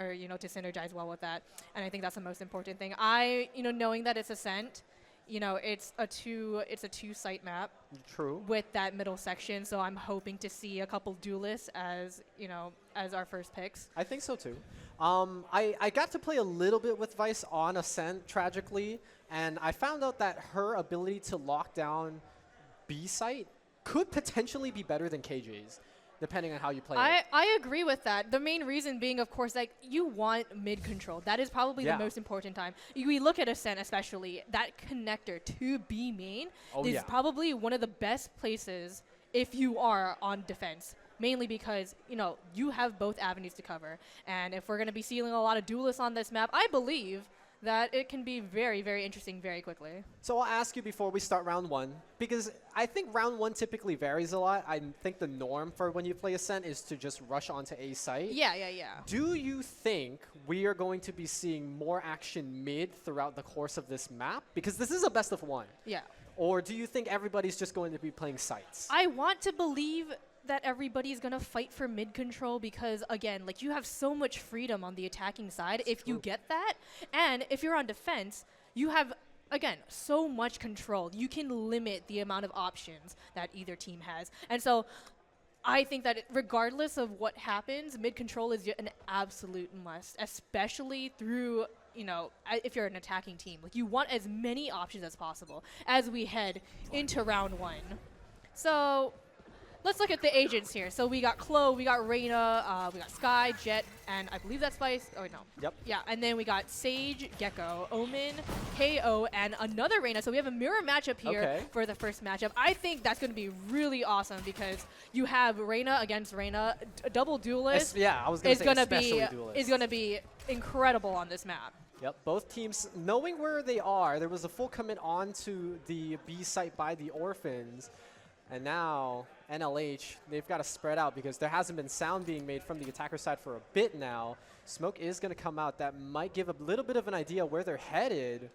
or to synergize well with that. And I think that's the most important thing. Knowing that it's Ascent, it's a two-site map. True. With that middle section, so I'm hoping to see a couple duelists as as our first picks. I think so too. I got to play a little bit with Vice on Ascent, tragically, and I found out that her ability to lock down B site could potentially be better than KJ's, depending on how you play it. I agree with that. The main reason being, of course, like you want mid control. That is probably the most important time. We look at Ascent especially, that connector to B main is probably one of the best places if you are on defense. Mainly because, you have both avenues to cover. And if we're going to be seeing a lot of duelists on this map, I believe that it can be very, very interesting very quickly. So I'll ask you before we start round one, because I think round one typically varies a lot. I think the norm for when you play Ascent is to just rush onto A site. Yeah. Do you think we are going to be seeing more action mid throughout the course of this map? Because this is a best of one. Yeah. Or do you think everybody's just going to be playing sites? I want to believe that everybody's going to fight for mid control because, again, like you have so much freedom on the attacking side if you get that. And if you're on defense, you have, again, so much control. You can limit the amount of options that either team has. And so I think that regardless of what happens, mid control is an absolute must, especially through if you're an attacking team. Like you want as many options as possible as we head into round one. So let's look at the agents here. So we got Chloe, we got Reyna, we got Sky, Jet, and I believe that's Spice. Oh, no. Yep. Yeah, and then we got Sage, Gecko, Omen, KO, and another Reyna. So we have a mirror matchup here for the first matchup. I think that's going to be really awesome because you have Reyna against Reyna. A double duelist I was going to say especially duelist. Is going to be incredible on this map. Yep, both teams knowing where they are. There was a full commit onto the B site by the Orphans. And now NLH, they've got to spread out because there hasn't been sound being made from the attacker side for a bit now. Smoke is going to come out. That might give a little bit of an idea where they're headed.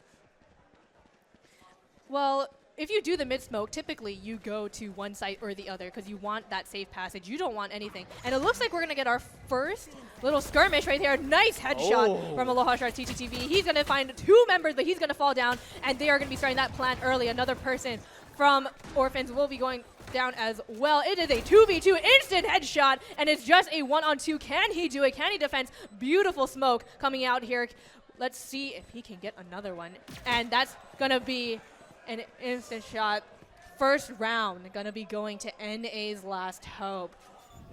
Well, if you do the mid-smoke, typically you go to one site or the other because you want that safe passage. You don't want anything. And it looks like we're going to get our first little skirmish right here. Nice headshot from Aloha Sharks TTTV. He's going to find two members, but he's going to fall down, and they are going to be starting that plant early. Another person from Orphans will be going down as well. It is a 2v2 instant headshot, and it's just a 1-on-2. Can he do it? Can he defend? Beautiful smoke coming out here. Let's see if he can get another one. And that's going to be an instant shot. First round going to be going to NA's last hope.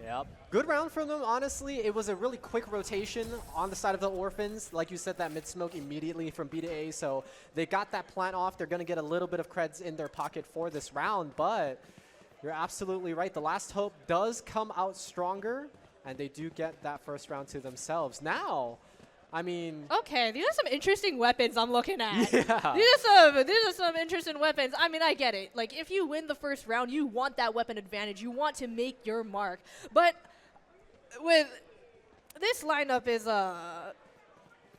Yep. Good round from them, honestly. It was a really quick rotation on the side of the Orphans. Like you said, that mid-smoke immediately from B to A, so they got that plant off. They're going to get a little bit of creds in their pocket for this round, but you're absolutely right. The last hope does come out stronger, and they do get that first round to themselves. Now, I mean... Okay, these are some interesting weapons I'm looking at. Yeah. These are some interesting weapons. I mean, I get it. Like, if you win the first round, you want that weapon advantage. You want to make your mark. But with this lineup is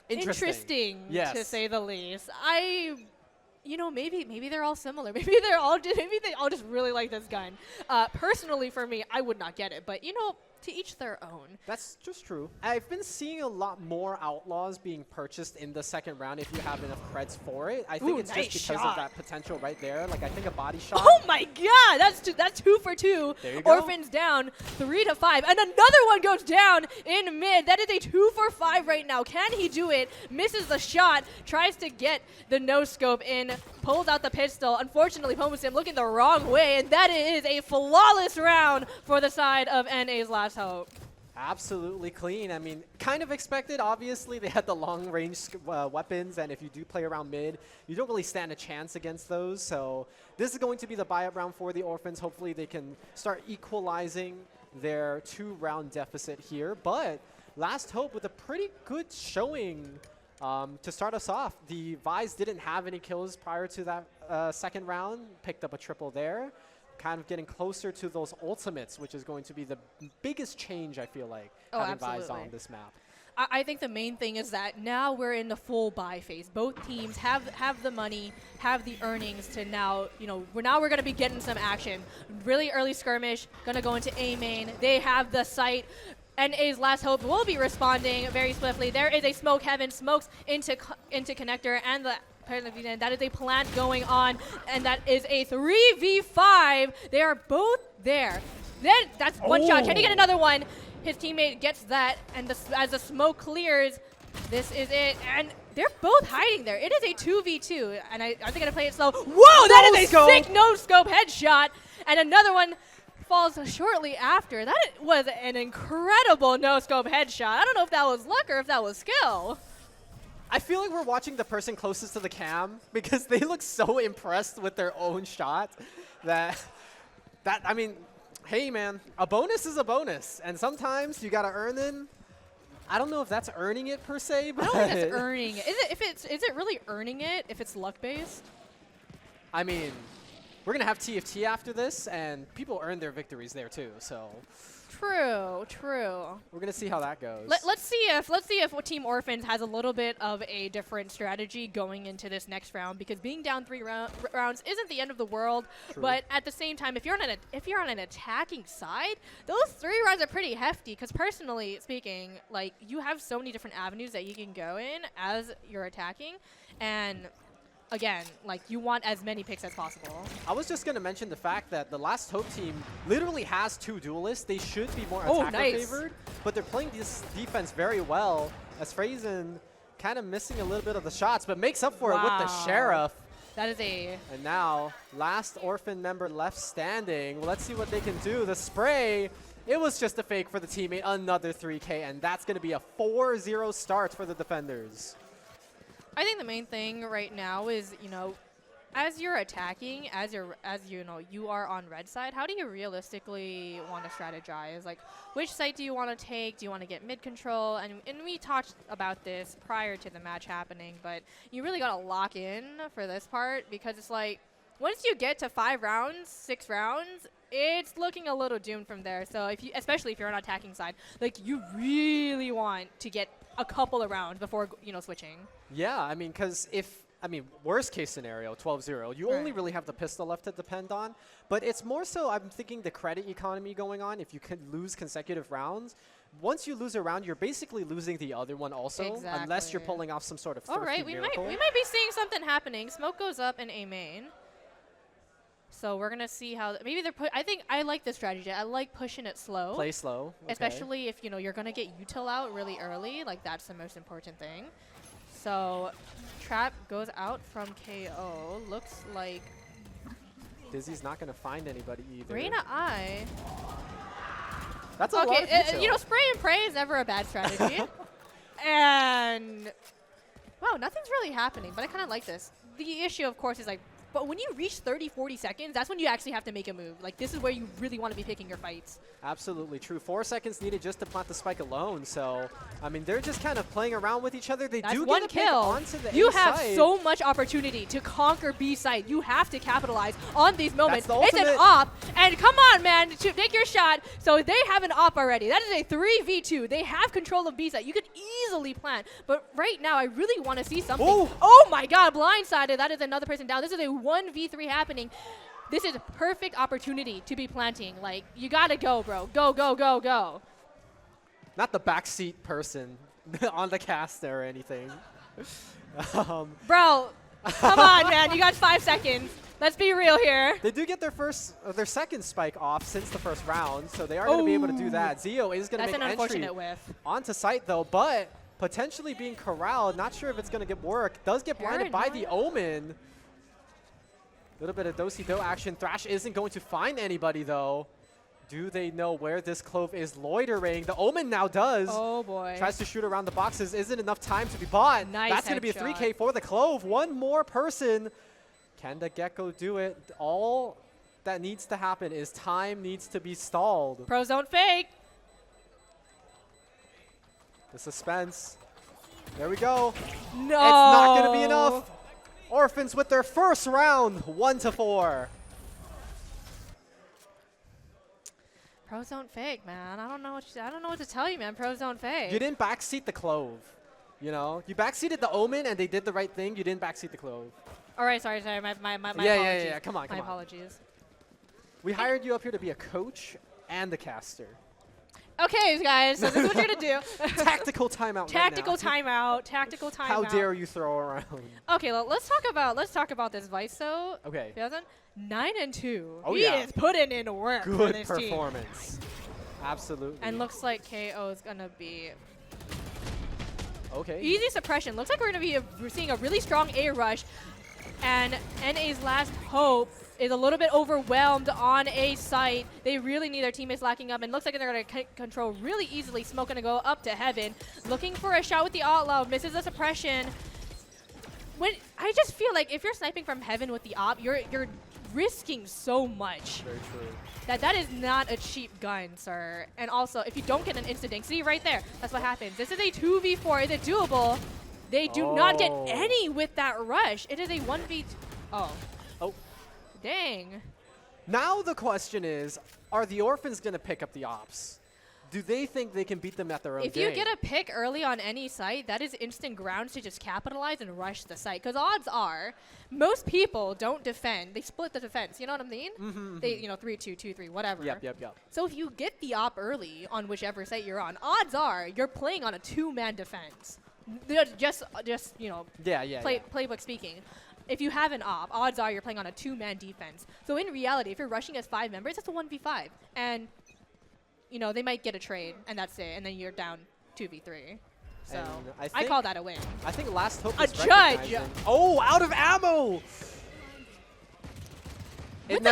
interesting to say the least. Maybe they're all similar. Maybe they all just really like this gun. Personally, for me, I would not get it. But to each their own. That's just true. I've been seeing a lot more Outlaws being purchased in the second round if you have enough creds for it. I think it's nice just because of that potential right there. Like, I think a body shot. Oh my god, that's 2 for 2. There you go. Orphans down 3 to 5. And another one goes down in mid. That is a 2 for 5 right now. Can he do it? Misses the shot. Tries to get the no-scope in. Pulls out the pistol. Unfortunately, Pomusim looking the wrong way. And that is a flawless round for the side of NA's last hope. Absolutely clean. I mean, kind of expected. Obviously, they had the long-range weapons, and if you do play around mid, you don't really stand a chance against those. So this is going to be the buy-up round for the Orphans. Hopefully, they can start equalizing their 2-round deficit here. But last hope with a pretty good showing to start us off. The Vise didn't have any kills prior to that second round. Picked up a triple there. Kind of getting closer to those ultimates, which is going to be the biggest change, I feel like, having Vise on this map. I think the main thing is that now we're in the full buy phase. Both teams have the money, have the earnings to now, we're going to be getting some action. Really early skirmish, going to go into A main. They have the site. NA's Last Hope will be responding very swiftly. There is a smoke heaven, smokes into connector, and that is a plant going on, and that is a 3v5. They are both there. Then that's one shot. Can he get another one? His teammate gets that, and as the smoke clears, this is it. And they're both hiding there. It is a 2v2, and are they gonna play it slow? Whoa, that is a sick no-scope headshot, and another one falls shortly after. That was an incredible no-scope headshot. I don't know if that was luck or if that was skill. I feel like we're watching the person closest to the cam because they look so impressed with their own shot that I mean, hey man, a bonus is a bonus, and sometimes you gotta earn it. I don't know if that's earning it per se, but I don't think that's earning it. Is it really earning it if it's luck based? I mean, we're gonna have TFT after this, and people earn their victories there too. So true, true. We're gonna see how that goes. Let's see if Team Orphans has a little bit of a different strategy going into this next round, because being down 3 rounds isn't the end of the world. True. But at the same time, if you're on an attacking side, those 3 rounds are pretty hefty. Because personally speaking, like, you have so many different avenues that you can go in as you're attacking, and again, like, you want as many picks as possible. I was just going to mention the fact that the Last Hope team literally has 2 duelists. They should be more attacker favored, but they're playing this defense very well, as Frazen kind of missing a little bit of the shots, but makes up for it with the Sheriff. That is a... And now, last Orphan member left standing. Well, let's see what they can do. The spray, it was just a fake for the teammate. Another 3K, and that's going to be a 4-0 start for the defenders. I think the main thing right now is, you know, as you're attacking, as you are on red side, how do you realistically want to strategize? Like, which site do you want to take? Do you want to get mid control? And we talked about this prior to the match happening, but you really got to lock in for this part, because it's like, once you get to 5 rounds, 6 rounds, it's looking a little doomed from there. So if you, especially if you're on attacking side, like, you really want to get a couple of rounds before, you know, switching. Yeah, I mean, because worst case scenario, 12-0, you only really have the pistol left to depend on. But it's more so, I'm thinking, the credit economy going on. If you can lose consecutive rounds, once you lose a round, you're basically losing the other one also, unless you're pulling off some sort of thrifty miracle. we might be seeing something happening. Smoke goes up in A main. So we're gonna see how maybe they're I like this strategy. I like pushing it slow. Play slow, okay. Especially if, you know, you're gonna get util out really early. Like, that's the most important thing. So Trap goes out from KO. Looks like Dizzy's not gonna find anybody either. Reyna I. That's a lot of util. You know, spray and pray is never a bad strategy. And wow, nothing's really happening. But I kind of like this. The issue, of course, is like, but when you reach 30, 40 seconds, that's when you actually have to make a move. Like, this is where you really want to be picking your fights. Absolutely true. 4 seconds needed just to plant the spike alone. So, I mean, they're just kind of playing around with each other. They do get a pick onto the You A have side. so much opportunity to conquer B side. You have to capitalize on these moments. That's the it's an op, and come on, man, to take your shot. So they have an op already. That is a 3v2. They have control of B side. You could easily plant, but right now I really want to see something. Ooh. Oh my God, blindsided. That is another person down. This is a 1v3 happening. This is a perfect opportunity to be planting. Like, you gotta go, bro. Go, go, go, go. Not the backseat person on the caster or anything. Bro, come on, man. You got 5 seconds. Let's be real here. They do get their second spike off since the first round, so they are going to be able to do that. Zio is going to make an entry unfortunate whiff onto site, though, but potentially being corralled. Not sure if it's going to get work. Does get blinded by the Omen. Little bit of do-si-do action. Thrash isn't going to find anybody, though. Do they know where this Clove is loitering? The Omen now does. Oh, boy. Tries to shoot around the boxes. Isn't enough time to be bought. Nice. That's going to be a 3K for the Clove. One more person. Can the Gecko do it? All that needs to happen is time needs to be stalled. Pros don't fake. The suspense. There we go. No. It's not going to be enough. Orphans with their first round, 1-4. Pros don't fake, man. I don't know what to tell you, man. Pros don't fake. You didn't backseat the Clove. You know, you backseated the Omen and they did the right thing. You didn't backseat the Clove. All right, sorry. My apologies. Yeah. Come on. My apologies. We hired you up here to be a coach and the caster. Okay, guys, so this is what you're gonna do. Tactical timeout. Tactical right now. timeout. Tactical timeout. How dare you throw around? Okay, let's talk about this Viso. Okay. 9-2. Oh, He yeah. is putting in work for Good this team. performance. Absolutely. And looks like KO is gonna be okay. easy suppression. Looks like we're gonna be seeing a really strong A rush, and NA's last hope is a little bit overwhelmed on A site. They really need their teammates locking up, and looks like they're going to control really easily. Smoke going to go up to heaven, looking for a shot with the outlaw, misses the suppression. I just feel like if you're sniping from heaven with the op, you're risking so much. Very true. That is not a cheap gun, sir. And also, if you don't get an instant dink, see right there, that's what happens. This is a 2v4. Is it doable? They do not get any with that rush. It is a 1v2. Oh. Dang. Now the question is, are the Orphans going to pick up the ops? Do they think they can beat them at their own If game? you get a pick early on any site, that is instant grounds to just capitalize and rush the site. Because odds are, most people don't defend. They split the defense. You know what I mean? Mm-hmm. They, 3-2, 2-3, whatever. Yep. So if you get the op early on whichever site you're on, odds are you're playing on a 2-man defense. Just playbook speaking. If you have an op, odds are you're playing on a 2-man defense. So in reality, if you're rushing as 5 members, that's a 1v5. And, they might get a trade, and that's it. And then you're down 2v3. So I call that a win. I think last hope A is judge! recognizing- Oh, out of ammo!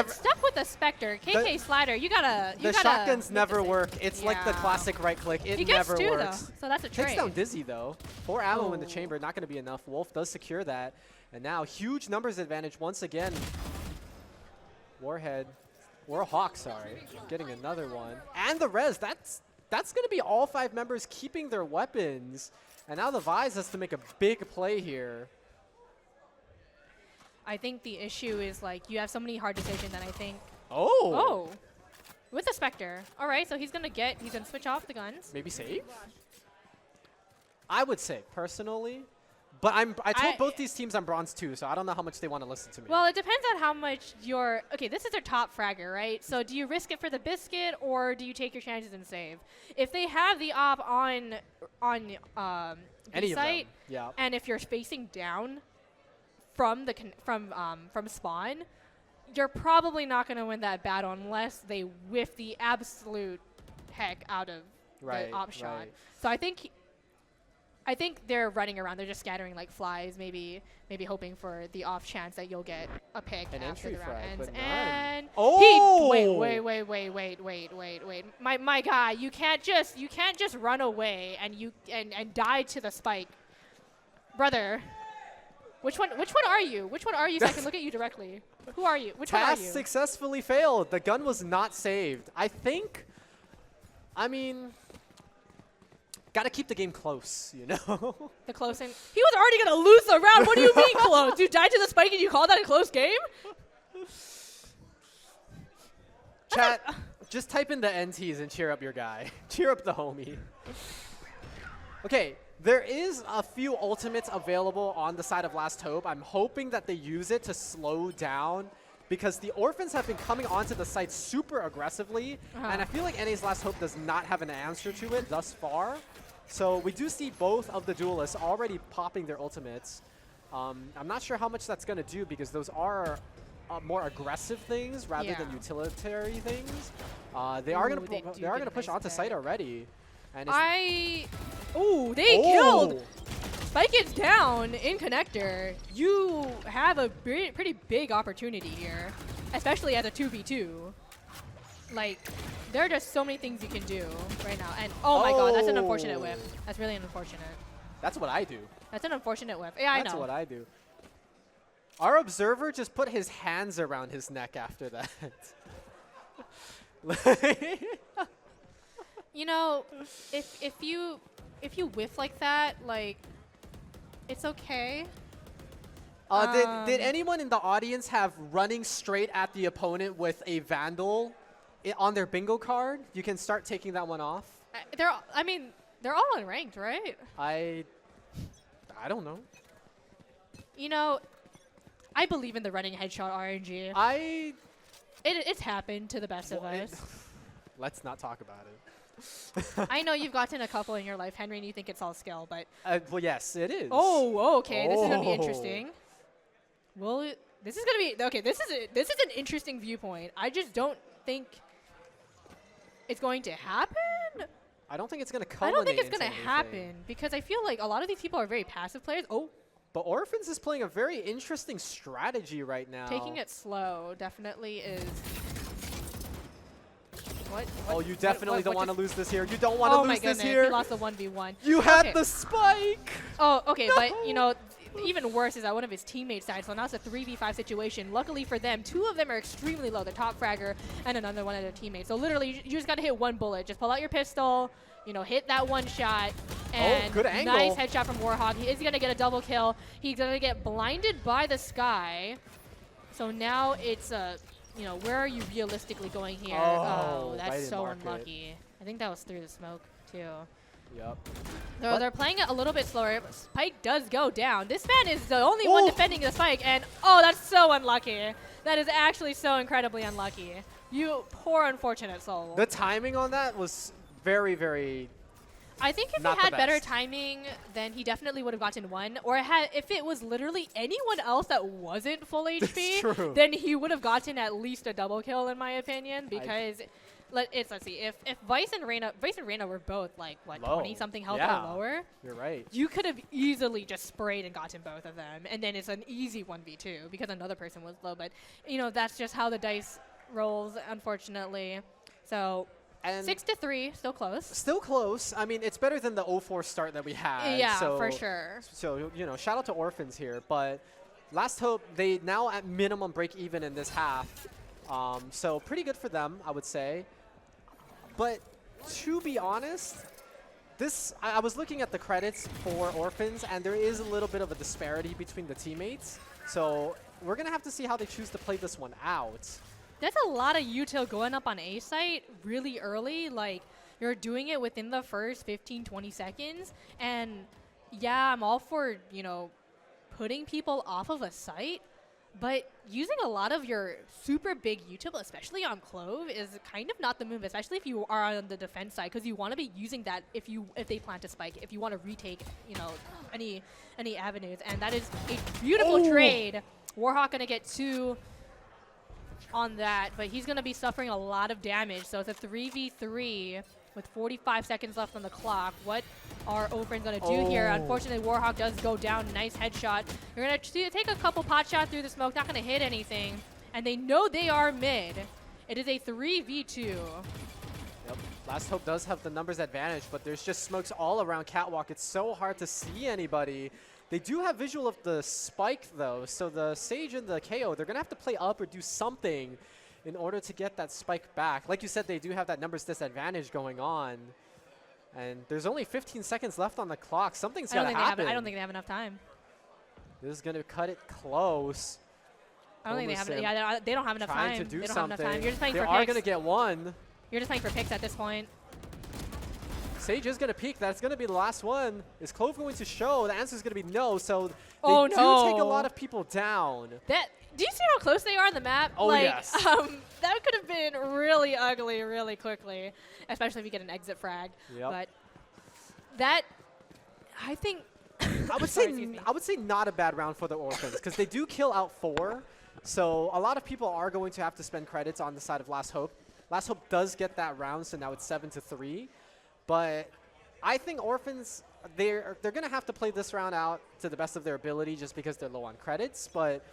Stuck with the Spectre, KK Slider, The shotguns never work. It's like the Yeah. classic right click. It He gets never 2 works. though, so that's a trade. Takes down Dizzy though. 4 ammo in the Oh. chamber, not going to be enough. Wolf does secure that. And now huge numbers advantage once again. Warhawk, sorry. Getting another one. And the res, that's going to be all 5 members keeping their weapons. And now the Vise has to make a big play here. I think the issue is you have so many hard decisions, and I think. Oh! With the Spectre. All right, so he's gonna switch off the guns. Maybe save? I would say personally. But I told both these teams I'm bronze 2, so I don't know how much they want to listen to me. Well, it depends on how much okay, this is their top fragger, right? So do you risk it for the biscuit, or do you take your chances and save? If they have the op on Any B of site, them. Yeah. and if you're facing down from spawn, you're probably not going to win that battle unless they whiff the absolute heck out of the op shot. Right. So I think they're running around. They're just scattering like flies, maybe hoping for the off chance that you'll get a pick An after entry the round frag, ends. but none. And Oh! wait. My guy, you can't just run away and die to the spike, brother. Which one are you? Which one are you? So I can look at you directly. Who are you? Which one are Task you? successfully failed. The gun was not saved. Gotta keep the game close, The closing. He was already gonna lose the round. What do you mean close? You died to the spike and you call that a close game? Chat, just type in the NTs and cheer up your guy. Cheer up the homie. Okay, there is a few ultimates available on the side of Last Hope. I'm hoping that they use it to slow down because the Orphans have been coming onto the site super aggressively, and I feel like NA's Last Hope does not have an answer to it thus far. So we do see both of the duelists already popping their ultimates. I'm not sure how much that's going to do because those are more aggressive things rather than utilitarian things. They are going to push onto site already. And they killed. Spike is down in connector. You have a pretty big opportunity here, especially as a 2v2. There are just so many things you can do right now. And oh my god, that's an unfortunate whip. That's really unfortunate. That's what I do. That's an unfortunate whip. Yeah, I know. That's what I do. Our observer just put his hands around his neck after that. If you whiff like that, it's okay. Did anyone in the audience have running straight at the opponent with a Vandal on their bingo card? You can start taking that one off. They're all unranked, right? I don't know. I believe in the running headshot RNG. It's happened to the best of us. Let's not talk about it. I know you've gotten a couple in your life, Henry, and you think it's all skill, but Well, yes, it is. oh, okay, this is gonna be Oh. interesting. Well, this is gonna be okay. This is an interesting viewpoint. I just don't think it's going to happen. I don't think it's going to I culminate don't think it's into gonna anything. happen because I feel like a lot of these people are very passive players. Oh, But Orphans is playing a very interesting strategy right now. taking it slow definitely is. What? Oh, you definitely don't what want to just- lose this here. You don't want to Oh my lose this goodness, here. he lost the 1v1. You had Okay. the spike. Oh, okay, No. but you know, even worse is that one of his teammates died, so now it's a 3v5 situation. Luckily for them, two of them are extremely low, the top fragger and another one of their teammates. So literally, you just gotta hit one bullet. Just pull out your pistol, you know, hit that one shot, and good angle. nice headshot from Warhawk. He is gonna get a double kill. He's gonna get blinded by the sky. So now it's you know, where are you realistically going here? Oh, That's right in so market. unlucky. I think that was through the smoke, too. Yep. So What? they're playing it a little bit slower. Spike does go down. This man is the only one Oh. defending the spike, and oh, that's so unlucky. That is actually so incredibly unlucky. You poor unfortunate soul. The timing on that was very, very. I think if not he the had better best. timing, then he definitely would have gotten one. Or if it was literally anyone else that wasn't full HP, true. then he would have gotten at least a double kill, in my opinion. Because let's see, if Vice and Reyna were both like what Low. 20 something health Yeah. or lower, You're right. you could have easily just sprayed and gotten both of them, and then it's an easy 1v2 because another person was low. But you know that's just how the dice rolls, unfortunately. So. And 6-3, still close. still close. I mean, it's better than the 0-4 start that we had. Yeah, so, for sure. So, you know, shout out to Orphans here. But Last Hope, they now at minimum break even in this half. So pretty good for them, I would say. But to be honest, I was looking at the credits for Orphans, and there is a little bit of a disparity between the teammates. So we're going to have to see how they choose to play this one out. That's a lot of util going up on A site really early. Like, you're doing it within the first 15, 20 seconds. And yeah, I'm all for, you know, putting people off of a site. But using a lot of your super big util, especially on Clove, is kind of not the move, especially if you are on the defense side, because you want to be using that if they plant a spike, if you want to retake, you know, any avenues. And that is a beautiful trade. Warhawk going to get 2 on that, but he's going to be suffering a lot of damage. So it's a 3v3 with 45 seconds left on the clock. What are Overwatch going to do here? Unfortunately, Warhawk does go down. Nice headshot. You're going to take a couple pot shots through the smoke. Not going to hit anything. And they know they are mid. It is a 3v2. Yep. Last Hope does have the numbers advantage, but there's just smokes all around Catwalk. It's so hard to see anybody. They do have visual of the spike, though, so the Sage and the KO, they're going to have to play up or do something in order to get that spike back. Like you said, they do have that numbers disadvantage going on. And there's only 15 seconds left on the clock. Something's got to happen. I don't think they have enough time. This is going to cut it close. I don't think they have. Homerson Yeah, they don't have enough trying time. to do They don't something. have enough time. You're just playing they for are picks. going to get one. You're just playing for picks at this point. Sage is going to peek. That's going to be the last one. Is Clove going to show? The answer is going to be no. So they Oh, do no. take a lot of people down. Do you see how close they are on the map? Oh, like, yes. That could have been really ugly really quickly, especially if you get an exit frag. Yep. But that, I think, I would Sorry, say excuse me. I would say not a bad round for the Orphans because they do kill out 4. So a lot of people are going to have to spend credits on the side of Last Hope. Last Hope does get that round, so now it's 7-3. But I think Orphans, they're going to have to play this round out to the best of their ability just because they're low on credits. But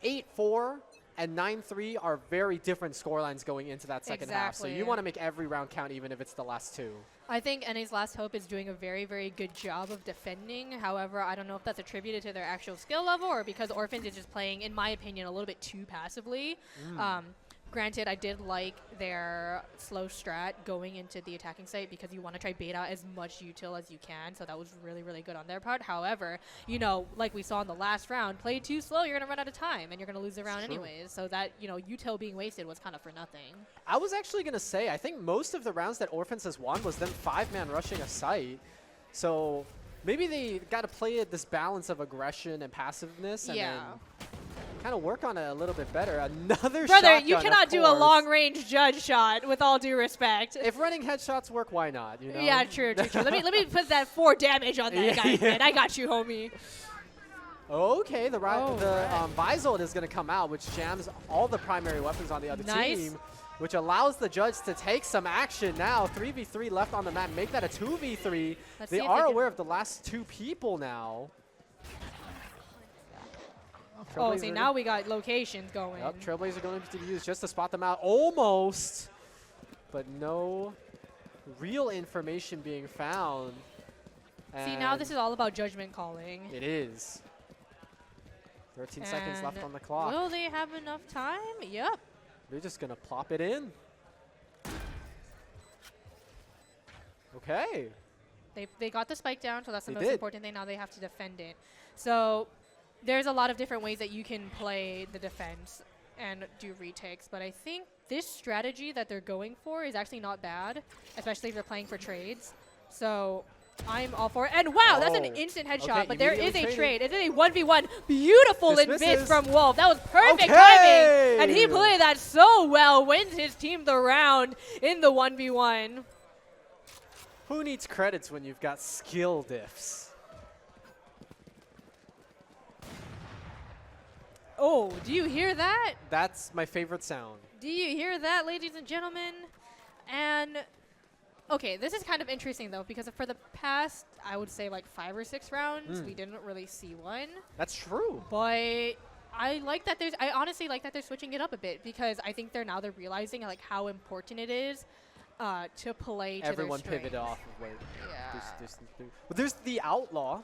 8-4 and 9-3 are very different scorelines going into that second half. So Exactly. you want to make every round count even if it's the last 2. I think NA's Last Hope is doing a very, very good job of defending. However, I don't know if that's attributed to their actual skill level or because Orphans is just playing, in my opinion, a little bit too passively. Granted, I did like their slow strat going into the attacking site because you want to try bait out as much util as you can. So that was really, really good on their part. However, you know, like we saw in the last round, play too slow, you're going to run out of time and you're going to lose the round anyways. So that, you know, util being wasted was kind of for nothing. I was actually going to say, I think most of the rounds that Orphans has won was them 5-man rushing a site. So maybe they got to play this balance of aggression and passiveness. And Yeah. then kind of work on it a little bit better. Another Brother, shotgun, you cannot of do a course. long-range judge shot, with all due respect. If running headshots work, why not? You know? Yeah, true. Let me put that 4 damage on that guy. Man. I got you, homie. Okay, the Vizold is going to come out, which jams all the primary weapons on the other team, which allows the judge to take some action now. 3v3 left on the map. Make that a 2v3. They are aware of the last 2 people now. Oh, see, now we got locations going. Yep, Trailblazer going to be used just to spot them out. Almost, but no real information being found. See, now this is all about judgment calling. It is. 13 seconds left on the clock. Will they have enough time? Yep. They're just going to plop it in. Okay. They got the spike down, so that's the most important thing. Now they have to defend it. So there's a lot of different ways that you can play the defense and do retakes, but I think this strategy that they're going for is actually not bad, especially if they're playing for trades. So I'm all for it. And wow, that's an instant headshot, but there is a trade. It is a 1v1. Beautiful invis from Wolf. That was perfect timing. And he played that so well, wins his team the round in the 1v1. Who needs credits when you've got skill diffs? Oh, do you hear that? That's my favorite sound. Do you hear that, ladies and gentlemen? And okay, this is kind of interesting though, because for the past, I would say like 5 or 6 rounds, we didn't really see one. That's true. But I honestly like that they're switching it up a bit, because I think they're realizing like how important it is to play to Everyone their strength. pivot off of wait. Yeah. There's the outlaw.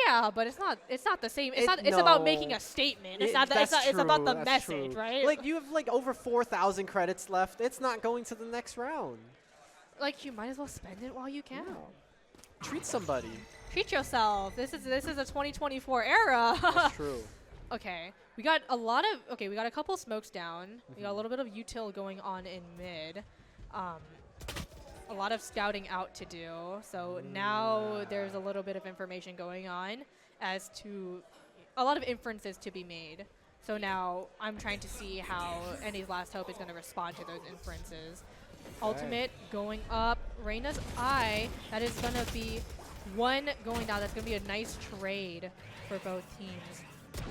Yeah, but it's not the same. It's about making a statement. It's about the message, right? Like you have like over 4,000 credits left. It's not going to the next round. Like you might as well spend it while you can. Yeah. Treat somebody. Treat yourself. This is a 2024 era. That's true. Okay, we got a couple smokes down. We got a little bit of util going on in mid. A lot of scouting out to do. So now there's a little bit of information going on as to a lot of inferences to be made. So now I'm trying to see how Any's Last Hope is going to respond to those inferences. Ultimate going up. Reyna's Eye. That is going to be one going down. That's going to be a nice trade for both teams.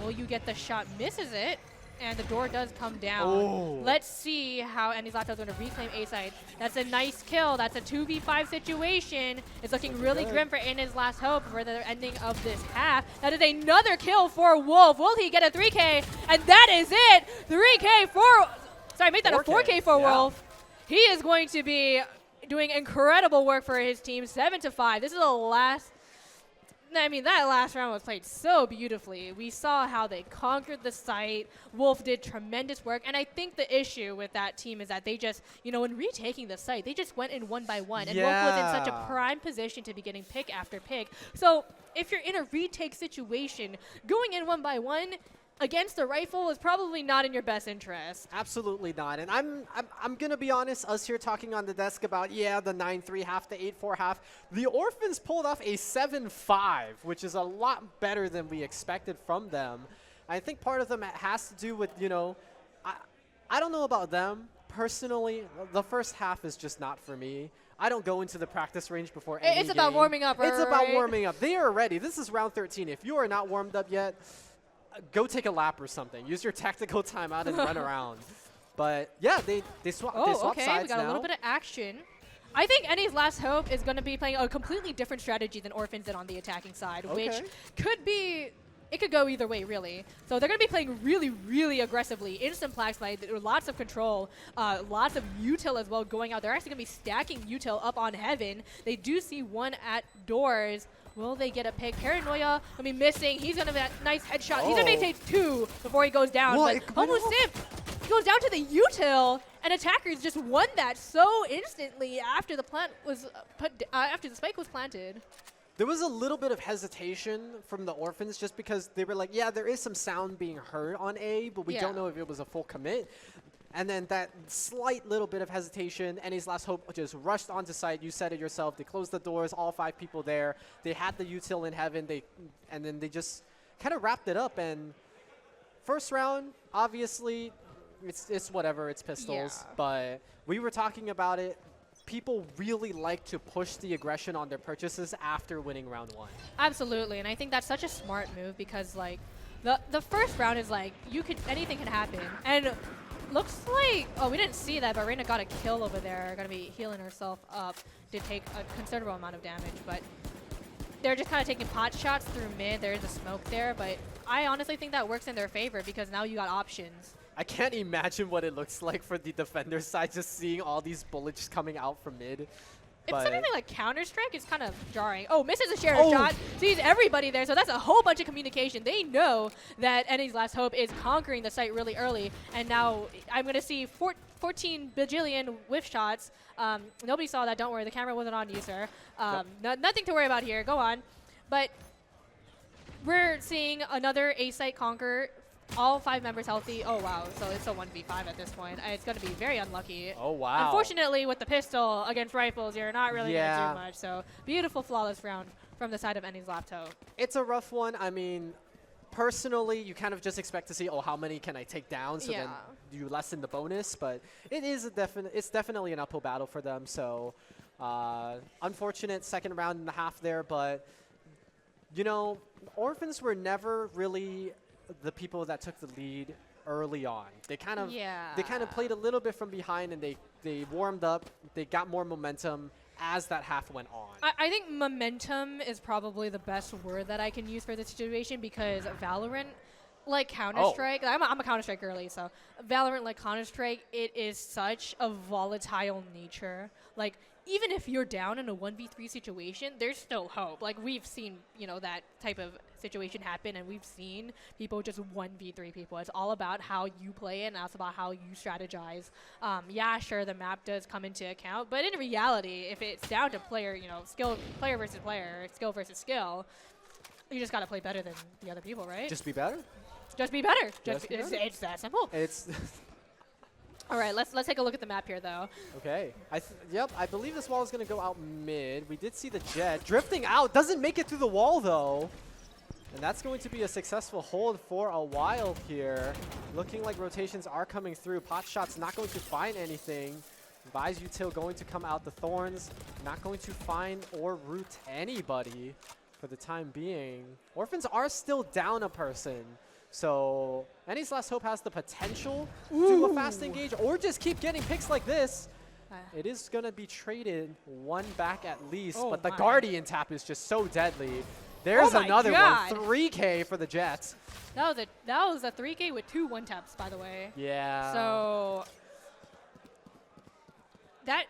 Will you get the shot? Misses it. And the door does come down. Oh. Let's see how Any's Last Hope is going to reclaim A side. That's a nice kill. That's a 2v5 situation. It's looking really grim for Any's Last Hope for the ending of this half. That is another kill for Wolf. Will he get a 3K? And that is it. 3K for... Sorry, make that a 4K for Wolf. He is going to be doing incredible work for his team. 7-5. This is the last... I mean, that last round was played so beautifully. We saw how they conquered the site. Wolf did tremendous work. And I think the issue with that team is that they just, when retaking the site, they just went in 1-by-1. And Wolf was in such a prime position to be getting pick after pick. So if you're in a retake situation, going in 1-by-1 against a rifle is probably not in your best interest. Absolutely not. And I'm going to be honest, us here talking on the desk about, the 9-3 half, the 8-4 half. The Orphans pulled off a 7-5, which is a lot better than we expected from them. I think part of them has to do with, I don't know about them. Personally, the first half is just not for me. I don't go into the practice range before any It's about warming up, right? It's about warming up. They are ready. This is round 13. If you are not warmed up yet, go take a lap or something. Use your tactical timeout and run around. But yeah, they swap sides we got a little bit of action. I think Any's Last Hope is going to be playing a completely different strategy than Orphans did on the attacking side, which could be... It could go either way, really. So they're going to be playing really, really aggressively. Instant Plague Slide, lots of control, lots of util as well going out. They're actually going to be stacking util up on Heaven. They do see one at doors. Will they get a pick? Paranoia going to be missing. He's going to have a nice headshot. He's going to take 2 before he goes down. But almost Simp, he goes down to the util, and attackers just won that so instantly after the plant was after the spike was planted. There was a little bit of hesitation from the Orphans just because they were like, there is some sound being heard on A, but we don't know if it was a full commit. And then that slight little bit of hesitation, Any's Last Hope just rushed onto site. You said it yourself. They closed the doors, all 5 people there. They had the util in Heaven, and then they just kind of wrapped it up. And first round, obviously, it's whatever, it's pistols. Yeah. But we were talking about it. People really like to push the aggression on their purchases after winning round 1. Absolutely, and I think that's such a smart move because like the first round is like anything can happen, and looks like we didn't see that, but Reina got a kill over there. Gonna be healing herself up to take a considerable amount of damage, but they're just kind of taking pot shots through mid. There is a smoke there, but I honestly think that works in their favor because now you got options. I can't imagine what it looks like for the defender side, just seeing all these bullets coming out from mid. If But something like Counter-Strike, it's kind of jarring. Oh, misses a share Oh. shot, sees everybody there, so that's a whole bunch of communication. They know that Any's Last Hope is conquering the site really early, and now I'm going to see 14 bajillion whiff shots. Nobody saw that, don't worry, the camera wasn't on you, sir. Nothing to worry about here, go on. But we're seeing another A-site conquer. All 5 members healthy. Oh, wow. So it's a 1v5 at this point. It's going to be very unlucky. oh, wow. Unfortunately, with the pistol against rifles, you're not really going to Yeah. do much. So beautiful, flawless round from the side of Any's Laptop. It's a rough one. I mean, personally, you kind of just expect to see, oh, how many can I take down? So then you lessen the bonus. But it is it's definitely an uphill battle for them. So unfortunate second round and a half there. But, you know, Orphans were never really the people that took the lead early on. They kind of played a little bit from behind, and they warmed up. They got more momentum as that half went on. I think momentum is probably the best word that I can use for this situation because Valorant, like Counter-Strike, I'm a Counter-Strike girly, so Valorant, like Counter-Strike, it is such a volatile nature. Like, even if you're down in a 1v3 situation, there's still hope. Like, we've seen, you know, that type of situation happen, and we've seen people just 1v3 people. It's all about how you play it, and it's about how you strategize. Yeah, sure, the map does come into account, but in reality, if it's down to player, you know, player versus player, skill versus skill, you just got to play better than the other people, right? Just be better. Just be better. Just be better. It's that simple. It's All right, let's take a look at the map here, though. okay. Yep, I believe this wall is going to go out mid. We did see the jet drifting out. Doesn't make it through the wall, though. And that's going to be a successful hold for a while here. Looking like rotations are coming through. Pot shot's not going to find anything. Vi's util going to come out. The Thorns not going to find or root anybody for the time being. Orphans are still down a person. So Any's Last Hope has the potential to do a fast engage or just keep getting picks like this. It is going to be traded one back at least, but the Guardian tap is just so deadly. There's another one, 3K for the Jets. That was a 3K with 2 1-taps, by the way. Yeah. So that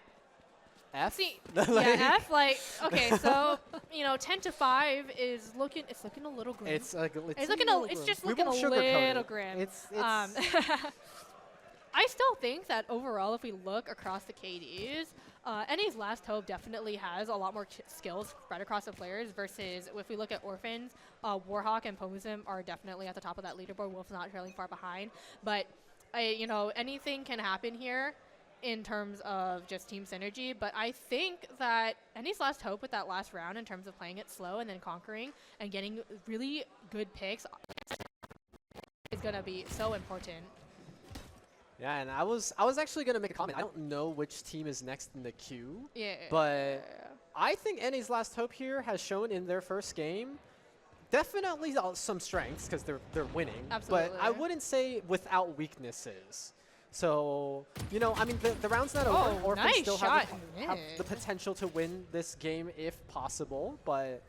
F? See, yeah, F, like, okay, so, you know, 10 to 5 is looking a little grim. It's just looking a little grim. I still think that overall, if we look across the KDs, Any's Last Hope definitely has a lot more skills spread across the players versus if we look at Orphans, Warhawk and Posum are definitely at the top of that leaderboard. Wolf's not trailing far behind. But, you know, anything can happen here in terms of just team synergy, but I think that Any's Last Hope with that last round in terms of playing it slow and then conquering and getting really good picks is going to be so important. Yeah, and I was actually going to make a comment. I don't know which team is next in the queue, but I think Any's Last Hope here has shown in their first game definitely some strengths because they're winning, Absolutely. but I wouldn't say without weaknesses. So, you know, I mean, the round's not over. Orphans nice still shot have the potential to win this game if possible. But,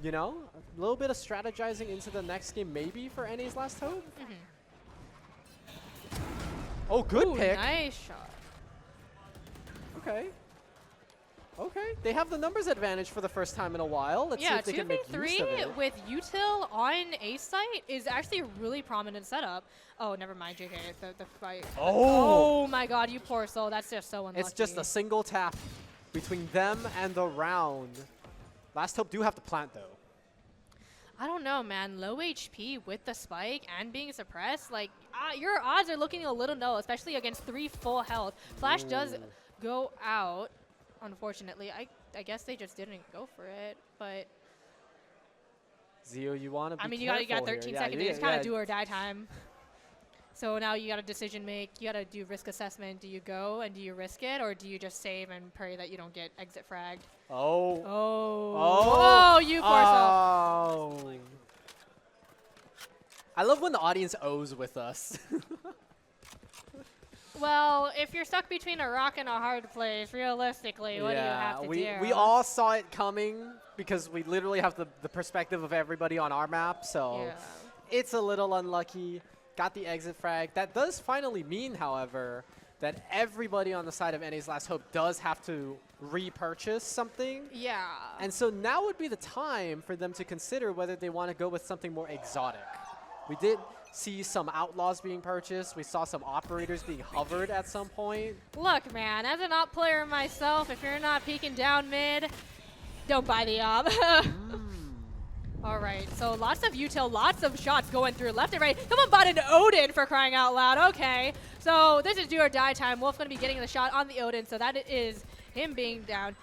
you know, a little bit of strategizing into the next game maybe for Any's Last Hope. Oh, good pick. Nice shot. Okay. Okay. They have the numbers advantage for the first time in a while. Let's see if they can make use of 2v3 it. with util on A site is actually a really prominent setup. Oh, never mind, JK. The fight. Oh my god, you poor soul. That's just so unlucky. It's just a single tap between them and the round. Last Hope do have to plant, though. I don't know, man. Low HP with the spike and being suppressed, like, your odds are looking a little low, especially against 3 full health. Flash does go out, unfortunately. I guess they just didn't go for it, but... Zio, you want to be I mean, you got 13 seconds. It's kind of do or die time. So now you got to decision make. You got to do risk assessment. Do you go and do you risk it, or do you just save and pray that you don't get exit fragged? Oh. Oh, you poor soul. Oh. I love when the audience O's with us. Well, if you're stuck between a rock and a hard place, realistically, what do you have to do? We all saw it coming because we literally have the perspective of everybody on our map, so Yeah. it's a little unlucky. Got the exit frag. That does finally mean, however, that everybody on the side of NA's Last Hope does have to repurchase something. Yeah. And so now would be the time for them to consider whether they want to go with something more exotic. We did see some outlaws being purchased. We saw some operators being hovered at some point. Look, man, as an op player myself, if you're not peeking down mid, don't buy the op. All right, so lots of util, lots of shots going through left and right. Someone bought an Odin for crying out loud. Okay, so this is do or die time. Wolf's going to be getting the shot on the Odin, so that is him being down.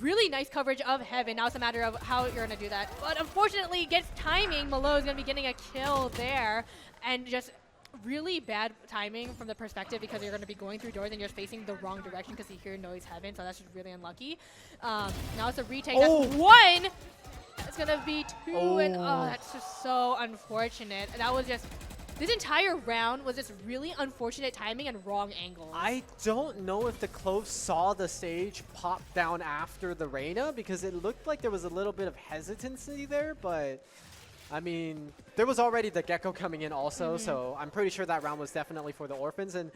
Really nice coverage of Heaven. Now it's a matter of how you're going to do that. But unfortunately, gets timing. Malo is going to be getting a kill there. And just really bad timing from the perspective because you're going to be going through doors and you're facing the wrong direction because you hear noise Heaven. So that's just really unlucky. Now it's a retake. Oh. That's one. It's going to be two. And oh, that's just so unfortunate. And that was just... This entire round was just really unfortunate timing and wrong angles. I don't know if the Clove saw the stage pop down after the Reyna because it looked like there was a little bit of hesitancy there, but I mean, there was already the Gecko coming in also, so I'm pretty sure that round was definitely for the Orphans. And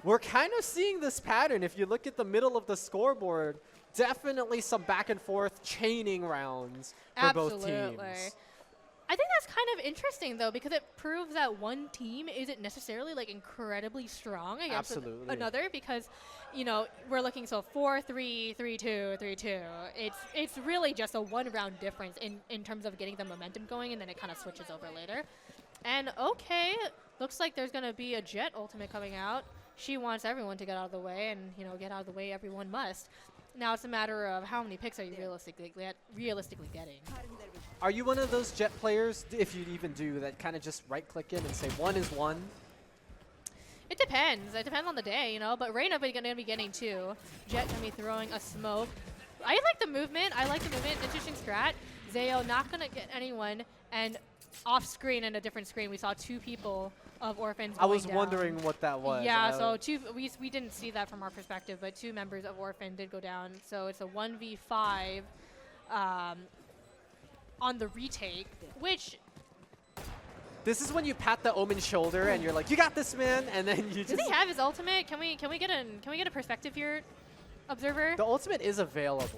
we're kind of seeing this pattern. If you look at the middle of the scoreboard, definitely some back and forth chaining rounds for both teams. I think that's kind of interesting, though, because it proves that one team isn't necessarily, like, incredibly strong against another because, you know, we're looking so 4-3, 3-2, 3-2. It's really just a one-round difference in terms of getting the momentum going, and then it kind of switches over later. And, okay, looks like there's going to be a Jet ultimate coming out. She wants everyone to get out of the way, and, you know, get out of the way everyone must. Now it's a matter of how many picks are you realistically getting. Are you one of those Jet players, if you even do, that kind of just right-click in and say one is one? It depends. It depends on the day, you know. But Reyna going to be getting two. Jet going to be throwing a smoke. I like the movement. Interesting strat. Zayo not going to get anyone. And off screen in a different screen, we saw two people of Orphans I was going wondering what that was. Yeah, so we didn't see that from our perspective, but two members of Orphan did go down. So it's a 1v5 on the retake, which... This is when you pat the Omen's shoulder and you're like, you got this, man, and then you just... Does he have his ultimate? Can we get a perspective here, Observer? The ultimate is available.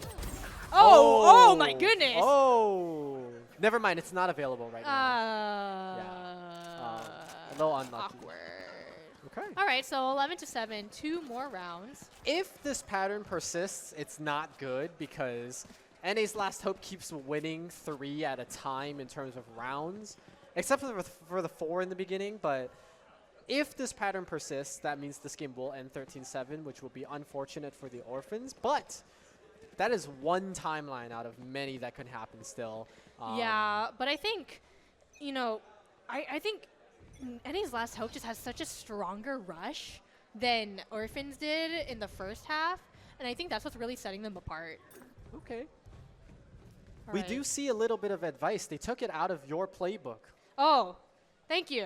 Oh my goodness! Oh! Never mind, it's not available right now. A little unlucky. Awkward. Okay. All right, so 11-7, 2 more rounds. If this pattern persists, it's not good because NA's Last Hope keeps winning 3 at a time in terms of rounds, except for the 4 in the beginning. But if this pattern persists, that means this game will end 13-7, which will be unfortunate for the Orphans. But that is one timeline out of many that could happen still. Yeah, but I think, you know, I think NA's Last Hope just has such a stronger rush than Orphans did in the first half, and I think that's what's really setting them apart. Okay. All We right. do see a little bit of advice. They took it out of your playbook. Oh, thank you.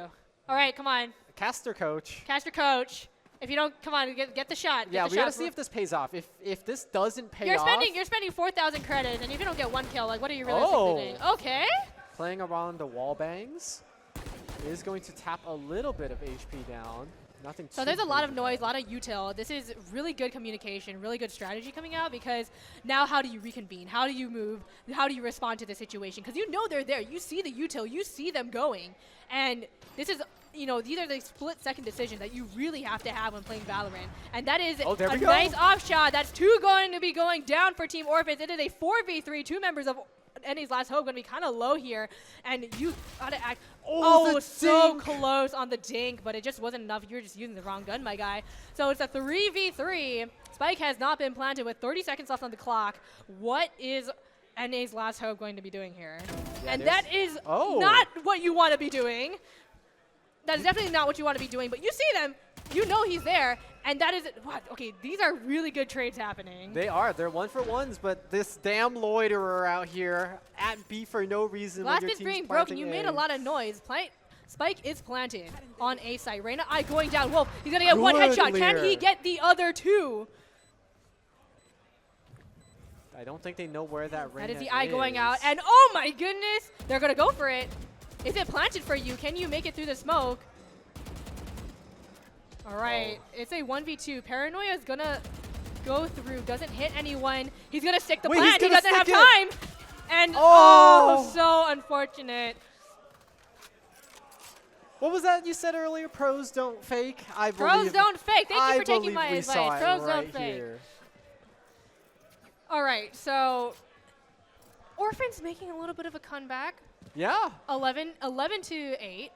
All right, come on. Caster coach. Caster coach. If you don't, come on, get the shot. Yeah, get the we shot. gotta see if this pays off. If this doesn't pay off, You're spending 4,000 credits, and if you don't get one kill, like, what are you realistically doing? Okay. Playing around the wall bangs is going to tap a little bit of HP down. Nothing. So there's a lot of noise, a lot of util. This is really good communication, really good strategy coming out because now how do you reconvene? How do you move? How do you respond to the situation? Because you know they're there. You see the util. You see them going. And this is, you know, these are the split-second decisions that you really have to have when playing Valorant. And that is a nice off shot. That's 2 going to be going down for Team Orphans. It is a 4v3. 2 members of NA's Last Hope going to be kind of low here, and you gotta act. Oh, so close on the dink, but it just wasn't enough. You're just using the wrong gun, my guy. So it's a 3v3. Spike has not been planted with 30 seconds left on the clock. What is NA's Last Hope going to be doing here? Yeah, and that is not what you want to be doing. That is definitely not what you want to be doing, but you see them, you know he's there, and that is, what? Okay, these are really good trades happening. They are. They're 1-for-1s, but this damn loiterer out here at B for no reason. Glass is being broken. You made a lot of noise. Spike is planted on A side. Reyna going down. Wolf, he's going to get one headshot. Can he get the other two? I don't think they know where that Reyna is. That is the eye going out, and oh my goodness, they're going to go for it. Is it planted for you? Can you make it through the smoke? All right, it's a 1v2. Paranoia is going to go through, doesn't hit anyone. He's going to stick the plant. He doesn't have time. And oh, so unfortunate. What was that you said earlier? Pros don't fake? Pros don't fake. Thank you for taking my advice. Pros don't fake. Here. All right, so Orphans making a little bit of a comeback. Yeah. 11 to 8.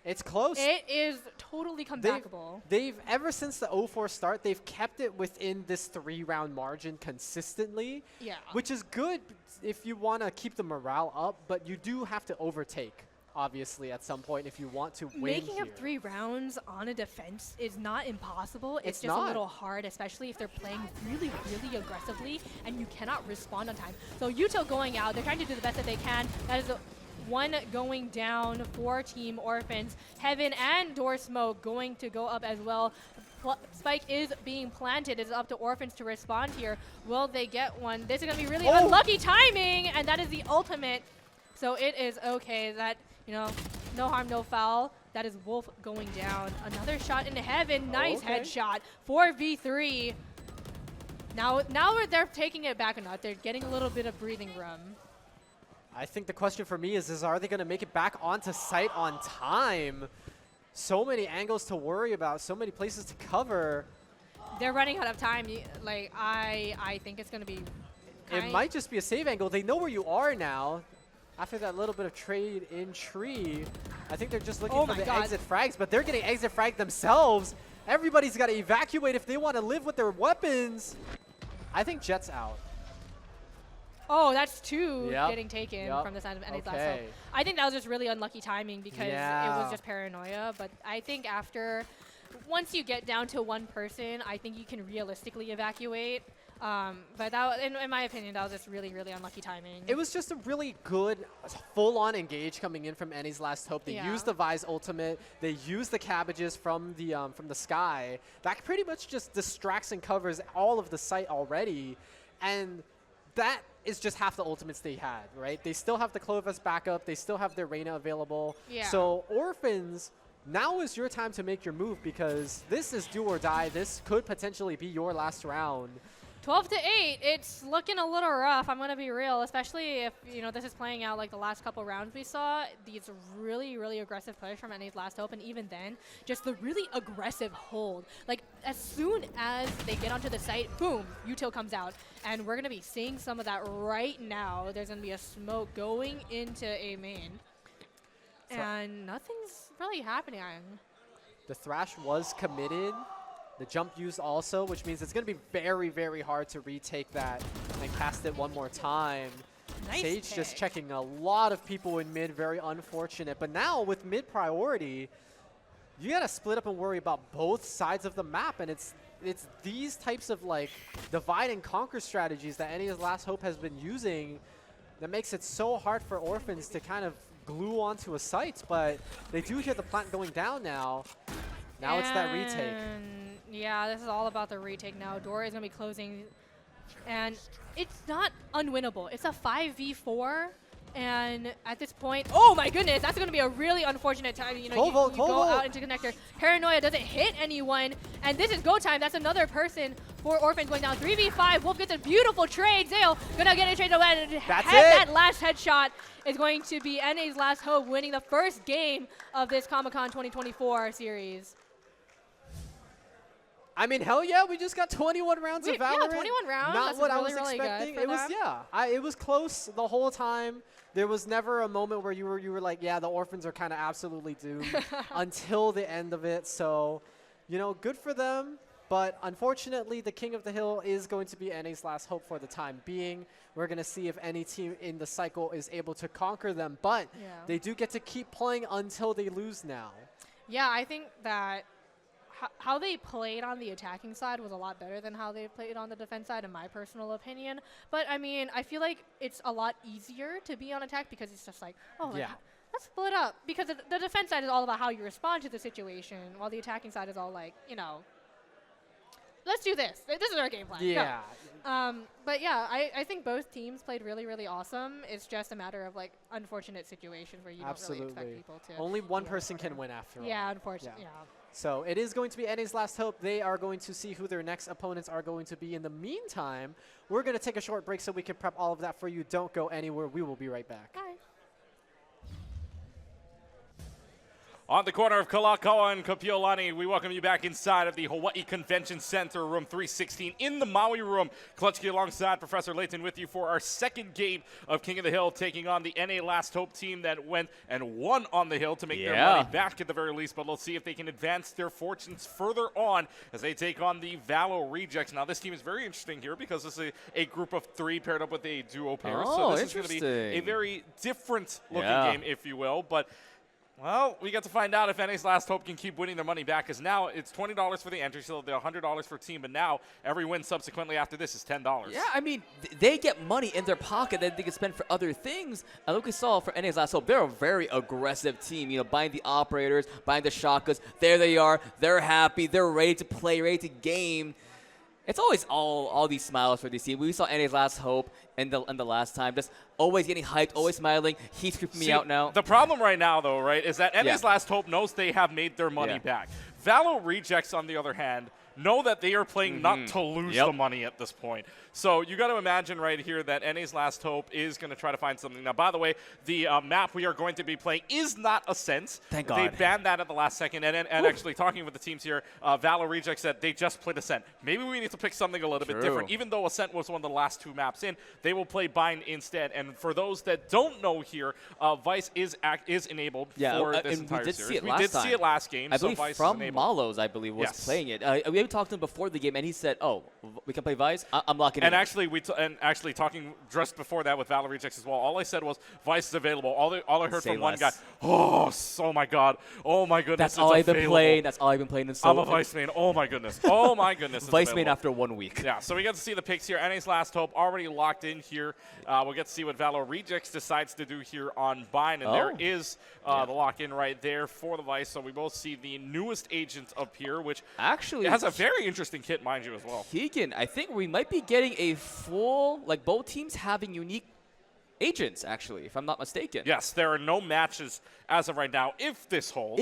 It's close. It is totally comebackable. They've ever since the 0-4 start, they've kept it within this 3-round margin consistently. Yeah. Which is good if you want to keep the morale up, but you do have to overtake, obviously, at some point if you want to win. Making up 3 rounds on a defense is not impossible. It's just a little hard, especially if they're playing really, really aggressively and you cannot respond on time. So Yuto going out, they're trying to do the best that they can. That is one going down for Team Orphans. Heaven and Door Smoke going to go up as well. Spike is being planted. It's up to Orphans to respond here. Will they get one? This is going to be really unlucky timing, and that is the ultimate. So it is okay that, you know, no harm, no foul. That is Wolf going down. Another shot into Heaven. Nice headshot. 4v3. Now they're taking it back a notch. They're getting a little bit of breathing room. I think the question for me is are they going to make it back onto site on time? So many angles to worry about, so many places to cover. They're running out of time. Like, I think it's going to be It might just be a save angle. They know where you are now. After that little bit of trade in tree, I think they're just looking for the exit frags, but they're getting exit fragged themselves. Everybody's got to evacuate if they want to live with their weapons. I think Jet's out. Oh, that's 2 getting taken from the side of NA's last hope. I think that was just really unlucky timing because it was just paranoia. But I think once you get down to 1 person, I think you can realistically evacuate. But that, in my opinion, that was just really, really unlucky timing. It was just a really good full-on engage coming in from NA's last hope. They used the Vi's ultimate. They used the cabbages from the sky. That pretty much just distracts and covers all of the site already. And that is just half the ultimates they had, right? They still have the Clovis backup. They still have their Reyna available. Yeah. So Orphans, now is your time to make your move because this is do or die. This could potentially be your last round. 12 to 8, it's looking a little rough. I'm going to be real, especially if, you know, this is playing out like the last couple rounds we saw. These really, really aggressive push from NA's last hope, and even then, just the really aggressive hold. Like, as soon as they get onto the site, boom, Yuto comes out. And we're going to be seeing some of that right now. There's going to be a smoke going into A main. And nothing's really happening. The Thrash was committed. The jump used also, which means it's going to be very, very hard to retake that and cast it one more time. Nice Sage pick. just checking a lot of people in mid, very unfortunate. But now with mid priority, you got to split up and worry about both sides of the map. And it's these types of like divide and conquer strategies that NA's last hope has been using that makes it so hard for Orphans to kind of glue onto a site. But they do hear the plant going down now. Now it's that retake. Yeah, this is all about the retake now. Door is going to be closing. And it's not unwinnable. It's a 5v4. And at this point, oh my goodness, that's going to be a really unfortunate time. You know, you go out into connector. Paranoia doesn't hit anyone. And this is go time. That's another person for Orphans going down 3v5. Wolf gets a beautiful trade. Zale going to get a trade away. That last headshot is going to be NA's last hope, winning the first game of this Comic-Con 2024 series. I mean, hell yeah, we just got 21 rounds of Valorant. Yeah, 21 rounds. Not That's what really, I was expecting. Really It was close the whole time. There was never a moment where you were like, yeah, the Orphans are kind of absolutely doomed until the end of it. So, you know, good for them. But unfortunately, the King of the Hill is going to be NA's last hope for the time being. We're going to see if any team in the cycle is able to conquer them. But they do get to keep playing until they lose now. Yeah, I think that how they played on the attacking side was a lot better than how they played on the defense side, in my personal opinion. But, I mean, I feel like it's a lot easier to be on attack because it's just like, oh, like, let's split up. Because the defense side is all about how you respond to the situation, while the attacking side is all like, you know, let's do this. This is our game plan. Yeah. But yeah, I think both teams played really, really awesome. It's just a matter of like unfortunate situations where you don't really expect people to. Only one person can win after all. Yeah, unfortunately. Yeah. So it is going to be NA's last hope. They are going to see who their next opponents are going to be. In the meantime, we're going to take a short break so we can prep all of that for you. Don't go anywhere. We will be right back. Bye. On the corner of Kalakaua and Kapiolani, we welcome you back inside of the Hawaii Convention Center, room 316 in the Maui room. Klutchke alongside Professor Layton with you for our second game of King of the Hill, taking on the NA Last Hope team that went and won on the Hill to make their money back at the very least. But let's see if they can advance their fortunes further on as they take on the Valo Rejects. Now, this team is very interesting here because this is a group of three paired up with a duo pair. So this is going to be a very different looking game, if you will. But well, we get to find out if NA's Last Hope can keep winning their money back, because now it's $20 for the entry, so they're $100 for team, but now every win subsequently after this is $10. Yeah, I mean, they get money in their pocket that they can spend for other things. And look, we saw for NA's Last Hope, they're a very aggressive team, you know, buying the operators, buying the shotguns. There they are. They're happy. They're ready to play, ready to game. It's always all these smiles for this team. We saw NA's Last Hope in the last time, just always getting hyped, always smiling. He's creeping me out now. The problem right now, though, right, is that NA's Last Hope knows they have made their money back. Valo Rejects, on the other hand, know that they are playing not to lose the money at this point. So you got to imagine right here that NA's Last Hope is going to try to find something. Now, by the way, the map we are going to be playing is not Ascent. Thank God. They banned that at the last second. And actually talking with the teams here, Valo Rejects said they just played Ascent. Maybe we need to pick something a little bit different. Even though Ascent was one of the last two maps in, they will play Bind instead. And for those that don't know here, Vice is enabled for this entire series. We did see it last game. I believe Vice from is enabled. Malos, I believe, was playing it. We talked to him before the game, and he said, "Oh, we can play Vice. I'm locking and in." Actually, talking just before that with Valorant Rejects as well, all I said was Vice is available. All I heard from one guy, oh my God, oh my goodness, that's all I've been playing. That's all I've been playing. I'm a Vice main. Oh my goodness. Oh my goodness. Vice main after 1 week. Yeah. So we get to see the picks here. NA's Last Hope already locked in here. We'll get to see what Valo Rejects decides to do here on Bind, and there is the lock in right there for the Vice. So we both see the newest agent up here, which actually has a very interesting kit, mind you, as well. Keegan, I think we might be getting a full, like both teams having unique agents, actually, if I'm not mistaken. Yes, there are no matches as of right now if this holds.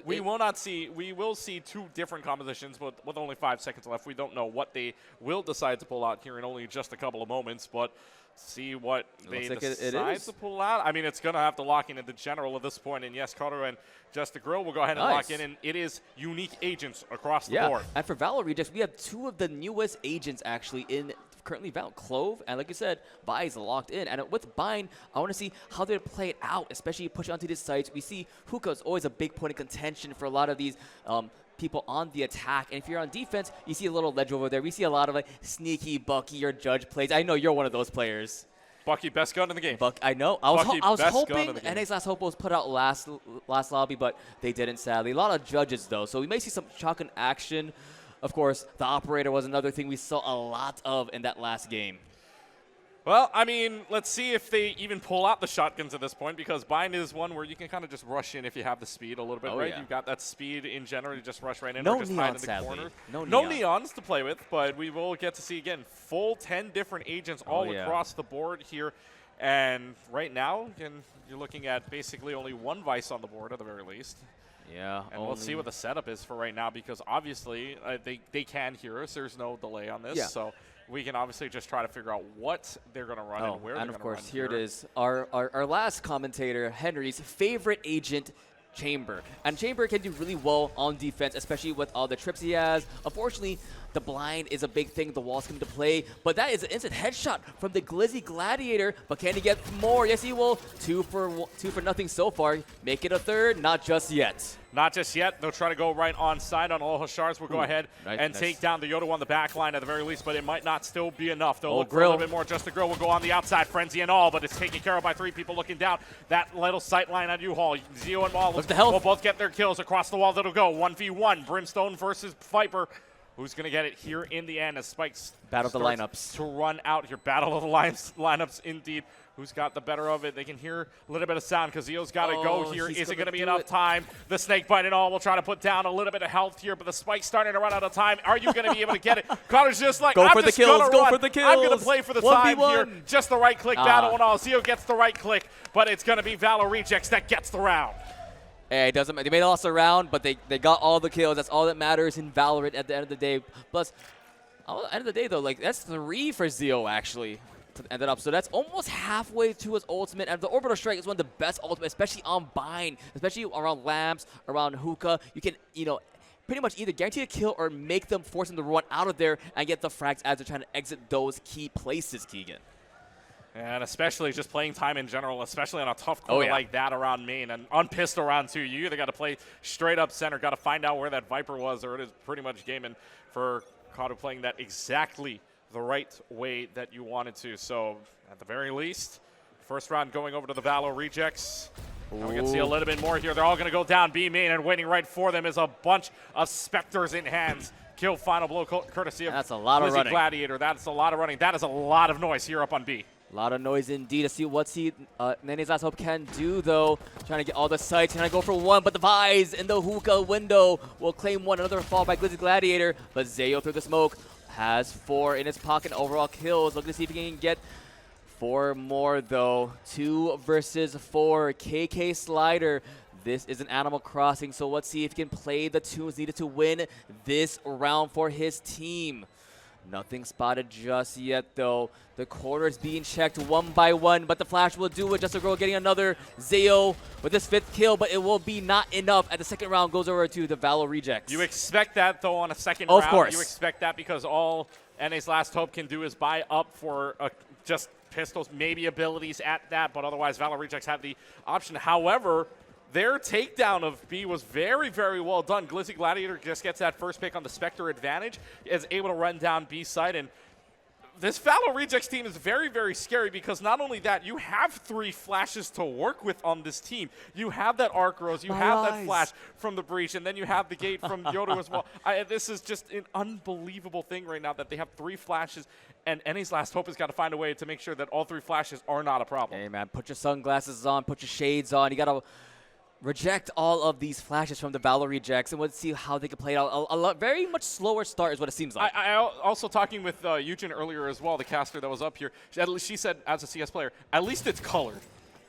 We will see two different compositions, but with only 5 seconds left. We don't know what they will decide to pull out here in only just a couple of moments, but see what they decide to pull out. I mean, it's going to have to lock in at the general at this point. And yes, Carter and Just the Grill will go ahead and lock in. And it is unique agents across the board. And for Valo Rejects, we have two of the newest agents actually in currently Valo. Clove, and like you said, Bind locked in. And with Bind, I want to see how they play it out, especially pushing onto these sites. We see Hookah is always a big point of contention for a lot of these people on the attack. And if you're on defense, you see a little ledge over there. We see a lot of like sneaky Bucky or Judge plays. I know you're one of those players. Bucky, best gun in the game. I know. I was hoping NA's Last Hope was put out last lobby, but they didn't, sadly. A lot of Judges, though, so we may see some shotgun action. Of course, the Operator was another thing we saw a lot of in that last game. Well, I mean, let's see if they even pull out the shotguns at this point, because Bind is one where you can kind of just rush in if you have the speed a little bit, right? Yeah. You've got that speed in general to just rush right in or just hide in the corner. No neons to play with, but we will get to see, again, full 10 different agents all across the board here. And right now, again, you're looking at basically only one Vice on the board at the very least. Yeah. And we'll see what the setup is for right now, because obviously they can hear us. There's no delay on this. Yeah. So we can obviously just try to figure out what they're going to run and where they're going to run. And, of course, here it is. Our last commentator, Henry's favorite agent, Chamber. And Chamber can do really well on defense, especially with all the trips he has. Unfortunately, The blind is a big thing. The walls come into play. But that is an instant headshot from the Glizzy Gladiator. But can he get more? Yes, he will. Two for nothing so far. Make it a third. Not just yet. Not just yet. They'll try to go right on side on Aloha Shards. We'll go ahead and take down the Yodo on the back line at the very least, but it might not still be enough. They'll look for a little bit more. Just the Grill will go on the outside. Frenzy and all, but it's taken care of by 3 people looking down. That little sight line on U-Haul. Zeo and Maul will both get their kills across the wall. That'll go 1v1. Brimstone versus Viper. Who's going to get it here in the end as Spikes Battle of the lineups to run out here. Battle of the lineups indeed. Who's got the better of it? They can hear a little bit of sound because Zeo's got to go here. Is it going to be enough time? The snake bite and all will try to put down a little bit of health here, but the Spike's starting to run out of time. Are you going to be able to get it? Connor's just like, go for the kills. I'm going to play for the time here. Just the right click battle and all. Zeo gets the right click, but it's going to be Valo Rejects that gets the round. Hey, it doesn't matter. They may have lost a round, but they got all the kills. That's all that matters in Valorant at the end of the day. Plus, at the end of the day, though, like that's 3 for Zeo, actually. Ended up. So that's almost halfway to his ultimate. And the Orbital Strike is one of the best ultimates, especially on Bind, especially around Lamps, around Hookah. You can, pretty much either guarantee a kill or make them, force them to run out of there and get the frags as they're trying to exit those key places, Keegan. And especially just playing time in general, especially on a tough corner like that around main and on pistol round 2. You either got to play straight up center, got to find out where that Viper was, or it is pretty much gaming for Kato playing that exactly the right way that you wanted to. So at the very least, first round going over to the Valo Rejects. And we can see a little bit more here. They're all going to go down B main, and waiting right for them is a bunch of Spectres in hands. Kill final blow courtesy of That's a lot of running. Gladiator. That's a lot of running. That is a lot of noise here up on B. A lot of noise indeed. To see what Nene's Last Hope can do, though. Trying to get all the sights. Trying to go for one, but the Vise in the hookah window will claim one. Another fall by Glizzy Gladiator, but Zeo through the smoke has 4 in his pocket. Overall kills. Looking to see if he can get 4 more, though. 2 versus 4. KK Slider. This is an Animal Crossing, so let's see if he can play the tunes needed to win this round for his team. Nothing spotted just yet, though. The corners being checked one by one, but the flash will do it. Just a Girl getting another. Zeo with his 5th kill, but it will be not enough. At the second round, goes over to the Valo Rejects. You expect that, though, on a second round. Of course. You expect that because all NA's Last Hope can do is buy up for just pistols, maybe abilities at that, but otherwise Valo Rejects have the option. However, their takedown of B was very, very well done. Glizzy Gladiator just gets that first pick on the Spectre advantage, is able to run down B side, and this Valo Rejects team is very, very scary because not only that, you have 3 flashes to work with on this team. You have that Arc Rose, you have that flash from the Breach, and then you have the Gate from Yodo as well. This is just an unbelievable thing right now that they have 3 flashes, and NA's Last Hope has got to find a way to make sure that all 3 flashes are not a problem. Hey, man, put your sunglasses on, put your shades on. You got to reject all of these flashes from the Valo Rejects, and let's see how they can play it out. A lot, very much slower start is what it seems like. I also talking with Eugen earlier as well, the caster that was up here. She said, as a CS player, at least it's colored.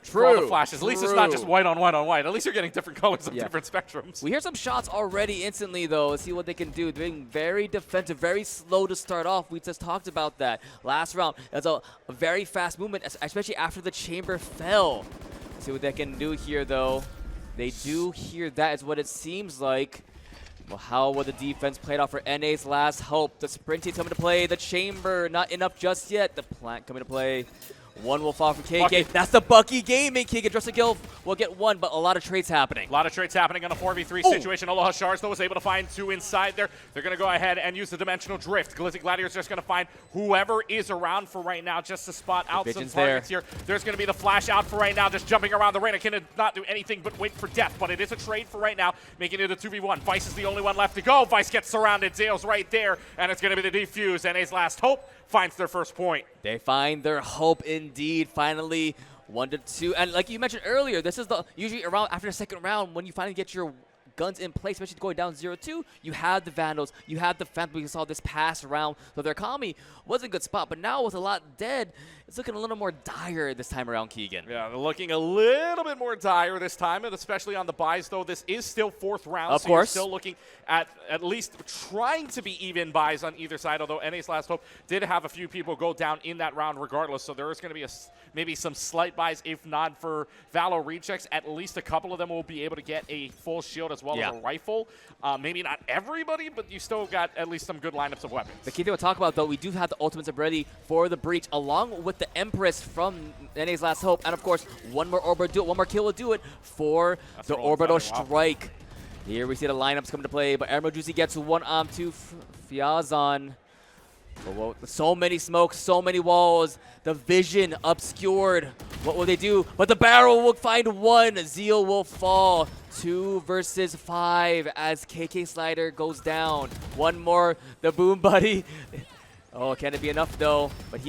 True. For all the flashes. At least it's not just white on white on white. At least you're getting different colors of different spectrums. We hear some shots already instantly, though. Let's see what they can do. They're being very defensive, very slow to start off. We just talked about that. Last round, that's a very fast movement, especially after the chamber fell. Let's see what they can do here, though. They do hear that is what it seems like. Well, how will the defense play it out for NA's Last Hope? The sprinting coming to play. The chamber, not enough just yet. The plant coming to play. One will fall for KK. Bucky. That's the Bucky gaming. KK Dressing Kill will get 1, but a lot of trades happening. A lot of trades happening on a 4v3 situation. Aloha Shards, though, was able to find 2 inside there. They're going to go ahead and use the Dimensional Drift. Glizzy Gladiator's just going to find whoever is around for right now just to spot out some targets here. There's going to be the flash out for right now, just jumping around the Reina. Can not do anything but wait for death, but it is a trade for right now, making it a 2v1. Vice is the only one left to go. Vice gets surrounded. Zeo's right there, and it's going to be the defuse. NA's Last Hope finds their first point. They find their hope indeed. Finally, 1-2. And like you mentioned earlier, this is usually around after the second round when you finally get your guns in place, especially going down 0-2. You have the Vandals, you have the Phantom. We saw this past round. So their Kami was a good spot, but now with a lot dead, it's looking a little more dire this time around, Keegan. Yeah, they're looking a little bit more dire this time, and especially on the buys, though. This is still 4th round, of so course. You're still looking at least trying to be even buys on either side, although NA's Last Hope did have a few people go down in that round regardless, so there is going to be maybe some slight buys, if not for Valo Rejects. At least a couple of them will be able to get a full shield as well. well as a rifle. Maybe not everybody, but you still got at least some good lineups of weapons. The key thing we'll talk about, though, we do have the ultimates ready for the Breach, along with the Empress from NA's Last Hope. And, of course, one more kill will do it for the Orbital Strike. Here we see the lineups come to play, but Emerald Juicy gets one onto Fiazan. So many smokes, so many walls. The vision obscured. What will they do? But the barrel will find one. Zeal will fall. 2 versus 5 as KK Slider goes down. One more. The Boom Buddy. Oh, can it be enough, though? But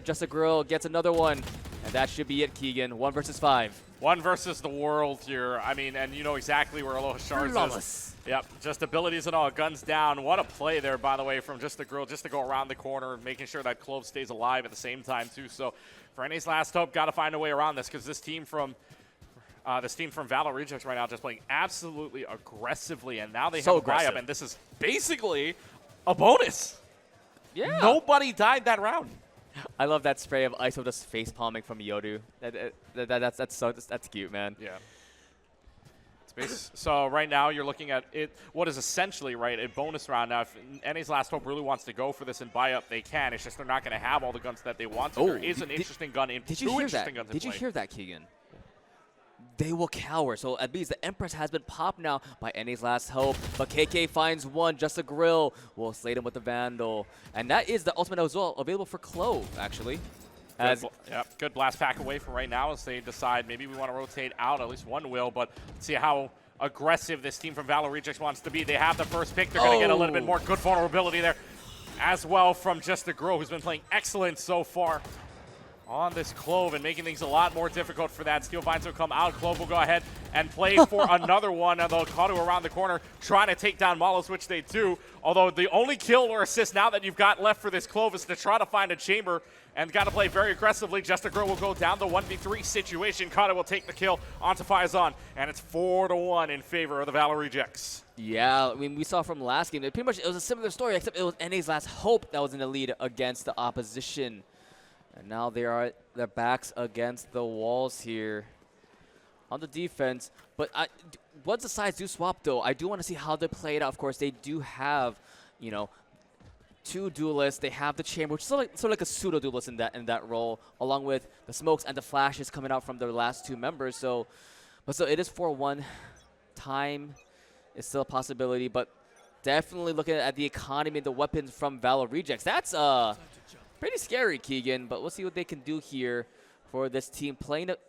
Just a Grill gets another one. And that should be it, Keegan. 1 versus 5. 1 versus the world here. I mean, and you know exactly where Aloha Shards is. Yep, just abilities and all. Guns down. What a play there, by the way, from Just a Grill, just to go around the corner, making sure that Clove stays alive at the same time, too. So for NA's Last Hope, got to find a way around this, because this team from Valo Rejects right now just playing absolutely aggressively, and now they have a buy-up, and this is basically a bonus. Yeah. Nobody died that round. I love that spray of ISO just face palming from Yodu. That's cute, man. Yeah. So right now you're looking at it. What is essentially a bonus round. Now, if NA's Last Hope really wants to go for this and buy up, they can. It's just they're not going to have all the guns that they want. So there is an interesting gun in. Did you hear that? Did you hear that, Keegan? They will cower. So at least the Empress has been popped now by NA's Last Hope. But KK finds one. Just a Grill will slate him with the Vandal. And that is the ultimate as well, available for Clove, actually. Good blast pack away from right now as they decide maybe we want to rotate out. At least one will, but let's see how aggressive this team from Valo Rejects wants to be. They have the first pick. They're going to get a little bit more good vulnerability there as well from Just a Grow, who's been playing excellent so far on this Clove and making things a lot more difficult for that. Steel Vines will come out. Clove will go ahead and play for another one. Although Kato around the corner trying to take down Malos, which they do. Although the only kill or assist now that you've got left for this Clove is to try to find a chamber and got to play very aggressively. Just a Girl will go down the 1v3 situation. Kato will take the kill onto Faizan, and it's 4-1 in favor of the Valo Rejects. Yeah, I mean, we saw from last game, it was a similar story, except it was NA's Last Hope that was in the lead against the opposition. And now their backs against the walls here on the defense. But once the sides do swap, though, I do want to see how they play it out. Of course, they do have, 2 duelists. They have the chamber, which is sort of like a pseudo duelist in that role, along with the smokes and the flashes coming out from their last 2 members. But it is 4-1. Time is still a possibility, but definitely looking at the economy and the weapons from Valo Rejects. That's pretty scary, Keegan, but we'll see what they can do here for this team. Playing it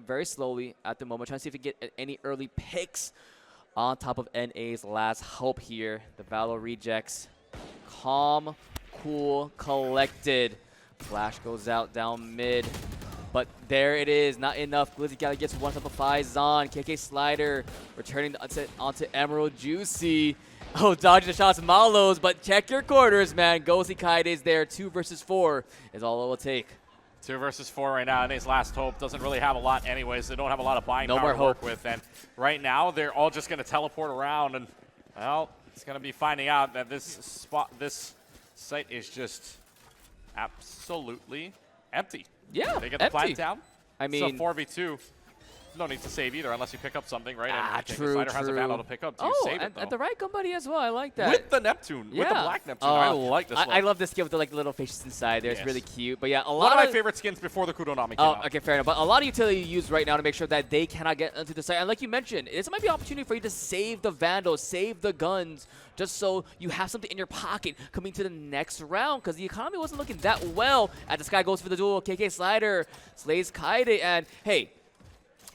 very slowly at the moment, trying to see if we get any early picks on top of NA's Last Hope here. The Valo Rejects, calm, cool, collected. Flash goes out down mid, but there it is, not enough. Glizzy Galley gets one up of Faizan. KK Slider returning onto Emerald Juicy. Oh, dodging the shots, Malos, but check your quarters, man. Gozi Kaide's there. 2 versus 4 is all it will take. 2 versus 4 right now. NA's Last Hope doesn't really have a lot anyways. They don't have a lot of buying power to work with. And right now, they're all just going to teleport around. And, well, it's going to be finding out that this site is just absolutely empty. Yeah, they get the flag down. I mean, so 4v2. No need to save either unless you pick up something, right? And true. Slider has a Vandal to pick up. Do you save it, though? And the right gun buddy as well. I like that. With the Neptune. Yeah. With the black Neptune. I like this one. I love this skill with the little faces inside there. It's really cute. But yeah, one of my favorite skins before the Kuronami came out. Okay, fair enough. But a lot of utility you use right now to make sure that they cannot get into the site. And like you mentioned, this might be an opportunity for you to save the Vandals, save the guns, just so you have something in your pocket coming to the next round. Because the economy wasn't looking that well as this guy goes for the duel. KK Slider slays Kaide. And hey,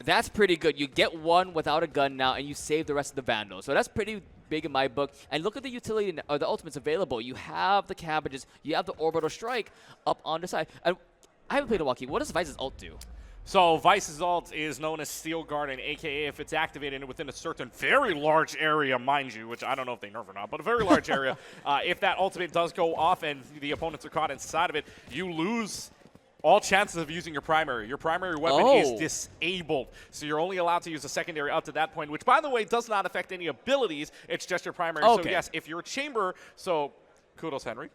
that's pretty good. You get one without a gun now, and you save the rest of the Vandals. So that's pretty big in my book. And look at the utility or the ultimates available. You have the cabbages. You have the orbital strike up on the side. And I haven't played a walkie. What does Vice's ult do? So Vice's ult is known as Steel Garden, a.k.a. if it's activated within a certain very large area, mind you, which I don't know if they nerf or not, but a very large area, if that ultimate does go off and the opponents are caught inside of it, you lose all chances of using your primary. Your primary weapon is disabled. So you're only allowed to use a secondary up to that point, which, by the way, does not affect any abilities. It's just your primary. So, yes, if you're a chamber, so kudos, Henry.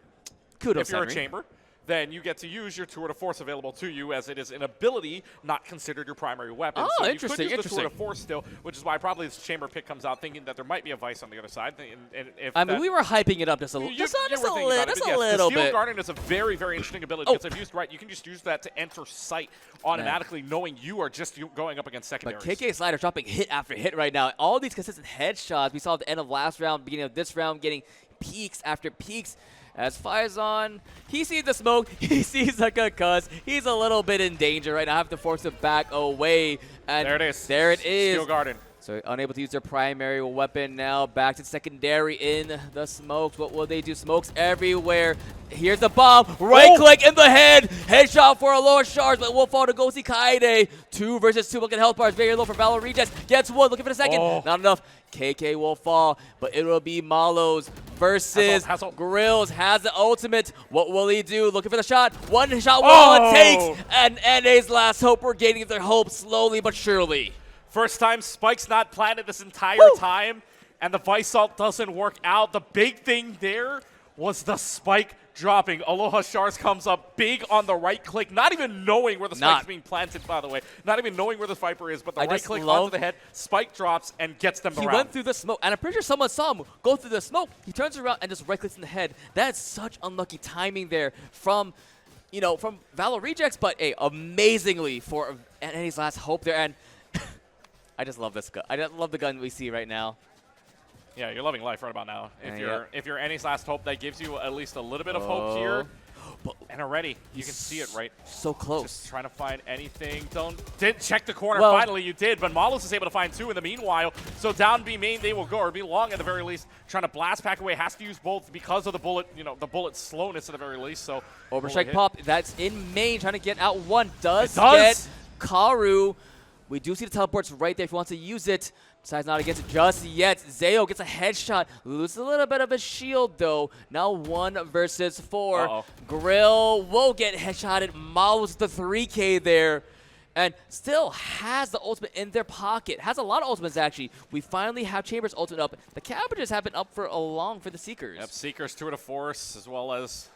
Kudos, if you're Henry. a chamber, then you get to use your tour de force available to you, as it is an ability not considered your primary weapon. Oh, so interesting, you could use the tour interesting. de force still, which is why probably this chamber pick comes out thinking that there might be a Vice on the other side. And if I mean, we were hyping it up just a you little, were thinking about it, but yes, little the Steel bit. Garden is a very, very interesting ability, because if used right, you can just use that to enter sight automatically, knowing you are just going up against secondaries. But KK Slider dropping hit after hit right now. All these consistent headshots we saw at the end of last round, beginning of this round, getting peaks after peaks. As Faizon, he sees the smoke, he sees the concuss, he's a little bit in danger right now. I have to force it back away. And there it is. There it is. Steel Garden. So unable to use their primary weapon now. Back to secondary in the smokes. What will they do? Smokes everywhere. Here's the bomb. Right click in the head. Headshot for a lower charge, but will fall to Gosi Kaede. 2 versus 2. Look at health bars. Very low for Valo Rejects. Gets one. Looking for the second. Not enough. KK will fall, but it will be Malos versus Grills. Has the ultimate. What will he do? Looking for the shot. One shot. One takes. And NA's last hope. We're gaining their hope slowly but surely. First time Spike's not planted this entire time, and the Vice Salt doesn't work out. The big thing there was the Spike dropping. Aloha Shars comes up big on the right click, not even knowing where the Spike's being planted, by the way. Not even knowing where the Viper is, but the right click onto the head, Spike drops and gets them around. He went through the smoke, and I'm pretty sure someone saw him go through the smoke. He turns around and just right clicks in the head. That's such unlucky timing there from, from Valo Rejects, but hey, amazingly for NA's last hope there. And I just love this gun. I just love the gun we see right now. Yeah, you're loving life right about now. If you're NA's last hope, that gives you at least a little bit of hope here. And already, you can see it, right? So close. Just trying to find anything. Didn't check the corner. Finally, you did, but Malos is able to find 2 in the meanwhile. So down B main, they will go, or B long at the very least. Trying to blast pack away. Has to use both because of the bullet, the bullet slowness at the very least. So Overstrike pop. That's in main, trying to get out one. Does get Karu. We do see the teleports right there if he wants to use it. Decides not against it just yet. Zayo gets a headshot. Loses a little bit of his shield, though. Now 1 versus 4. Grill will get headshotted. Malos the 3K there. And still has the ultimate in their pocket. Has a lot of ultimates, actually. We finally have Chambers' ultimate up. The Cabbages have been up for the Seekers. Yep, Seekers tour de force, as well as...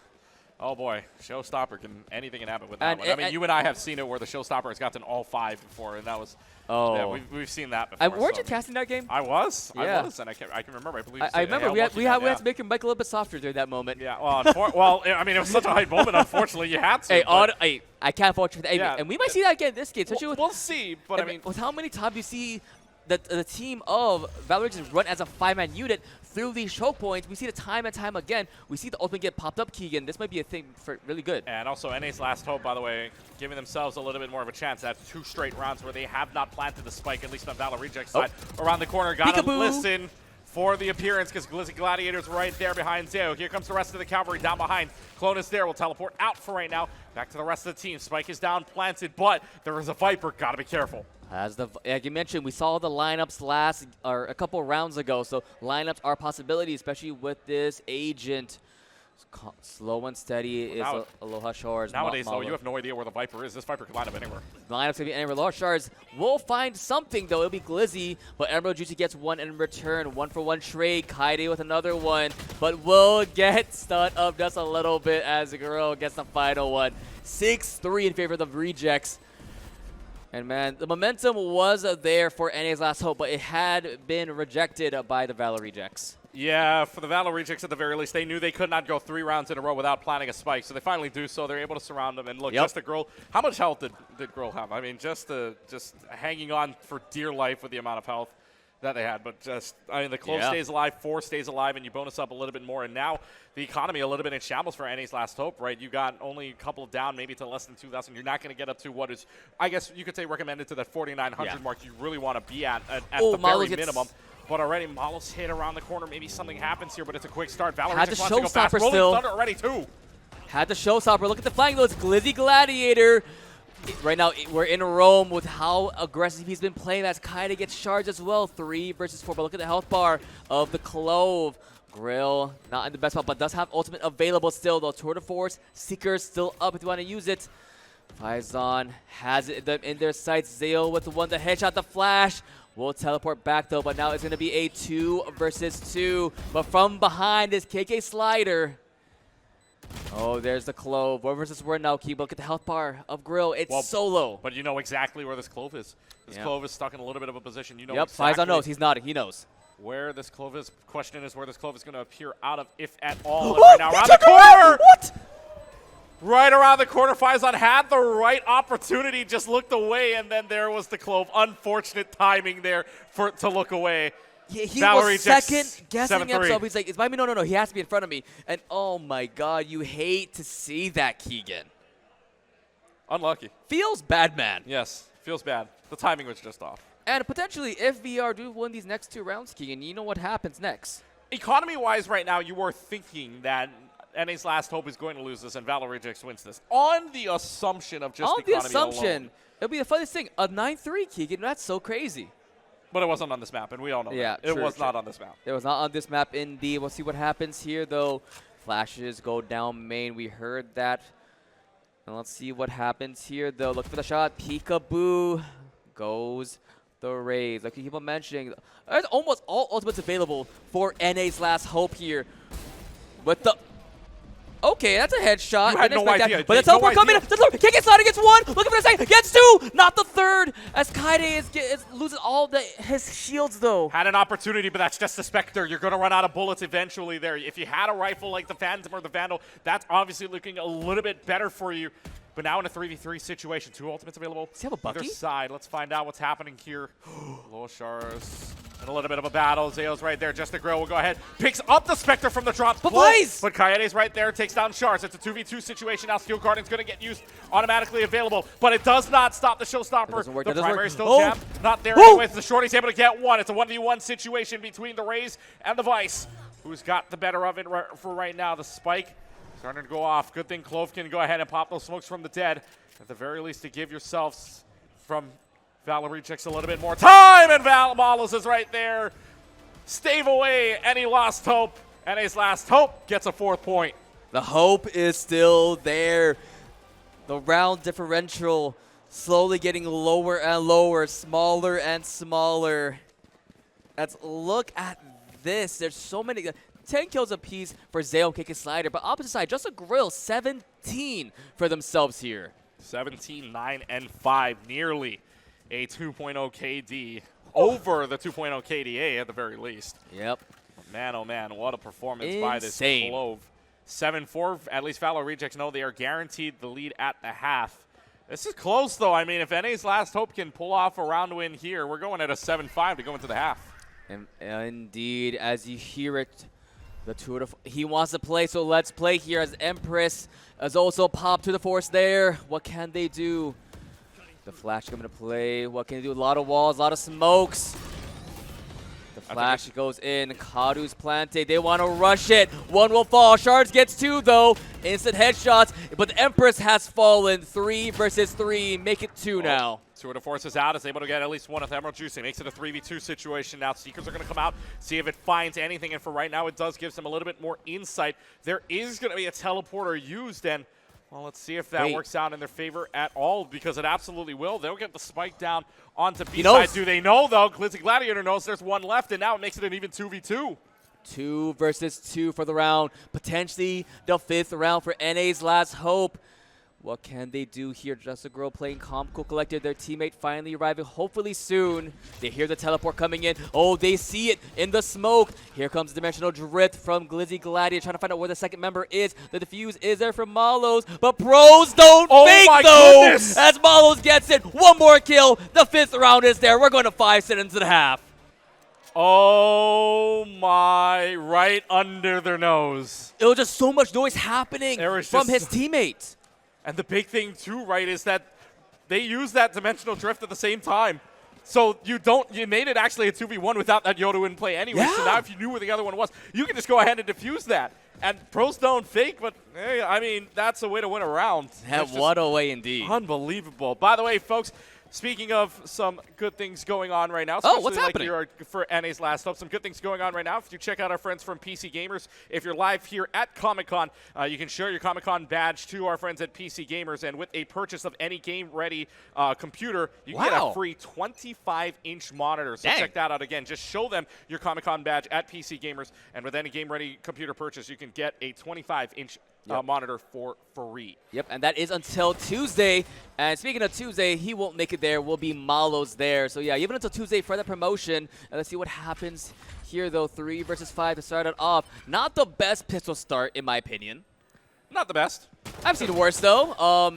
Oh boy, Showstopper anything can happen with that one. I mean, you and I have seen it where the Showstopper has gotten all 5 before, and that was yeah, we've seen that before. Weren't you casting that game? I was, yeah. and I can remember. I believe. I remember we had to make your mic a little bit softer during that moment. Yeah, well, I mean, it was such a high moment. Unfortunately, you had to. Hey, I can't fault you for that. Yeah, and we might see that again this game. We'll see, but I mean, with how many times you see the team of Valorant just run as a 5-man unit through these choke points, we see it time and time again. We see the ultimate get popped up, Keegan. This might be a thing for really good. And also NA's last hope, by the way, giving themselves a little bit more of a chance. That's 2 straight rounds where they have not planted the spike, at least on Valo Reject's side. Around the corner, gotta listen for the appearance, because Glizzy Gladiator's right there behind Zayo. Here comes the rest of the cavalry down behind. Clonus there will teleport out for right now. Back to the rest of the team. Spike is down, planted, but there is a Viper. Gotta be careful. Like you mentioned, we saw the lineups a couple rounds ago, so lineups are a possibility, especially with this agent. Slow and steady is Aloha Shores. Nowadays, though, you have no idea where the Viper is. This Viper could line up anywhere. Lineup's going to be anywhere. Aloha Shores will find something, though. It'll be Glizzy, but Emerald Juicy gets 1 in return. 1-for-1 trade. Kaide with another one, but will get stunned up just a little bit as the girl gets the final one. 6-3 in favor of the Rejects. And, man, the momentum was there for NA's last hope, but it had been rejected by the Valo Rejects. Yeah, for the Valo Rejects at the very least, they knew they could not go 3 rounds in a row without planting a spike, so they finally do so. They're able to surround them. And look, just the Girl, how much health did Girl have? I mean, just hanging on for dear life with the amount of health that they had. But the close stays alive, 4 stays alive, and you bonus up a little bit more. And now the economy a little bit in shambles for NA's last hope, right? You got only a couple down, maybe to less than 2,000. You're not going to get up to what is, I guess you could say, recommended to that 4,900 mark you really want to be at the very minimum. But already, Malos hit around the corner. Maybe something happens here, but it's a quick start. Valorant just wants to go fast. Rolling Thunder already, too. Had the showstopper. Look at the flying loads. Glizzy Gladiator. Right now, we're in Rome with how aggressive he's been playing. That's Kaide gets charged as well. 3 versus 4. But look at the health bar of the Clove. Grill, not in the best spot, but does have ultimate available still, though. Tour de Force, Seekers still up if you want to use it. Faizon has it in their sights. Zayo with the one to headshot the flash. Will teleport back, though, but now it's going to be a 2 versus 2. But from behind is KK Slider. Oh, there's the Clove. Where versus where now, Keebo? Look at the health bar of Grill. It's solo. But you know exactly where this Clove is. This Clove is stuck in a little bit of a position. You know Yep, exactly. knows. He's nodding. He knows. Where this Clove is. Question is where this Clove is going to appear out of, if at all. And right now, around the corner! What? Right around the corner, Faison had the right opportunity, just looked away, and then there was the Clove. Unfortunate timing there to look away. Yeah, he Valerie was second guessing 7-3. himself. He's like, it's by me. No. He has to be in front of me. And oh my God, you hate to see that, Keegan. Unlucky. Feels bad, man. Yes, feels bad. The timing was just off. And potentially, if VR do win these next 2 rounds, Keegan, you know what happens next. Economy-wise right now, you are thinking that NA's Last Hope is going to lose this and Valo Rejects wins this. On the assumption of just economy alone. It'll be the funniest thing. A 9-3, Keegan, that's so crazy. But it wasn't on this map, and we all know that. It was not on this map. It was not on this map, indeed. We'll see what happens here, though. Flashes go down main. We heard that. And let's see what happens here, though. Look for the shot. Peekaboo goes the Rays. Like you keep on mentioning, there's almost all ultimates available for NA's Last Hope here. With the... Okay, that's a headshot. You had no idea. That. But the teleport coming in. Can't get sliding. Gets 1. Looking for the second. Gets 2. Not the third. As Kaide is losing all his shields, though. Had an opportunity, but that's just the Spectre. You're going to run out of bullets eventually there. If you had a rifle like the Phantom or the Vandal, that's obviously looking a little bit better for you. But now in a 3v3 situation, 2 ultimates available. Does he have a Bucky? Either side. Let's find out what's happening here. Loshars in a little bit of a battle. Zayo's right there. Just a Grill will go ahead. Picks up the Spectre from the drop. But Kaede's right there. Takes down Shars. It's a 2v2 situation. Now Skill Guardian's going to get used. Automatically available. But it does not stop the Showstopper. The primary still jammed. Not there anyways. The Shorty's able to get 1. It's a 1v1 situation between the Rays and the Vice. Who's got the better of it for right now. The Spike starting to go off. Good thing Clove can go ahead and pop those smokes from the dead. At the very least, to give yourselves from Valo Rejects a little bit more time. And Malos is right there. Stave away any lost hope. NA's Last Hope gets a 4th point. The hope is still there. The round differential slowly getting lower and lower, smaller and smaller. Let's look at this. There's so many. 10 kills apiece for Zayo, Kick, and Slider. But opposite side, just a Grill, 17 for themselves here. 17, 9, and 5. Nearly a 2.0 KD. Over the 2.0 KDA at the very least. Yep. Man, oh man, what a performance by this Insane. Clove. 7-4, at least Valo Rejects know they are guaranteed the lead at the half. This is close, though. I mean, if NA's Last Hope can pull off a round win here, we're going at a 7-5 to go into the half. And indeed, as you hear it, he wants to play, so let's play here as Empress has also popped to the force there. What can they do? The Flash coming to play. What can they do? A lot of walls, a lot of smokes. The Flash goes in. Kadu's planted. They want to rush it. 1 will fall. Shards gets 2, though. Instant headshots. But the Empress has fallen. 3 versus 3. Make it 2 now. Tour de Force is out, is able to get at least 1 with Emerald Juice. It makes it a 3v2 situation now. Seekers are going to come out, see if it finds anything, and for right now, it does give them a little bit more insight. There is going to be a teleporter used, and well, let's see if that works out in their favor at all, because it absolutely will. They'll get the spike down onto B-side. Do they know, though? Glizzy Gladiator knows there's 1 left, and now it makes it an even 2v2. 2 versus 2 for the round. Potentially the 5th round for NA's Last Hope. What can they do here? Just a Girl playing calm, cool, collected. Their teammate finally arriving, hopefully soon. They hear the teleport coming in. Oh, they see it in the smoke. Here comes Dimensional Drift from Glizzy Gladiator, trying to find out where the second member is. The defuse is there from Malos, but pros don't fake, though. Goodness. As Malos gets it. 1 more kill. The 5th round is there. We're going to 5 sit into the half. Oh my, right under their nose. It was just so much noise happening from his teammates. And the big thing, too, right, is that they use that Dimensional Drift at the same time. So you made it actually a 2v1 without that Yoda in play anyway. Yeah. So now if you knew where the other one was, you can just go ahead and defuse that. And pros don't fake, but hey, I mean, that's a way to win a round. What a way indeed. Unbelievable. By the way, folks, speaking of some good things going on right now, what's happening? For NA's Last Hope, some good things going on right now. If you check out our friends from PC Gamers, if you're live here at Comic-Con, you can share your Comic-Con badge to our friends at PC Gamers, and with a purchase of any game-ready computer, you can get a free 25-inch monitor. So check that out again. Just show them your Comic-Con badge at PC Gamers, and with any game-ready computer purchase, you can get a 25-inch monitor for free. Yep, and that is until Tuesday. And speaking of Tuesday, he won't make it there. Will be Malo's there. So yeah, even until Tuesday for that promotion. And let's see what happens here, though. 3 versus 5 to start it off. Not the best pistol start, in my opinion. Not the best. I've seen worse, though.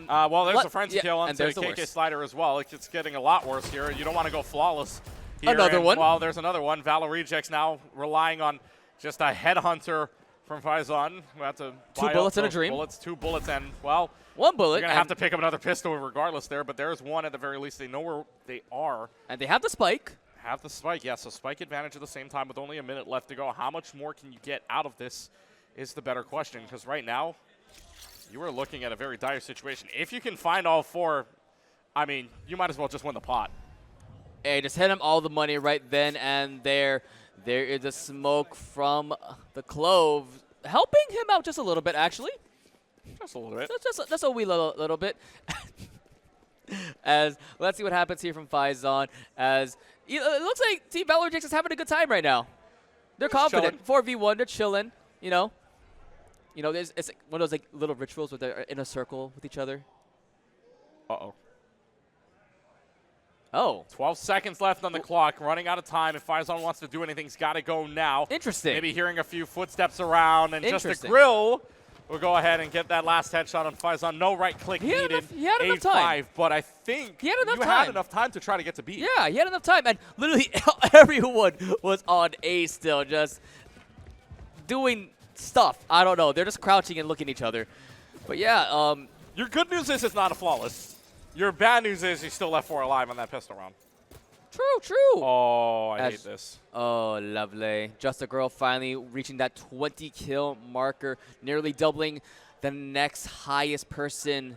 Well, there's a frenzy kill on and the there's the KK worst. slider as well. It's getting a lot worse here. You don't want to go flawless here. Another one. Well, there's another one. Valo Rejects now relying on just a headhunter from Faison. We have to 2 buy bullets up and a those dream. Bullets, 2 bullets, and, well, 1 bullet. you're going to have to pick up another pistol regardless there, but there's one at the very least. They know where they are. And they have the spike. Have the spike, yeah, so spike advantage at the same time with only a minute left to go. How much more can you get out of this is the better question, because right now you are looking at a very dire situation. If you can find all 4, I mean, you might as well just win the pot. Hey, just hit him all the money right then and there. There is a smoke from the Clove, helping him out just a little bit, actually. Just a little bit. Just a wee little bit. As let's see what happens here from Faison. As it looks like Team Valorant King is having a good time right now. They're confident. 4v1, they're chilling. You know, it's like one of those like little rituals where they're in a circle with each other. Uh-oh. Oh. 12 seconds left on the clock, running out of time. If Faison wants to do anything, he's got to go now. Interesting. Maybe hearing a few footsteps around, and just a Interesting. grill will go ahead and get that last headshot on Faison. No right click needed. He had enough time. 8-5, but I think He had enough you time. had enough time to try to get to B. Yeah, he had enough time, and literally everyone was on A still, just doing stuff. I don't know. They're just crouching and looking at each other. But yeah, Your good news is it's not a flawless. Your bad news is you still left 4 alive on that pistol round. true. Oh, I hate this. Oh, lovely. Just a Girl finally reaching that 20 kill marker, nearly doubling the next highest person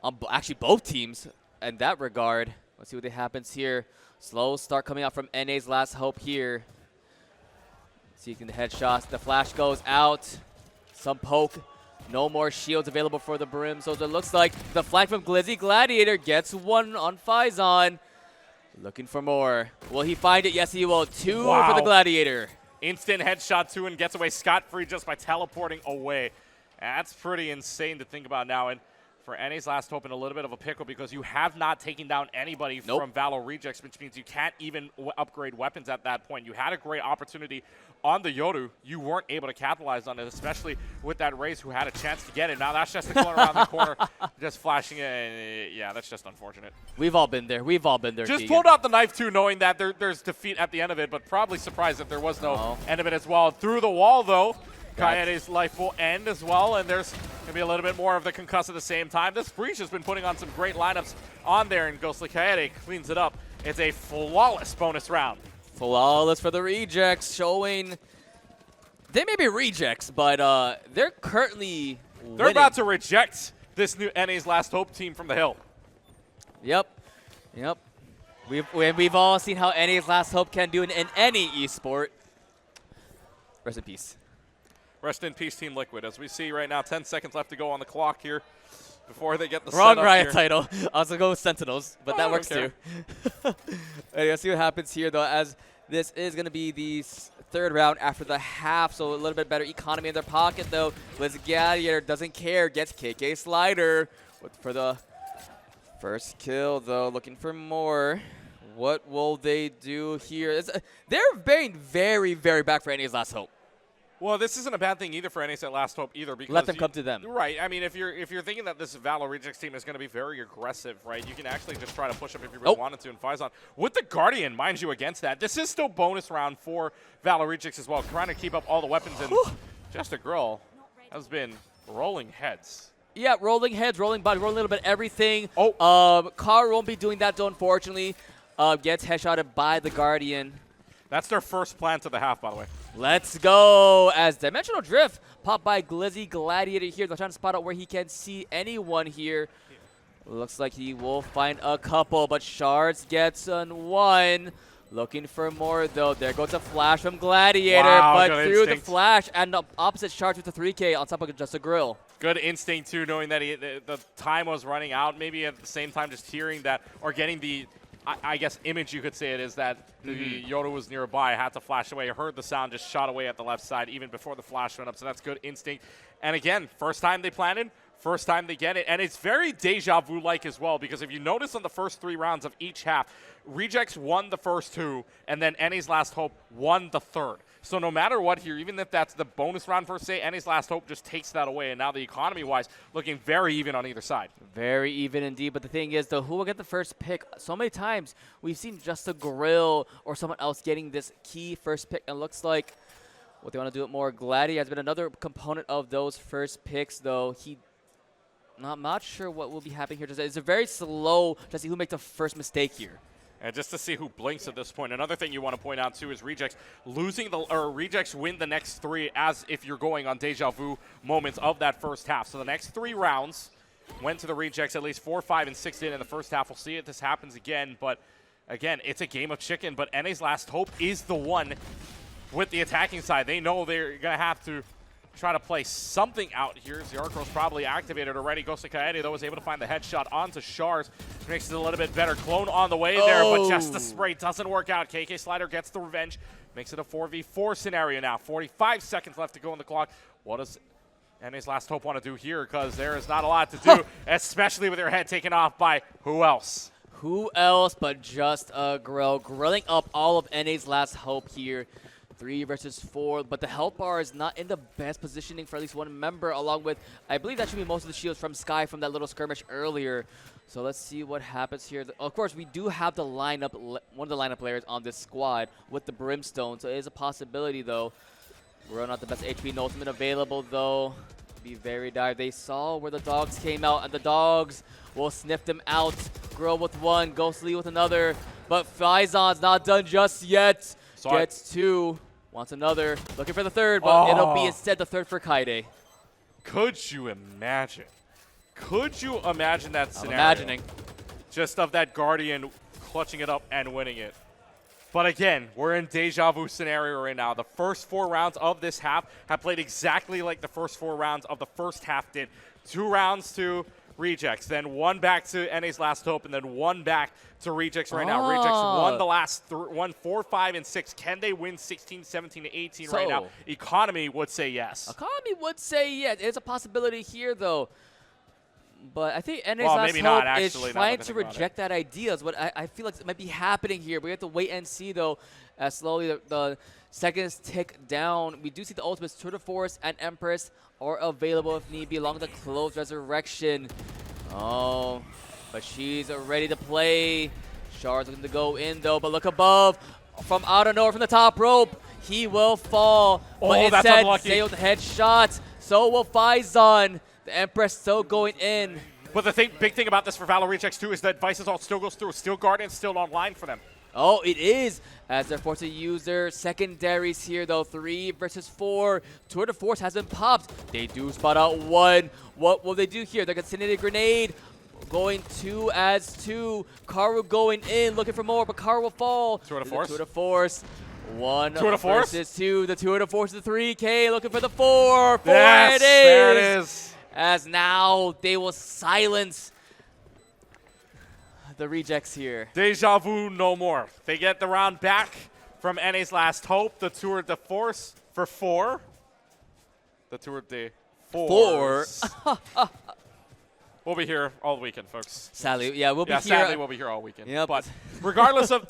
on actually both teams in that regard. Let's see what happens here. Slow start coming out from NA's Last Hope here. Seeking the headshots. The flash goes out. Some poke. No more shields available for the Brim. So it looks like the flank from Glizzy Gladiator gets one on Faison. Looking for more. Will he find it? Yes, he will. 2 for the Gladiator. Instant headshot 2 and gets away scot-free just by teleporting away. That's pretty insane to think about now. And for NA's Last Hope in a little bit of a pickle because you have not taken down anybody from Valo Rejects, which means you can't even upgrade weapons at that point. You had a great opportunity on the Yoru. You weren't able to capitalize on it, especially with that Raze who had a chance to get it. Now that's just going around the corner, just flashing it. Yeah, that's just unfortunate. We've all been there. Just Keegan. pulled out the knife too, knowing that there's defeat at the end of it, but probably surprised that there was no end of it as well. Through the wall, though, Kaede's life will end as well, and there's going to be a little bit more of the concuss at the same time. This Breach has been putting on some great lineups on there, and Ghostly Kaede cleans it up. It's a flawless bonus round. Flawless for the Rejects, showing they may be rejects, but they're currently They're winning. about to reject this new NA's Last Hope team from the hill. Yep. We've all seen how NA's Last Hope can do in any esport. Rest in peace. Rest in peace, Team Liquid. As we see right now, 10 seconds left to go on the clock here before they get the Wrong setup Riot here. title. I was going to go with Sentinels, but that works okay. too. Anyway, let's see what happens here, though, as this is going to be the third round after the half, so a little bit better economy in their pocket, though. Blizz Gladiator doesn't care, gets KK Slider for the first kill, though. Looking for more. What will they do here? They're being very, very back for NA's Last Hope. Well, this isn't a bad thing either for NA's Last Hope either. Because Let them come to them. Right. I mean, if you're thinking that this Valo Rejects team is going to be very aggressive, right, you can actually just try to push up if you really wanted to. And Faison with the Guardian, mind you, against that. This is still bonus round for Valo Rejects as well, trying to keep up all the weapons. And Just a Girl has been rolling heads. Yeah, rolling heads, rolling bodies, rolling a little bit everything. Car won't be doing that, though, unfortunately. Gets headshotted by the Guardian. That's their first plant of the half, by the way. Let's go as Dimensional Drift popped by Glizzy Gladiator here. They're trying to spot out where he can see anyone here. Looks like he will find a couple, but Shards gets one. Looking for more, though. There goes a flash from Gladiator, but through the flash and the opposite Shards with the 3K on top of just a grill. Good instinct, too, knowing that the time was running out. Maybe at the same time just hearing that or getting the I guess image you could say it is that the Yoda was nearby, had to flash away, heard the sound, just shot away at the left side even before the flash went up. So that's good instinct. And again, first time they planted, first time they get it. And it's very deja vu-like as well, because if you notice on the first 3 rounds of each half, Rejects won the first 2, and then NA's Last Hope won the third. So no matter what here, even if that's the bonus round per se, NA's Last Hope just takes that away. And now the economy-wise, looking very even on either side. Very even indeed. But the thing is, though, who will get the first pick? So many times we've seen just a Grill or someone else getting this key first pick. And it looks like what they want to do it more. Glady has been another component of those first picks, though. I'm not sure what will be happening here. It's a very slow to see who makes the first mistake here. And just to see who blinks at this point. Another thing you want to point out, too, is Rejects Rejects win the next 3 as if you're going on deja vu moments of that first half. So the next 3 rounds went to the Rejects, at least 4, 5, and 6 in the first half. We'll see if this happens again. But, again, it's a game of chicken. But NA's Last Hope is the one with the attacking side. They know they're going to have to try to play something out here. The Arcro's probably activated already. Goes to Kaede, though, was able to find the headshot onto Shars. Makes it a little bit better. Clone on the way there, but just the spray doesn't work out. KK Slider gets the revenge. Makes it a 4v4 scenario now. 45 seconds left to go on the clock. What does NA's Last Hope want to do here? Because there is not a lot to do, especially with their head taken off by who else? Who else but just a Grill. Grilling up all of NA's Last Hope here. 3 versus 4, but the health bar is not in the best positioning for at least one member, along with, I believe that should be most of the shields from Sky from that little skirmish earlier. So let's see what happens here. Of course, we do have the lineup, one of the lineup players on this squad with the Brimstone, so it is a possibility, though. We're not the best HP, no ultimate available, though. Be very dire. They saw where the dogs came out, and the dogs will sniff them out. Grill with 1, Ghostly with another, but Faison's not done just yet. Gets 2. Wants another, looking for the third, but it'll be instead the third for Kaede. Could you imagine? Could you imagine that scenario? I'm imagining. Just of that Guardian clutching it up and winning it. But again, we're in deja vu scenario right now. The first 4 rounds of this half have played exactly like the first 4 rounds of the first half did. 2 rounds to Rejects, then 1 back to NA's Last Hope, and then 1 back to Rejects right now. Rejects won the last 4, 5, and 6. Can they win 16, 17, and 18 right now? Economy would say yes. Economy would say yes. It's a possibility here, though. But I think NA's Last maybe Hope not, is actually, trying to reject that idea. Is what I feel like it might be happening here. We have to wait and see, though, as slowly the seconds tick down. We do see the ultimates, Tour de Force and Empress, are available if need be, along with the Closed Resurrection. Oh, but she's ready to play. Shard's looking to go in, though, but look above. From out of nowhere, from the top rope, he will fall. But instead, Zayo with the headshot. So will Faison. The Empress still going in. But the big thing about this for Valo Rejects, too, is that Vice's ult still goes through. Steel Guardian's still online for them. Oh, it is, as they're forced to use their secondaries here, though. 3 versus 4. Tour de Force has been popped. They do spot out 1. What will they do here? They're going to send in a grenade. Going 2 as 2. Karu going in, looking for more, but Karu will fall. Tour de Force. Tour de Force. 1 Tour de Force versus 2. The Tour de Force is the 3K, looking for the 4. 4 yes, it is. There it is. As now they will silence the Rejects here. Deja vu no more. They get the round back from NA's Last Hope. The Tour de Force for 4. The Tour de Force. 4. We'll be here all weekend, folks. Sadly, yeah, we'll be here. Sadly, we'll be here all weekend. Yep. But regardless of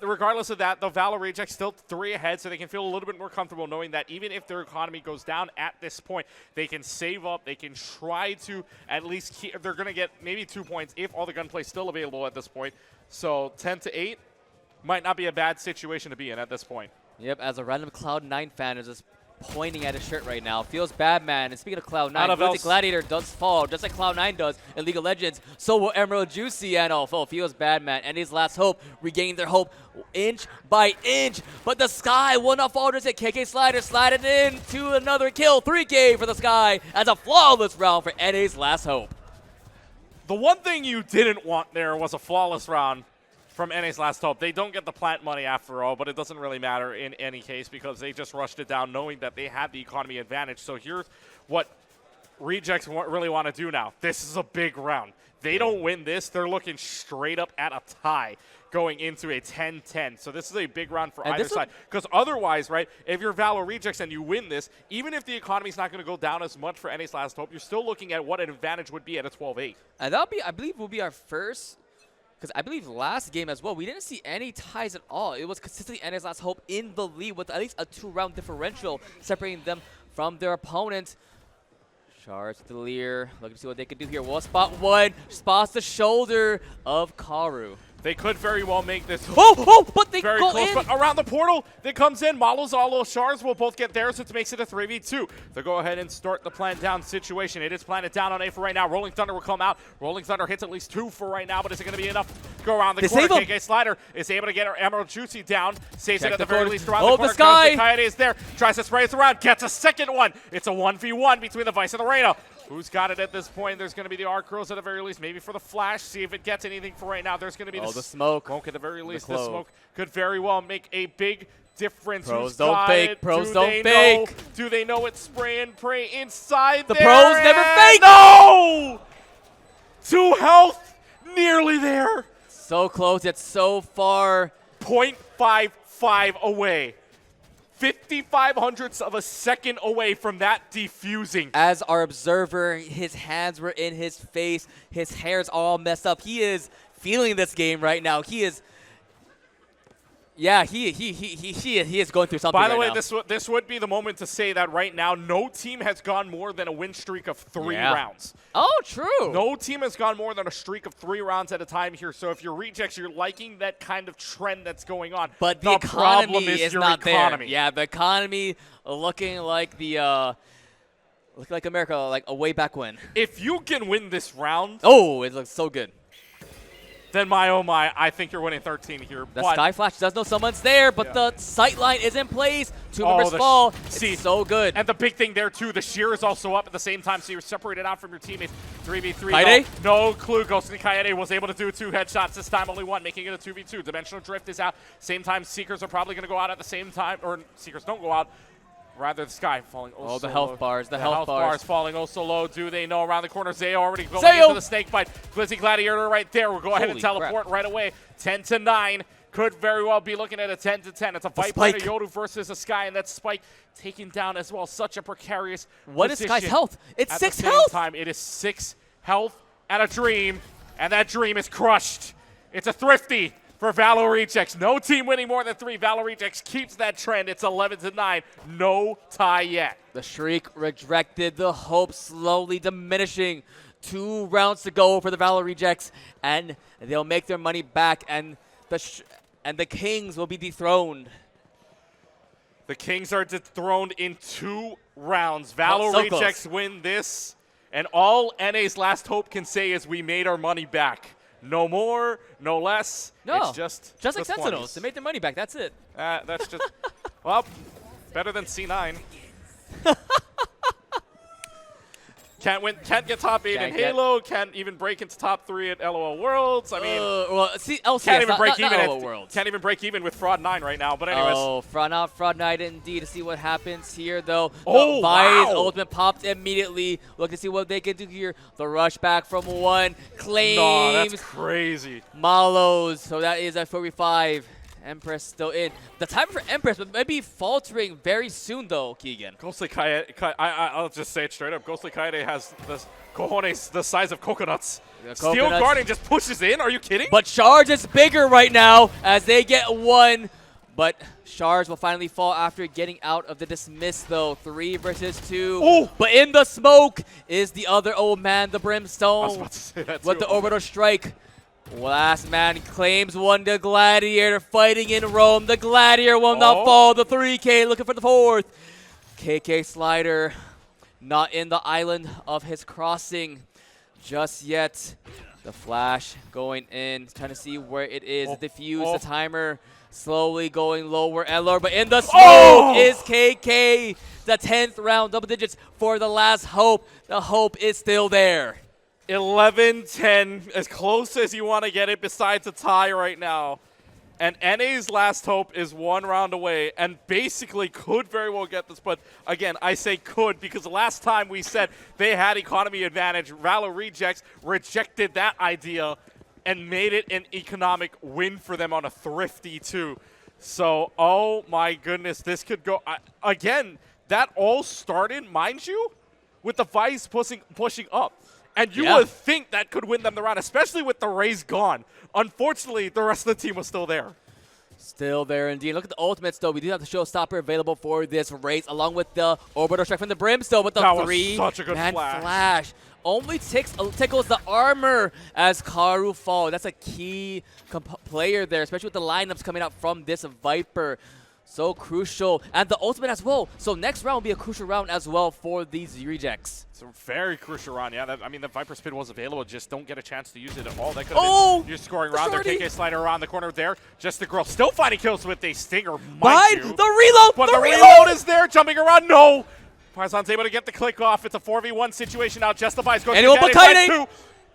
that, the Valo Rejects still 3 ahead, so they can feel a little bit more comfortable knowing that even if their economy goes down at this point, they can save up. They can try to at least keep. They're going to get maybe 2 points if all the gunplay is still available at this point. So 10-8 might not be a bad situation to be in at this point. Yep, as a random Cloud9 fan is just pointing at his shirt right now. Feels bad, man. And speaking of Cloud9, the Gladiator does fall, just like Cloud9 does in League of Legends. So will Emerald Juicy, and feels bad, man. And his Last Hope, regaining their hope inch by inch. But the Sky will not fall. Just hit KK Slider, sliding in to another kill. 3K for the Sky as a flawless round for NA's Last Hope. The one thing you didn't want there was a flawless round from NA's Last Hope. They don't get the plant money after all, but it doesn't really matter in any case because they just rushed it down knowing that they had the economy advantage. So here's what Rejects really want to do now. This is a big round. They don't win this, they're looking straight up at a tie going into a 10-10. So this is a big round for either side. Because otherwise, right, if you're Valo Rejects and you win this, even if the economy's not going to go down as much for NA's Last Hope, you're still looking at what an advantage would be at a 12-8. And that'll be, I believe, will be our first, because I believe last game as well, we didn't see any ties at all. It was consistently NA's Last Hope in the lead with at least a 2-round differential separating them from their opponent. Charge to the Lear, looking to see what they can do here. Well, spot one, spots the shoulder of Karu. They could very well make this But they very go close. in. But around the portal that comes in, Malozalo Shards will both get theirs, so it makes it a 3v2. They'll go ahead and start the plant down situation. It is planted down on A for right now. Rolling Thunder will come out. Rolling Thunder hits at least 2 for right now, but is it going to be enough to go around the corner? KK Slider is able to get her Emerald Juicy down. Saves it at the very least around the corner. The sky. Coyote is there. Tries to spray it around. Gets a second one. It's a 1v1 between the Vice and the Reno. Who's got it at this point? There's going to be the Arc Girls at the very least, maybe for the flash. See if it gets anything for right now. There's going to be the smoke. Smoke at the very least. The smoke could very well make a big difference. Pros Who's don't got fake. it? Pros Do don't they fake. Know? Do they know it's spray and pray inside The there? pros never fake. No! 2 health. Nearly there. So close, yet so far. 0.55 away. 5500ths of a second away from that defusing. As our observer, his hands were in his face. His hair's all messed up. He is feeling this game right now. He is, yeah, he is going through something. By the right way, now. this would be the moment to say that right now, no team has gone more than a win streak of 3 rounds. Oh, true. No team has gone more than a streak of 3 rounds at a time here. So if you're Rejects, you're liking that kind of trend that's going on. But the economy problem is your not economy. there. Yeah, the economy looking like the looking like America, like a way back when. If you can win this round, Oh, it looks so good. then my oh my, I think you're winning 13 here. The but Sky Flash does know someone's there, but Yeah. the sight line is in place. 2 Oh, members the fall. see, It's so good. And the big thing there, too, the shear is also up at the same time, so you're separated out from your teammates. 3v3. Kaede? No clue. Ghostly Kaede was able to do 2 headshots. This time only 1, making it a 2v2. Dimensional Drift is out. Same time, Seekers are probably going to go out at the same time. Or Seekers don't go out. Rather, the Sky falling oh, the so health low. bars. The health health bars. falling oh so low. Do they know around the corner? Zay already going Zayo! into the snake bite. Glizzy Gladiator right there. We'll go ahead and Holy teleport right away. 10-9. Could very well be looking at a 10-10. It's a Viper and a Spike. Yoru versus a Sky, and that Spike taken down as well. Such a precarious What is Sky's position. health? It's At 6 the same health. time, it is 6 health and a dream, and that dream is crushed. It's a thrifty for Valo Rejects. No team winning more than 3. Valo Rejects keeps that trend. It's 11-9. No tie yet. The Shriek rejected. The hope slowly diminishing. 2 rounds to go for the Valor Rejects, and they'll make their money back, and the Kings will be dethroned. The Kings are dethroned in 2 rounds. Valo so Rejects close. win this, and all NA's Last Hope can say is we made our money back. No more, no less. No, it's just like the Sentinels. 20s. They made their money back. That's it. That's just, well, better than C9. Can't get top 8 in Can't get- Halo. Can't even break into top 3 at LOL Worlds. I mean, well, see, LCS, can't even not, break not, even. not At, Worlds. can't even break even with Fraud 9 right now. But anyways, Oh, Fraud Night indeed. To see what happens here, though. Oh, the Vi's wow. ultimate popped immediately. Look to see what they can do here. The rush back from 1 claims no, that's crazy. Malos. So that is at 45. Empress still in. The time for Empress, but maybe faltering very soon, though, Keegan. Ghostly Kaede, I'll just say it straight up. Ghostly Kaede has the cojones the size of coconuts. The Steel coconuts. Guardian just pushes in. Are you kidding? But Shards is bigger right now as they get 1. But Shards will finally fall after getting out of the dismiss, though. 3 versus 2. Ooh. But in the smoke is the other old man, the I was Brimstone, about to say that with too. the orbital strike. Last man claims 1. The Gladiator fighting in Rome. The Gladiator will not Oh. fall. The 3K looking for the 4th. KK Slider not in the island of his crossing just yet. The flash going in, trying to see where it is. Oh. The diffuse, Oh. the timer slowly going lower and lower. But in the smoke Oh. is KK. The 10th round, double digits for the last hope. The hope is still there. 11-10, as close as you want to get it besides a tie right now. And NA's last hope is 1 round away and basically could very well get this. But again, I say could because the last time we said they had economy advantage, Valo Rejects rejected that idea and made it an economic win for them on a thrifty too. So, oh my goodness, this could go. Again, that all started, mind you, with the Vice pushing up. And you would think that could win them the round, especially with the Rays gone. Unfortunately, the rest of the team was still there. Still there indeed. Look at the ultimates, though. We do have the showstopper available for this race, along with the orbital strike from the Brimstone with the That was 3 such a good man flash. Only tickles the armor as Karu falls. That's a key player there, especially with the lineups coming out from this Viper. So crucial. And the ultimate as well. So next round will be a crucial round as well for these rejects. It's a very crucial round. Yeah, I mean, the Viper Spin was available. Just don't get a chance to use it at all. That could have been your scoring round. Their KK slider around the corner there. Just the girl still finding kills with a stinger. Mind you. The reload! But the reload is there. Jumping around. No. Farzan's able to get the click off. It's a 4v1 situation now. Justifies goes to 2.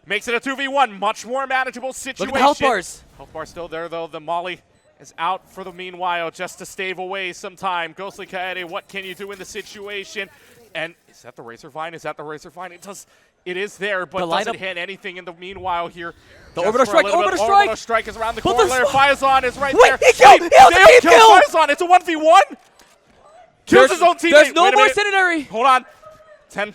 Makes it a 2v1. Much more manageable situation. Look at the health bars. Health bar still there, though. The Molly is out for the meanwhile, just to stave away some time. Ghostly Kaede, what can you do in the situation? And is that the Razor Vine? Is that the Razor Vine? It is there, but doesn't hit anything in the meanwhile here. The orbital strike, orbital strike is around the corner. Firezon is right there. He killed Firezon. It's a 1v1. Kills his own teammate. There's no more Incendiary. Hold on. 10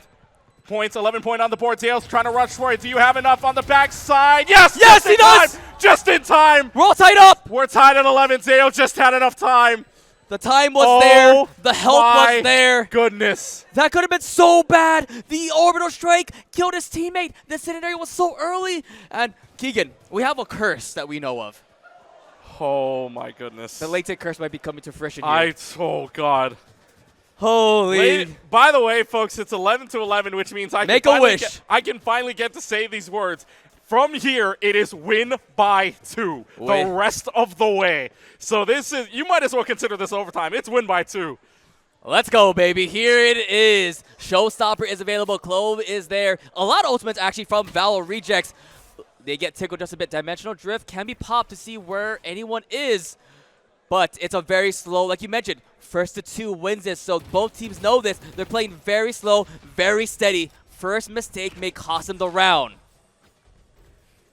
points, 11 point on the board. Tails trying to rush for it. Do you have enough on the backside? Yes! Yes, he does! Just in time. We're all tied up. We're tied at 11. Tails just had enough time. The time was there. The health was there. Goodness. That could have been so bad. The orbital strike killed his teammate. The Incendiary was so early. And Keegan, we have a curse that we know of. Oh my goodness. The latent curse might be coming to fruition here. Oh God. Holy. By the way, folks, it's 11-11, which means I can finally get to say these words. From here, it is win by 2 the rest of the way. So this is, you might as well consider this overtime. It's win by 2. Let's go, baby. Here it is. Showstopper is available. Clove is there. A lot of ultimates actually from Valo Rejects. They get tickled just a bit. Dimensional Drift can be popped to see where anyone is. But it's a very slow, like you mentioned, first to 2 wins this. So both teams know this. They're playing very slow, very steady. First mistake may cost them the round.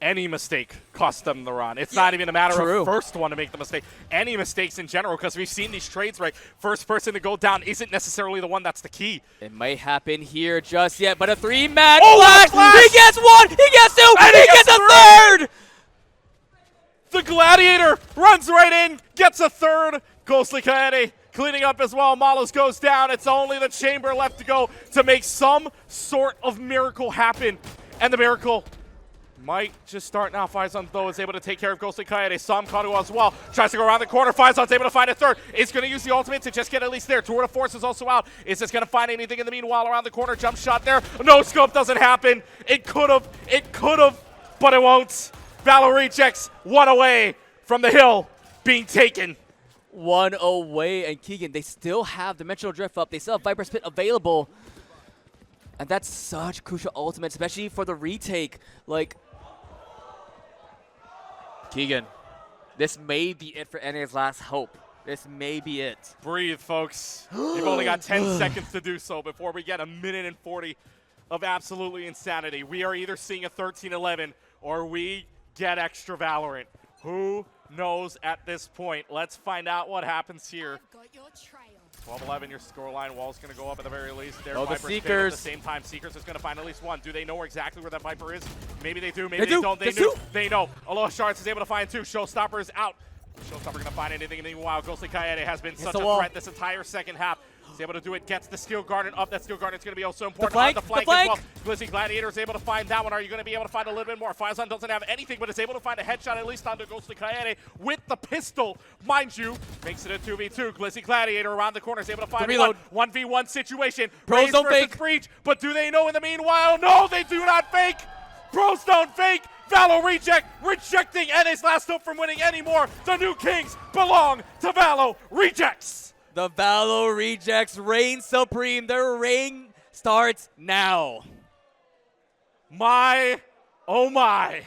Any mistake costs them the round. It's not even a matter of first one to make the mistake. Any mistakes in general, because we've seen these trades, right? First person to go down isn't necessarily the one that's the key. It might happen here just yet, but a 3-man flash! He gets 1! He gets 2! And he gets a 3rd! The Gladiator runs right in, gets a 3rd. Ghostly Kaede cleaning up as well. Malus goes down. It's only the Chamber left to go to make some sort of miracle happen. And the miracle might just start now. Faizan, though, is able to take care of Ghostly Kaede. Sam Kadu as well. Tries to go around the corner. Faizan's able to find a 3rd. Is going to use the ultimate to just get at least there. Tour de Force is also out. Is this going to find anything in the meanwhile around the corner? Jump shot there. No scope doesn't happen. It could have, but it won't. Valo Rejects 1 away from the hill being taken. 1 away, and Keegan, they still have Dimensional Drift up. They still have Viper Spit available. And that's such crucial ultimate, especially for the retake. Like, Keegan, this may be it for NA's last hope. This may be it. Breathe, folks. You've only got 10 seconds to do so before we get a minute and 40 of absolutely insanity. We are either seeing a 13-11 or we get extra Valorant. Who knows at this point? Let's find out what happens here. 12-11, your scoreline wall's going to go up at the very least. There, the Viper's Seekers. at the same time. Seekers is going to find at least 1. Do they know exactly where that Viper is? Maybe they do. Maybe they don't. They know. Aloha Shards is able to find 2. Showstopper is out. Showstopper going to find anything. Meanwhile, Ghostly Kaede has been such a threat this entire second half. He's able to do it, gets the Skill Garden up. That Skill Garden is going to be also important. The flank as well. Glizzy Gladiator is able to find that one. Are you going to be able to find a little bit more? Firezon doesn't have anything, but is able to find a headshot at least onto Ghostly Kaede with the pistol. Mind you, makes it a 2v2. Glizzy Gladiator around the corner is able to find one 1v1 situation. Pros don't fake. Breach, but do they know in the meanwhile? No, they do not fake. Pros don't fake. Valo rejecting NA's last hope from winning anymore. The new Kings belong to Valo Rejects. The Valo Rejects reign supreme. Their reign starts now. Oh my.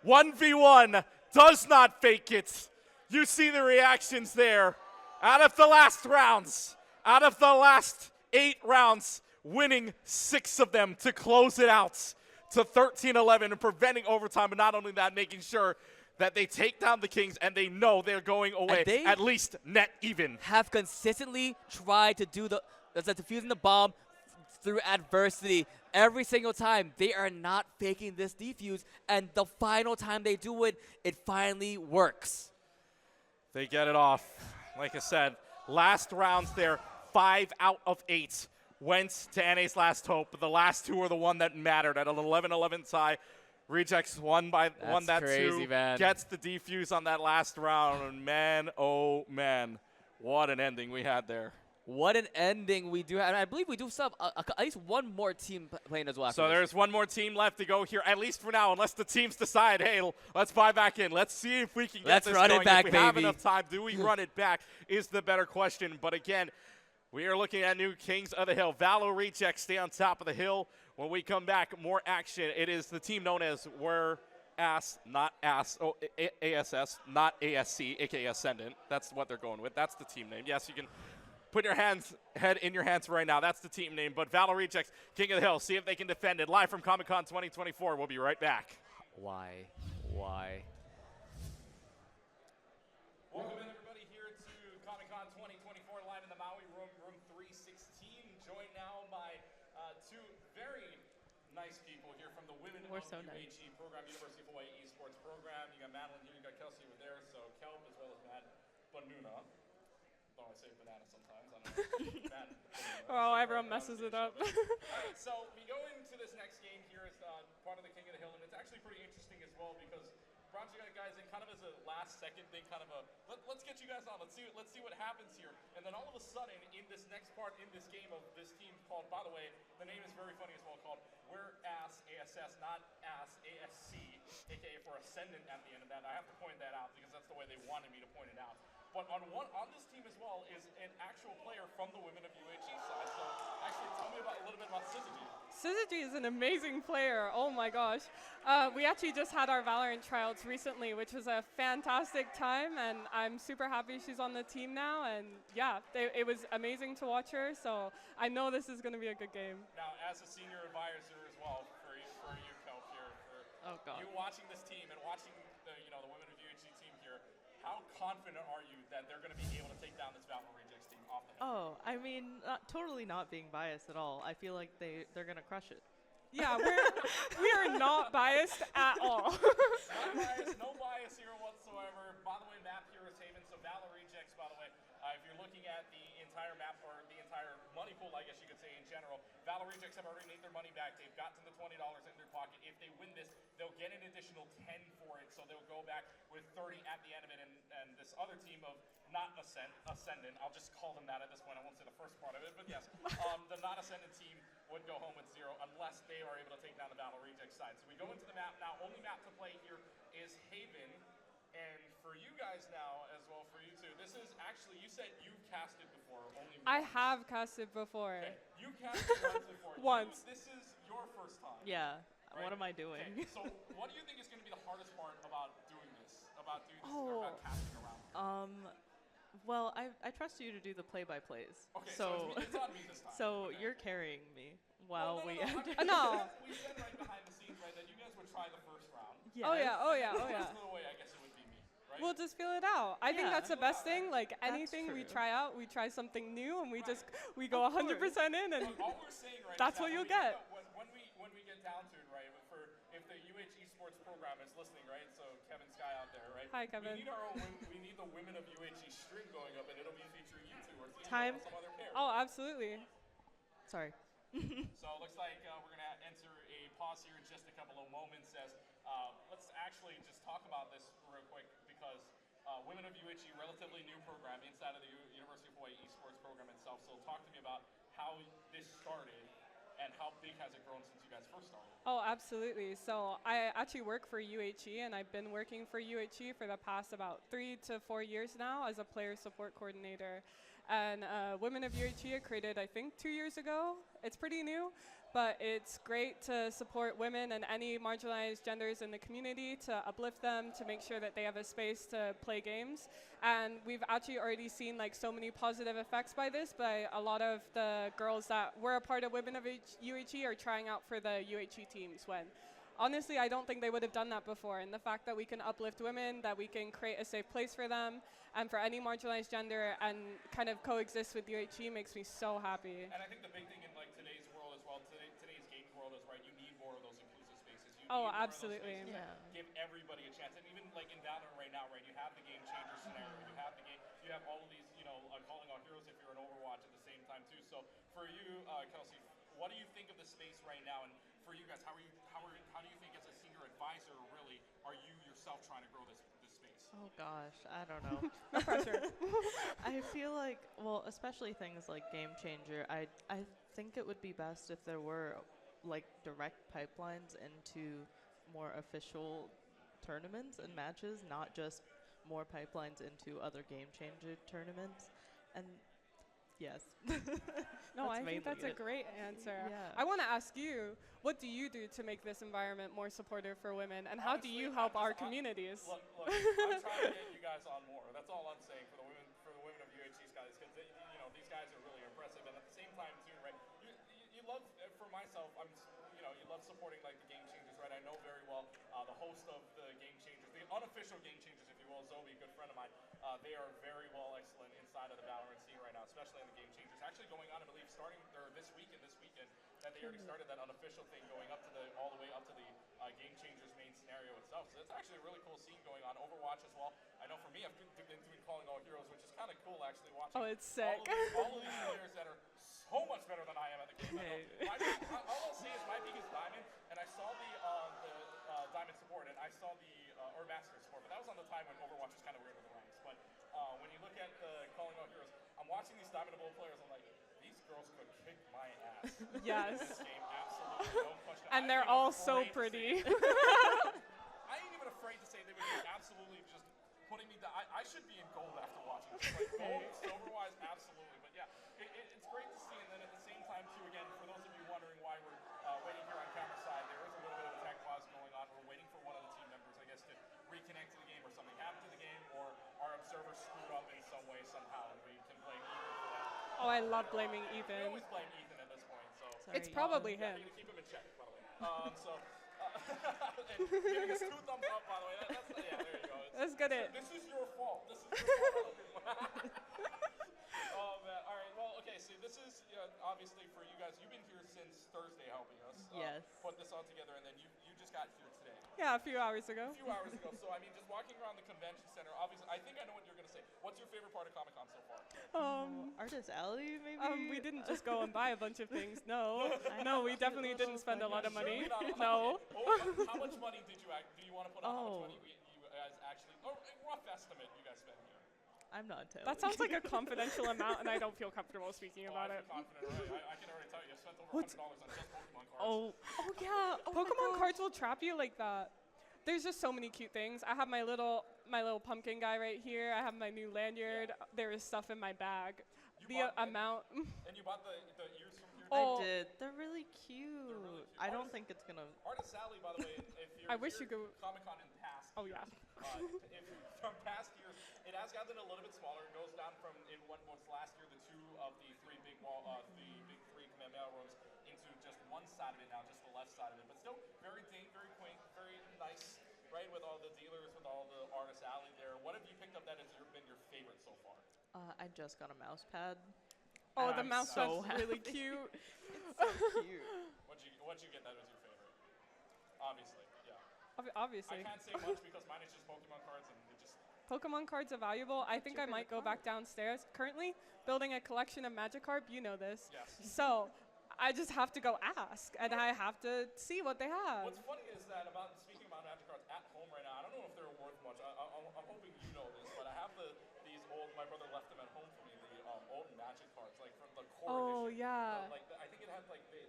1v1 does not fake it. You see the reactions there. Out of the last rounds, out of the last 8 rounds, winning 6 of them to close it out to 13-11 and preventing overtime. But not only that, making sure that they take down the Kings and they know they're going away at least net even. Have consistently tried to do defusing the bomb through adversity. Every single time, they are not faking this defuse, and the final time they do it, it finally works. They get it off. Like I said, last rounds there, 5 out of 8 went to NA's last hope, but the last 2 are the one that mattered at an 11-11 tie. Rejects won that crazy, 2, man. Gets the defuse on that last round, and man, oh man, what an ending we had there. What an ending we do have. I believe we do still have at least one more team playing as well. So there's one more team left to go here, at least for now, unless the teams decide, hey, let's buy back in. Let's see if we can get this run going. it back, if we have baby. enough time, do we run it back is the better question. But again, we are looking at new Kings of the Hill. Valo Rejects stay on top of the hill. When we come back, more action. It is the team known as ASS, not ASC, aka Ascendant. That's what they're going with. That's the team name. Yes, you can put your head in your hands right now. That's the team name. But Valo Rejects, King of the Hill, see if they can defend it. Live from Comic-Con 2024. We'll be right back. Why? Welcome in, everybody, here to Comic-Con 2024, live in the Maui room, room 316. Joined now by 2 very nice people here from the Women of UHE program, University of Hawaii Esports program. You got Madeline here, you got Kelsey over there, so Kelp as well as Matt Banuna. Though I say banana sometimes, I don't know. Matt, Oh, everyone messes it up. All right, so we go into this next game here as part of the King of the Hill, and it's actually pretty interesting as well because brought you guys in kind of as a last-second thing, kind of a let's get you guys on. Let's see what happens here. And then all of a sudden, in this next part in this game of this team called, by the way, the name is very funny as well, called We're Ass ASS, not Ass ASC, aka for Ascendant at the end of that. I have to point that out because that's the way they wanted me to point it out. But on this team as well is an actual player from the Women of UHE side. So actually, tell me a little bit about Syzygy. Syzygy is an amazing player. Oh my gosh. We actually just had our Valorant tryouts recently, which was a fantastic time, and I'm super happy she's on the team now. And yeah, it was amazing to watch her. So I know this is going to be a good game. Now, as a senior advisor as well for you, Kelp, here, for you watching this team and watching the Women of UHE team here, how confident are you that they're going to be able to take down this Valo Rejects team off the hill? Oh, I mean, totally not being biased at all. I feel like they're gonna crush it. Yeah, we are not biased at all. No bias here whatsoever. By the way, map here is Haven, so Valo Rejects, by the way, if you're looking at the entire map or the entire money pool, I guess you could say in general, Valo Rejects have already made their money back. They've gotten the $20 in their pocket. If they win this, they'll get an additional 10 for it, so they'll go back with 30 at the end of it. And this other team of not Ascendant, I'll just call them that at this point. I won't say the first part of it, but yes, the not Ascendant team would go home with 0 unless they are able to take down the Valo Rejects side. So we go into the map now. Only map to play here is Haven. And for you guys now, as well for you two, this is actually, you said you've casted before, only once. I have casted before. Okay. You casted once before. Once. This is your first time. Yeah. Right? What am I doing? Okay. So what do you think is going to be the hardest part about doing this? About Oh. casting around? Well, I trust you to do the play-by-plays. Okay, so it's on me this time. so Okay. you're carrying me while no, we no, end. No. We said right behind the scenes, right, that you guys would try the first round. Oh yeah, oh yeah, oh The yeah. first little way, I guess it would be me, right? We'll just feel it out. I think Yeah. that's the best thing. Like anything we true. try out, we try something new, and we we go Of 100% in, and All we're saying, right, that's is that what you'll when we get. when we get down to it, right, if the UH Esports program is listening, right, so Kevin Sky out there, right? Hi, Kevin. We need the Women of UHE string going up, and it'll be featuring you two or Time. some other pair. oh, absolutely. Sorry. So it looks like we're going to enter a pause here in just a couple of moments as let's actually just talk about this real quick because Women of UHE, relatively new program inside of the University of Hawaii Esports program itself. So talk to me about how this started and how big has it grown since you guys first started? Oh, absolutely. So I actually work for UHE, and I've been working for UHE for the past about 3 to 4 years now as a player support coordinator. And Women of UHE created, I think, 2 years ago. It's pretty new. but it's great to support women and any marginalized genders in the community, to uplift them, to make sure that they have a space to play games. And we've actually already seen like so many positive effects by this, by a lot of the girls that were a part of Women of UHE are trying out for the UHE teams, when honestly, I don't think they would have done that before. And the fact that we can uplift women, that we can create a safe place for them, and for any marginalized gender, and kind of coexist with UHE makes me so happy. And I think the big thing in like today's world as well, today's gaming world is right. You need more of those inclusive spaces. You Oh, need more absolutely. Of those spaces that give everybody a chance. And even like in Valorant right now, right? You have the game changer scenario. You have the game. You have all of these, calling out heroes if you're an Overwatch at the same time too. So for you, Kelsey, what do you think of the space right now? And for you guys, how do you think as a senior advisor, really, are you yourself trying to grow this space? Oh gosh, I don't know. No pressure. I feel like, well, especially things like Game Changer, I think it would be best if there were like direct pipelines into more official tournaments and matches, not just more pipelines into other Game Changer tournaments. And yes. No, I think mainly that's a it. great answer. Yeah. I want to ask you, what do you do to make this environment more supportive for women, and how do you help our communities? Look, I'm trying to get you guys on more. That's all I'm saying for the women of UHC's guys, because these guys are really impressive, and at the same time too, right? You love, for myself, you love supporting like the Game Changers, right? I know very well the host of the Game Changers, the unofficial Game Changers, if you will, Zoe, a good friend of mine. They are very well excellent inside of the Valorant scene right now, especially in the Game Changers. Actually going on, I believe, starting this weekend, that they already started that unofficial thing going up to all the way up to the Game Changers main scenario itself. So it's actually a really cool scene going on. Overwatch as well. I know for me, I've been doing Calling All Heroes, which is kind of cool actually watching. Oh, it's sick. All of these players that are so much better than I am at the game. All I'll say is my peak is Diamond, and I saw the Diamond support, and I saw or Master support, but that was on the time when Overwatch was kind of weird with the ranks. But when you look at the Calling All Heroes, I'm watching these Diamond and Bull players, I'm like, these girls could kick my ass. Yes. In this game, absolutely, no question. And they're all so pretty. I ain't even afraid to say they would be absolutely just putting me down. I should be in gold after watching this. Like gold, silver-wise, absolutely. But yeah, it's great to see. And then at the same time, too, again, for those of you wondering why we're waiting here on camera side, there is a little bit of a tech pause going on. We're waiting for one of the team members, I guess, to reconnect to the game, or something happened to the game, or our observer screwed up in some way, somehow, and we can blame Ethan for that. Oh, I love blaming We Ethan. always blame Ethan at this point, so. Sorry, It's probably Yeah, him. you keep him in check, by the way. And giving us 2 thumbs up, by the way. Yeah, there you go. Let's get it. This is your fault. This is your fault. Oh, man. All right. Well, okay. So this is obviously for you guys. You've been here since Thursday helping us Yes. put this all together, and then you just got here today. Yeah, a few hours ago. A few hours ago. So, I mean, just walking around the convention center, obviously, I think I know what you're going to say. What's your favorite part of Comic-Con so far? Artist Alley, maybe? We didn't just go and buy a bunch of things. No, no, we definitely didn't spend a lot of money. No. How much money do you want to put on how much money you guys actually, or a rough estimate you guys spend here? I'm not telling. That sounds like a confidential amount, and I don't feel comfortable speaking about I it. feel confident, right? I can already tell you, I spent over $100 on just Pokemon cards. Oh yeah, Pokemon cards will trap you like that. There's just so many cute things. I have my little pumpkin guy right here. I have my new lanyard. There is stuff in my bag. The amount. And you bought the ears from here? Oh. I did. They're really cute. really cute. I don't think it's gonna. Artist Sally, by the way, if you're I wish you could. Comic-Con in past Oh yeah. if from past years, it has gotten a little bit smaller. It goes down from in what was last year, the 2 of the 3 big three Kamehameha rooms into just one side of it now, just the left side of it. But still very very quaint, very nice, right? With all the dealers, with all the Artist Alley there. What have you picked up that has been your favorite so far? I just got a mouse pad. Oh, and the I'm mouse so pad's really happy. cute. So cute. What'd you get that was your favorite? Obviously, yeah. Obviously. I can't say much because mine is just Pokemon cards and it just. Pokemon cards are valuable. I think I might go back downstairs. Currently, building a collection of Magikarp. You know this. Yes. So, I just have to go ask, and I have to see what they have. What's funny is that speaking about Magic cards at home right now, I don't know if they're worth much. I'm hoping you know this, but I have these old. My brother left them at home for me. The old Magic cards, like from the core edition. Yeah. I think it had like the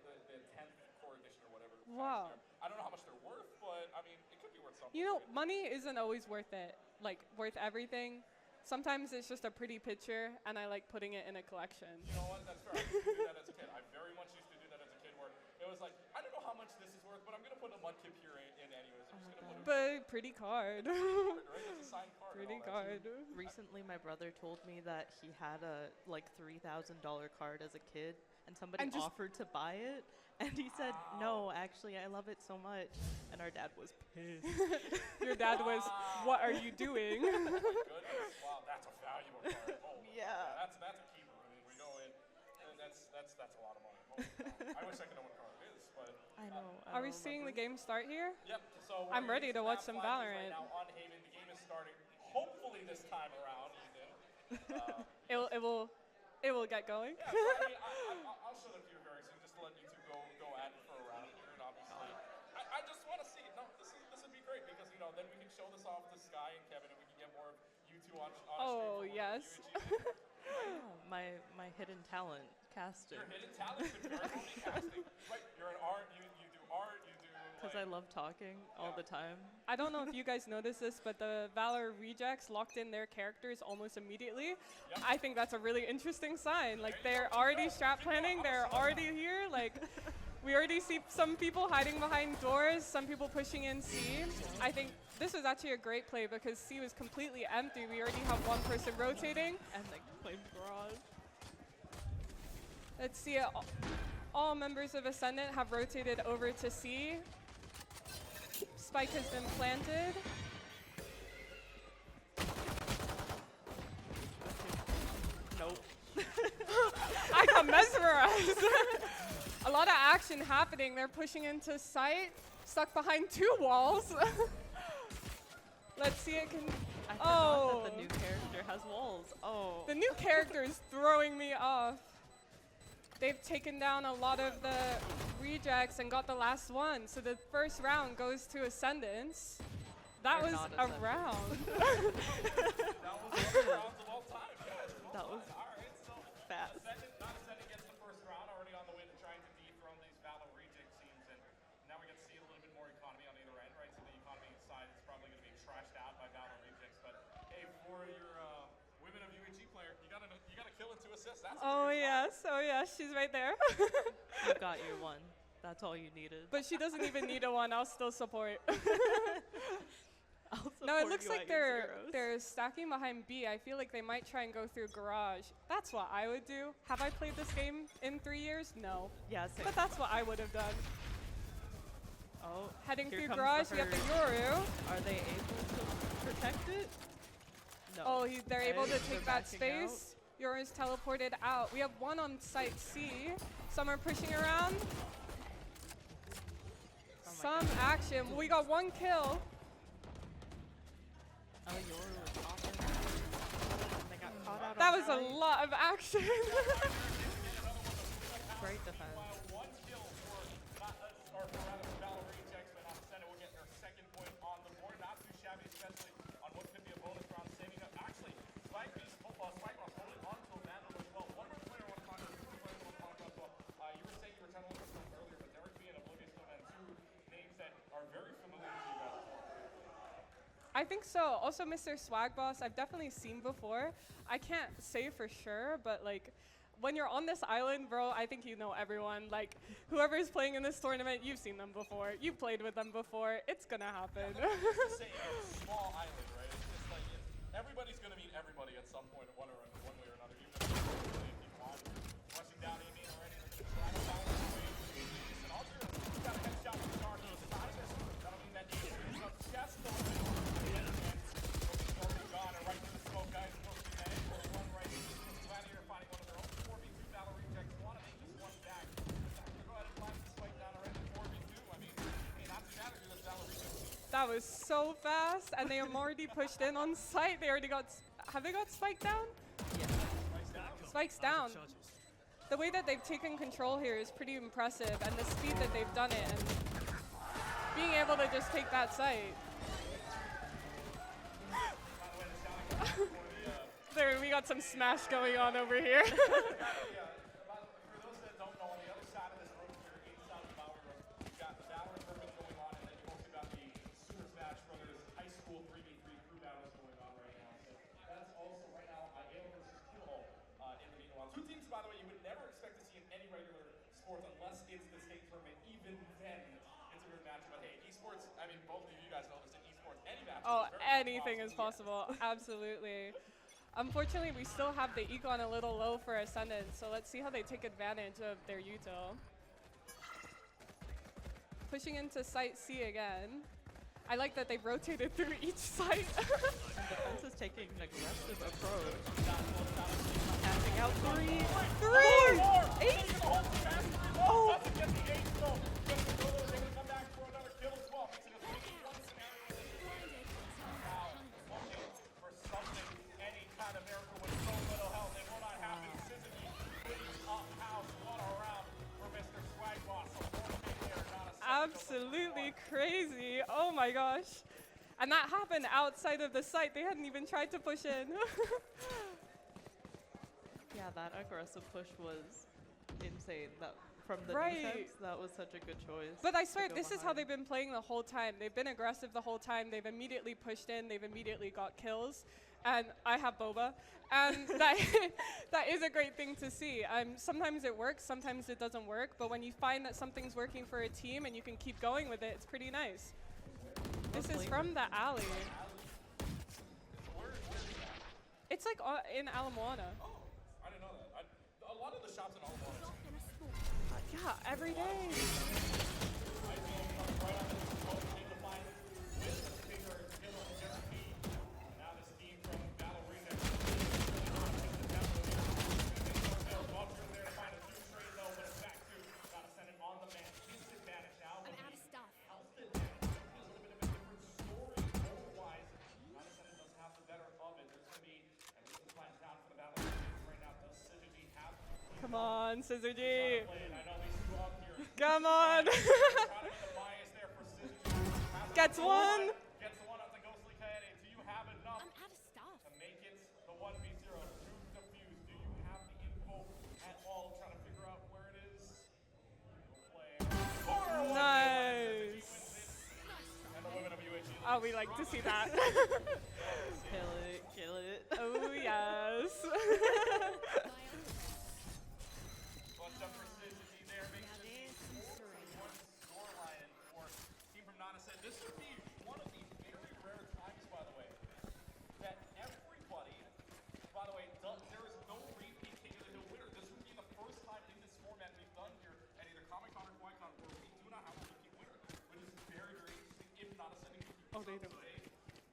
10th core edition or whatever. Wow. I don't know how much they're worth, but I mean, it could be worth something. You know, right? money isn't always worth it. Like worth everything. Sometimes it's just a pretty picture, and I like putting it in a collection. You know what? That's fair. I used to do that as a kid. I very much used to do that as a kid, where it was much this is worth, but I'm gonna put a mudkip here in anyways. I'm just gonna put But pretty card. it right. It's a signed card. and Pretty all that. card. Recently, my brother told me that he had a like $3,000 card as a kid, and somebody And just- offered to buy it, and he said, "No, actually, I love it so much." And our dad was pissed. Your dad was, what are you doing? Goodness, wow, that's a valuable card. Oh, Yeah. That's a keeper. I mean, we go in, and that's a lot of money. Holy cow. I wish I could know what card it is, but. I know. I Are we don't seeing the remember. game start here? Yep. So I'm we're ready using to watch map some flashes Valorant. Right now on Haven, the game is starting. Hopefully this time around, Ethan. It will get going. Yeah, so I mean, I'll show them to you very soon, just to let you two go at it for a round here, and obviously, I just want to see it. No, this would be great because then we can show this off to Sky and Kevin, and we can get more of you two on Oh, stream. yes. Oh, my hidden talent, casting. Your hidden talent could very well be casting. Right, you're an art. You do art. You do. Because I love talking all the time. I don't know if you guys noticed this, but the Valor rejects locked in their characters almost immediately. Yep. I think that's a really interesting sign. Like, they're already strat planning, they're already here. Like, we already see some people hiding behind doors, some people pushing in C. I think this was actually a great play because C was completely empty. We already have one person rotating. And like playing garage. Let's see it. All members of Ascendant have rotated over to C. Spike has been planted. Nope. I got mesmerized. A lot of action happening. They're pushing into sight, stuck behind two walls. Let's see it can. I forgot that the new character has walls. Oh. The new character is throwing me off. They've taken down a lot of the rejects and got the last one. So the first round goes to Ascendants. That Or was not a Ascendants. round. That was the rounds of all time, guys. That was All right, so fast. Ascendant gets the first round, already on the way to trying to dethrone these Valo reject teams, and now we get to see a little bit more economy on either end, right? So the economy side is probably going to be trashed out by Valo rejects, but hey, for your women of UHG player, you gotta kill it to assist. That's Oh yes, she's right there. You got your one. That's all you needed. But she doesn't even need a one. I'll still support. I'll No, it support looks you like at your zeros. they're stacking behind B. I feel like they might try and go through garage. That's what I would do. Have I played this game in 3 years? No. Yeah, same. But that's what I would have done. Oh, Heading here through comes garage, the you have the herd. Yoru. Are they able to protect it? No. Oh, they're able to They're take that backing out. space. Yoru's teleported out. We have one on site C. Some are pushing around. Some action. We got one kill. Oh, Yoru was awesome. They got caught out That on was a site. lot of action. Great defense. one kill for Valo rejects, but Ascendant will get their second point on the board. Not too shabby, especially on what could be a bonus round, saving up. Actually, Spike was holding on to a man as well. One more player I want to talk about. Two more players I want to talk about as well. You were saying you were telling us earlier, but Derek B and Oblivious still had two names that are very familiar to you guys. I think so. Also, Mr. Swag Boss, I've definitely seen before. I can't say for sure, but like, when you're on this island, bro, I think you know everyone. Like, whoever is playing in this tournament, you've seen them before. You've played with them before. It's gonna happen. It's a small island, right? It's just like everybody's going to meet everybody at some point, one way or another. Even if you want, rushing down A main already. Trying to find his way. And also, you got a headshot from Star. That'll mean that he is up just a little bit. Already gone and right to the smoke, guys. Posting that in for a run right. Glad here finding one of their own 4v2 Valor rejects. Want to make this one back. Go ahead and plant the spike down already. 4v2. I mean, hey, not too bad if you're this Valor reject. That was so fast, and they have already pushed in on site. They already got. Have they got Spike down? Spike's down. The way that they've taken control here is pretty impressive, and the speed that they've done it, and being able to just take that site. There, we got some smash going on over here. For those that don't know, on the other side of this room here, inside the Bowery room, you've got the Valorant tournament going on, and then you've also got the Super Smash Brothers high school 3v3 crew battles going on right now. So that's also right now Ale versus Kill in the meanwhile. Two teams, by the way, you would never expect to see in any regular sports unless it's the state tournament. Even then, Oh, anything is possible. Absolutely. Unfortunately, we still have the econ a little low for Ascendant, so let's see how they take advantage of their util. Pushing into site C again. I like that they've rotated through each site. Defense is taking an aggressive approach. Passing out 3. 8! Oh! Absolutely crazy. Oh my gosh. And that happened outside of the site. They hadn't even tried to push in. Yeah, that aggressive push was insane. That from the Right. defense, that was such a good choice. But I to swear, go this is how behind. they've been playing the whole time. They've been aggressive the whole time. They've immediately pushed in. They've immediately got kills. And I have Boba. And that, that is a great thing to see. Sometimes it works, sometimes it doesn't work. But when you find that something's working for a team and you can keep going with it, it's pretty nice. This is from the alley. It's like in Alamoana. I didn't know that. A lot of the shops in Overwatch. Yeah, every day. Come on, Scissor G. Come on. Gets one. Gets the one on the Ghostly Coyote. Do you have enough I'm out of stuff. to make it the 1v0 to defuse? Do you have the info at all? Trying to figure out where it is. Nice. And the women of UHG. Oh, we like to see that. Kill it, kill it. Oh, yes. Clutch up for Syzygy there. Makes it 4-1 scoreline for team from Nanaset. This would be one of the very rare times, by the way, that everybody, by the way, there is no repeat king of the hill winner. This would be the first time in this format we've done here at either Comic-Con or QuakeCon where we do not have a repeat winner, which is very, very interesting, if not a sending. Oh, they do.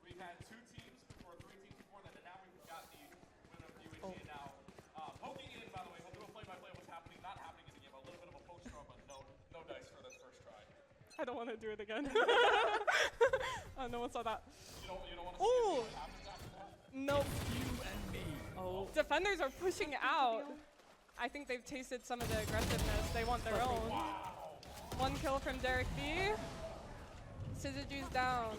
We've had 2 teams before, 3 teams before that, and now we've got the winner of UHG. And now, poking in, by the way, we'll do a play-by-play of what's happening, not happening in the game. A little bit of a poke draw, but no dice for this first try. I don't want to do it again. Oh, no one saw that. You don't want to Ooh. see what happens after that? Nope. Oh, Defenders are pushing out. I think they've tasted some of the aggressiveness. They want their own. 1 kill from Derek B. Syzygy's down.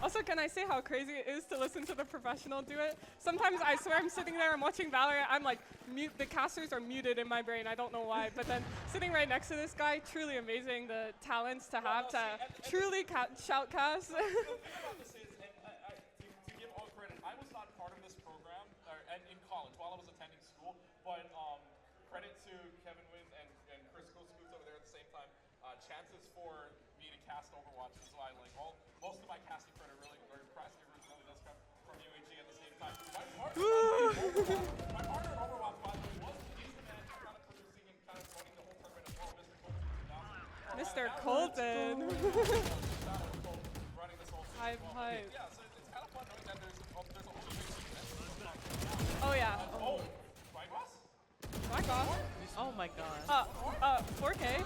Also, can I say how crazy it is to listen to the professional do it? Sometimes I swear I'm sitting there, I'm watching Valorant, I'm like, the casters are muted in my brain, I don't know why. But then sitting right next to this guy, truly amazing, the talents to have to truly shoutcast. The thing about this is, and to give all credit, I was not part of this program in college while I was attending school, but credit to Kevin Wynn and Chris Scoots over there at the same time. Chances for me to cast Overwatch is why most of my casting credit really does come from UHG at the same time. My partner in Overwatch, by the way, he's the man kind of producing and kind of running the whole tournament as well, Mr. Colton. Mr. Colton. Running this whole season Hype, as well. hype. Yeah, so it's kind of fun knowing that there's a whole UHG. Oh, yeah. Oh, right, boss? Black off. oh my god. 4K.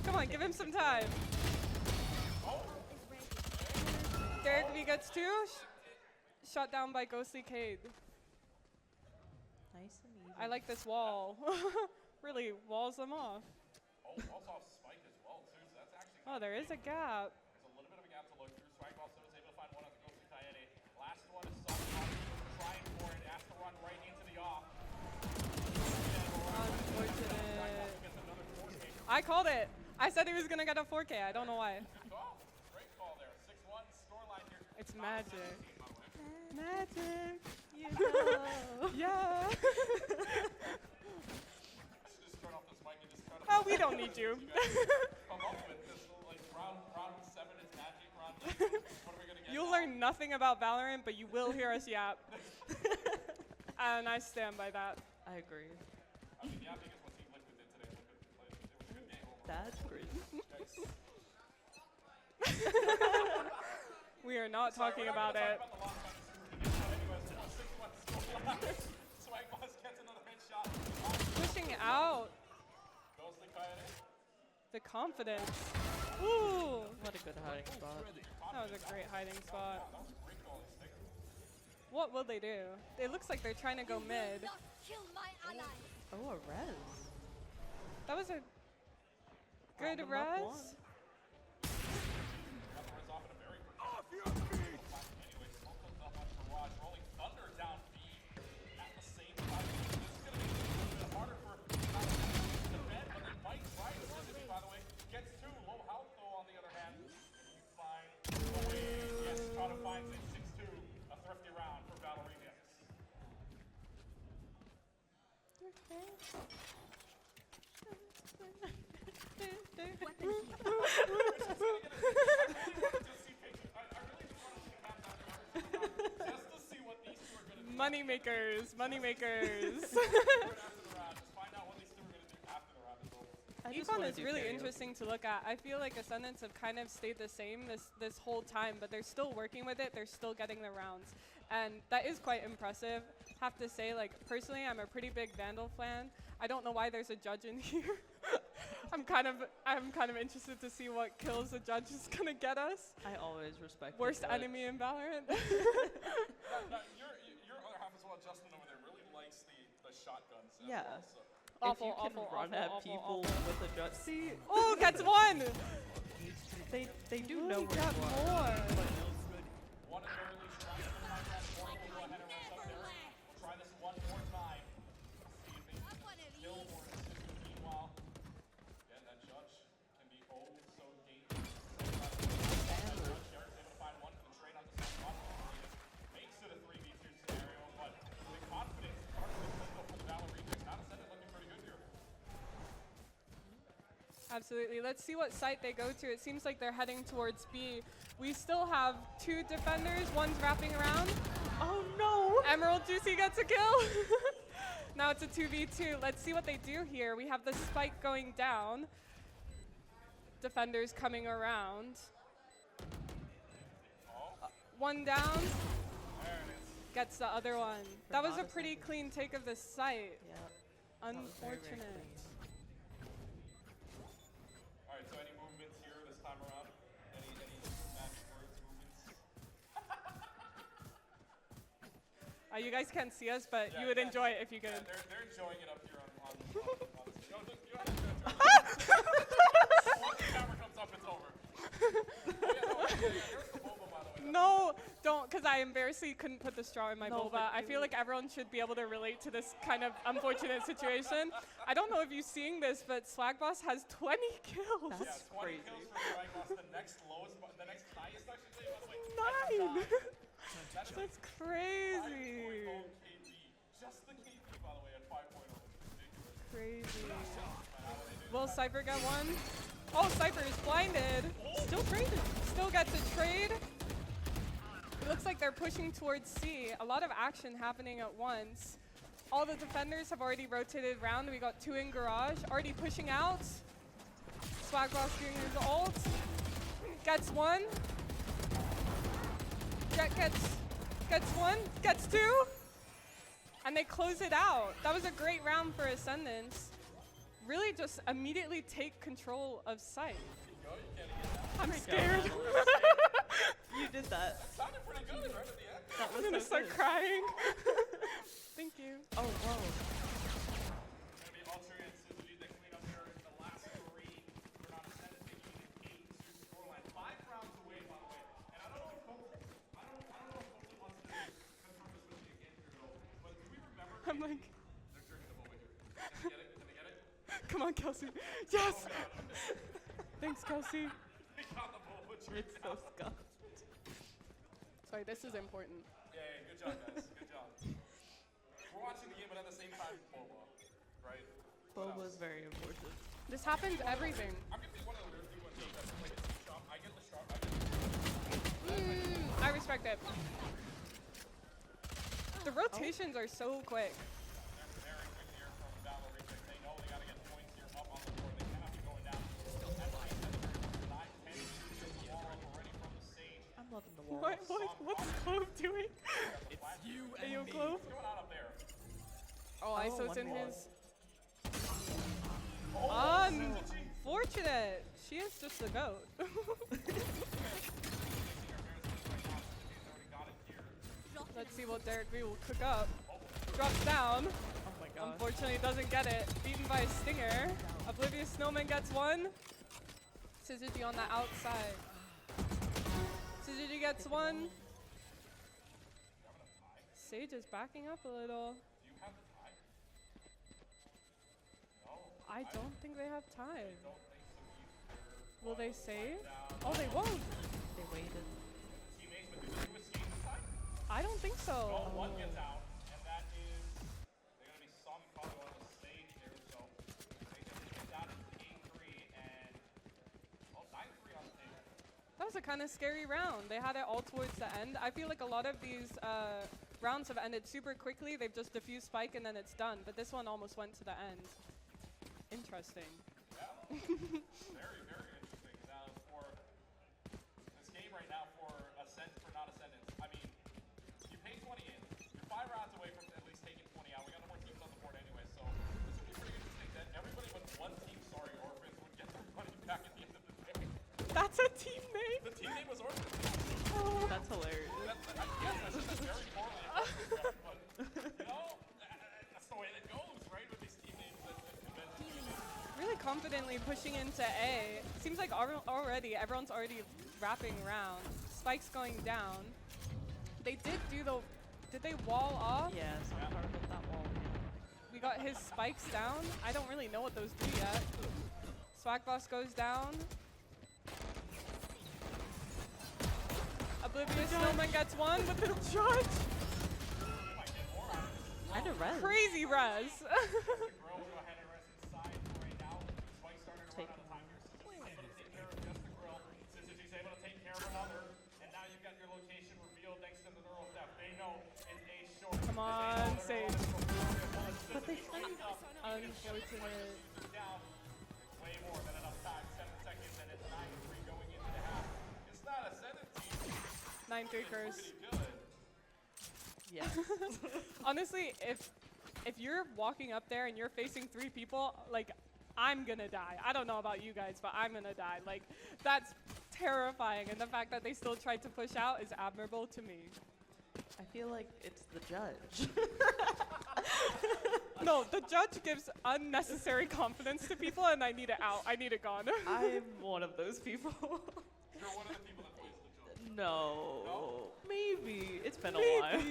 Come on, give him some time. Derek V gets 2. Shot down by Ghostly Cade. Nice and easy. I like this wall. Really walls them off. Oh, also off Spike as well, too, so that's actually Oh, there is a gap. there's a little bit of a gap to look through. Spike also was able to find one on the Ghostly Coyote. Last one is Sun trying for it, has to run right into the off. Unfortunate. Gets another 4K I called it. I said he was going to get a 4K. I don't know why. Oh, great call there. 6-1 scoreline here. It's magic. Magic. You know. Yeah. Just turn off this mic and just cut Oh, we don't need you. come up with this like round 7 is magic round. What are we gonna get? You'll learn nothing about Valorant, but you will hear us yap. And I stand by that. I agree. I mean, yapping is what Team Liquid did today. Liquid played. It was a good game overall. That's crazy. We are not talking about it. Swag Boss gets another headshot. Pushing out. Goes to Coyote. The confidence. Ooh. What a good hiding spot. That was a great hiding spot. What will they do? It looks like they're trying to go mid. Oh, a res. That was a good Round 'em up res. one. Anyway, smoke comes up on Barrage, rolling Thunder down B at the same time. This is going to be a little bit harder for to defend, but then Mike right, by the way, gets 2. Low health though on the other hand. You find a way. Yes, Trotta finds it 6-2. A thrifty round for Valo Remix. Money makers, money makers. Econ is really interesting to look at. I feel like Ascendants have kind of stayed the same this whole time, but they're still working with it. They're still getting the rounds, and that is quite impressive. Have to say, like personally, I'm a pretty big Vandal fan. I don't know why there's a judge in here. I'm kind of interested to see what kills the judge is gonna get us. I always respect Worst the judge. enemy in Valorant. Your other half as well, Justin over there, really likes the shotguns. as Yeah. well, so. Awful, if you can awful, run awful, at awful, people awful. with a judge. See, Oh, gets one. they do know Ooh, where got you are. more. One at very least, try to find that one. We'll go ahead and rush up there. We'll try this one more time. See if they can kill or assist. Meanwhile, again, that judge can be oh so dangerous. That judge, Jared's able to find one for the trade on the second one. Makes it a 3v2 scenario, but the confidence starts to pick up for the Valor Remix. Not a set looking pretty good here. Absolutely. Let's see what site they go to. It seems like they're heading towards B. We still have 2 defenders. One's wrapping around. Oh no! Emerald Juicy gets a kill. Now it's a 2v2. Let's see what they do here. We have the spike going down. Defenders coming around. One down. Gets the other one. That was a pretty clean take of the site. Yeah. That was very, very Unfortunate. clean. All right, so any movements here this time around? Any magic words, movements? You guys can't see us, but Yeah, you would yeah. enjoy it if you could. Yeah, they're enjoying it up here on the no, look, you don't have to once the camera comes up, it's over. Here's the boba, by the way. No, don't, because I embarrassingly couldn't put the straw in my No, boba. but I feel like everyone should be able to relate to this kind of unfortunate situation. I don't know if you've seen this, but Swag Boss has 20 kills. Yeah, That's 20 crazy. kills for Swag Boss, the next lowest, the next highest, I should say, by the way. 9. That's That's crazy. 5.0 KD. Just the KD, by the way, at 5.0, which is ridiculous. Crazy. Will Cypher get one? Oh, Cypher is blinded. Still traded. Still gets a trade. It looks like they're pushing towards C. A lot of action happening at once. All the defenders have already rotated around. We got 2 in garage, already pushing out. Swag Boss doing his ult. Gets one. Gets one. Gets 2. And they close it out. That was a great round for Ascendants. Really just immediately take control of site. I'm scared. You did that. Sounded pretty good right at the end. That I'm gonna was so start good. crying. Thank you. Oh, whoa. Gonna be Ultra and Suzuki that clean up here in the last 3. We're not Ascendant taking an 8-2 scoreline. 5 rounds away, by the way. And I don't know if Coach, I don't know if Coach wants to confirm this with me again here, though. But do we remember? I'm like, They're drinking the boba here. Can they get it? Can they get it? Come on, Kelsey. Yes! Thanks, Kelsey. It's so scuffed. Sorry, this is important. Yeah, good job, guys. Good job. We're watching the game, but at the same time, Boba, right? Boba is very important. This happens everything. I'm gonna be one of the weird people in teams that's like a team shop. I get the shop. I respect it. The rotations are so quick. They're very quick here from Valo. They know they gotta get points here up on the board. They cannot be going down. At 9, 10 shooting the wall up already from the stage. I'm loving the walls. What's Clove doing? It's you Are you Clove? What's going on up there? Oh, ISO's one in wall. his. Unfortunate. She is just a goat. Let's see what Derek V will cook up. Drops down. Oh my god. Unfortunately, doesn't get it. Beaten by a stinger. Oblivious Snowman gets one. Syzygy on the outside. Syzygy gets one. Sage is backing up a little. I don't think they have time. Will they save? Oh, they won't. They waited. I don't think so. One gets out, and that is they're gonna be some probably on the stage there. So they just get down into game 3 and 9-3 on the table. That was a kind of scary round. They had it all towards the end. I feel like a lot of these rounds have ended super quickly. They've just diffused Spike and then it's done. But this one almost went to the end. Interesting. Very, very interesting. Now for this game right now for not ascendance. I mean, you pay 20 in. You're 5 rounds away from at least taking 20 out. We got no more teams on the board anyway, so this would be pretty interesting that everybody but one team, sorry, Orphans, would get their money back at the end of the day. That's a team name? The team name was Orphans. That's hilarious. Yes, I said that very poorly, but you know, that's the way it goes, right? With these team names and conventions. Really confidently pushing into A. Seems like everyone's already wrapping around. Spike's going down. They did they wall off? Yeah, some part of that wall. We got his spikes down. I don't really know what those do yet. Swag Boss goes down. Oblivious Snowman gets one with the judge. And a res. Crazy res. Take Come on, Sage. But they played. Unfortunate. Way more than enough time. 7 seconds and it's 9-3 going into the half. It's not a 17. 9-3 curse. Yeah. Honestly, if you're walking up there and you're facing 3 people, like, I'm gonna die. I don't know about you guys, but I'm gonna die. Like, that's terrifying. And the fact that they still tried to push out is admirable to me. I feel like it's the judge. No, the judge gives unnecessary confidence to people, and I need it out. I need it gone. I'm one of those people. You're one of the people that plays the judge. No. Maybe. It's been a while. Alright,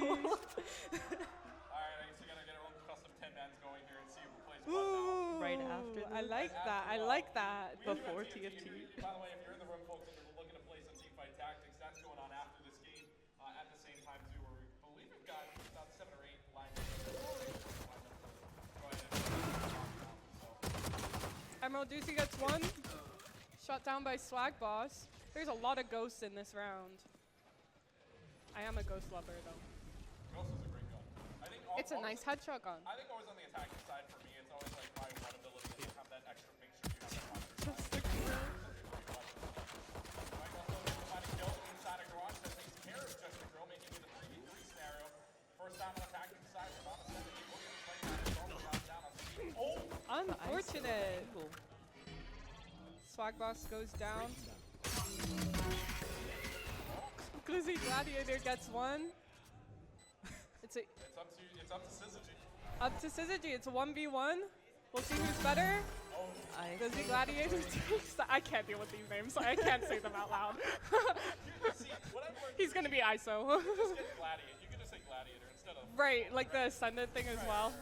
I guess we gotta get our own custom 10-mans going here and see who plays what now. Right after I this? like that. I like that. Before TFT. By the way, if you're in the room, folks, and you're looking to play some Teamfight Tactics, that's going on after this game. At the same time, too, where we believe we've got about 7 or 8 lined up. Go ahead and Emerald Juicy gets one. Shot down by Swag Boss. There's a lot of ghosts in this round. I am a ghost lover, though. Ghost is a great gun. I think It's a nice headshot gun. I think always on the attacking side for me, it's always like my one ability to have that extra, make sure you have that monster. Just the kill. Mike also providing kill inside a garage that takes care of just the girl, making it a 3v3 scenario. First time on attacking side, we're not a 7v. We're going to play that. It's all down on speed. Oh! Unfortunate. Swag Boss goes down. Glizzy Gladiator gets one. It's up to Syzygy. up to Syzygy. It's a 1v1. We'll see who's better. Glizzy Gladiator takes I can't deal with these names. I can't say them out loud. See, what I've learned He's gonna be ISO. just get Gladiator. You can just say Gladiator instead of Right, like the Ascendant thing as well.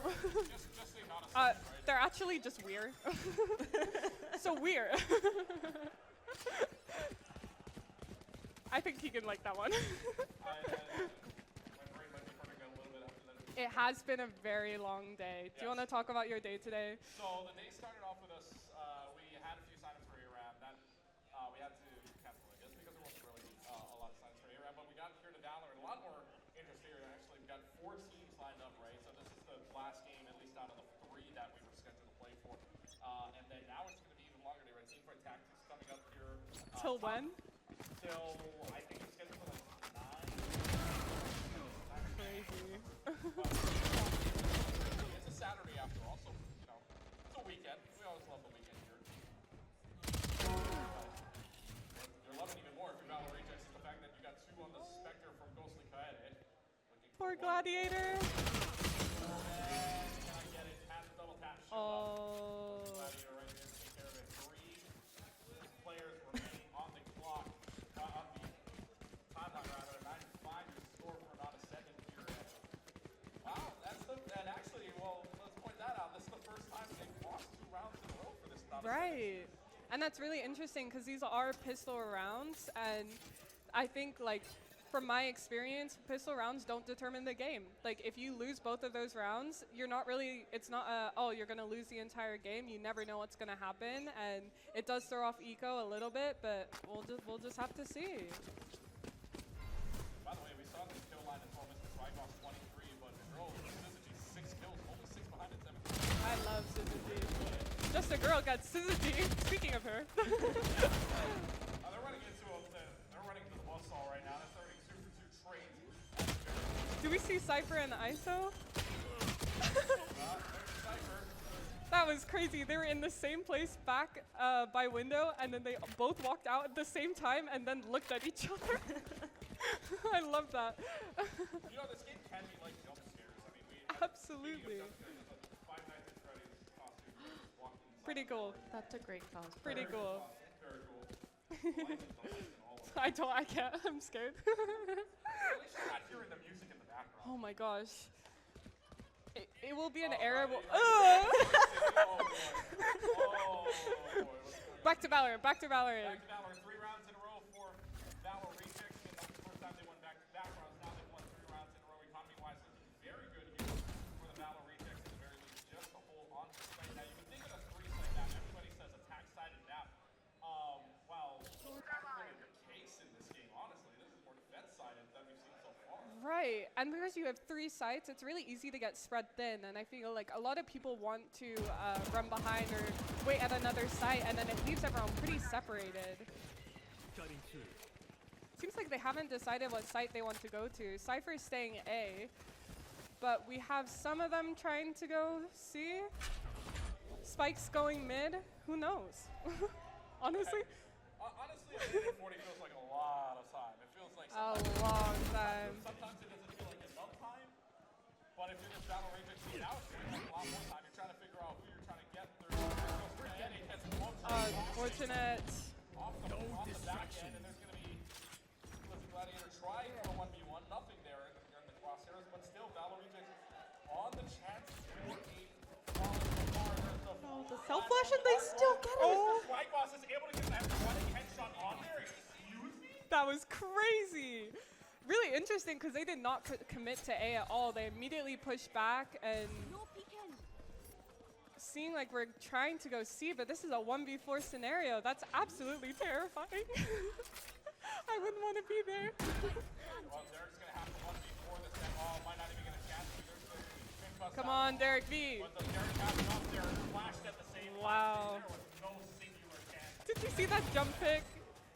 just say not a second, right? They're actually just weird. So weird. I think he can like that one. My brain might be hurting a little bit after that. It has been a very long day. Do you want to talk about your day today? So the day started off with us. We had a few sign-ups for ARAM. That we had to cancel it just because there wasn't really a lot of sign-ups for ARAM. But we got here to Valor and a lot more interest here. Actually, we got 4 teams lined up, right? So this is the last game, at least out of the 3 that we were scheduled to play for. And then now it's going to be even longer day, right? Teamfight Tactics coming up here. Till when? Till I think it's scheduled for like 9. Crazy. It's a Saturday after all, so you know, it's a weekend. We always love the weekend here. You're loving even more if you're Valor Rejects is the fact that you got 2 on the Spectre from Ghostly Kaede. Poor Gladiator. Can I get it? Has the double tap. Oh. Gladiator right there, take care of it. 3 players remaining on the clock, on the timeline rather. 95 is the score for not ascendant here. Wow, and actually, well, let's point that out. This is the first time they've lost 2 rounds in a row for this not Right. And that's really interesting because these are pistol rounds, and I think, like, from my experience, pistol rounds don't determine the game. Like, if you lose both of those rounds, you're not really, it's not oh, you're going to lose the entire game. You never know what's going to happen, and it does throw off eco a little bit, but we'll just have to see. By the way, we saw this kill line as well. Mr. Tribox 23, but the girl, Syzygy, 6 kills, only 6 behind at 17. I love Syzygy. Just a girl got Syzygy. Speaking of her. They're running into the buzzsaw right now. They're starting 2 for 2 trades. Do we see Cypher and ISO? There's Cypher. That was crazy. They were in the same place back by window, and then they both walked out at the same time and then looked at each other. I love that. You know, this game can be like jump scares. I mean, Absolutely. Five Nights at Freddy's costume. Walking inside Pretty cool. That's a great cosplay. Pretty cool. Very cool. I can't. I'm scared. At least you're not hearing the music in the background. Oh my gosh. It will be an era. Oh, boy. Back to Valorant. Back to Valorant. Back to Valor. 3 rounds in a row for Valor Rejects. And that's the first time they went back-to-back rounds. Now they've won 3 rounds in a row. Economy-wise, looking very good here for the Valor Rejects at the very least. Just to hold on to the site. Now, you would think of a 3-site map. Everybody says attack-sided map. Well, that's not really the case in this game, honestly. This is more defense-sided than we've seen so far. Right, and because you have 3 sites, it's really easy to get spread thin, and I feel like a lot of people want to run behind or wait at another site, and then it leaves everyone pretty separated. Seems like they haven't decided what site they want to go to. Cypher's staying A, but we have some of them trying to go C. Spike's going mid, who knows? Honestly? Honestly, I think 40 feels like a lot of time. It feels like A long time. sometimes it doesn't feel like enough time, but if you're just Valor Rejects, now it's feeling like a lot more time. You're trying to figure out who you're trying to get through. Unfortunate. Off the back end, and there's going to be Gladiator trying for a 1v1. Nothing there in the crosshairs, but still Valor Rejects on the chance for The self flash and they still get it. Oh, Boss is able to get that running headshot on there. Excuse me? That was crazy. Really interesting because they did not commit to A at all. They immediately pushed back and seeing like we're trying to go C, but this is a 1v4 scenario. That's absolutely terrifying. I wouldn't want to be there. Well, Derek's going to have to 1v4 this time. Oh, might not even get a chance. Come on, Derek V. But the Derek happened up there and flashed at the same time. Wow. There was no singular chance. Did you see that jump pick?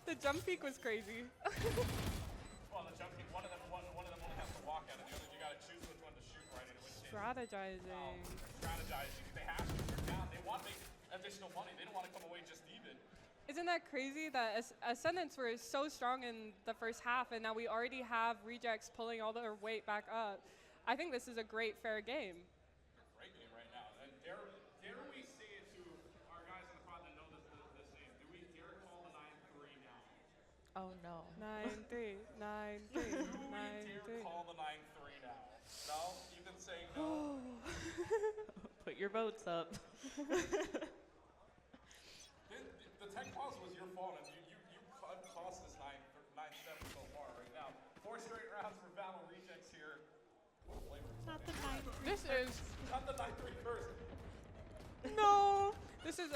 The jump peek was crazy. Well, the jump kick, one of them only has to walk out of the other. You got to choose which one to shoot right into which Strategizing. Strategizing. They have to. They're down. They want to make additional money. They don't want to come away just even. Isn't that crazy that Ascendants were so strong in the first half, and now we already have Rejects pulling all their weight back up? I think this is a great, fair game. Great game right now. And dare we say it to our guys in the front that know this name? Do we dare call the 9-3 now? Oh no. 9-3, 9-3, Do we 9-3. dare call the 9-3 now? No? Ethan's saying no. Put your votes up. The tech pause was your fault, and you caused this 9-7 so far right now. 4 straight rounds for Valo rejects here. What flavor is Not that? the 9-3. This is Not the 9-3 first. no. This is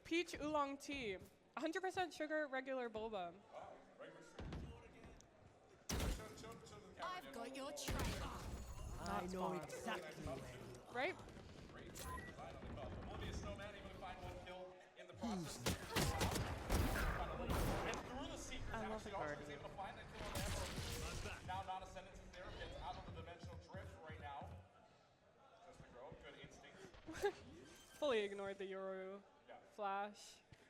peach oolong tea, 100% sugar, regular boba. Wow, regular sugar. Show the camera. I've got your trail. I know exactly. Right? Great design on the cup. Will be a snowman able to find 1 kill in the process. And through the secret, I love actually the also guardian. was able to find that kill on the Emerald. Now not ascendance is there, gets out of the dimensional drift right now. Just to grow, good instinct. Fully ignored the Yoru Yeah. flash.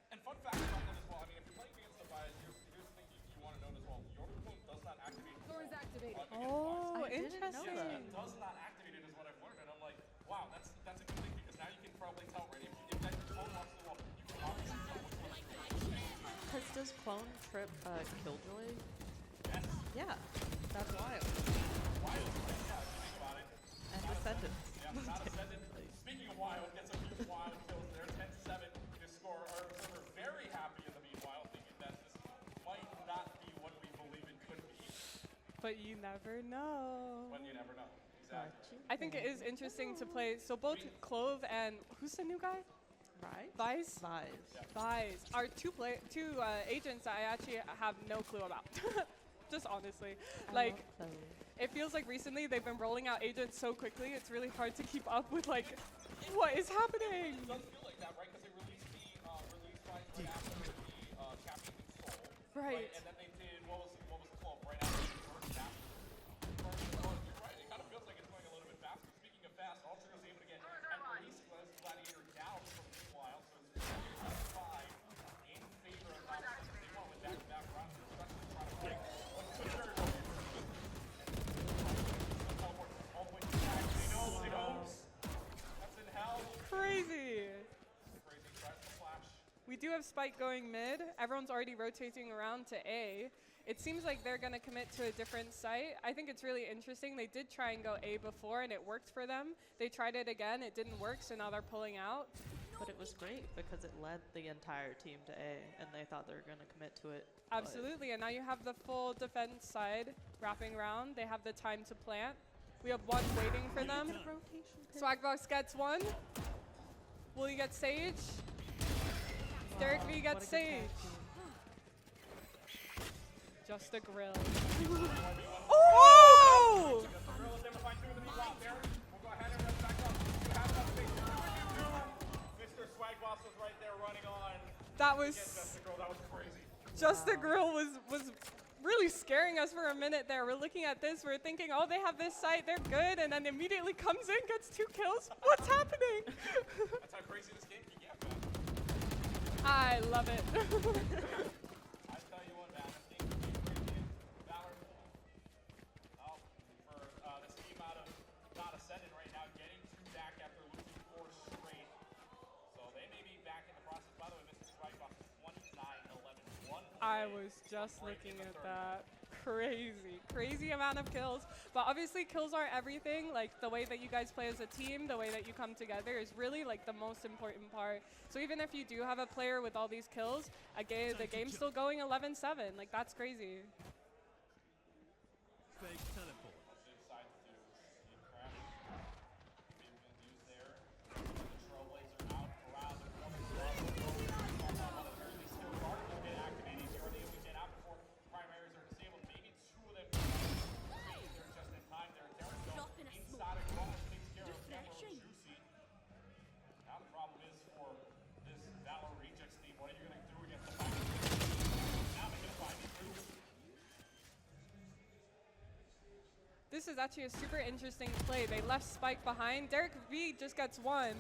And fun fact about them as well, I mean, if you're playing against the bias, here's the thing you want to know as well. Your boom does not activate. Floor is activated. Oh, I didn't know interesting. that. It does not activate it is what I've learned, and I'm like, wow, that's a good thing because now you can probably tell, right? If that clone walks the wall, you can obviously tell which one is Because does clone trip Killjoy? yes. Yeah, that's wild. Wild, yeah, if you think about it. And Descendants. Yeah, not ascendant. Speaking of wild, gets a few wild kills there. 10-7 to score. Our observer very happy in the meanwhile, thinking that this might not be what we believe it could be. But you never know. But you never know. Exactly. I think it is interesting to play. So both Clove and who's the new guy? Right? Vice. Vise. Vice are two agents that I actually have no clue about. Just honestly, like it feels like recently they've been rolling out agents so quickly. It's really hard to keep up with like what is happening. It does feel like that, right? Because they released the release right after the Captain Soul. Right. And then they did what was the club right after the first chapter. You're right. It kind of feels like it's going a little bit faster. Speaking of fast, Ultra was able to get at least Gladiator down from meanwhile, so it's 5 in favor of Valorant. They won with back-to-back rounds, especially trying to break. What's the third one? Teleport all the way to the back. They know. That's in hell. Crazy. Crazy. Tries to flash. We do have Spike going mid. Everyone's already rotating around to A. It seems like they're going to commit to a different site. I think it's really interesting. They did try and go A before, and it worked for them. They tried it again. It didn't work, so now they're pulling out. But it was great because it led the entire team to A, and they thought they were going to commit to it. Absolutely, and now you have the full defense side wrapping around. They have the time to plant. We have one waiting for them. Swagbox gets one. Will he get Sage? Derek V gets Sage. Just a grill. Oh! Mr. Swagboss was right there running on. That was That was crazy. Just a grill was really scaring us for a minute there. We're looking at this, we're thinking, oh, they have this site, they're good, and then immediately comes in, gets 2 kills. What's happening? That's how crazy this game can get, man. I love it. I tell you what, man, this game can be crazy. Valor, for this team out of not ascended right now, getting 2 back after losing 4 straight. So they may be back in the process. By the way, Mr. Strikeoff is 29-11. I was just looking at that. Crazy amount of kills. But obviously kills aren't everything. Like the way that you guys play as a team, the way that you come together is really like the most important part. So even if you do have a player with all these kills, again, the game's still going 11-7. Like that's crazy. This is actually a super interesting play. They left Spike behind. Derek V just gets 1.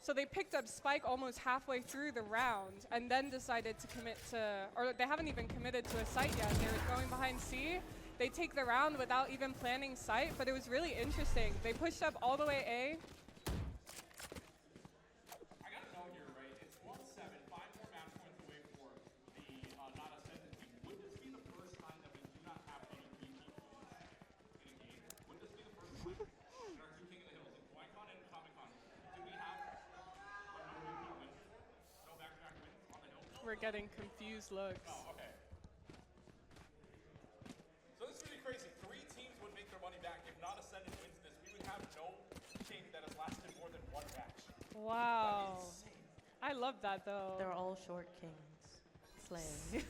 So they picked up Spike almost halfway through the round and then decided to commit to, or they haven't even committed to a site yet. They were going behind C. They take the round without even planning site, but it was really interesting. They pushed up all the way A. I gotta know here, right? It's 1-7, 5 more match points away for the not ascendant team. Would this be the first time that we do not have any repeat in a game? Would this be the first time? Our 2 King of the Hills, like Wycon and Comic Con, we're getting confused looks. Oh, okay. So this is really crazy. 3 teams would make their money back. If not Ascendant wins this, we would have no king that has lasted more than 1 match. Wow. That's insane. I love that though. They're all short kings. Slay.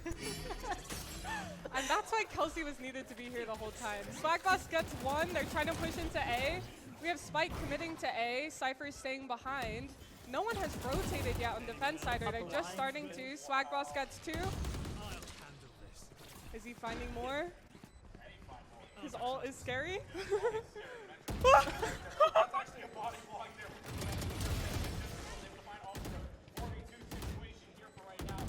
And that's why Kelsey was needed to be here the whole time. Swagboss gets 1. They're trying to push into A. We have Spike committing to A. Cypher staying behind. No one has rotated yet on defense side. They're just starting to. Swagboss gets 2. Is he finding more? His ult is scary. That's actually a body block there. Able to find also a 4v2 situation here for right now.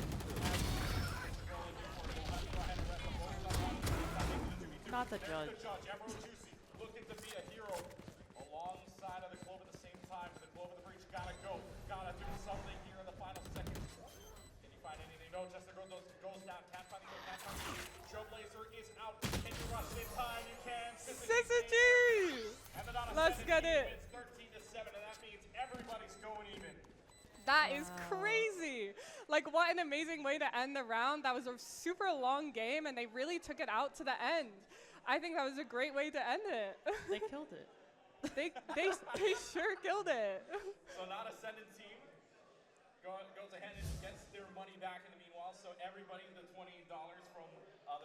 Not the judge. Good judge, Emerald Juicy, looking to be a hero alongside of the Globe at the same time. The Globe of the Breach gotta go, gotta do something here in the final seconds. Can you find anything? No, Jester goes down. Can't find anything. Can't find anything. Trailblazer is out. Can you rush in time? You can. Syzygy! And the Not Let's get Ascendant it. wins 13-7, and that means everybody's going even. That is crazy. Like, what an amazing way to end the round. That was a super long game, and they really took it out to the end. I think that was a great way to end it. They killed it. they sure killed it. So Not Ascendant team goes ahead and gets their money back in the meanwhile. So everybody, the $20 from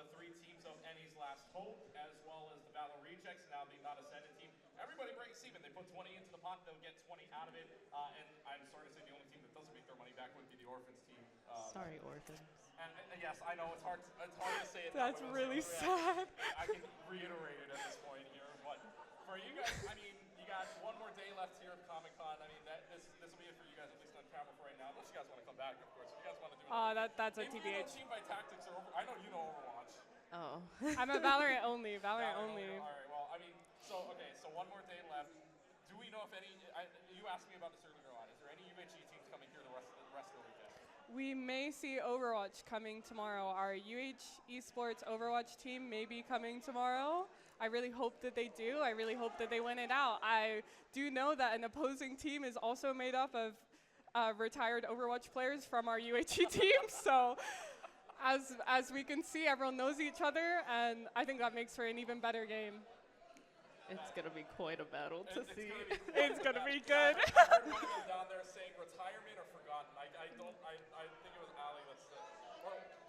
the 3 teams of Any's Last Hope, as well as the Valo Rejects, now the Not Ascendant team. Everybody breaks even. They put 20 into the pot, they'll get 20 out of it. And I'm sorry to say the only team that doesn't make their money back would be the Orphans team. Sorry, Orphans. And yes, I know it's hard to say it. That's that way, really so, sad. I can reiterate it at this point here, but for you guys, I mean, you got 1 more day left here of Comic-Con. I mean, this will be it for you guys, at least on camera for right now. Unless you guys want to come back, of course. If you guys want to do it. That's a Maybe you know TBH. Teamfight Tactics are over. I know you know Overwatch. Oh. I'm a Valorant only. Valorant only. All right, well, I mean, so 1 more day left. Do we know if any, you asked me about this earlier on, is there any UHE teams coming here the rest of the weekend? We may see Overwatch coming tomorrow. Our Esports Overwatch team may be coming tomorrow. I really hope that they do. I really hope that they win it out. I do know that an opposing team is also made up of retired Overwatch players from our UHE team. So as we can see, everyone knows each other, and I think that makes for an even better game. It's going to be quite a battle to see. It's going to be good. I heard one of them down there saying retirement or forgotten. I think it was Ali that said,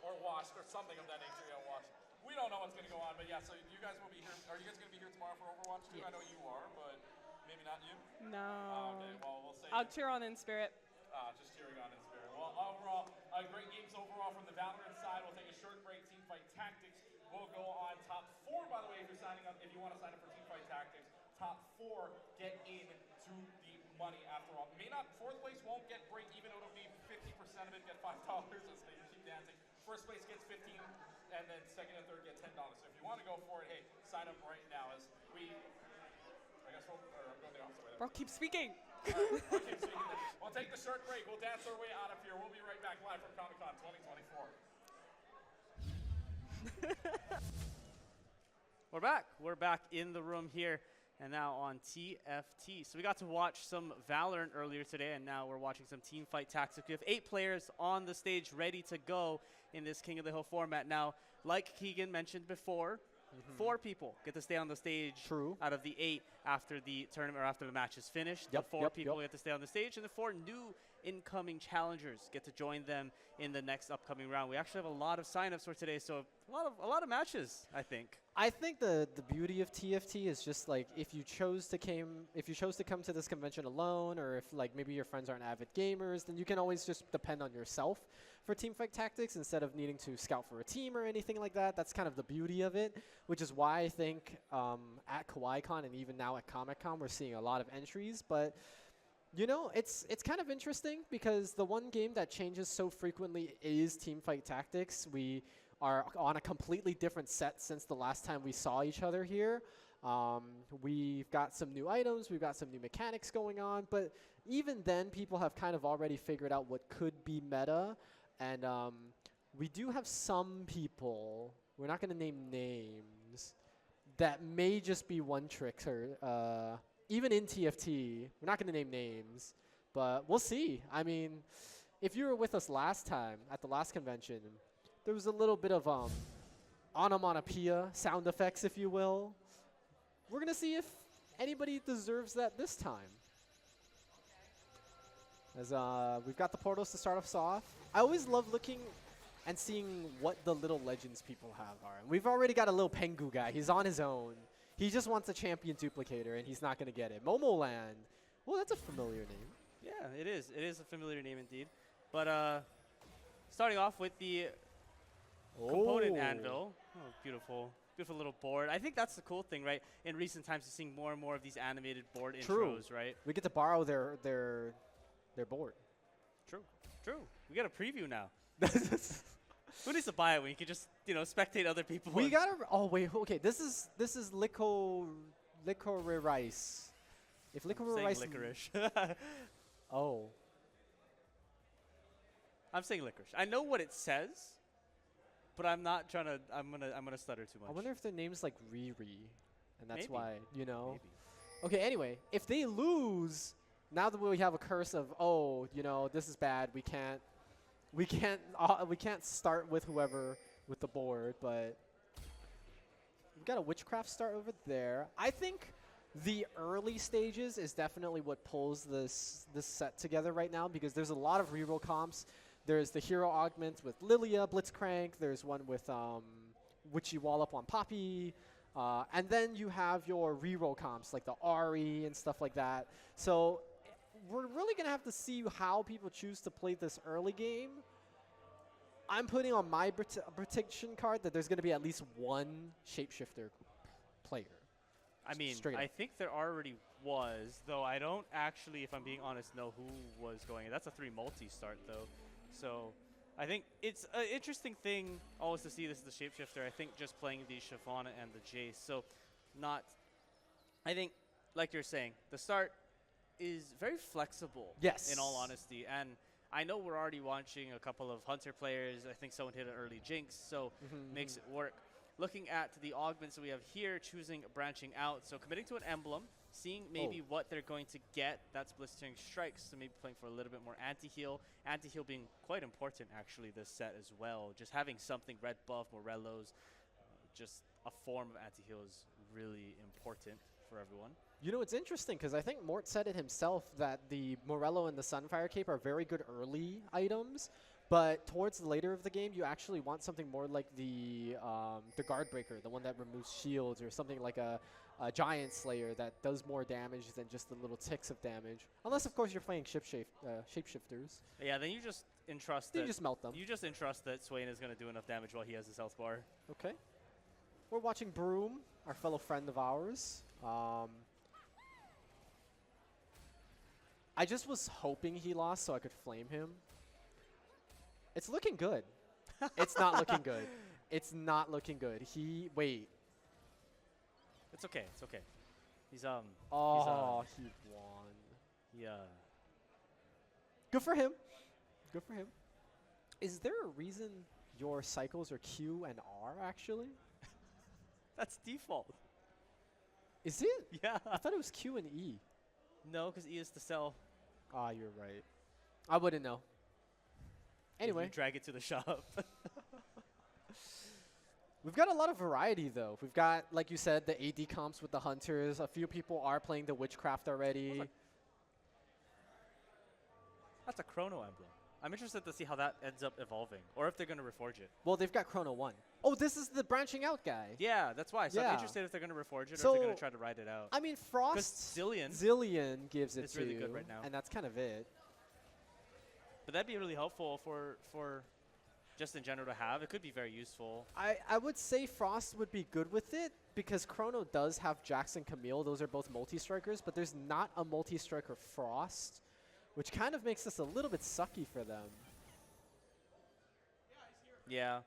or washed or something of that nature. Yeah, washed. We don't know what's going to go on, but yeah. So you guys will be here. Are you guys going to be here tomorrow for Overwatch too? Yes. I know you are, but maybe not you. No. Okay, well we'll say. I'll cheer on in spirit. Just cheering on in spirit. Well, overall, great games overall from the Valorant side. We'll take a short break. Teamfight Tactics will go on top 4. By the way, if you're signing up, if you want to sign up for Teamfight Tactics, top 4 get in to the money after all. May not, 4th place won't get break even. It'll be 50% of it get $5 as they keep dancing. 1st place gets 15, and then 2nd and 3rd get $10. So if you want to go for it, hey, sign up right now. As we, I guess I'm going the opposite way there. Bro, keep speaking. We'll take the short break. We'll dance our way out of here. We'll be right back live from Comic-Con 2024. We're back. We're back in the room here and now on TFT. So we got to watch some Valorant earlier today, and now we're watching some Teamfight Tactics. We have 8 players on the stage ready to go in this King of the Hill format. Now, like Keegan mentioned before, 4 people get to stay on the stage out of the 8 after the tournament or after the match is finished. Yep, the 4 people get to stay on the stage, and the 4 new incoming challengers get to join them in the next upcoming round. We actually have a lot of signups for today, so a lot of matches, I think. I think the beauty of TFT is just like if you chose to come to this convention alone, or if like maybe your friends aren't avid gamers, then you can always just depend on yourself for Teamfight Tactics instead of needing to scout for a team or anything like that. That's kind of the beauty of it, which is why I think at KawaiiCon and even now at Comic-Con we're seeing a lot of entries. But you know, it's kind of interesting because the one game that changes so frequently is Teamfight Tactics. We are on a completely different set since the last time we saw each other here. We've got some new items, we've got some new mechanics going on, but even then people have kind of already figured out what could be meta, and we do have some people, we're not going to name names, that may just be one-tricker. Even in TFT, we're not going to name names, but we'll see. I mean, if you were with us last time at the last convention, there was a little bit of onomatopoeia, sound effects, if you will. We're going to see if anybody deserves that this time. As we've got the portals to start us off. I always love looking and seeing what the little legends people have are. And we've already got a little Pengu guy. He's on his own. He just wants a champion duplicator, and he's not going to get it. Momoland. Well, that's a familiar name. Yeah, it is. It is a familiar name indeed. But starting off with the component anvil. Oh, beautiful. Beautiful little board. I think that's the cool thing, right? In recent times, you're seeing more and more of these animated board intros, right? We get to borrow their board. True. True. We get a preview now. Who needs to buy it when you can just, spectate other people? We gotta. Oh wait. Okay. This is licorice. If licorice. Licorice. Oh. I'm saying licorice. I know what it says, but I'm not trying to. I'm gonna stutter too much. I wonder if their name's like Riri, and that's Maybe. why Maybe. Okay. Anyway, if they lose, now that we have a curse of this is bad. We can't start with whoever with the board, but we've got a witchcraft start over there. I think the early stages is definitely what pulls this set together right now, because there's a lot of reroll comps. There's the hero augment with Lilia, Blitzcrank. There's one with Witchy Wallop on Poppy. And then you have your reroll comps like the Ari and stuff like that. So we're really going to have to see how people choose to play this early game. I'm putting on my prediction card that there's going to be at least one shapeshifter player. I mean, Straight I up. think there already was, though I don't actually, if I'm being honest, know who was going. That's a 3 multi-start, though. So I think it's an interesting thing always to see this as the shapeshifter. I think just playing the Shyvana and the Jace. So I think, like you're saying, the start is very flexible. Yes. In all honesty. And I know we're already watching a couple of Hunter players. I think someone hit an early Jinx, so makes it work. Looking at the augments that we have here, choosing branching out. So committing to an emblem, seeing maybe what they're going to get. That's Blistering Strikes, so maybe playing for a little bit more anti-heal. Anti-heal being quite important, actually, this set as well. Just having something, red buff, Morellos, just a form of anti-heal is really important for everyone. It's interesting because I think Mort said it himself that the Morello and the Sunfire Cape are very good early items, but towards the later of the game, you actually want something more like the Guard Breaker, the one that removes shields, or something like a Giant Slayer that does more damage than just the little ticks of damage. Unless, of course, you're playing shapeshifters. Yeah, then you just entrust You just melt them. You just entrust that Swain is going to do enough damage while he has his health bar. Okay. We're watching Broom, our fellow friend of ours. I just was hoping he lost so I could flame him. It's looking good. It's not looking good. It's not looking good. Wait. It's okay. It's okay. He won. Yeah. Good for him. Good for him. Is there a reason your cycles are Q and R, actually? That's default. Is it? Yeah. I thought it was Q and E. No, because E is to sell. Ah, you're right. I wouldn't know. Anyway. You drag it to the shop. We've got a lot of variety, though. We've got, like you said, the AD comps with the Hunters. A few people are playing the Witchcraft already. That's a Chrono Emblem. I'm interested to see how that ends up evolving, or if they're going to reforge it. Well, they've got Chrono 1. Oh, this is the branching out guy. Yeah, that's why. So Yeah. I'm interested if they're going to reforge it, So, or if they're going to try to ride it out. I mean, Frost, Zillion gives it is to really you, good right now. and that's kind of it. But that'd be really helpful for just in general to have. It could be very useful. I would say Frost would be good with it, because Chrono does have Jax and Camille. Those are both multi-strikers, but there's not a multi-striker Frost, which kind of makes this a little bit sucky for them. Yeah.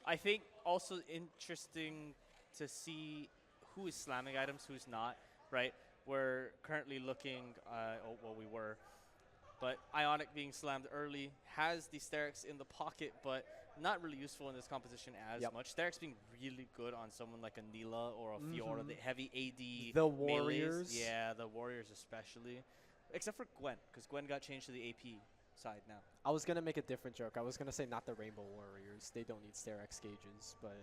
I think also interesting to see who is slamming items, who's not, right? We're currently looking, we were. But Ionic being slammed early has the Sterix in the pocket, but not really useful in this composition as much. Sterix being really good on someone like a Neela or a Fiora, the heavy AD. The melees. Warriors. Yeah, the Warriors especially. Except for Gwen, because Gwen got changed to the AP. side now. I was going to make a different joke. I was going to say not the Rainbow Warriors. They don't need Stair-X gauges, but...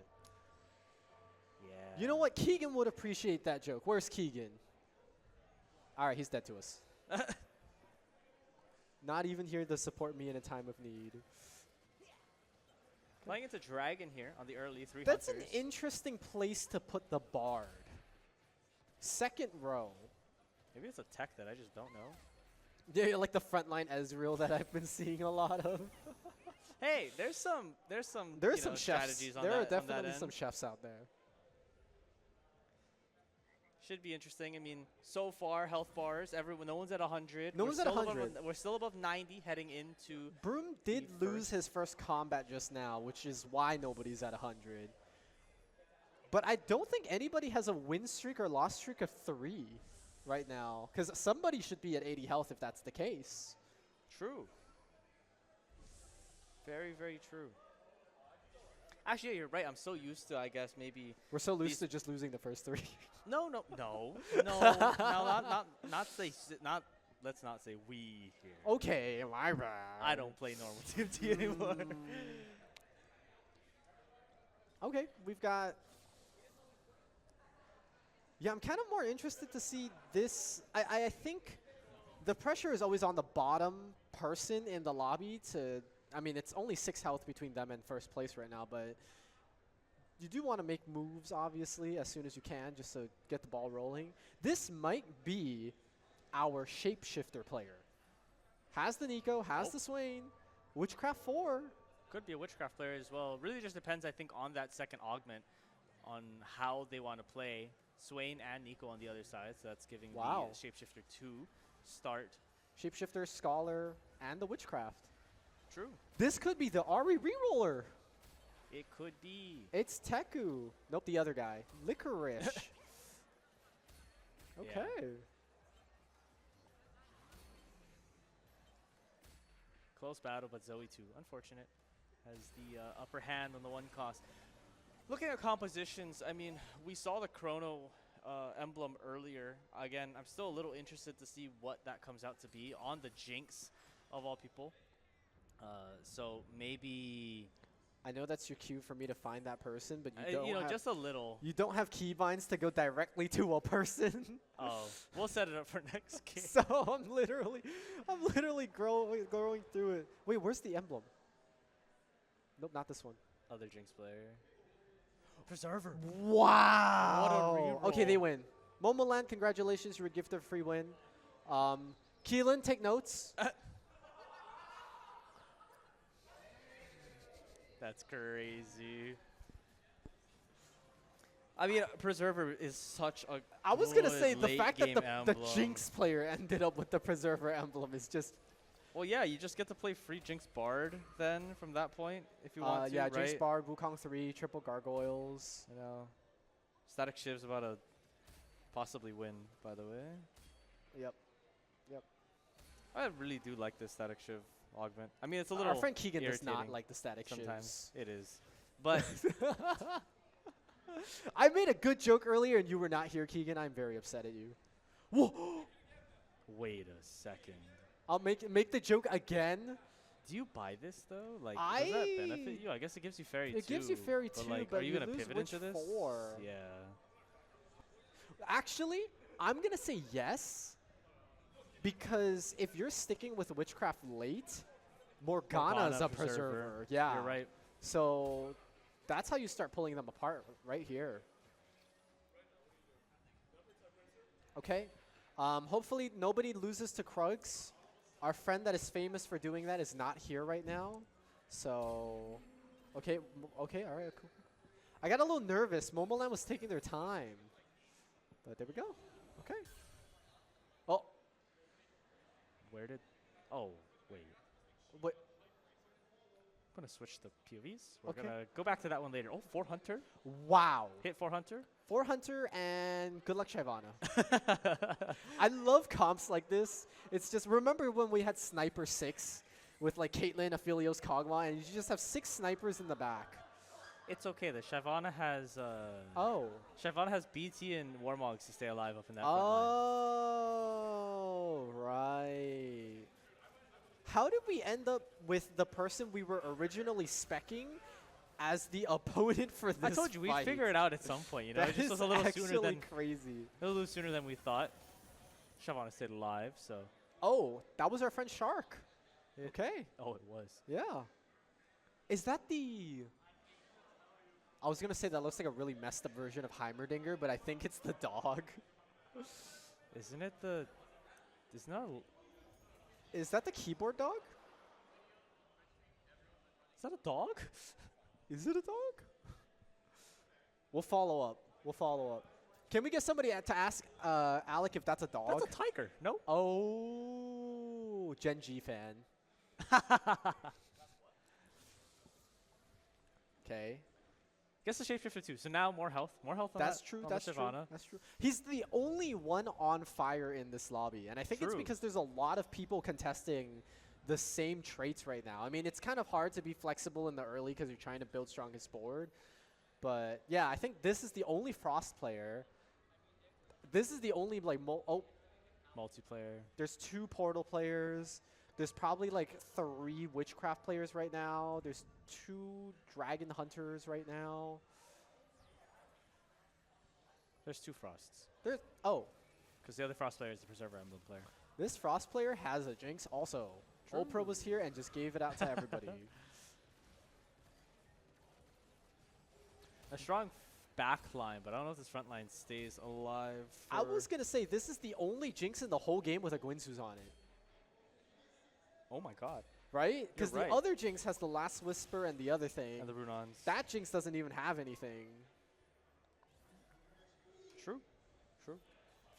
Yeah. You know what? Keegan would appreciate that joke. Where's Keegan? All right, he's dead to us. Not even here to support me in a time of need. Playing into Dragon here on the early 3 That's hunters. an interesting place to put the Bard. Second row. Maybe it's a tech that I just don't know. Yeah, like the frontline Ezreal that I've been seeing a lot of. Hey, there's some There's you some know, chefs. strategies on There that, are on that definitely end. some chefs out there. Should be interesting. I mean, so far health bars, no one's at 100. No We're one's at still 100. We're still above 90 heading into. Broom did the lose first- his first combat just now, which is why nobody's at 100. But I don't think anybody has a win streak or loss streak of 3 right now, because somebody should be at 80 health if that's the case. True. Very, very true. Actually, yeah, you're right. I'm so used to, I guess, maybe. We're so These- used to just losing the first 3. No. Not say. Not. Let's not say we here. Okay, my bad. I don't play normal TFT anymore. Okay, we've got... Yeah, I'm kind of more interested to see this. I think the pressure is always on the bottom person in the lobby to... I mean, it's only 6 health between them and first place right now, but you do want to make moves, obviously, as soon as you can, just to get the ball rolling. This might be our shapeshifter player. Has the Nico, has the Swain, Witchcraft 4. Could be a Witchcraft player as well. Really just depends, I think, on that second augment, on how they want to play. Swain and Nico on the other side, so that's giving the Shapeshifter 2 start. Shapeshifter, Scholar, and the Witchcraft. True. This could be the Ari reroller. It could be. It's Teku. Nope, the other guy. Licorice. Okay. Close battle, but Zoe 2, unfortunate, has the upper hand on the one cost. Looking at compositions, I mean, we saw the Chrono emblem earlier. Again, I'm still a little interested to see what that comes out to be on the Jinx, of all people. So maybe... I know that's your cue for me to find that person, but you don't you know, have, just a little. you don't have keybinds to go directly to a person. Oh, we'll set it up for next game. So I'm literally going through it. Wait, where's the emblem? Nope, not this one. Other Jinx player. Preserver. Wow. What a Okay, they reroll. win. Momoland, congratulations. You were gifted a free win. Keelan, take notes. That's crazy. I mean, Preserver is such a I was going to good say the late fact that game the emblem. Jinx player ended up with the Preserver emblem is just... Well, yeah, you just get to play free Jinx Bard then from that point if you want to, yeah, right? Jinx Bard, Wukong 3, triple Gargoyles. You know, Static Shiv's about to possibly win, by the way. Yep. I really do like this Static Shiv augment. I mean, it's a little Our friend Keegan does not irritating like the static sometimes. shivs. It is. But I made a good joke earlier and you were not here, Keegan. I'm very upset at you. Whoa! wait a second. I'll make the joke again. Do you buy this, though? Like, does that benefit you? I guess it gives you Fairy 2. It gives you Fairy but 2, like, but are you you going to lose pivot Witch into this? 4. Yeah. Actually, I'm going to say yes. Because if you're sticking with Witchcraft late, Morgana's a preserver. Yeah. You're right. So that's how you start pulling them apart right here. Okay. Hopefully nobody loses to Krugs. Our friend that is famous for doing that is not here right now. So, okay, all right, cool. I got a little nervous. Momoland was taking their time. But there we go. Okay. Oh, Where did... Oh, wait. what? I'm going to switch the POVs. We're Okay. going to go back to that one later. Oh, 4 Hunter. Wow. Hit 4 Hunter. 4 Hunter and good luck, Shyvana. I love comps like this. It's just, remember when we had Sniper 6 with like Caitlyn, Aphelios, Kog'Maw, and you just have 6 snipers in the back. It's okay. The Shyvana has... Oh. Shyvana has BT and Warmogs to stay alive up in that front line. Oh, right. How did we end up with the person we were originally speccing as the opponent for this I told you, we'd fight? figure it out at some point, you know? That It just is was a little sooner actually than crazy. we thought. Shyvana stayed alive, so. Oh, that was our friend Shark. It- Okay. Oh, it was. Yeah. Is that the... I was going to say that looks like a really messed up version of Heimerdinger, but I think it's the dog. Isn't it the? Isn't that? Is that the keyboard dog? Is that a dog? Is it a dog? We'll follow up. We'll follow up. Can we get somebody to ask Alec if that's a dog? That's a tiger. No. Oh, Gen G fan. Okay. Guess the shapeshifter too. So now more health. More health on That's that, true. on That's the true. Shyvana. That's true. He's the only one on fire in this lobby, and I think it's True. because there's a lot of people contesting the same traits right now. I mean, it's kind of hard to be flexible in the early because you're trying to build strongest board. But yeah, I think this is the only Frost player. This is the only like Multiplayer. there's 2 Portal players. There's probably like 3 Witchcraft players right now. There's 2 Dragon Hunters right now. There's 2 Frosts. There's Because the other Frost player is the Preserver Emblem player. this Frost player has a Jinx also. Pro was here and just gave it out to everybody. A strong back line, but I don't know if this front line stays alive. I was going to say, this is the only Jinx in the whole game with a Gwynsu's on it. Oh my god. Right? Because right. the other Jinx has the Last Whisper and the other thing. And the Runons. That Jinx doesn't even have anything. True. True.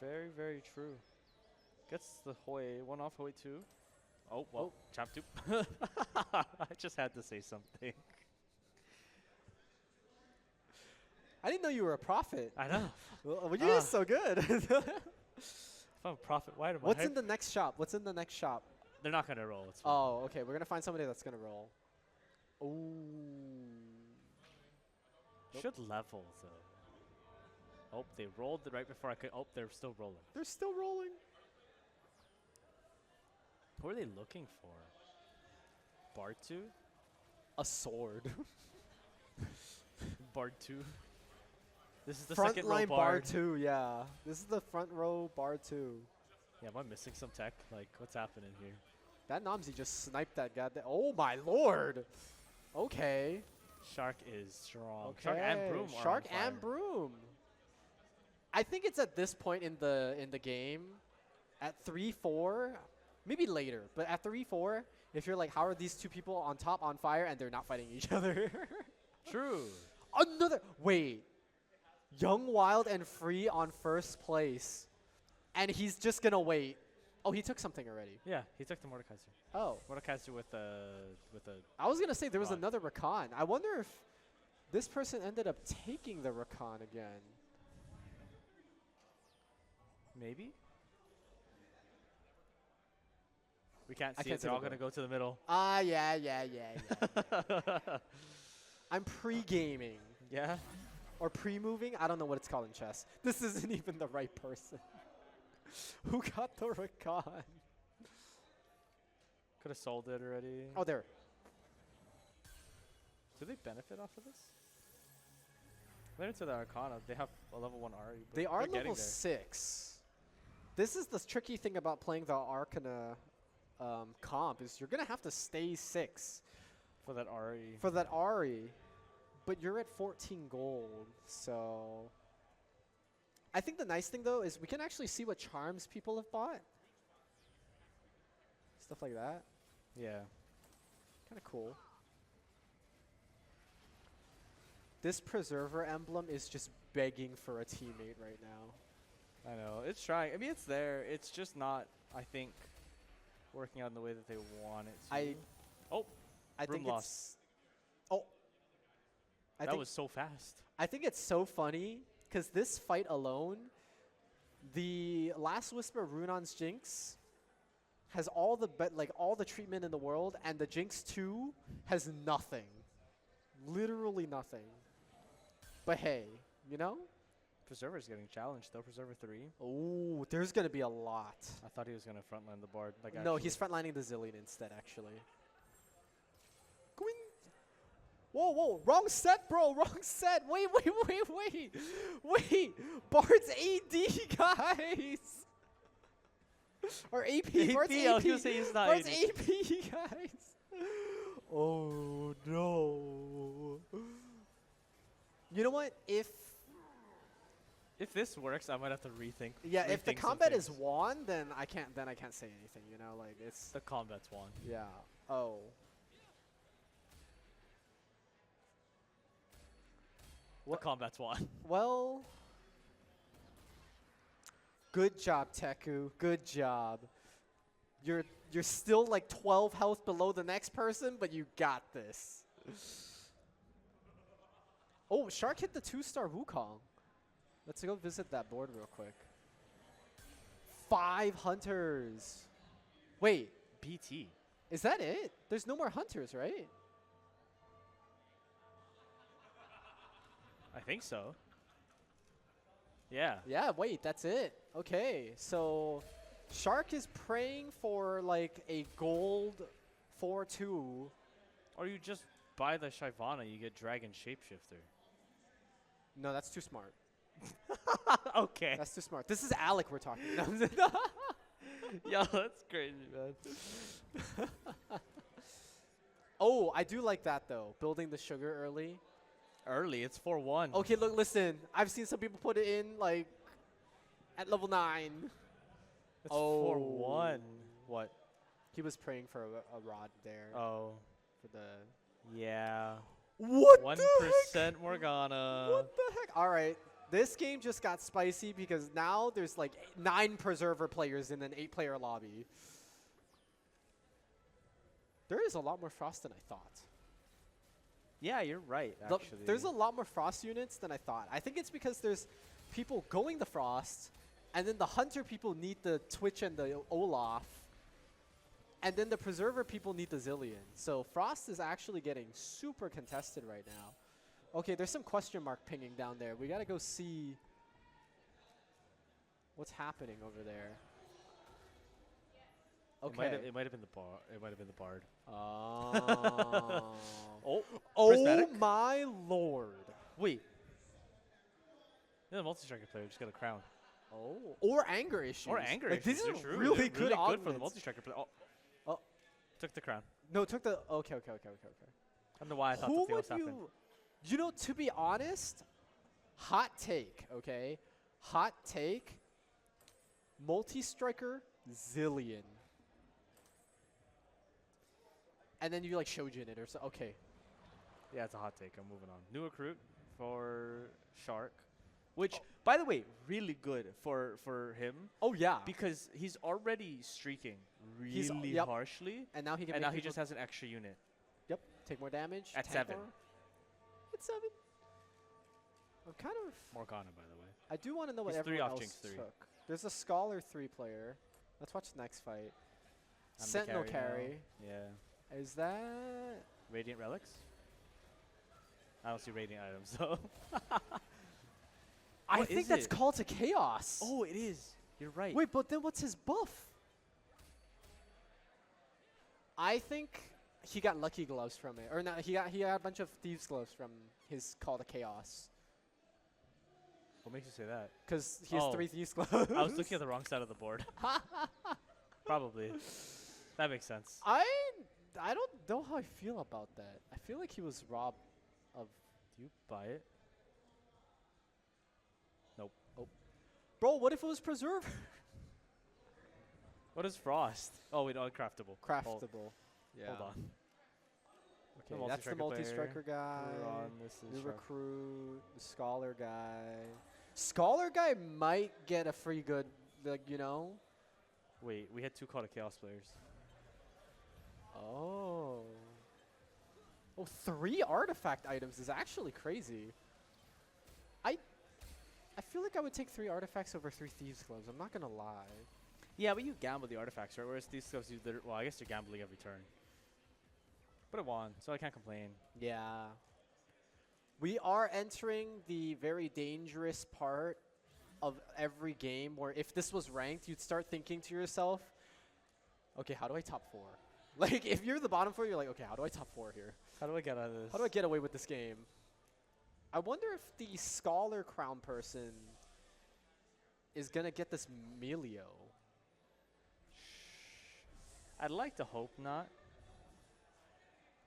Very, very true. Gets the Hoi. 1 off Hoi 2. Oh, well. Chap 2. I just had to say something. I didn't know you were a prophet. I know. Well, you're just so good. If I'm a prophet, why am I What's hyped? in the next shop? What's in the next shop? They're not going to roll. It's fine. Oh, okay. We're going to find somebody that's going to roll. Ooh. Should level, though. Oh, they rolled right before I could. Oh, they're still rolling. They're still rolling. Who are they looking for? Bartu? A sword. Bartu? This is the Front second row line bar bard. 2, yeah. This is the front row bar 2. Yeah, am I missing some tech? Like, what's happening here? That Namzi just sniped that goddamn. Oh my lord. Okay. Shark is strong. Okay. Shark and Broom are Shark on fire. and Broom. I think it's at this point in the game, at 3-4, maybe later, but at 3-4, if you're like, how are these 2 people on top on fire and they're not fighting each other? True. Another. Wait. Young, Wild, and Free on first place. And he's just going to wait. Oh, he took something already. Yeah, he took the Mordekaiser. Oh. Mordekaiser with a I was going to say there was Rod. another Rakan. I wonder if this person ended up taking the Rakan again. maybe. We can't I see can't it. see They're the all going to go to the middle. Yeah. I'm pre-gaming. Yeah. Or pre-moving? I don't know what it's called in chess. This isn't even the right person. Who got the Rakan? Could have sold it already. Oh, there. Do they benefit off of this? They're into the Arcana. They have a level 1 Ari. But They are they're getting level there. 6. This is the tricky thing about playing the Arcana comp is you're going to have to stay 6 For that Ari. for that Ari. But you're at 14 gold, so... I think the nice thing, though, is we can actually see what charms people have bought. Stuff like that. Yeah. Kind of cool. This Preserver emblem is just begging for a teammate right now. I know. It's trying. I mean, it's there. It's just not, I think, working out in the way that they want it to. I Broom think lost. it's... Oh. That was so fast. I think it's so funny because this fight alone, the Last Whisper Runon's Jinx has all the all the treatment in the world, and the Jinx 2 has nothing, literally nothing. But hey, you know, Preserver's getting challenged though. Preserver 3. Oh, there's gonna be a lot. I thought he was gonna frontline the board. Like No, actually. he's frontlining the Zillion instead, actually. Going. Whoa, whoa, wrong set, bro, wrong set. Wait. Bard's AD, guys. Or AP, Bard's I was AP. gonna say he's not Bard's AD. AP, guys. Oh, no. You know what? If If this works, I might have to rethink. if the rethink some combat is things. won, then I can't say anything, you know, like it's The combat's won. yeah. Oh. The combat's won. Well, good job, Teku. Good job. You're still like 12 health below the next person, but you got this. Oh, Shark hit the 2-star Wukong. Let's go visit that board real quick. 5 hunters. Wait, BT. is that it? There's no more hunters, right? I think so. Yeah. Yeah, wait, that's it. Okay, so Shark is praying for like a gold 4-2. Or you just buy the Shyvana, you get Dragon Shapeshifter. No, that's too smart. Okay. That's too smart. This is Alec we're talking. No. Yo, that's crazy, man. Oh, I do like that though. Building the sugar early. Early, it's 4-1. Okay, look, listen. I've seen some people put it in like at level 9. It's Oh. 4-1. What? He was praying for a rod there Oh. for the. Yeah. What 1% Morgana. What the heck? All right. This game just got spicy because now there's like 9 Preserver players in an 8-player lobby. There is a lot more Frost than I thought. Yeah, you're right, The- actually. there's a lot more Frost units than I thought. I think it's because there's people going the Frost, and then the Hunter people need the Twitch and the Olaf, and then the Preserver people need the Zillion. So Frost is actually getting super contested right now. Okay, there's some question mark pinging down there. We gotta go see what's happening over there. Okay. It might have been the bar. It might have been the bard. Oh. Oh. Oh Prismatic? my lord. Wait. Yeah, the multi-striker player just got a crown. Oh. Or anger issues. Or anger like, issues. These They're are true. really They're good really good for the augments. multi-striker player. Oh. Oh. Took the crown. No, took the. Okay. I don't know why I thought Who the would fails happened. you know, to be honest, hot take, okay? Hot take, multi-striker, Zillion. And then you like Shojin it or so. Okay. Yeah, it's a hot take. I'm moving on. New recruit for Shark, which, by the way, really good for him Oh yeah. because he's already streaking He's- really yep. harshly, and now he can. and make now he people- just has an extra unit. Yep. Take more damage. At tank 7. more. At 7. I'm kind of. Morgana, by the way. I do want to know what He's 3 everyone off else Jinx 3. took. There's a Scholar 3 player. Let's watch the next fight. I'm the Sentinel now. carry. Yeah. Is that? Radiant relics. I don't see radiant items though. I What think is that's it? called to chaos. Oh, it is. You're right. Wait, but then what's his buff? I think he got lucky gloves from it, or no? He got a bunch of thieves gloves from his call to chaos. What makes you say that? Because he has Oh. 3 thieves gloves. I was looking at the wrong side of the board. Probably. That makes sense. I don't know how I feel about that. I feel like he was robbed of. Do you buy it? Nope. Bro, what if it was preserver? What is frost? Oh wait, uncraftable. Craftable. Yeah. Hold on. Okay, that's the multi-striker guy. This is New Shark. recruit, the scholar guy. Scholar guy might get a free good, like, you know. Wait, we had 2 Call to Chaos players. Oh. Oh, 3 artifact items is actually crazy. I feel like I would take 3 artifacts over 3 thieves gloves. I'm not gonna lie. Yeah, but you gamble the artifacts, right? Whereas these stuff, well, I guess you're gambling every turn. But it won, so I can't complain. Yeah. We are entering the very dangerous part of every game where if this was ranked, you'd start thinking to yourself, okay, how do I top 4? Like, if you're the bottom 4, you're like, okay, how do I top 4 here? How do I get out of this? How do I get away with this game? I wonder if the Scholar Crown person is going to get this Melio. I'd like to hope not.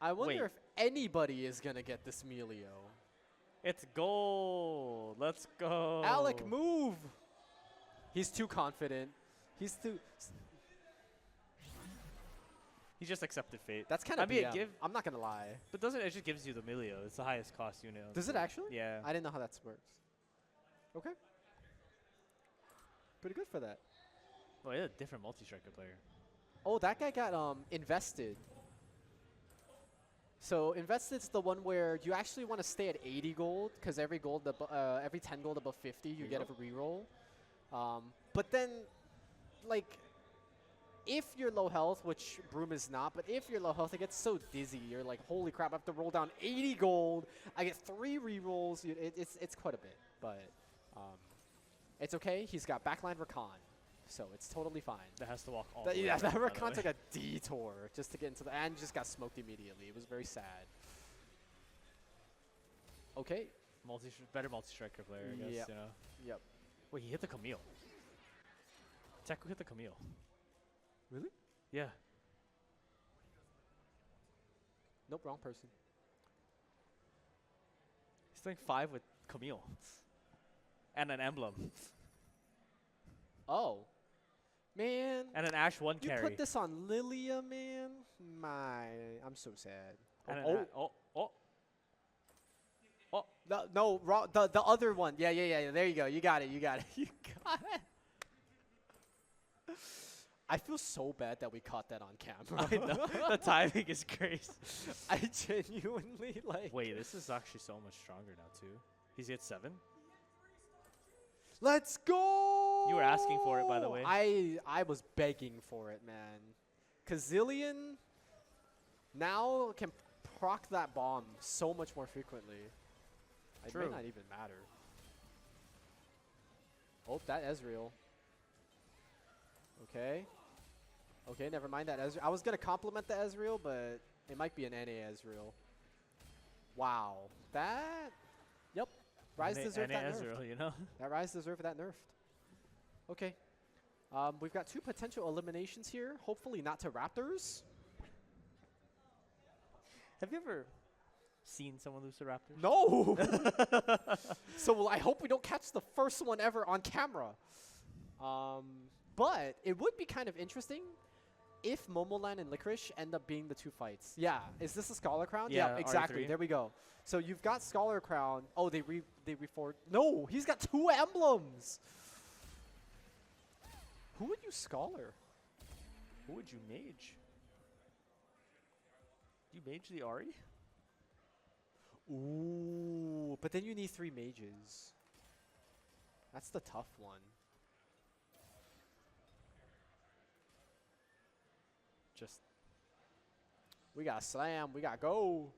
I wonder Wait. if anybody is going to get this Melio. It's gold. Let's go. Alec, move! He's too confident. He's too... He just accepted fate. That's kind I of mean, BM. I'm not going to lie. But doesn't it just gives you the Melio? It's the highest cost unit. Does it actually? Yeah. I didn't know how that works. Okay. Pretty good for that. Oh, yeah, a different multi-striker player. Oh, that guy got invested. So invested's the one where you actually want to stay at 80 gold because every 10 gold above 50 you get a reroll. But then, like, if you're low health, which Broom is not, but if you're low health, it gets so dizzy. You're like, holy crap! I have to roll down 80 gold. I get 3 rerolls. It's quite a bit, but it's okay. He's got backline Rakan. So it's totally fine. That has to walk all the way. Yeah, up, that by the Rakan way. took a detour just to get into the... And just got smoked immediately. It was very sad. Okay. Better multi-striker player, I guess, Yep. you know. Yep. Wait, he hit the Camille. Teku hit the Camille. Really? Yeah. Nope, wrong person. He's doing 5 with Camille. And an emblem. Oh. Man. And an Ash 1 You carry. put this on Lilia, man? I'm so sad. And an Oh, oh. no, wrong, the other one. Yeah. There you go. You got it. You got it. You got it. I feel so bad that we caught that on camera. I know. The timing is crazy. I genuinely like. Wait, this is actually so much stronger now, too. He's hit 7. Let's go! You were asking for it, by the way. I was begging for it, man. Kazillion now can proc that bomb so much more frequently. It may True. not even matter. Oh, that Ezreal. Okay. Okay, never mind that Ezreal. I was going to compliment the Ezreal, but it might be an NA Ezreal. Wow. That... Yep. Rise deserved that nerf. Ezreal, you know? That Rise deserved that nerf. Okay. We've got 2 potential eliminations here. Hopefully not to Raptors. Have you ever seen someone lose to Raptors? No! So I hope we don't catch the first one ever on camera. But it would be kind of interesting if Momoland and Licorice end up being the 2 fights. Yeah. Is this a Scholar Crown? Yeah, exactly. R3. There we go. So you've got Scholar Crown. Oh, they reforged. No, he's got 2 emblems. Who would you Scholar? Who would you mage? You mage the Ahri? Ooh, but then you need 3 mages. That's the tough one. Just We got slam. We got go.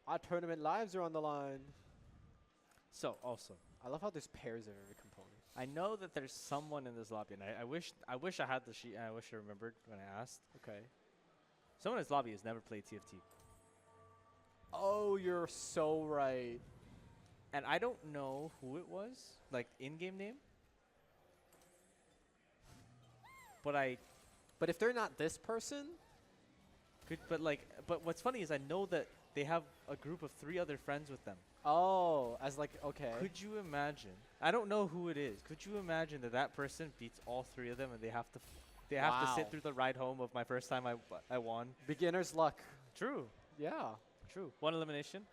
Our tournament lives are on the line. so also. I love how there's pairs of every component. I know that there's someone in this lobby, and I wish I had the sheet, and I wish I remembered when I asked. Okay. Someone in this lobby has never played TFT, Oh, you're so right. and I don't know who it was, like in-game name. But But if they're not this person, but what's funny is I know that they have a group of 3 other friends with them. oh, as like, okay. Could you imagine? I don't know who it is. Could you imagine that person beats all 3 of them, and they have to Wow. sit through the ride home of my first time I won? Beginner's luck. True, Yeah. true. 1 elimination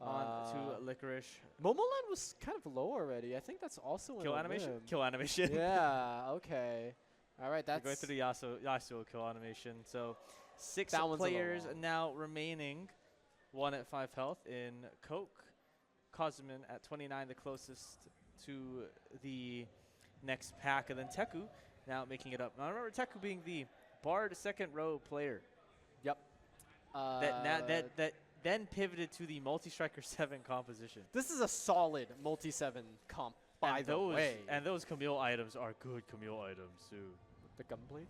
on to Licorice. Momoland was kind of low already. I think that's also Kill an animation. limb. Kill animation. Yeah, okay. All right, We're that's... going through the Yasuo kill animation. So 6 That one's a little players long. now remaining. 1 at 5 health in Coke. Cosmin at 29, the closest to the next pack. And then Teku now making it up. Now remember Teku being the Bard 2nd row player. Yep. That then pivoted to the multi-striker 7 composition. This is a solid multi-7 comp, by the way. And those Camille items are good Camille items too. The gunblade?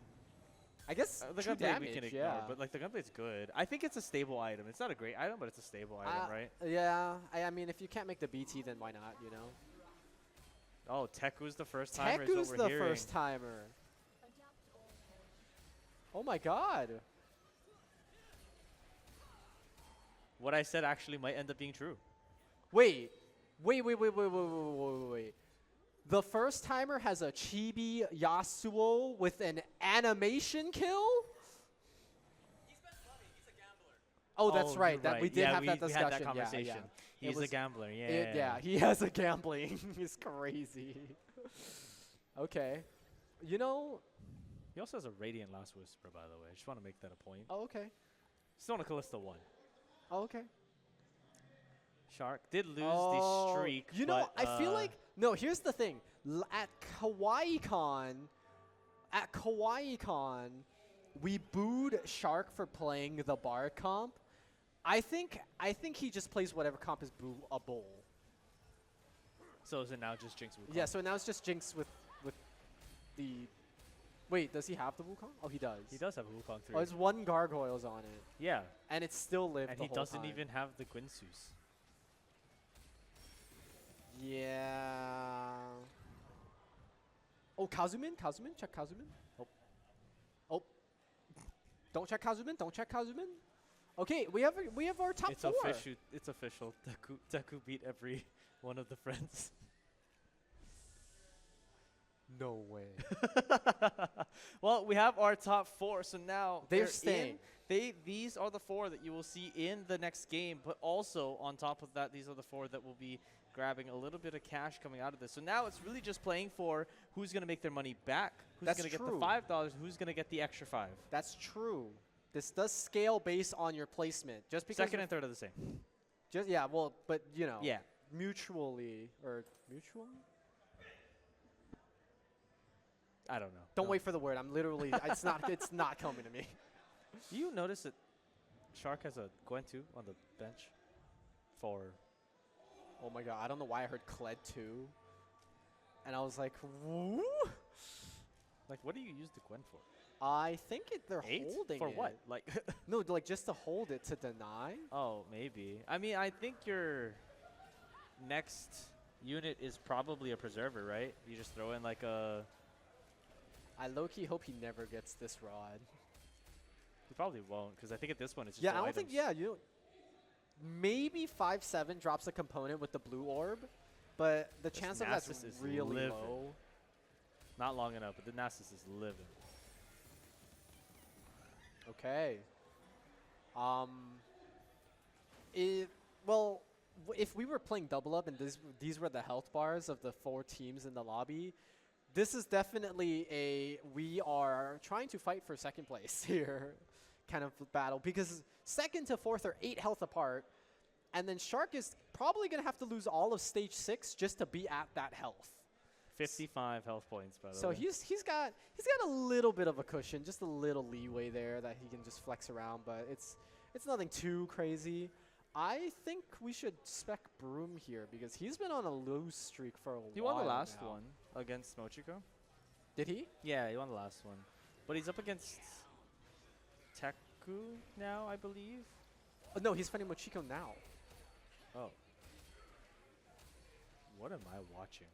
I guess The true gunblade we damage, can ignore, yeah. but like the gunblade's good. I think it's a stable item. It's not a great item, but it's a stable item, right? Yeah, I mean, if you can't make the BT, then why not, you know? Oh, Teku's the first timer. is Teku's what we're the hearing. first timer. Oh my god. What I said actually might end up being true. Wait. The first timer has a Chibi Yasuo with an animation kill? Oh, that's Oh, right. you're That right. we did Yeah, have that we discussion. had that Yeah, conversation. yeah. He's It a was- gambler. Yeah. Yeah, he has a gambling. It's crazy. Okay. You know. He also has a Radiant Last Whisper, by the way. I just want to make that a point. Oh, okay. Still on a Callisto 1. Oh, okay. Shark did lose the Oh, streak. You know, but, I feel like no. Here's the thing. At KawaiiCon, we booed Shark for playing the bar comp. I think he just plays whatever comp is a bowl. So is it now just Jinx Wukong? Yeah. So now it's just Jinx with the. Wait, does he have the Wukong? Oh, he does. He does have a Wukong 3. Oh, it's one Gargoyles on it, Yeah. and it's still lived. And the he whole doesn't time. even have the Quinsus. Yeah. Oh, Kazumin? Check Kazumin. Oh. Don't check Kazumin. Don't check Kazumin. Okay, we have our top It's four. official. It's official. Deku beat every one of the friends. No way. Well, we have our top 4, so now They're in. staying. These are the 4 that you will see in the next game, but also on top of that, these are the 4 that will be grabbing a little bit of cash coming out of this. So now it's really just playing for who's going to make their money back, who's That's going to get true. the $5, who's going to get the extra 5. That's true. This does scale based on your placement. Just because Second and third are the same. well, but you know. Yeah. Mutually or mutual? I don't know. Don't No. wait for the word. I'm literally it's not coming to me. You notice that Shark has a Gwen 2 on the bench for Oh my god, I don't know why I heard Kled too. And I was like, woo? like, what do you use the Gwen for? I think they're 8? holding For it. what? Like, No, like just to hold it to deny. oh, maybe. I mean, I think your next unit is probably a preserver, right? You just throw in like a. I low-key hope he never gets this rod. You probably won't, because I think at this one it's just. Yeah, no I don't think. items. Yeah, you. Maybe 5/7 drops a component with the blue orb, but the This chance of that's Nasus is really living. low. Not long enough, but the Nasus is living. Okay. Well, if we were playing double up and these were the health bars of the 4 teams in the lobby, this is definitely we are trying to fight for second place here kind of battle, because second to fourth are 8 health apart, and then Shark is probably going to have to lose all of stage 6 just to be at that health. 55 health points, by the So way. he's got a little bit of a cushion, just a little leeway there that he can just flex around, but it's nothing too crazy. I think we should spec Broom here because he's been on a lose streak for a while. He won the last now. one against Mochiko. Did he? Yeah, he won the last one. But he's up against Teku now, I believe. Oh, no, he's fighting Mochiko now. Oh. What am I watching?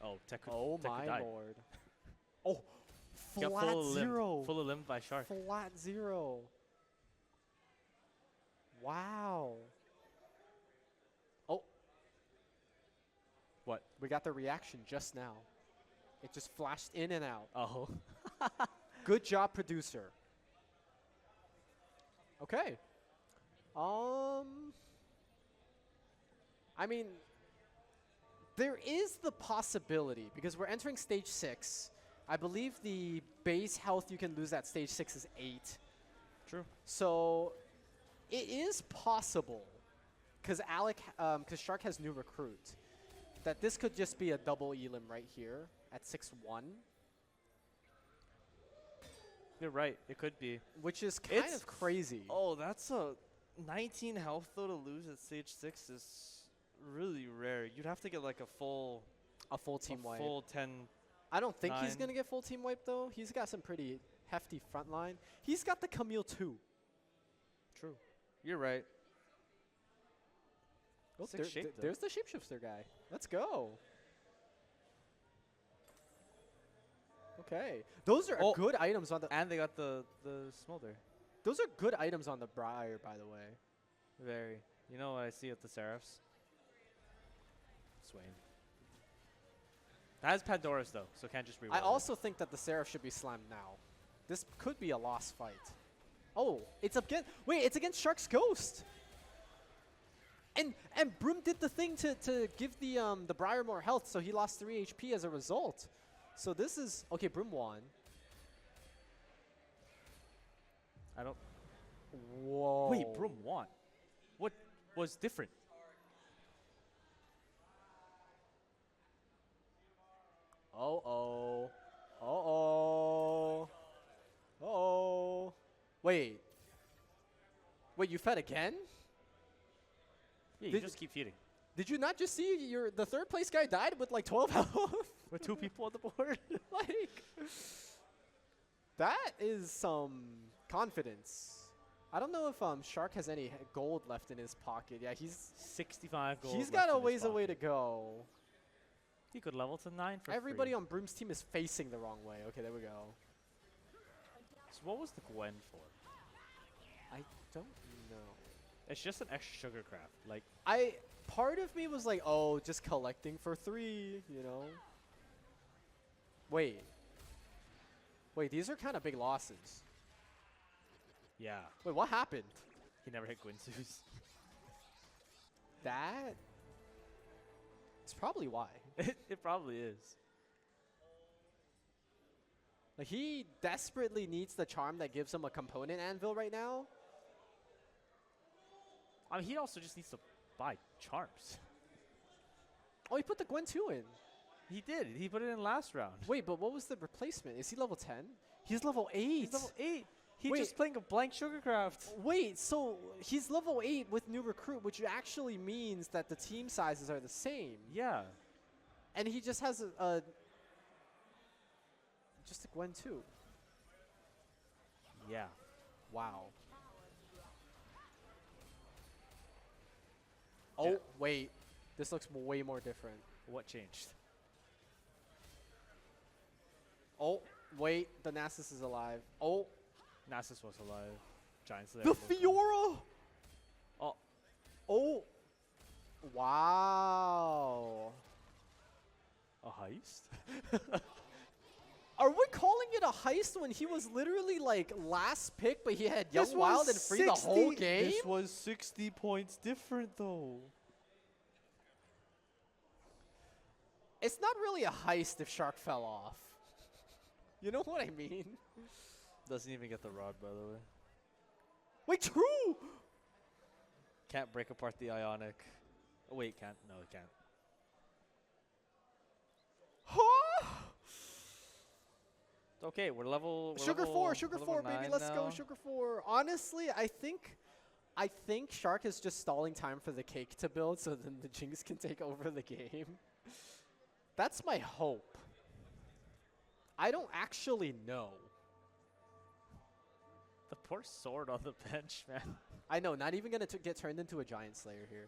Oh, Teku. Oh Teku my died. lord. Oh, Got flat full zero. Full limbed by Shark. Flat 0. Wow. Oh. What? We got the reaction just now. It just flashed in and out. Oh. Good job, producer. Okay. I mean, there is the possibility, because we're entering stage 6. I believe the base health you can lose at stage 6 is 8. True. So it is possible, because Shark has new recruit, that this could just be a double elim right here at 6-1. You're right. It could be. which is kind It's- of crazy. Oh, that's a 19 health though to lose at stage 6 is really rare. You'd have to get like a full Team wipe. full 10. I don't think he's 9. going to get full team wipe, though. He's got some pretty hefty front line. He's got the Camille, too. True. You're right. Oh, Sick shape, though. there's the shapeshifter guy. Let's go. Okay. Those are Oh. good items on the... And they got the smolder. Those are good items on the Briar, by the way. Very. You know what I see at the Seraphs? Swain. That has Pandora's though, so can't just reroll. I it. also think that the Seraph should be slammed now. This could be a lost fight. Oh, it's against... Wait, it's against Shark's Ghost. And Broom did the thing to give the Briar more health, so he lost 3 HP as a result. So this is... Okay, Broom won. I don't. Whoa. Wait, Broom won. What was different? Uh-oh. Uh-oh. Uh-oh. Wait. Wait, you fed again? Yeah, you Did- just keep feeding. Did you not just see the third place guy died with like 12 health? With 2 people on the board. Like, that is some confidence. I don't know if Shark has any gold left in his pocket. Yeah, he's 65 gold. he's left got a in his ways away to pocket. go. He could level to 9 for Everybody free. on Broom's team is facing the wrong way. Okay, there we go. So what was the Gwen for? I don't know. It's just an extra sugar craft. Like, Part of me was like, oh, just collecting for 3, you know. Wait, these are kind of big losses. yeah, Wait, what happened? he never hit Gwynsu's. That? It's probably why. It probably is. Like, he desperately needs the charm that gives him a component anvil right now. I mean, he also just needs to buy charms. Oh, he put the Gwen 2 in. He did. He put it in last round. Wait, but what was the replacement? Is he level 10? He's level 8. He's level 8. He's Wait. just playing a blank sugar craft. Wait, so he's level 8 with new recruit, which actually means that the team sizes are the same. Yeah. And he just has just a Gwen 2. Yeah. Wow. Oh, Yeah. wait. This looks way more different. What changed? Oh, wait. The Nasus is alive. Oh, Nasus was alive. Giant Slayer. the was alive. Fiora! Oh, Oh. Wow. a heist? Are we calling it a heist when he was literally like last pick, but he had Young Wild and free the whole game? This was 60 points different, though. It's not really a heist if Shark fell off. You know what I mean? Doesn't even get the rod, by the way. Wait, true! Can't break apart the Ionic. Oh, wait, can't. No, it can't. Huh? It's okay, we're level. Sugar level, 4, Sugar we're 4, level baby, 9 let's go, now. Sugar 4. Honestly, I think Shark is just stalling time for the cake to build so then the Jinx can take over the game. That's my hope. I don't actually know. The poor sword on the bench, man. I know, not even going to get turned into a Giant Slayer here.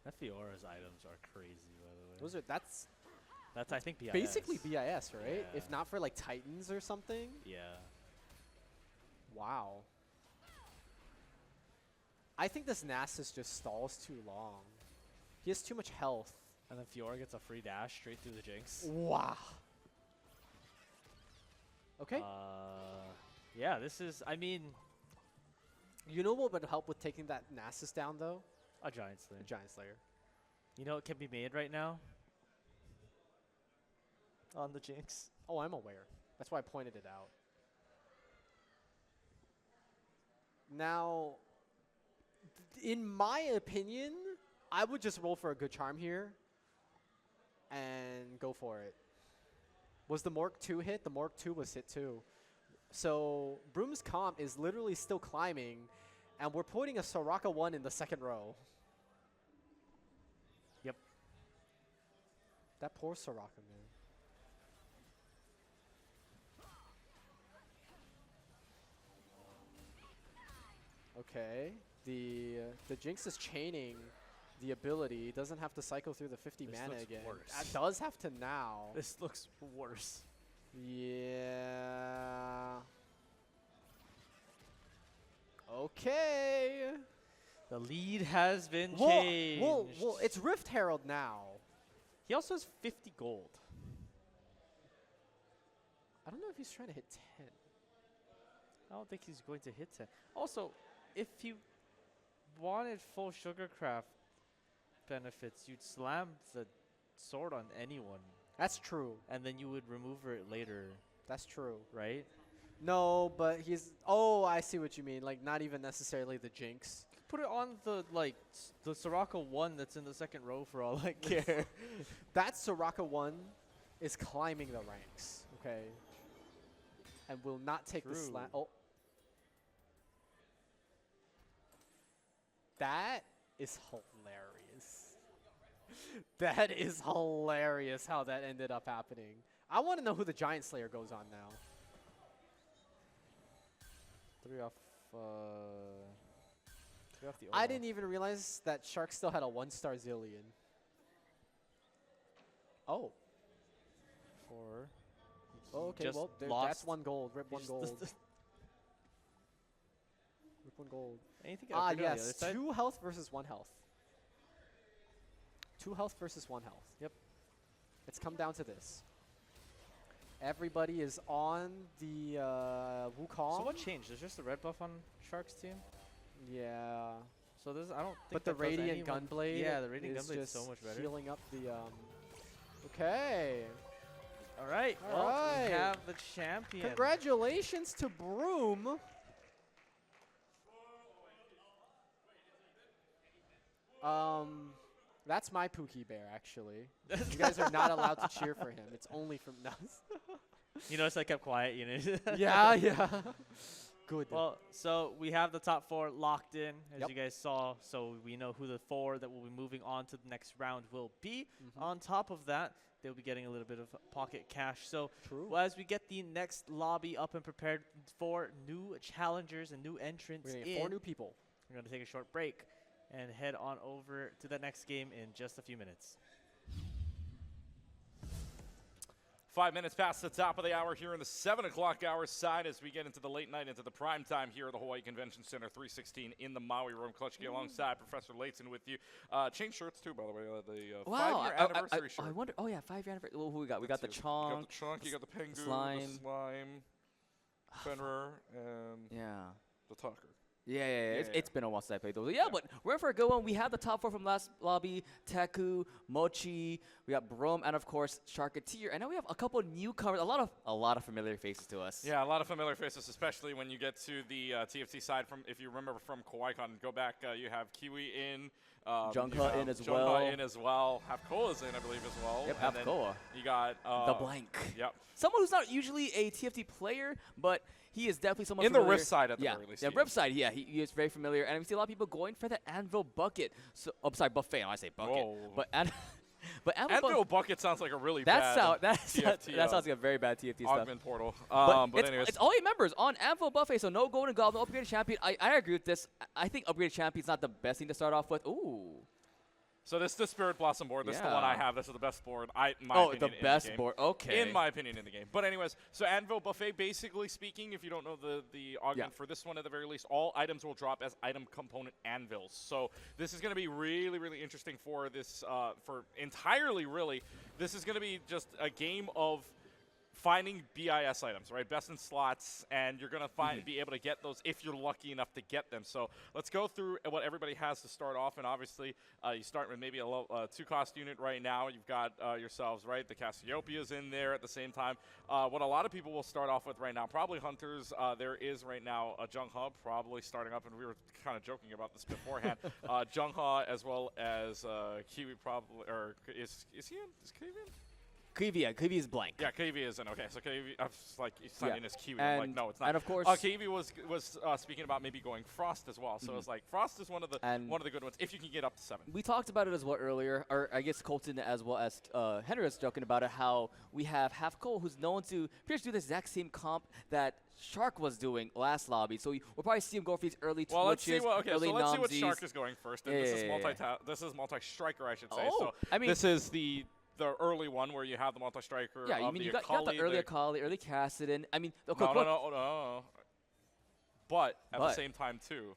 That Fiora's items are crazy, by the way. Those are that's That's, I think, BIS. basically BIS, right? Yeah. If not for like Titans or something. Yeah. Wow. I think this Nasus just stalls too long. He has too much health. And then Fiora gets a free dash straight through the Jinx. Wow. Okay. Yeah, this is, I mean, You know what would help with taking that Nasus down, though? a Giant Slayer. A Giant Slayer. You know what can be made right now? On the Jinx. Oh, I'm aware. That's why I pointed it out. Now, in my opinion, I would just roll for a good charm here and go for it. Was the Morg 2 hit? The Morg 2 was hit too. So Broom's comp is literally still climbing, and we're putting a Soraka 1 in the second row. Yep. That poor Soraka, man. Okay, the Jinx is chaining the ability. It doesn't have to cycle through the 50 This mana looks again. worse. It does have to now. This looks worse. Yeah. Okay. The lead has been Well, changed. well, it's Rift Herald now. He also has 50 gold. I don't know if he's trying to hit 10. I don't think he's going to hit 10. Also, if you wanted full Sugarcraft benefits, you'd slam the sword on anyone, That's true. and then you would remove it later, That's true. right? No, but he's. Oh, I see what you mean. Like, not even necessarily the Jinx. Put it on the the Soraka 1 that's in the second row for all I care. That Soraka 1 is climbing the ranks, okay? And will not take the True. slam. Oh. That is hilarious. That is hilarious how that ended up happening. I want to know who the Giant Slayer goes on now. 3 off the I Overwatch. didn't even realize that Shark still had a 1-star Zillion. Oh. 4. Oh, okay, Just well, that's lost. 1 gold. Rip He 1 just- gold. Rip 1 gold. Anything Ah, upgrade on the other yes. side? 2 health versus 1 health. 2 health versus 1 health. Yep. It's come down to this. Everybody is on the Wukong. So what changed? There's just the red buff on Shark's team. Yeah. So there's I don't think. But the that does Radiant anyone- Gunblade Yeah, the Radiant is Gunblade is just so much better. healing up the Okay. All right. All Well, right. we have the champion. Congratulations to Broom. That's my Pookie Bear, actually. You guys are not allowed to cheer for him. It's only from us. You notice I kept quiet, you know. Yeah, yeah. Good. Well, so we have the top 4 locked in, as Yep. you guys saw. So we know who the 4 that will be moving on to the next round will be. Mhm. On top of that, they'll be getting a little bit of pocket cash. So True. well, as we get the next lobby up and prepared for new challengers and new entrants We're going to in, get 4 new people. we're going to take a short break and head on over to the next game in just a few minutes. 5 minutes past the top of the hour here in the 7 o'clock hour side as we get into the late night, into the prime time here at the Hawaii Convention Center, 316 in the Maui room. Klutchke alongside Professor Layton with you. Changed shirts too, by the way. The Wow, 5-year anniversary shirt. I wonder. Oh yeah, 5-year anniversary. Well, who we got? We got the You Chonk. got the Chunk, you got the Pengu, the Slime. Slime, Fenrir, and Yeah. the Tucker. Yeah. Yeah. It's been a while since I played those. Yeah, but we're in for a good one. We have the top 4 from last lobby: Teku, Mochi. We got Brom, and of course Sharketeer. And now we have a couple newcomers. A lot of familiar faces to us. Yeah, a lot of familiar faces, especially when you get to the TFT side. From if you remember from KawaiiCon, go back. You have Kiwi in, Jungha in as Jungha well. in as well. Hafkoa's in, I believe, as well. Yep, And then Hafkoa. You got The blank. Yep. Someone who's not usually a TFT player, but he is definitely someone In the familiar. Rift side at the yeah. very least. Yeah, he Rift is. side, yeah, he is very familiar. And we see a lot of people going for the Anvil Bucket. So, oh, sorry, Buffet. I say bucket. Whoa. But Anvil Anvil Bucket sounds like a really that bad sounds like a very bad TFT stuff. augment portal. But anyways. it's all 8 members on Anvil Buffet, so no Golden Goblin, upgraded champion. I agree with this. I think upgraded champion's not the best thing to start off with. Ooh. So this is the Spirit Blossom board. This is the one I Yeah. have. This is the best board, in my Oh, opinion, the in best game. board. Okay. In my opinion, in the game. But anyways, so Anvil Buffet, basically speaking, if you don't know the augment for this one at the very least, all items will drop as item component anvils. So this is going to be really, really interesting for this, for entirely really. This is going to be just a game of finding BIS items, right? Best in slots, and you're going to be able to get those if you're lucky enough to get them. So let's go through what everybody has to start off, and obviously you start with maybe a 2-cost unit right now. You've got yourselves, right? The Cassiopeia's in there at the same time. What a lot of people will start off with right now, probably Hunters. There is right now a Jungha probably starting up, and we were kind of joking about this beforehand. Jungha as well as Kiwi probably, or is he in? Is Kiwi in? Kiwi is blank. Yeah, Kiwi isn't. Okay, so Kiwi, I was like, he's signing his Kiwi. I'm And, like, no, it's not. and of course, Kiwi was speaking about maybe going Frost as well. So it's like, Frost is one of the good ones if you can get up to 7. we talked about it as well earlier, or I guess Colton as well as Henry was joking about it, how we have Half Cole, who's known to pretty much do the exact same comp that Shark was doing last lobby. So we'll probably see him go for these early well, let's see twitches, what, okay, early so let's see what nomsies. Shark is going first. And this is multi-striker, I should say. Oh, so I mean, this is the early one where you have the multi-striker. Yeah, of you got the early Akali, early Kassadin. I mean, no. But at the same time, too,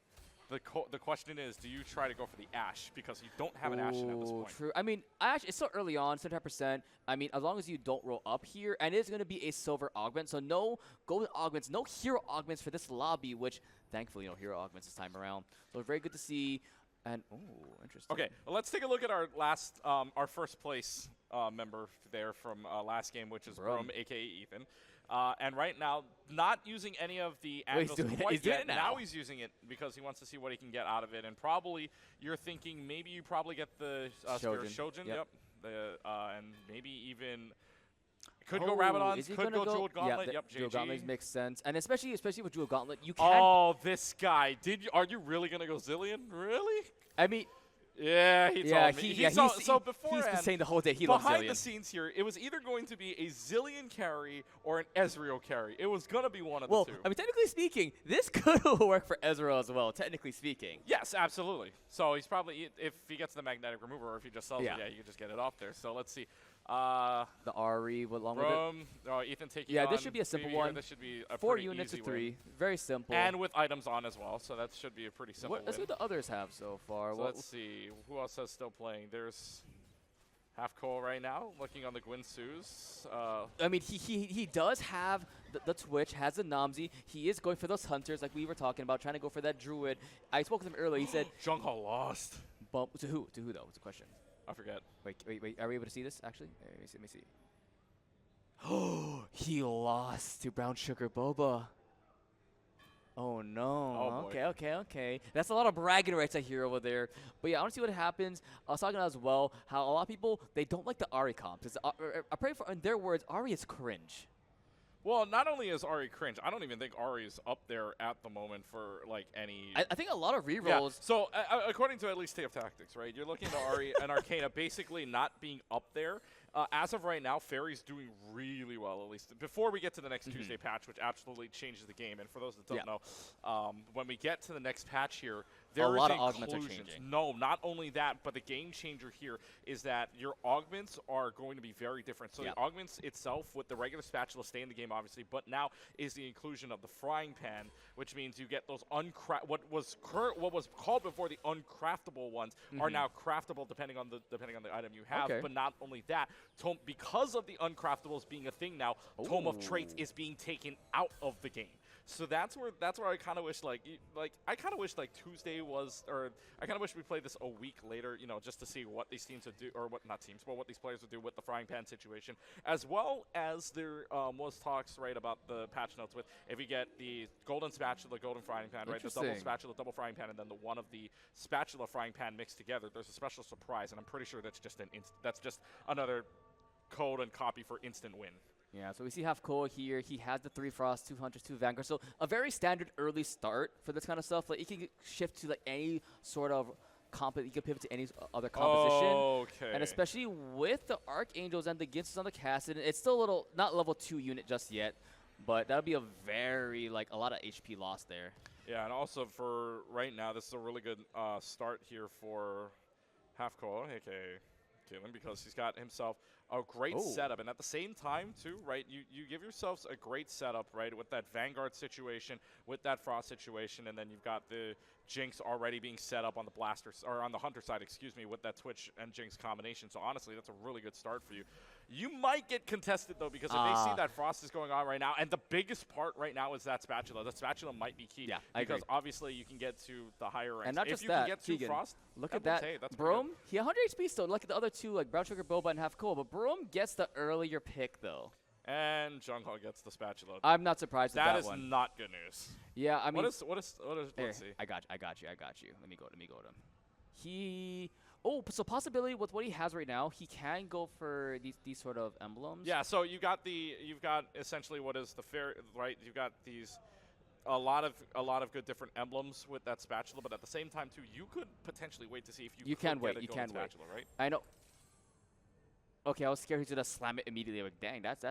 the question is, do you try to go for the Ashe? Because you don't have an Ashe at this point. True. I mean, Ashe, it's still early on, 75%. I mean, as long as you don't roll up here, and it is going to be a silver augment, so no golden augments, no hero augments for this lobby, which thankfully no hero augments this time around. So very good to see. And, interesting. Okay, well, let's take a look at our last, our first place member there from last game, which is Brum, a.k.a. Ethan. And right now, not using any of the angles quite yet. Now he's using it because he wants to see what he can get out of it. And probably you're thinking maybe you probably get the Shojin. Yep. And maybe even could go Rabadons, could go Jeweled Gauntlet. Yep, Jeweled Gauntlet makes sense. And especially with Jeweled Gauntlet, you can. Oh, this guy. Are you really going to go Zillion? Really? I mean. Yeah, he told me. He's been saying the whole day he loves Zillion. Behind the scenes here, it was either going to be a Zillion carry or an Ezreal carry. It was going to be one of the two. I mean, technically speaking, this could work for Ezreal as well, technically speaking. Yes, absolutely. So he's probably, if he gets the magnetic remover or if he just sells it, you can just get it off there. So let's see. The Ahri, along with it. Ethan taking on. Yeah, this should be a simple one. This should be a 4 pretty units easy of 3. win. Very simple. And with items on as well, so that should be a pretty simple Let's see win. what the others have so far. So let's see. Who else is still playing? There's Half Cole right now, looking on the Gwynsu's. I mean, he does have the Twitch, has the Namzi. He is going for those Hunters like we were talking about, trying to go for that Druid. I spoke with him earlier. He said... Junghal lost. Bump to who? To who, though? What's the question? I forget. Wait. Are we able to see this, actually? Let me see. Oh, he lost to Brown Sugar Boba. Oh, no. Oh, okay. That's a lot of bragging rights I hear over there. But, yeah, I want to see what happens. I was talking about as well how a lot of people, they don't like the Ahri comps. I pray for, in their words, Ahri is cringe. Well, not only is Ahri cringe, I don't even think Ahri is up there at the moment for, like, any... I think a lot of rerolls... Yeah. So, according to at least Teamfight Tactics, right, you're looking at Ahri and Arcana basically not being up there. As of right now, Fairy's doing really well, at least before we get to the next Tuesday patch, which absolutely changes the game. And for those that don't know, when we get to the next patch here, there is inclusions. No, not only that, but the game changer here is that your augments are going to be very different. So the augments itself with the regular spatula stay in the game, obviously, but now is the inclusion of the frying pan, which means you get those what was called before the uncraftable ones are now craftable depending on the item you have. But not only that, because of the uncraftables being a thing now, Tome of Traits is being taken out of the game. So that's where I kind of wish Tuesday was, or I kind of wish we played this a week later, just to see what these teams would do, or what these players would do with the frying pan situation, as well as there was talks about the patch notes with if you get the golden spatula, golden frying pan, right, the double spatula, double frying pan, and then the one of the spatula frying pan mixed together, there's a special surprise, and I'm pretty sure that's just another code and copy for instant win. Yeah, so we see Half Cole here. He has the 3 Frost, 2 Hunters, 2 Vanguard. So a very standard early start for this kind of stuff. Like, you can shift to any sort of you can pivot to any other composition. Okay. And especially with the Archangels and the Ginsus on the Kassadin, it's still a little, not level 2 unit just yet, but that'll be a very, a lot of HP loss there. Yeah, and also for right now, this is a really good start here for Half Cole, aka Kalen, because he's got himself a great setup, and at the same time too, right, you give yourselves a great setup, right, with that Vanguard situation, with that Frost situation, and then you've got the Jinx already being set up on the Blaster, or on the Hunter side, excuse me, with that Twitch and Jinx combination. So honestly, that's a really good start for you. You might get contested though, because if they see that Frost is going on right now, and the biggest part right now is that spatula. The spatula might be key. Yeah, because obviously you can get to the higher ranks. And not if just you that, can get to Keegan, Frost, look at that. Brom, he 100 HP still. Look at the other two, like Brown Sugar Boba and Half Cole. But Brom gets the earlier pick though. And Junghal gets the spatula. I'm not surprised with that one. That is not good news. Yeah, I mean. What is let's see. I got you. Let me go to him. Oh, so possibility with what he has right now, he can go for these sort of emblems. Yeah, so you've got essentially what is the fair, right? You've got these a lot of good different emblems with that spatula, but at the same time too, you could potentially wait to see if you can could wait. get a You golden can wait. spatula, right? I know. Okay, I was scared he's gonna slam it immediately. I'm like, dang, that's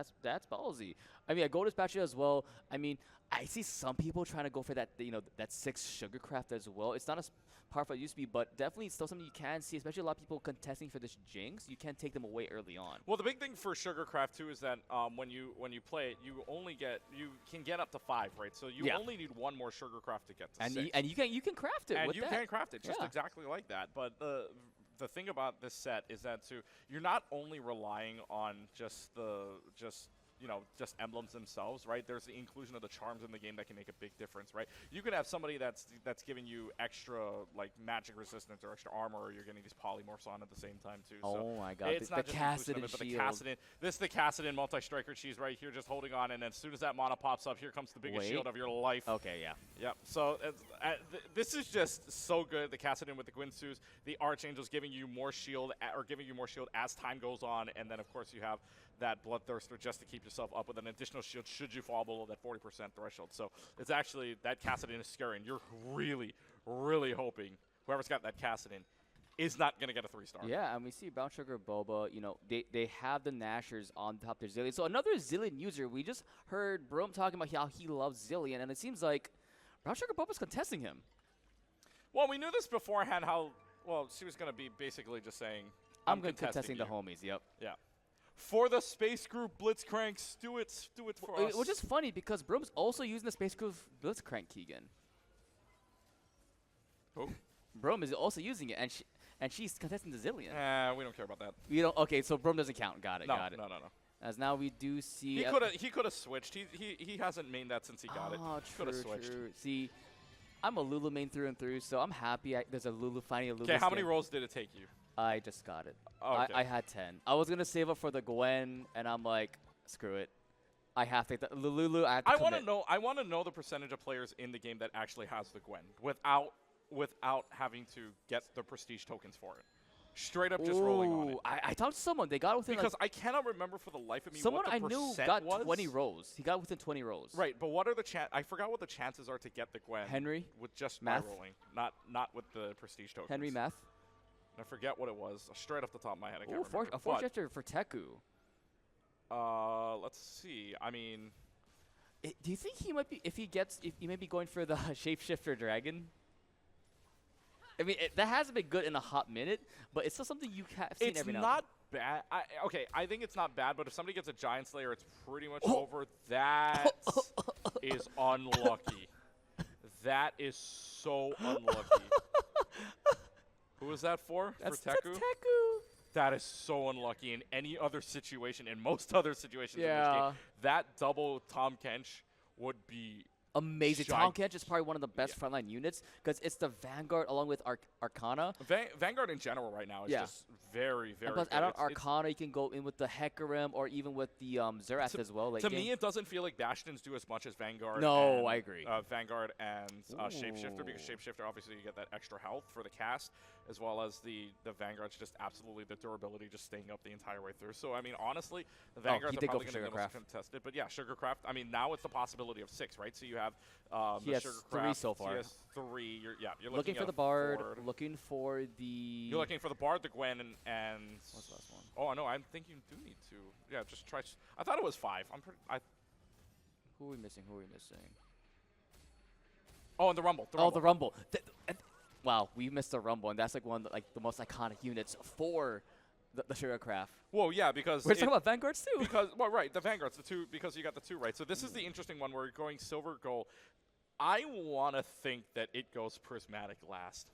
ballsy. I mean, I go to spatula as well. I mean, I see some people trying to go for that, that 6 sugarcraft as well. It's not as powerful as it used to be, but definitely still something you can see, especially a lot of people contesting for this jinx. You can't take them away early on. Well, the big thing for sugarcraft too is that when you play it, you can get up to 5, right? So you only need 1 more sugarcraft to get to 6. And you can craft it. And with you that. can craft it just exactly like that. But the thing about this set is that too, you're not only relying on just emblems themselves, right? There's the inclusion of the charms in the game that can make a big difference, right? You could have somebody that's giving you extra like magic resistance or extra armor, or you're getting these polymorphs on at the same time too. Oh so my God! it's The not just Cassidon but the shield. Cassidon. This is the Cassidon multi-striker. She's right here just holding on, and then as soon as that mana pops up, here comes the biggest shield of your life. Okay, yeah. Yep. So this is just so good. The Cassidon with the Gwynsus, the Archangel's giving you more shield, as time goes on, and then of course you have that Bloodthirster just to keep yourself up with an additional shield should you fall below that 40% threshold. So it's actually, that Cassidon is scary, and you're really, really hoping whoever's got that Cassidon is not going to get a 3-star. Yeah, and we see Brown Sugar Boba, they have the Nashers on top of their Zillion. So another Zillion user, we just heard Brom talking about how he loves Zillion, and it seems like Brown Sugar Boba's contesting him. Well, we knew this beforehand she was going to be basically just saying, I'm contesting you. the homies, yep. Yeah. For the Space Group Blitzcranks, do it for us. Which is funny because Brom's also using the Space Group Blitzcrank, Keegan. Who? Brom is also using it, and she's contesting the Zillion. We don't care about that. We don't. Okay, so Brom doesn't count. Got it. No, got it. no. As now we do see. He could have switched. He hasn't mained that since he got it. Could have switched. True. See, I'm a Lulu main through and through, so I'm happy there's a Lulu finding a Lulu. Okay, how many rolls did it take you? I just got it. Oh, okay. I had 10. I was gonna save up for the Gwen, and I'm like, screw it. I have to take the Lulu. I want to know. I want to know the percentage of players in the game that actually has the Gwen without having to get the prestige tokens for it. Straight up just rolling on it. I talked to someone. They got within because I cannot remember for the life of me someone what the I knew percent got was. 20 rolls. He got within 20 rolls. Right, but what are the I forgot what the chances are to get the Gwen. Henry? With just math? by rolling, not with the prestige tokens. Henry math? I forget what it was. Straight off the top of my head, I can't Ooh, remember. a force shifter for Teku. Let's see. I mean, do you think he might be if he may be going for the shapeshifter dragon? I mean, that hasn't been good in a hot minute, but it's still something you have seen every now and then. It's not bad. I think it's not bad, but if somebody gets a Giant Slayer, it's pretty much over. That is unlucky. That is so unlucky. Who is that for? That's for Teku? That's Teku. That is so unlucky in any other situation, in most other situations in this game. That double Tom Kench would be amazing. Tom Kench is probably one of the best frontline units because it's the Vanguard along with Arcana. Vanguard in general right now is just very, very plus good. add on Arcana, you can go in with the Hecarim or even with the Zerath as well. To me, it doesn't feel like Bastions do as much as Vanguard. No, I agree. Vanguard and Shapeshifter, because Shapeshifter, obviously, you get that extra health for the cast, as well as the Vanguard's just absolutely the durability just staying up the entire way through. So, I mean, honestly, the Vanguards are probably going to be the most contested. But yeah, Sugarcraft, I mean, now it's the possibility of 6, right? So you have he has 3 so far. He has 3. You're looking for the Bard, looking for the... You're looking for the Bard, the Gwen, and... What's the last one? Oh, no, I think you do need to. Yeah, just try... I thought it was 5. Who are we missing? Oh, and the Rumble. Oh, the Rumble. Wow, we missed the Rumble, and that's like one of the most iconic units for the Sugarcraft. Well, yeah, because... We're talking about Vanguards, too. Right, the Vanguards, the 2, because you got the 2, right? So this is the interesting one where you're going silver, gold. I want to think that it goes prismatic last.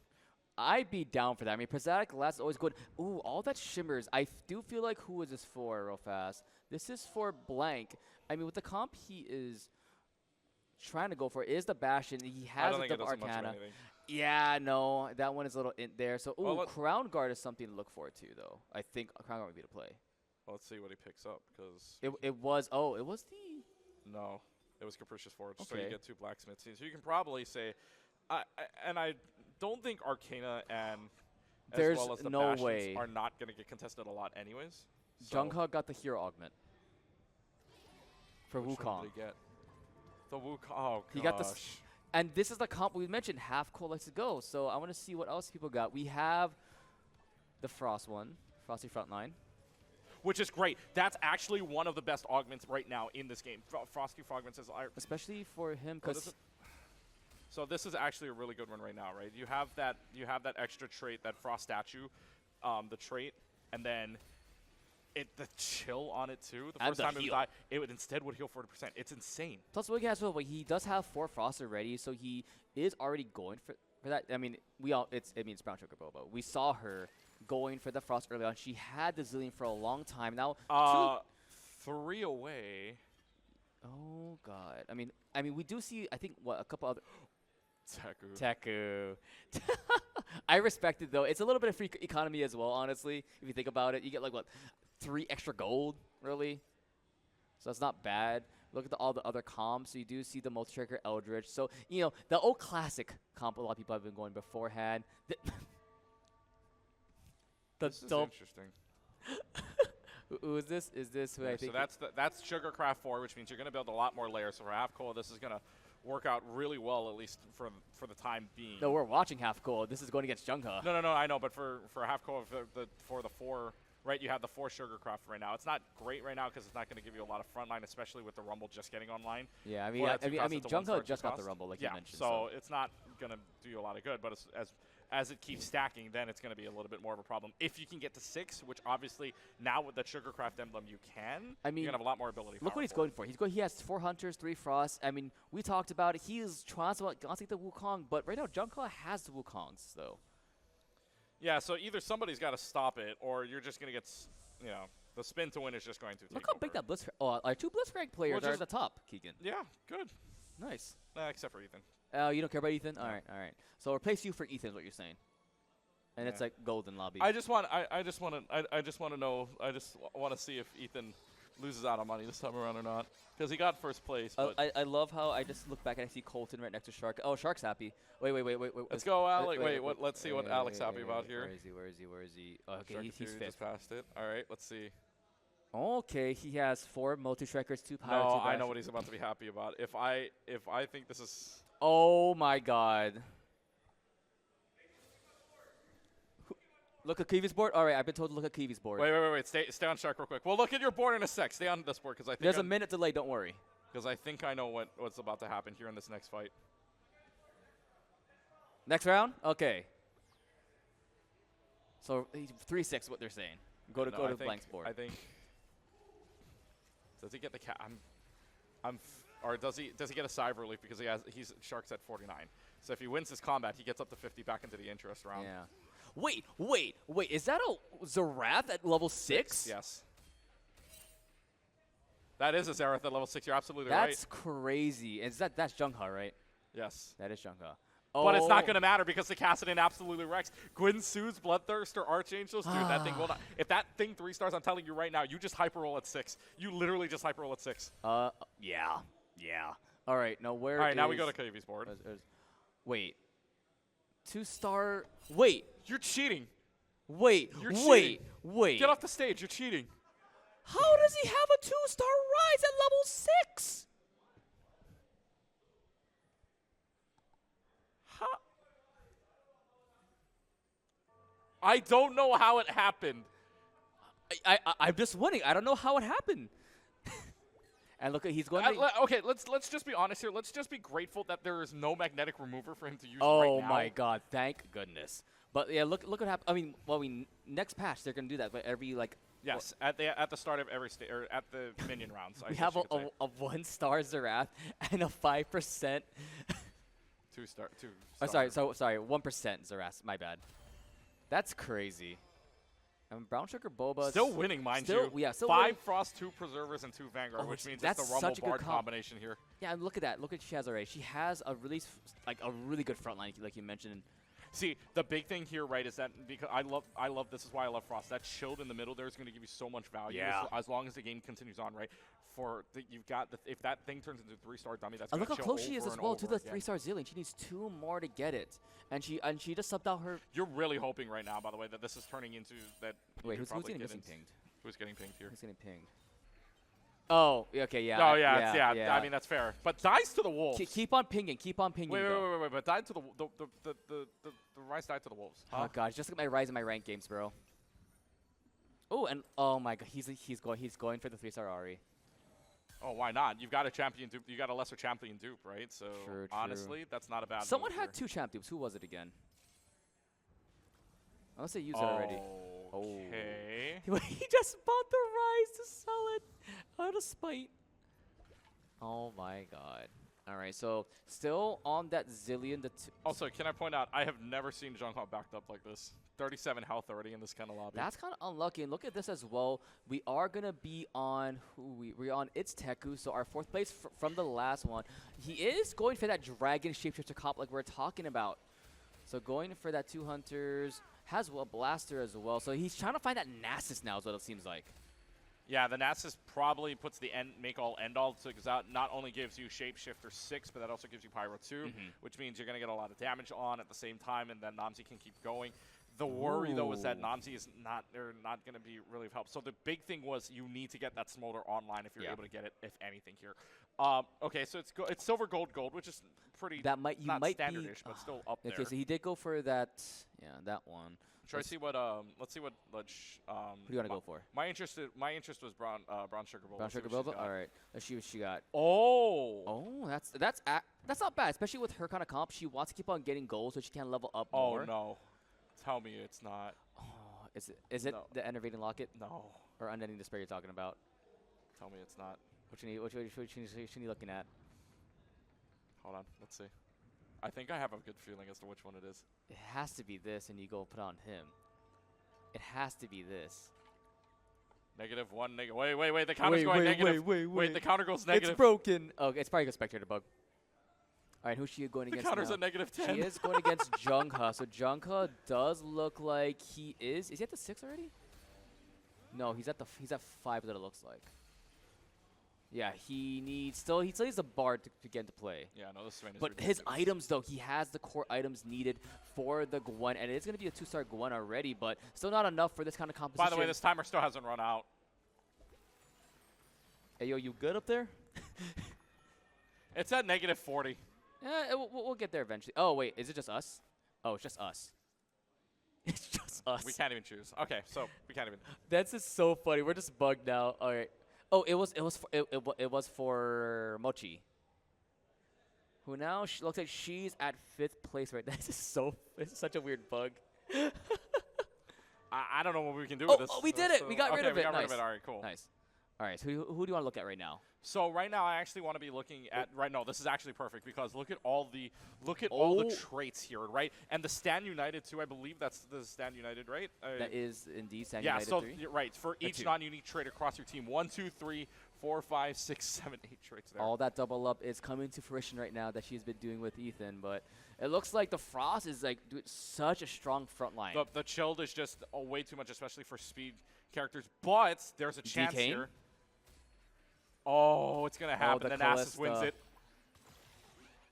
I'd be down for that. I mean, prismatic last is always good. Ooh, all that shimmers. I do feel like who is this for real fast? This is for blank. I mean, with the comp he is trying to go for is the Bastion. He has the Arcana. Yeah, no, that one is a little in there. So, ooh, Crown Guard is something to look forward to, though. I think Crown Guard would be the play. Well, let's see what he picks up, because... It was the... No. It was Capricious Forge, okay. So you get 2 blacksmiths. So you can probably say, and I don't think Arcana and There's as well as the no Bastions way. are not going to get contested a lot anyways. So Jungha got the hero augment for which one Wukong. did he get? The Wukong. Oh, He got the gosh. And this is the comp we mentioned, half core likes to go. So I want to see what else people got. We have the Frost one, Frosty Frontline. Which is great. That's actually one of the best augments right now in this game. Frosty Frogments is Especially for him, because so this is actually a really good one right now, right? You have that extra trait, that Frost statue, the trait, and then the chill on it too. The And first the time it would heal. die, it would instead would heal 40%. It's insane. plus what he has, well, he does have 4 Frost already, so he is already going for that. I mean, it's Brown Sugar Bobo. We saw her going for the Frost early on. She had the Zillion for a long time now. 3 away. Oh God. I mean, we do see. I think a couple other. Teku. Teku. I respect it though. It's a little bit of free economy as well, honestly. If you think about it, you get like 3 extra gold, really. So that's not bad. Look at all the other comps. So you do see the multi-tracker Eldritch. So the old classic comp. A lot of people have been going beforehand. This is interesting. Who is this? Is this who I think? So that's Sugarcraft 4, which means you're going to build a lot more layers. So for half core, this is going to work out really well, at least for the time being. No, we're watching half gold. This is going against Jungha. No, I know, but for half core, for the 4, right, you have the 4 Sugarcraft right now. It's not great right now because it's not going to give you a lot of frontline, especially with the Rumble just getting online. Yeah, I mean, Jungha Jungha just got the Rumble, like you mentioned. So it's not going to do you a lot of good, but as it keeps stacking, then it's going to be a little bit more of a problem. If you can get to 6, which obviously now with the Sugarcraft emblem you can, I mean, you're going to have a lot more ability. Look what he's going for. He has 4 Hunters, 3 Frosts. I mean, we talked about it. He is trying to take the Wukong, but right now Jungha has the Wukongs, though. Yeah, so either somebody's got to stop it, or you're just going to get, the spin to win is just going to take Look how big that Blitzcrank. Oh, our 2 Blitzcrank players are at the top, Keegan. Yeah, good. Nice. Except for Ethan. You don't care about Ethan? All right. So replace you for Ethan is what you're saying. And it's like golden lobby. I just want to know. I just want to see if Ethan loses out on money this time around or not, because he got first place. But I love how I just look back and I see Colton right next to Shark. Oh, Shark's happy. Wait. Let's go, Alex. Let's see what Alex happy about here. Where is he? Oh, okay, Shark he's just fifth. passed it. All right, let's see. Okay, he has 4 multi-trackers, 2 pirates. No, 2 I know what he's about to be happy about. If I think this is. Oh my God. Look at Kiwi's board. All right, I've been told to look at Kiwi's board. Wait. Stay on Shark real quick. We'll look at your board in a sec. Stay on this board because I think there's a minute delay. Don't worry. Because I think I know what's about to happen here in this next fight. Next round. Okay. So 3-6. What they're saying. Go to Blank's board. I think. Does he get the cat? Or does he get a side relief because he's Shark's at 49. So if he wins his combat, he gets up to 50 back into the interest round. Yeah. Wait. Is that a Zerath at level 6? Yes. That is a Zerath at level 6. You're absolutely right. That's crazy. That's Jungha, right? Yes. That is Jungha. But it's not going to matter because the Kassadin absolutely wrecks. Gwyn Sue's Bloodthirster Archangels, dude, that thing will not. If that thing 3 stars, I'm telling you right now, you just hyper roll at 6. You literally just hyper roll at 6. Yeah. All right, now where? All right, now we go to KV's board. Wait. 2-star. Wait. You're cheating. Wait. You're cheating. Wait. Get off the stage. You're cheating. How does he have a 2-star rise at level 6? I don't know how it happened. I'm just winning. I don't know how it happened. And look, he's going. Okay, let's just be honest here. Let's just be grateful that there is no magnetic remover for him to use right now. Oh my God! Thank goodness. But yeah, look what happened. I mean, next patch they're gonna do that. But every yes, at the start of every stage or at the minion rounds. We have a 1-star Zerath and a 5%. 2-star. Oh, sorry. 1% Zerath. My bad. That's crazy. Brown Sugar Boba still winning, mind you. Yeah, still 5 winning. Frost, 2 Preservers, and 2 Vanguard, which means that's it's the Rumble such a good Bard combination here. Yeah, and look at that. Look at Shazare. She has a really good front line, like you mentioned. See, the big thing here, right, is that because I love this is why I love Frost. That shield in the middle there is going to give you so much value as long as the game continues on, right? You've got if that thing turns into a 3-star dummy, that's And going look to how chill close she is over as and well to over the again. 3-star Zillion. She needs 2 more to get it, and she just subbed out her. You're really hoping right now, by the way, that this is turning into that. Wait, you could who's probably getting get missing into- pinged? Who's getting pinged here? Who's getting pinged? Oh, okay, yeah. Oh yeah. I mean that's fair. But dies to the wolves. Keep on pinging. Keep on pinging. though. Wait. But died to the Rise died to the wolves. Oh god, just look at my Rise and my rank games, bro. Oh, and oh my god, he's going for the 3-star Ari. Oh, why not? You've got a champion dupe. You got a lesser champion dupe, right? So True. honestly, that's not a bad. Someone move had here. 2 champ dupes. Who was it again? Unless they used it already. Okay. He just bought the Rise to sell it out of spite. Oh my god. All right, so still on that Zillion. Also, can I point out, I have never seen Zhonghua backed up like this. 37 health already in this kind of lobby. That's kind of unlucky. And look at this as well. We are gonna be on we're on It's Teku, so our 4th place from the last one. He is going for that Dragon Shapeshifter comp like we're talking about. So going for that 2 hunters, has a blaster as well. So he's trying to find that Nasus now is what it seems like. Yeah, the Nasus probably puts the make-all-end-all, because that not only gives you Shapeshifter 6, but that also gives you Pyro 2, which means you're going to get a lot of damage on at the same time, and then Namzi can keep going. The worry, though, is that Namzi is not going to be really of help. So the big thing was you need to get that Smolder online if you're able to get it, if anything, here. Okay, so it's silver, gold, which is pretty not standardish, but still up there. Okay, so he did go for that, that one. Should I see what? Let's see what. Who do you want to go for? My interest was brown sugar boba. Brown sugar boba. All right, let's see what she got. Oh, that's not bad, especially with her kind of comp. She wants to keep on getting gold so she can level up more. Oh no, tell me it's not. Oh, is it No. the enervating locket No, or unending despair you're talking about? tell me it's not. Which one you looking at? Hold on, let's see. I think I have a good feeling as to which one it is. It has to be this, and you go put on him. It has to be this. -1, negative. Wait. The counter's going negative. Wait. The counter goes negative. It's broken. Oh, it's probably a spectator bug. All right, who's she going The against counter's now? at -10. She is going against Zhonghua. So Zhonghua does look like he is. Is he at the 6 already? No, he's at 5 that it looks like. Yeah, he still needs a bard to get into play. Yeah, no, this Swain is But ridiculous. his items, though, he has the core items needed for the Gwen, and it's going to be a 2-star Gwen already, but still not enough for this kind of composition. By the way, this timer still hasn't run out. Hey, yo, you good up there? It's at -40. Yeah, we'll get there eventually. Oh, wait, is it just us? Oh, it's just us. It's just us. We can't even choose. Okay, so we can't even. That's just so funny. We're just bugged now. All right. Oh, it was for Mochi, who now looks like she's at 5th place right now. It's such a weird bug. I don't know what we can do with this. Oh, we did it. We got rid of it. We got rid Nice. of it. All right, cool. Nice. All right, so who do you want to look at right now? So right now, I actually want to be looking at No, this is actually perfect because look at all the traits here, right? And the Stand United too. I believe that's the Stand United, right? That is indeed Stand yeah. United So 3. right for each 2. non-unique trait across your team, 1, 2, 3, 4, 5, 6, 7, 8 traits there. All that double up is coming to fruition right now that she's been doing with Ethan, but it looks like the Frost is like doing such a strong front line. The chilled is just way too much, especially for speed characters. But there's a chance DK? here. Oh, it's gonna happen. the Then Nasus wins Kalista. it.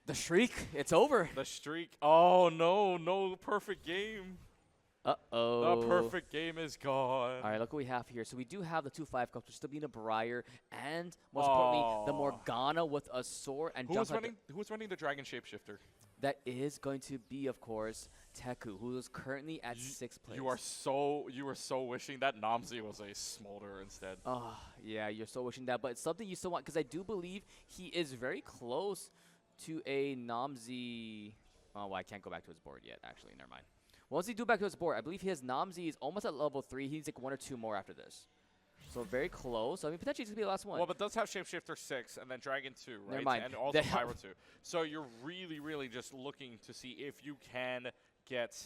The Shriek, it's over. The streak. Oh no perfect game. Uh-oh. The perfect game is gone. All right, look what we have here. So we do have the 2-5 cups, still being a Briar, and most importantly, the Morgana with a sword. And Who's running the Dragon Shapeshifter? That is going to be, of course, Teku, who is currently at 6th place. You were so wishing that Namzi was a Smolder instead. Oh, yeah, you're so wishing that. But it's something you still want, because I do believe he is very close to a Namzi. Oh, well, I can't go back to his board yet, actually. Never mind. Once he do back to his board, I believe his Namzi is almost at level 3. He needs like 1 or 2 more after this. So very close. I mean, potentially this could be the last one. Well, but it does have Shapeshifter 6 and then Dragon 2, right? Never mind. And also Pyro 2. So you're really just looking to see if you can get.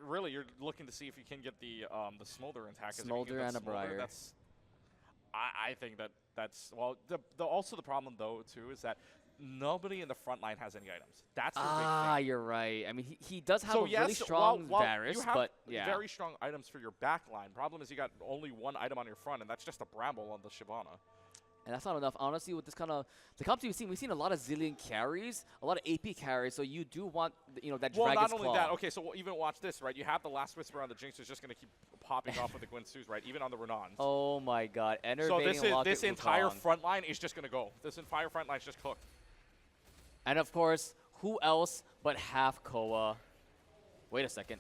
Really, you're looking to see if you can get the Smolder attack. Smolder and a Briar. I think that's well. Also the problem though too is that nobody in the front line has any items. That's the big Ah, thing. you're right. I mean, he does have So a yes, really strong while Varus, you have but yeah. very strong items for your back line. Problem is you got only one item on your front, and that's just a Bramble on the Shyvana. And that's not enough. Honestly, with this kind of the comps we've seen a lot of Zillion carries, a lot of AP carries. So you do want that Well, Dragon's not only Claw. that. Okay, so even watch this, right? You have the Last Whisper on the Jinx, who's just going to keep popping off with the Gwen-Sus, right? Even on the Renons. Oh my God! So Enervating Locket this entire Wukong. front line is just going to go. This entire front line is just cooked. And of course, who else but half Koa? Wait a second.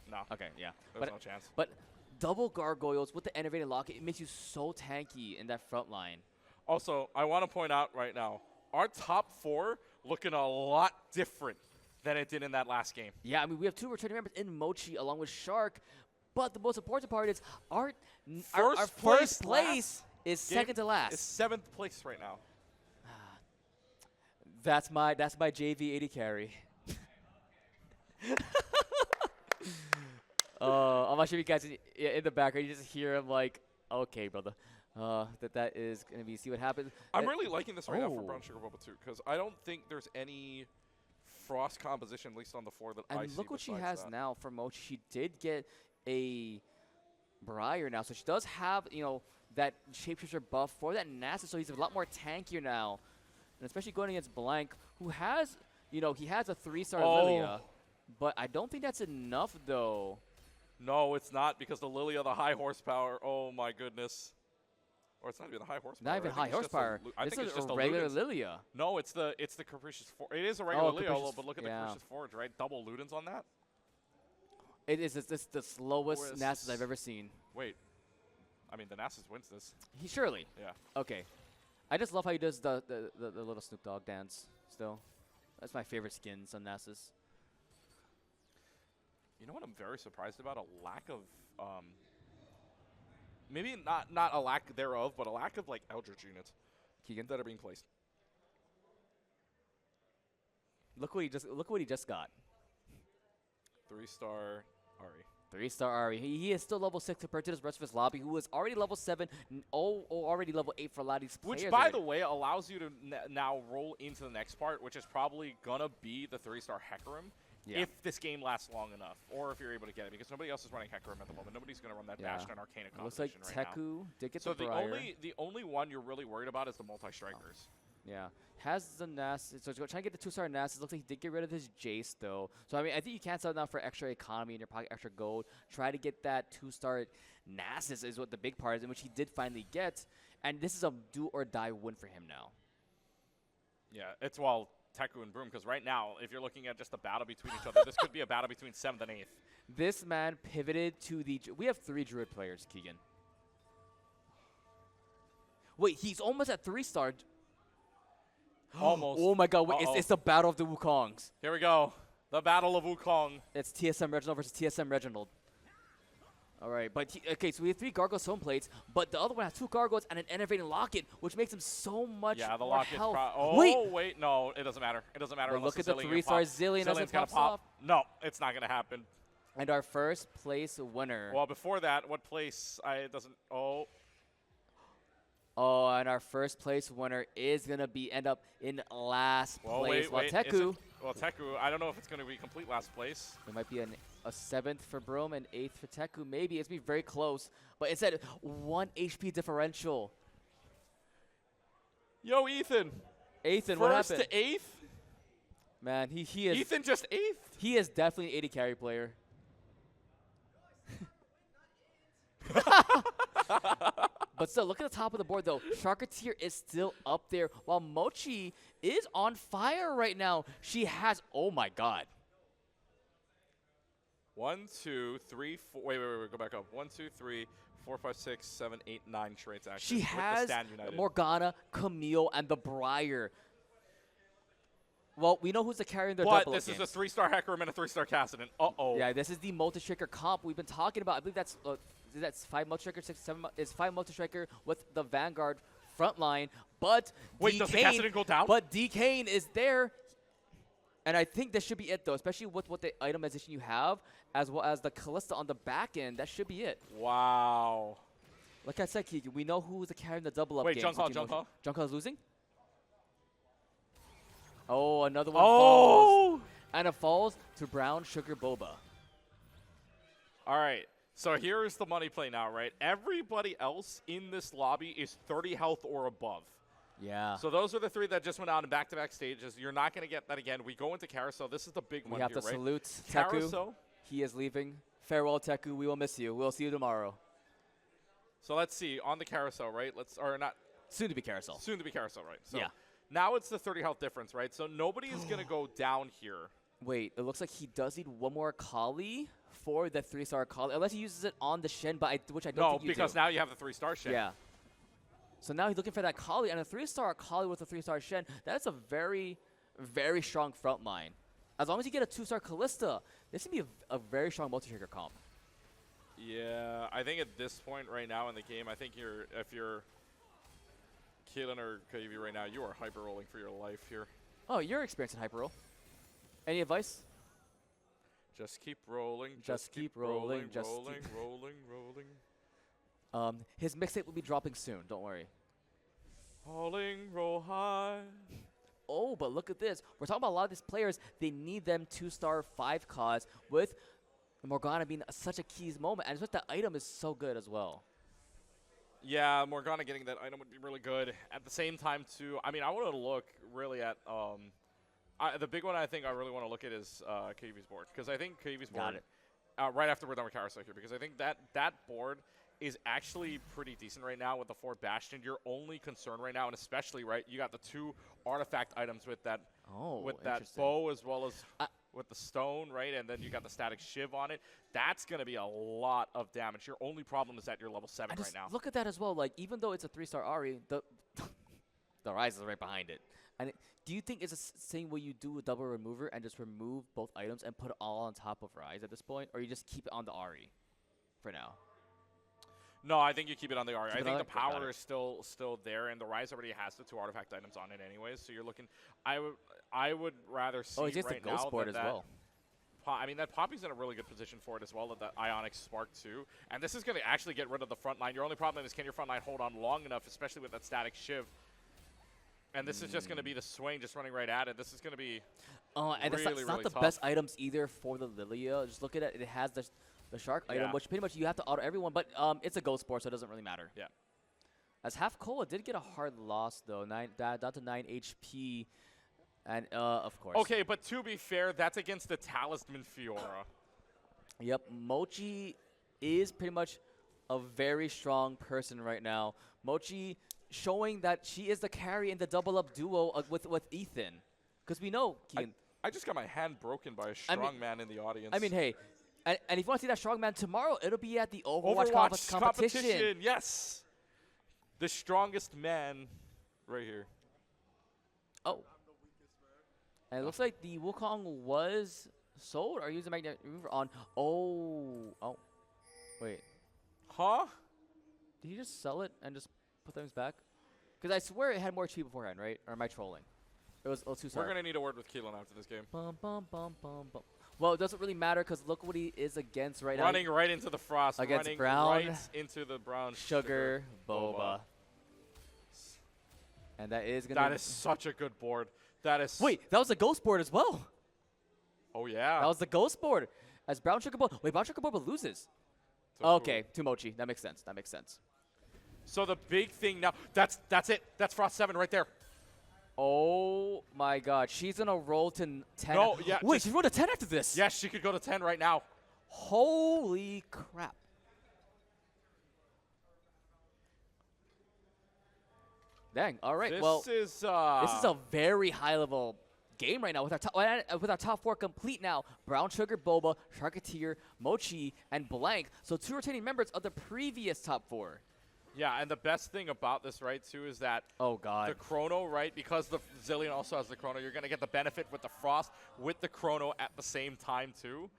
No. Okay, yeah. There's no chance. But double Gargoyles with the Enervating Locket, it makes you so tanky in that front line. Also, I want to point out right now, our top 4 looking a lot different than it did in that last game. Yeah, I mean, we have 2 returning members in Mochi along with Shark. But the most important part is our first place is second to last. Is 7th place right now. That's my JV 80 carry. I'm not sure if you guys in the background, you just hear him like, okay, brother. That is going to be, see what happens. I'm really liking this right now for Brown Sugar Boba too, because I don't think there's any Frost composition, at least on the floor, that I see. And look what she besides has that. now for Mochi. She did get a Briar now, so she does have, that Shapeshifter buff for that Nasus, so he's a lot more tankier now. And especially going against Blank, who has, he has a 3-star Lilia, but I don't think that's enough, though. No, it's not, because the Lilia, the high horsepower, oh my goodness. Or it's not even the high horsepower. Not even high horsepower. This is a regular Lilia. No, it's the Capricious Forge. It is a regular Lilia, but look at the yeah. Capricious Forge, right? Double Ludens on that. It is the slowest Nasus I've ever seen. Wait. I mean, the Nasus wins this. Surely. Yeah. Okay. I just love how he does the little Snoop Dogg dance still. That's my favorite skins on Nasus. You know what I'm very surprised about? A lack of, maybe not a lack thereof, but a lack of, like, Eldritch units Keegan, that are being placed. look what he just got. 3-star Ari. 3-star Ari. He is still level 6 compared to the rest of his lobby, who was already level 7, already level 8 for a lot of these players. Which, by the way, allows you to now roll into the next part, which is probably going to be the 3-star Hecarim. Yeah. If this game lasts long enough, or if you're able to get it, because nobody else is running Hecarim at the moment. Nobody's going to run that Bastion and Arcana Looks like combination right now. Teku did get So the Briar. the only one you're really worried about is the multi-strikers. Yeah. Has the Nasus. So trying to get the 2-star Nasus. Looks like he did get rid of his Jace, though. So, I mean, I think you can sell it now for extra economy in your pocket, extra gold. Try to get that 2-star Nasus is what the big part is, in which he did finally get. And this is a do-or-die win for him now. Yeah, it's Teku and Broom, because right now, if you're looking at just a battle between each other, this could be a battle between 7th and 8th. This man pivoted to the... We have 3 Druid players, Keegan. Wait, he's almost at 3-star. Almost. Oh my God, wait, it's the battle of the Wukongs. Here we go. The Battle of Wukong. It's TSM Reginald versus TSM Reginald. All right, but okay, so we have 3 Gargoyle Stone Plates, but the other one has 2 Gargoyles and an Enervating Locket, which makes him so much Yeah, the more Locket. health. Wait, no, it doesn't matter. It doesn't matter. But Unless look at the Zillion 3-star pop. Zillion as it Zillion's gonna pops pop. off. No, it's not going to happen. And our first place winner. Well, before that, what place? It doesn't. Oh. Oh, and our first place winner is going to end up in last place. Wait. Teku. Well, Teku, I don't know if it's going to be complete last place. There might be a 7th for Broom and 8th for Teku. Maybe. It's going to be very close. But it said 1 HP differential. Yo, Ethan. Ethan, what First happened? to 8th? Man, he is. Ethan just 8th? He is definitely an 80 carry player. But still, look at the top of the board, though. Sharketeer is still up there, while Mochi is on fire right now. She has, oh my God. 1, 2, 3, 4. Wait, go back up. 1, 2, 3, 4, 5, 6, 7, 8, 9 traits active. She with has the Stand United. Morgana, Camille, and the Briar. Well, we know who's the carry in their But double this games. is a 3-star Hecarim and a 3-star Kassadin. Uh-oh. Yeah, this is the multi-striker comp we've been talking about. I believe that's 5 multi-striker, 6, 7 is 5 multi-striker with the Vanguard front line. But Wait, does the Kassadin go down? But D-Kane is there. And I think that should be it, though, especially with what the itemization you have, as well as the Callista on the back end. That should be it. Wow. Like I said, Keegan, we know who's the carry in the double-up Wait, game. Junghao. Junghao is losing? Oh, another one Oh! falls. And it falls to Brown Sugar Boba. All right. So here's the money play now, right? Everybody else in this lobby is 30 health or above. Yeah. So those are the 3 that just went out in back-to-back stages. You're not going to get that again. We go into Carousel. This is the big one We have here, to right? salute Teku. Carousel. He is leaving. Farewell, Teku. We will miss you. We'll see you tomorrow. So let's see. On the Carousel, right? Or not. Soon to be Carousel. Soon to be Carousel, right? So Yeah. now it's the 30 health difference, right? So nobody is going to go down here. Wait, it looks like he does need one more Kali for the 3-star Kali. Unless he uses it on the Shen, but which I don't No, think you because do. now you have the 3-star Shen. Yeah. So now he's looking for that Kali, and a 3-star Kali with a 3-star Shen, that's a very, very strong front line. As long as you get a 2-star Callista, this can be a very strong multi-trigger comp. Yeah, I think at this point right now in the game, I think if you're Keelan or KV right now, you are hyper rolling for your life here. Oh, you're experiencing hyper roll. Any advice? Just keep rolling. Just keep rolling, just rolling, keep- rolling, rolling. His mixtape will be dropping soon. Don't worry. Rolling, roll high. Oh, but look at this. We're talking about a lot of these players. They need them 2-star 5 cause with Morgana being such a key moment. And just that item is so good as well. Yeah, Morgana getting that item would be really good. At the same time, too, I mean, I want to look really at the big one I think I really want to look at is KV's board. Because I think KV's board, right after we're done with Carousel here, because I think that board is actually pretty decent right now with the 4 Bastion. Your only concern right now, and especially, right, you got the 2 artifact items with that bow as well as with the stone, right? And then you got the static shiv on it. That's going to be a lot of damage. Your only problem is that you're level 7 right now. Look at that as well. Like, even though it's a 3-star Ari, the Rise is right behind it. And do you think it's the same way you do a double remover and just remove both items and put it all on top of Rise at this point? Or you just keep it on the Ari for now? No, I think you keep it on the Ari. I think the Got power it. is still there, and the Rise already has the 2 artifact items on it anyways. So you're looking. I would rather see Oh, he gets right the Ghost now board that as well. I mean, that Poppy's in a really good position for it as well, that Ionic Spark too. And this is going to actually get rid of the front line. Your only problem is, can your front line hold on long enough, especially with that static shiv? And this is just going to be the Swain just running right at it. This is going to be and really, it's not really the tough. best items either for the Lilia. Just look at it. It has the Shark item, which pretty much you have to auto everyone, but it's a Ghost board, so it doesn't really matter. Yeah. As Half Cola did get a hard loss, though, down to 9 HP. And, of course. Okay, but to be fair, that's against the Talisman Fiora. Yep, Mochi is pretty much a very strong person right now. Mochi showing that she is the carry in the double-up duo with Ethan. Because we know, Keegan. I just got my hand broken by a strongman in the audience. I mean, hey, and if you want to see that strongman tomorrow, it'll be at the Overwatch competition. Yes. The strongest man right here. Oh. And it looks like the Wukong was sold or using magnetic remover on. Oh. Wait. Huh? Did he just sell it and just put things back? Because I swear it had more HP beforehand, right? Or am I trolling? It was 2-star. We're going to need a word with Keelan after this game. Bum, bum, bum, bum, bum. Well, it doesn't really matter because look what he is against right now. Running right into the Frost. Against running Brown right into the Brown Sugar Boba. And that is going to That is such a good board. That is. Wait, that was a Ghost board as well. Oh, yeah. That was the Ghost board. As Brown Sugar Boba. Wait, Brown Sugar Boba loses. Okay, to Mochi. That makes sense. That makes sense. So the big thing now, that's it. That's Frost 7 right there. Oh my God, she's gonna roll to 10. No, yeah. Wait, she's rolled to 10 after this. Yes, she could go to 10 right now. Holy crap. Dang. All right. This is a very high level game right now with our top 4 complete now. Brown Sugar, Boba, Sharketeer, Mochi, and Blank. So 2 rotating members of the previous top 4. Yeah, and the best thing about this, right, too, is that the Chrono, right, because the Zillion also has the Chrono, you're going to get the benefit with the Frost, with the Chrono at the same time, too.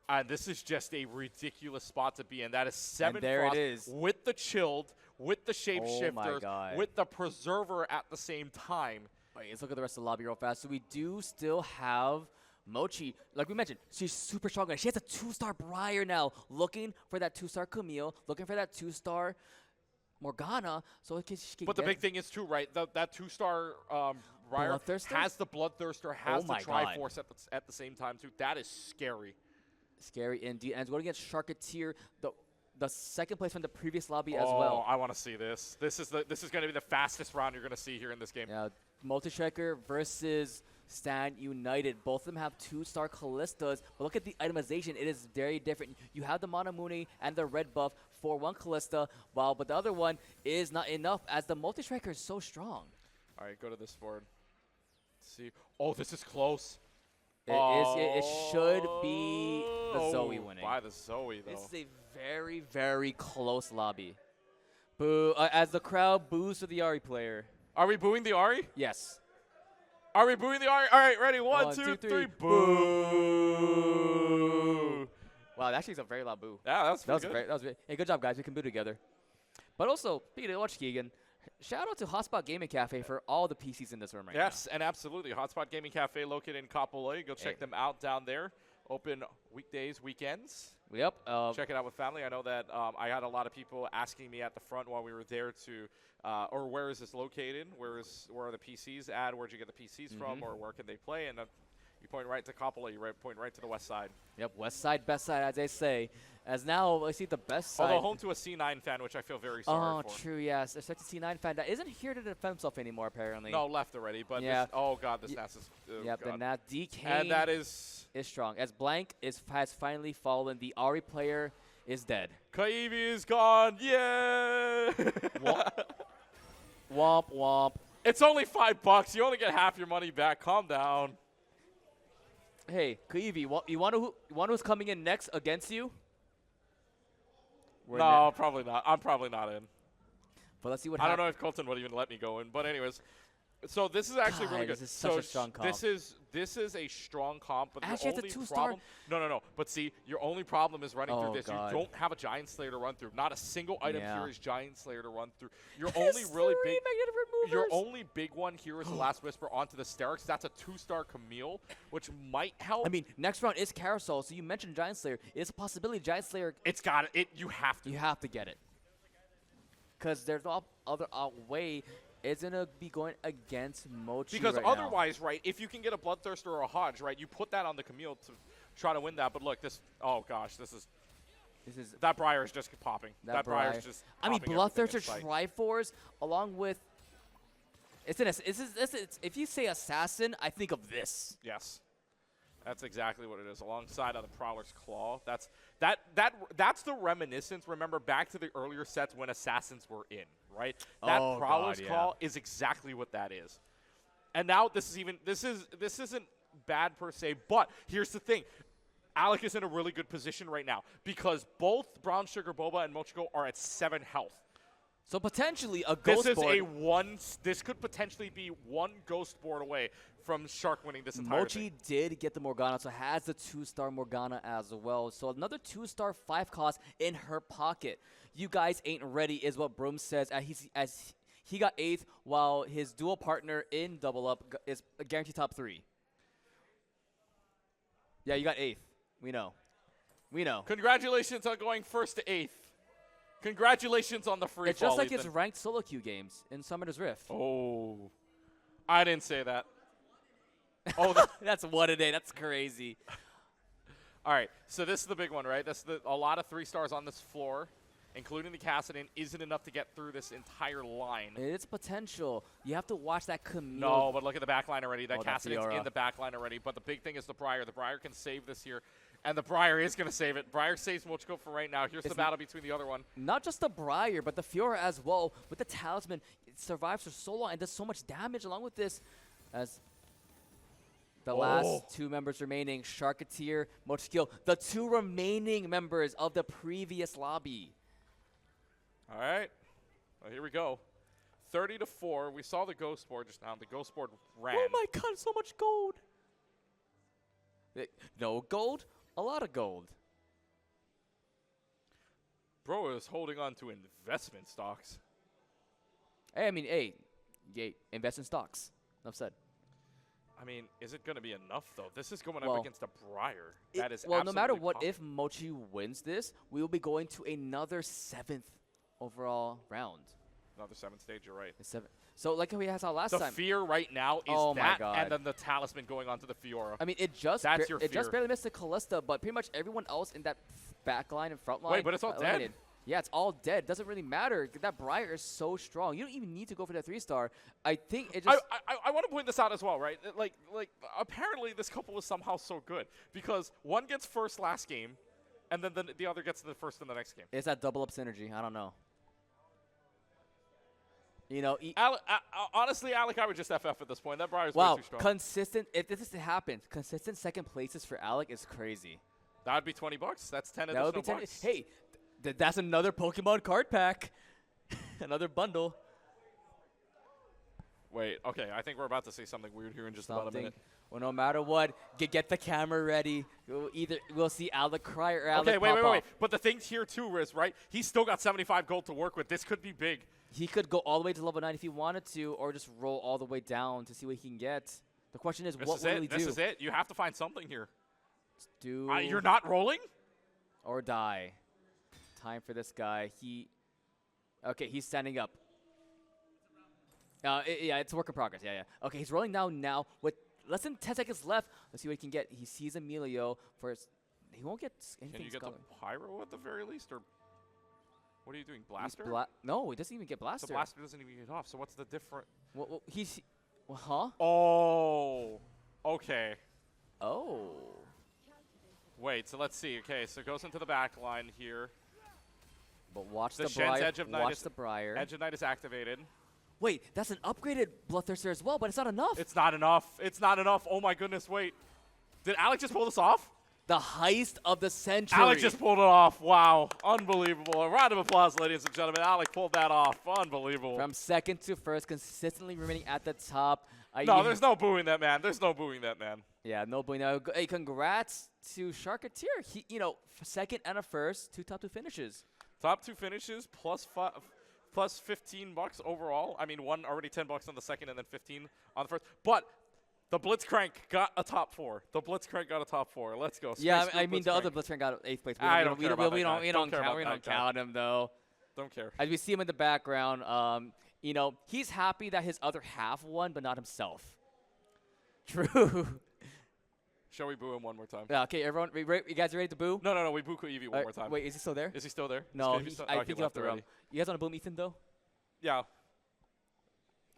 And this is just a ridiculous spot to be in. That is 7 and there Frost it is. with the Chilled, with the Shapeshifters, God. with the Preserver at the same time. Wait, let's look at the rest of the lobby real fast. So we do still have Mochi. Like we mentioned, she's super strong. She has a 2-star Briar now, looking for that 2-star Camille, looking for that 2-star Morgana, so she can But the big thing is, too, right, that 2-star Briar Bloodthirster? has the Bloodthirster, has Oh the my God. Triforce at the same time, too. That is scary. Scary indeed. And it's going against Sharketeer, the second place from the previous lobby as Oh, well. I want to see this. This is going to be the fastest round you're going to see here in this game. Yeah, Multi-Striker versus Stand United. Both of them have 2-star Callistas, but look at the itemization. It is very different. You have the Manamune and the red buff for one Callista, but the other one is not enough as the Multi-Striker is so strong. All right, go to this board. Let's see. Oh, this is close. It should be the Zoe winning. By the Zoe, though. This is a very, very close lobby. Boo, as the crowd boos for the Ari player. Are we booing the Ari? Yes. Are we booing the Ari? All right, ready? One, One, two, two, three. three. Boo. Wow, that actually is a very loud boo. Yeah, that's That was good. great. That was great. Hey, good job, guys. We can boo together. But also, speaking of Watch Keegan, shout out to Hotspot Gaming Cafe for all the PCs in this room right now. Yes, and absolutely. Hotspot Gaming Cafe located in Kapolei. Go check them out down there. Open weekdays, weekends. Yep. Check it out with family. I know that I had a lot of people asking me at the front while we were there to, or where is this located? Where are the PCs at? Where'd you get the PCs from? Or where can they play? And you point right to Kapolei. You point right to the west side. Yep, west side, best side, as they say. As now, I see the best side. Although home to a C9 fan, which I feel very sorry for. Oh, true, yes. There's such a C9 fan that isn't here to defend himself anymore, apparently. No, left already. But Yeah. oh god, this Nats is. Oh Yep, god. the Nat DK And that is strong. As Blank has finally fallen, the Ari player is dead. Kaivi is gone. Yeah. Womp womp. It's only $5. You only get half your money back. Calm down. Hey, Kaivi, you want who's coming in next against you? We're No, probably not. I'm probably not in. But let's see what I don't happens. know if Colton would even let me go in. But anyways, so this is actually really God, good. this is such a strong comp. This is a strong comp, but Actually, the it's a only 2-star. problem. No. But see, your only problem is running Oh, through this. God. You don't have a Giant Slayer to run through. Not a single item Yeah. here is Giant Slayer to run through. Your only really big. magnetic Your removers. only big one here is the Last Whisper onto the Sterix. That's a 2-star Camille, which might help. I mean, next round is Carousel, so you mentioned Giant Slayer. It's a possibility Giant Slayer, it's got it. You have to. you have to get it. Because there's no other way it's going to be going against Mochi Because right otherwise, right, if you can get a Bloodthirster or a Hodge, right, you put that on the Camille to try to win that. But look, oh gosh, now. This is that Briar is just popping. That Briar. Briar's just I mean, popping everything Bloodthirster in sight. Triforce, along with... if you say Assassin, I think of this. Yes. That's exactly what it is. Alongside of the Prowler's Claw. That's the reminiscence. Remember back to the earlier sets when Assassins were in, right? That Oh, Prowler's God, yeah. Claw is exactly what that is. And now this isn't bad per se, but here's the thing. Alec is in a really good position right now because both Brown Sugar Boba and Mochiko are at 7 health. So potentially a Ghost Board. This could potentially be one Ghost Board away from Shark winning this entire Mochi thing. did get the Morgana, so has the 2-star Morgana as well. So another 2-star 5 cost in her pocket. You guys ain't ready is what Broom says as he got 8th while his dual partner in Double Up is a guaranteed top 3. Yeah, you got 8th. We know. Congratulations on going first to 8th. Congratulations on the free It's fall, just like his Ethan. ranked solo queue games in Summoner's Rift. Oh. I didn't say that. That's what a day. That's crazy. All right, so this is the big one, right? A lot of 3 stars on this floor, including the Cassidin, isn't enough to get through this entire line. It's potential. You have to watch that Camille. No, but look at the back line already. That Oh, that Cassidin's Fiora. in the back line already. But the big thing is the Briar. The Briar can save this here. And the Briar is going to save it. Briar saves Mochiko for right now. Here's the battle between the other one. Not just the Briar, but the Fiora as well. With the Talisman, it survives for so long and does so much damage along with this. As the last 2 members remaining, Sharketeer, Mochiko, the 2 remaining members of the previous lobby. All right. Well, here we go. 30-4. We saw the Ghost Board just now. The Ghost Board ran. Oh my god, so much gold. No gold? A lot of gold. Bro is holding on to investment stocks. Hey, I mean, hey, invest in stocks. Enough said. I mean, is it going to be enough, though? This is going Well, up against a Briar. That is well, no matter absolutely what, popping. if Mochi wins this, we will be going to another 7th overall round. Another 7th stage, you're right. The 7th. So like how we saw last The time. fear right now is Oh my that, God. and then the talisman going onto the Fiora. I mean, it just That's your it just fear. barely missed the Callista, but pretty much everyone else in that back line and front line. Wait, but it's all dead? landed. Yeah, it's all dead. Doesn't really matter. That Briar is so strong. You don't even need to go for that 3-star. I think it just. I want to point this out as well, right? Like apparently this couple is somehow so good because one gets first last game, and then the other gets the first in the next game. It's that double up synergy. I don't know. You know, Honestly, Alec, I would just FF at this point. That Briar's wow, way too strong. consistent. If this happens, consistent second places for Alec is crazy. That would be $20. That's 10 That additional would be 10. bucks. Hey, that's another Pokemon card pack, another bundle. Wait, okay. I think we're about to see something weird here in just about a minute. Well, no matter what, get the camera ready. We'll see Alec cry or Alec Okay, wait. pop off. But the thing here too, Riz, right? He's still got 75 gold to work with. This could be big. He could go all the way to level 9 if he wanted to, or just roll all the way down to see what he can get. The question is, what will he do? This is it. You have to find something here. Do You're not rolling? or die. Time for this guy. Okay, he's standing up. Yeah, it's a work in progress. Yeah. Okay, he's rolling down now with less than 10 seconds left. Let's see what he can get. He sees Emilio first. He won't get anything. Can you get the Pyro at the very least, or what are you doing? Blaster? No, he doesn't even get Blaster. The Blaster doesn't even get off. So what's the different? Huh? Oh, okay. Oh. Wait, so let's see. Okay, so it goes into the back line here. But watch The the Shen's Briar. Edge of Night Watch is- the Briar. Edge of Night is activated. Wait, that's an upgraded Bloodthirster as well, but it's not enough. It's not enough. It's not enough. Oh my goodness, wait. Did Alec just pull this off? The heist of the century. Alec just pulled it off. Wow. Unbelievable. A round of applause, ladies and gentlemen. Alec pulled that off. Unbelievable. From second to first, consistently remaining at the top. No, there's no booing that man. There's no booing that man. Yeah, no bueno. Hey, congrats to Sharketeer. He, second and a first, two top two finishes. Top two finishes plus $15 overall. I mean, one already $10 on the second and then 15 on the first. But the Blitzcrank got a top 4. The Blitzcrank got a top 4. Let's go. Yeah, I mean, the other Blitzcrank got 8th place. I don't care about that guy. We don't count him, though. Don't care. As we see him in the background, he's happy that his other half won, but not himself. True. Shall we boo him one more time? Yeah, okay, everyone, you guys ready to boo? No. We boo Evie one more time. Wait, is he still there? Is he still there? No, Is I think he he left the room. already. You guys want to boom Ethan, though? Yeah.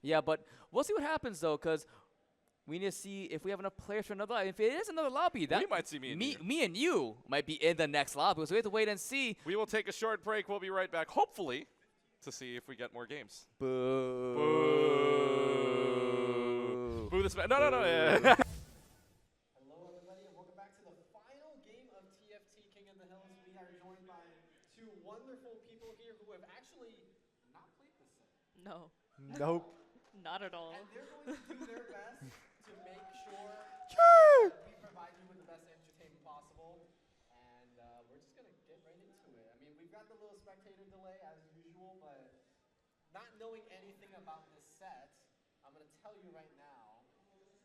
Yeah, but we'll see what happens, though, because we need to see if we have enough players for another lobby. If it is another lobby, that we might see me and you might be in the next lobby. So we have to wait and see. We will take a short break. We'll be right back, hopefully, to see if we get more games. Boo. Boo. Boo this man. No. Hello, everybody, and welcome back to the final game of TFT King of the Hills. We are joined by two wonderful people here who have actually not played this set. No, Nope. not at all. And they're going to do their best to make sure that we provide you with the best entertainment possible. And we're just going to get right into it. I mean, we've got the little spectator delay as usual, but not knowing anything about this set, I'm going to tell you right now,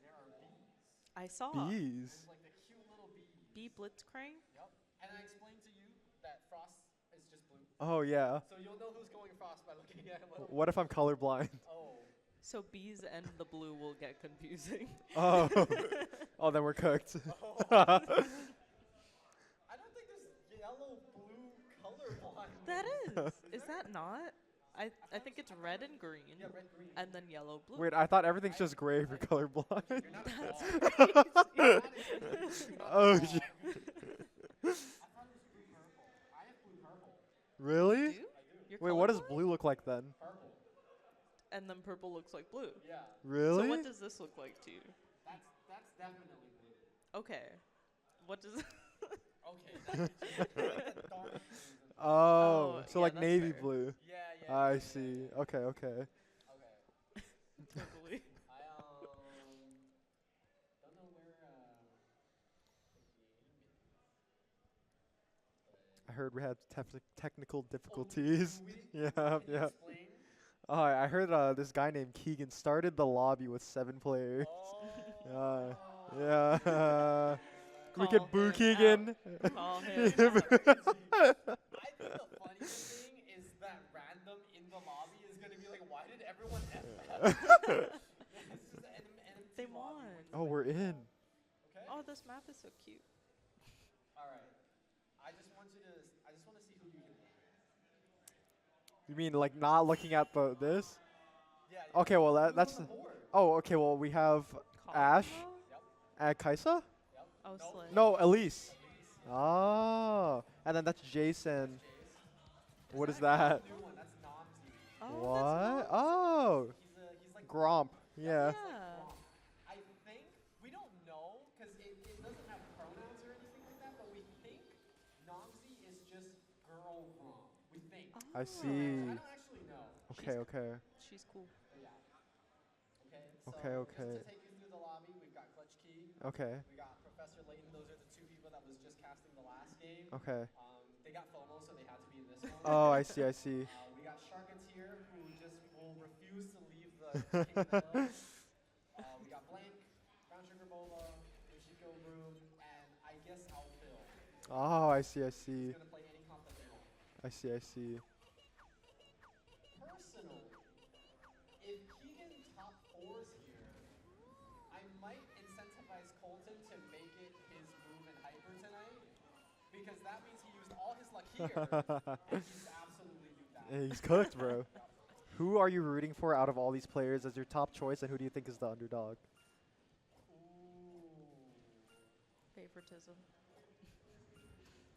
there are bees. I saw. Bees? There's like the cute little bees. Bee Blitzcrank? Yep. And I explained to you that frost is just blue. Oh, yeah. So you'll know who's going frost by looking at what. What if I'm colorblind? Oh. So bees and the blue will get confusing. Oh. Oh, then we're cooked. I don't think there's yellow-blue color blind. That is. Is that not? I think it's red and green. Yeah, red, green. And then yellow, blue. Weird, I thought everything's just gray if you're colorblind. You're not That's crazy. Oh, shit. I thought it was blue purple. I have blue purple. Really? Do? You're Wait, what does colorblind? blue look like then? Purple. And then purple looks like blue. Yeah. Really? So what does this look like to you? That's definitely blue. Okay. What does Okay. That's dark blue. Oh, so yeah, like that's navy fair. blue. Yeah. I see. Okay. Okay. totally? I don't know where I heard we had technical difficulties. Yeah, Can you yeah. explain? Oh, I heard this guy named Keegan started the lobby with 7 players. Oh. Yeah. We Call could boo him Keegan. Call him. I think the funniest thing is that random in the lobby is gonna be like, why did everyone F that? They won. Oh, we're in. Okay. Oh, this map is so cute. All right. I just want to see who you can beat. You mean like not looking at the this? Yeah. Okay, well Who's that's. on the board? Oh, okay. Well we have Ash Cosmo? Yep. and Kaisa. Yep. Oh, Nope. Slay. No, Elise. Elise. Oh, and then that's Jason. Jace. What is There's actually that? a new one. That's Nomsy. Oh, What? that's Oh, He's like Gromp. Yeah. Yeah. Gromp. I think we don't know because it doesn't have pronouns or anything like that, but we think Nomsy is just girl Gromp. We think. I Oh. see. I don't actually know. Okay, okay. She's cool. But yeah. Okay. Okay, So okay. Just to take you through the lobby, we've got Clutch Key. Okay, We got Professor Layton. Those are the two people that was just casting the last game. okay. They got FOMO, so they had to be in this one. Oh, I see, I see. We got Sharketeer, who just will refuse to leave the King of the Hills. We got Blank, Brown Sugar Boba, Yoshiko Room, and I guess Outfill. Oh, I see, I see. He's going to play any comp that they want. I see, I see. Personally, if Keegan top fours here, I might incentivize Colton to make it his move in Hyper tonight, because that means he used all his luck here, and he's absolutely duped out. Hey, he's cooked, bro. Who are you rooting for out of all these players as your top choice, and who do you think is the underdog? Ooh. Favoritism.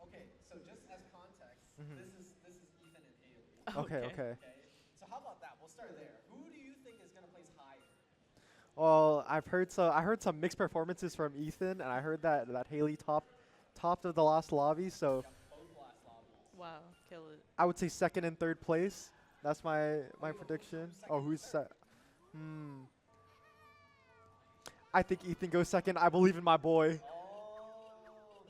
Okay, so just as context, Mhm. this is Ethan and Haley. Okay, okay. Okay, so how about that? We'll start there. Who do you think is gonna place higher? Well, I heard some mixed performances from Ethan, and I heard that Haley topped of the last lobby. So Yep, both last lobbies. Wow, kill it. I would say second and third place. That's my Who's prediction. second Oh, and who's third? set? I think Ethan goes second. I believe in my boy. Oh,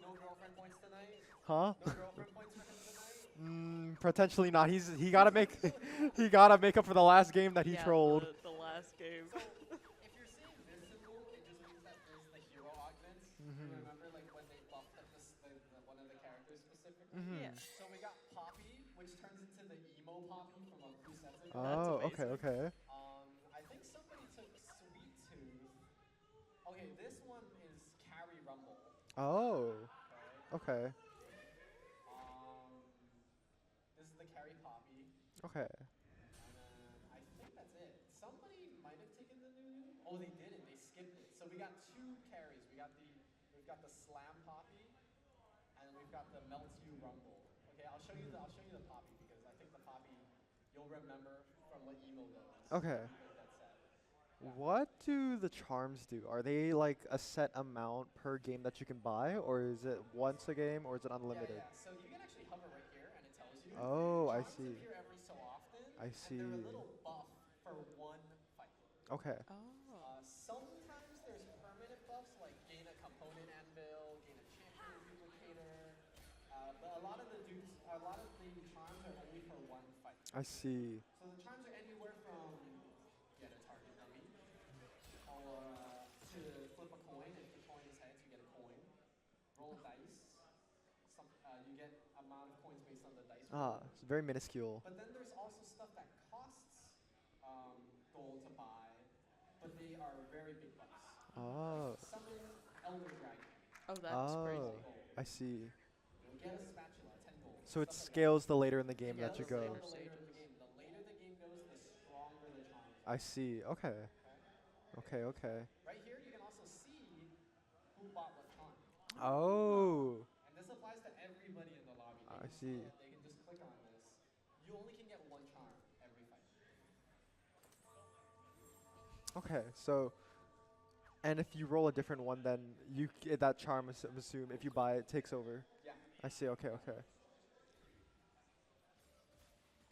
no girlfriend points tonight. Huh? No girlfriend points for him tonight. Potentially not. He gotta make he gotta make up for the last game that he Yeah, trolled. The last game. So if you're saying Invincible, it just means that there's the hero augments. You remember like when they buffed like one of the characters specifically. Yeah. So we got Poppy, which turns into the emo Poppy from a few sets ago. Oh, okay, okay. I think somebody took Sweet Tooth. Okay, this one is Carry Rumble. Oh, Okay. okay, This is the Carry Poppy. okay. And then I think that's it. Somebody might have taken the new. Oh, they didn't. They skipped it. So we got two carries. We've got the Slam Poppy, and we've got the Melt You Rumble. Okay, I'll show you the Poppy because I think the Poppy you'll remember from what emo does. Okay. If you make that set. What do the charms do? Are they like a set amount per game that you can buy, or is it once a game, or is it unlimited? Yeah. So you can actually hover right here, and it tells you. Oh, I Charms see. appear every so often. I And they're a see. little buff for one fight. Okay. Oh. Sometimes there's permanent buffs like gain a component anvil, gain a champion duplicator, but a lot of the charms are only for one fight. I see. So the charms are anywhere from get a target dummy, or to flip a coin. If the coin is heads, you get a coin. Roll dice. You get amount of coins based on the dice. Ah, roll. it's very minuscule. But then there's also stuff that costs gold to buy, but they are very big buffs. Oh. Summon Elder Dragon. Oh, that's Oh, crazy. I see. You'll get a spatula, 10 gold. So it stuff like scales the later in the game Yeah, that you the go. later The later in the game. The later the game goes, the stronger the charms. I see. Okay. Okay, okay. Right here, you can also see who bought what charm. Oh. And this applies to everybody in the lobby. I see. They can just click on this. You only can get one charm every fight. Okay, so, and if you roll a different one, then that charm, I'm assume, if you buy it, takes over. Yeah. I see. Okay, okay.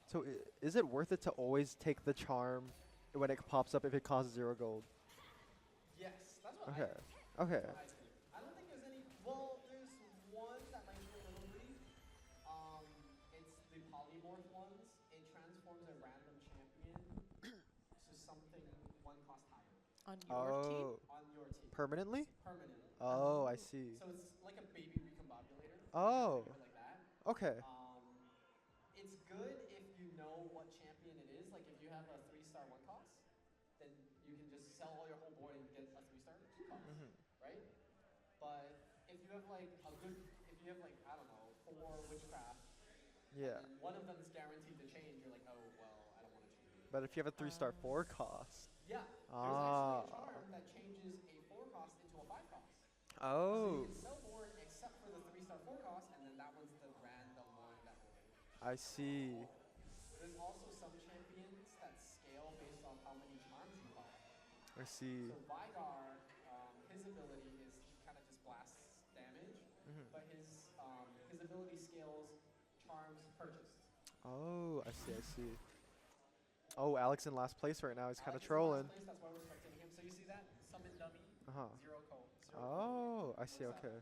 So is it worth it to always take the charm when it pops up if it costs 0 gold? Yes, that's what Okay. I think. Okay. That's what I think. I don't think there's any. Well, there's one that might be a little weak. It's the polymorph ones. It transforms a random champion to something one cost higher On your team? Oh, on your team. permanently? Permanently. Oh, I see. So it's like a baby recombobulator. Oh. Think of it like that. Okay. It's good if you know what champion it is. Like if you have a 3-star one cost, sell all your whole board and get a 3-star cost, right? But if you have like if you have like, I don't know, 4 witchcraft, Yeah. and one of them is guaranteed to change, you're like, oh, well, I don't want to change. But if you have a 3-star 4 cost. Yeah, there's Ah. actually a charm that changes a 4 cost into a 5 cost. So Oh. you can sell more except for the 3-star 4 cost, and then that one's the random one that will. I see. There's also some champions that scale based on how many charms you buy. I see. So Vigar, his ability is he kind of just blasts damage, but his ability scales charms purchased. Oh, I see, I see. Oh, Alex in last place right now. He's kind of Alex is in trolling. last place, that's why we're spectating him. So you see that? Summon dummy, Uh-huh. 0 co. Oh, I see, okay.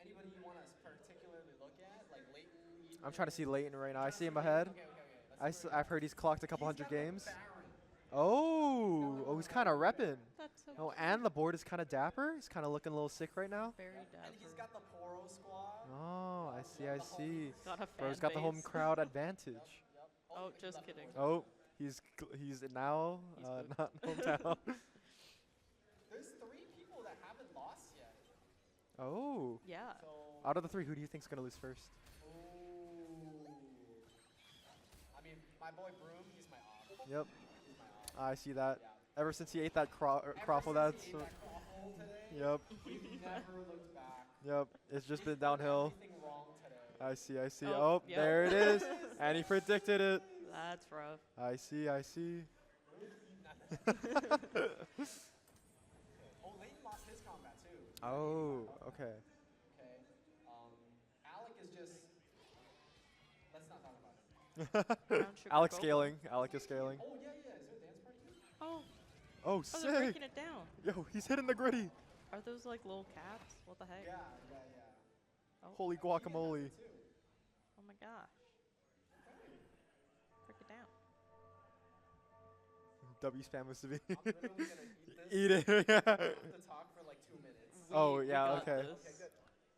Anybody you want to particularly look at, like Leighton? I'm trying to see Leighton right now. I see him ahead. Okay. I've heard he's clocked a couple hundred games. Baron. Oh, he's kind of repping. That's so Oh, and the board is kind of dapper. He's kind of looking a little sick right now. very And he's dapper. got the Poro squad. Oh, I see, I see. Got a Bro's fan got the home base. crowd advantage. Yep. Oh, he just left the kidding. board. Oh, he's now He's not hometown. There's 3 people that haven't lost yet. Oh, Yeah. So. out of the 3, who do you think's gonna lose first? Ooh. I mean, my boy Broom, he's my op. Yep, He's my op. I see that. Yeah. Ever since he ate that Ever croffle, since that's he ate that croffle today, yep, he never looked back. yep. It's just been downhill. Everything wrong today. I see, I see. Oh, Oh, yep. there it is. And he predicted it. That's rough. I see, I see. Oh, Leighton lost his combat too. Oh, okay. Okay. Alec is just. Let's not talk about it. Brown sugar Alex cocoa. scaling. Alec is scaling. Oh yeah. Is there a dance party? Oh, Oh, they're sick. breaking it down. Yo, he's hitting the gritty. Are those like little cats? What the heck? Yeah. Oh, Holy guacamole. oh my gosh. Break it down. W spam was to be. I'm literally gonna eat this. Eat it. Yeah. I have to talk for like 2 minutes. Oh, We yeah, got okay. this. Okay, good.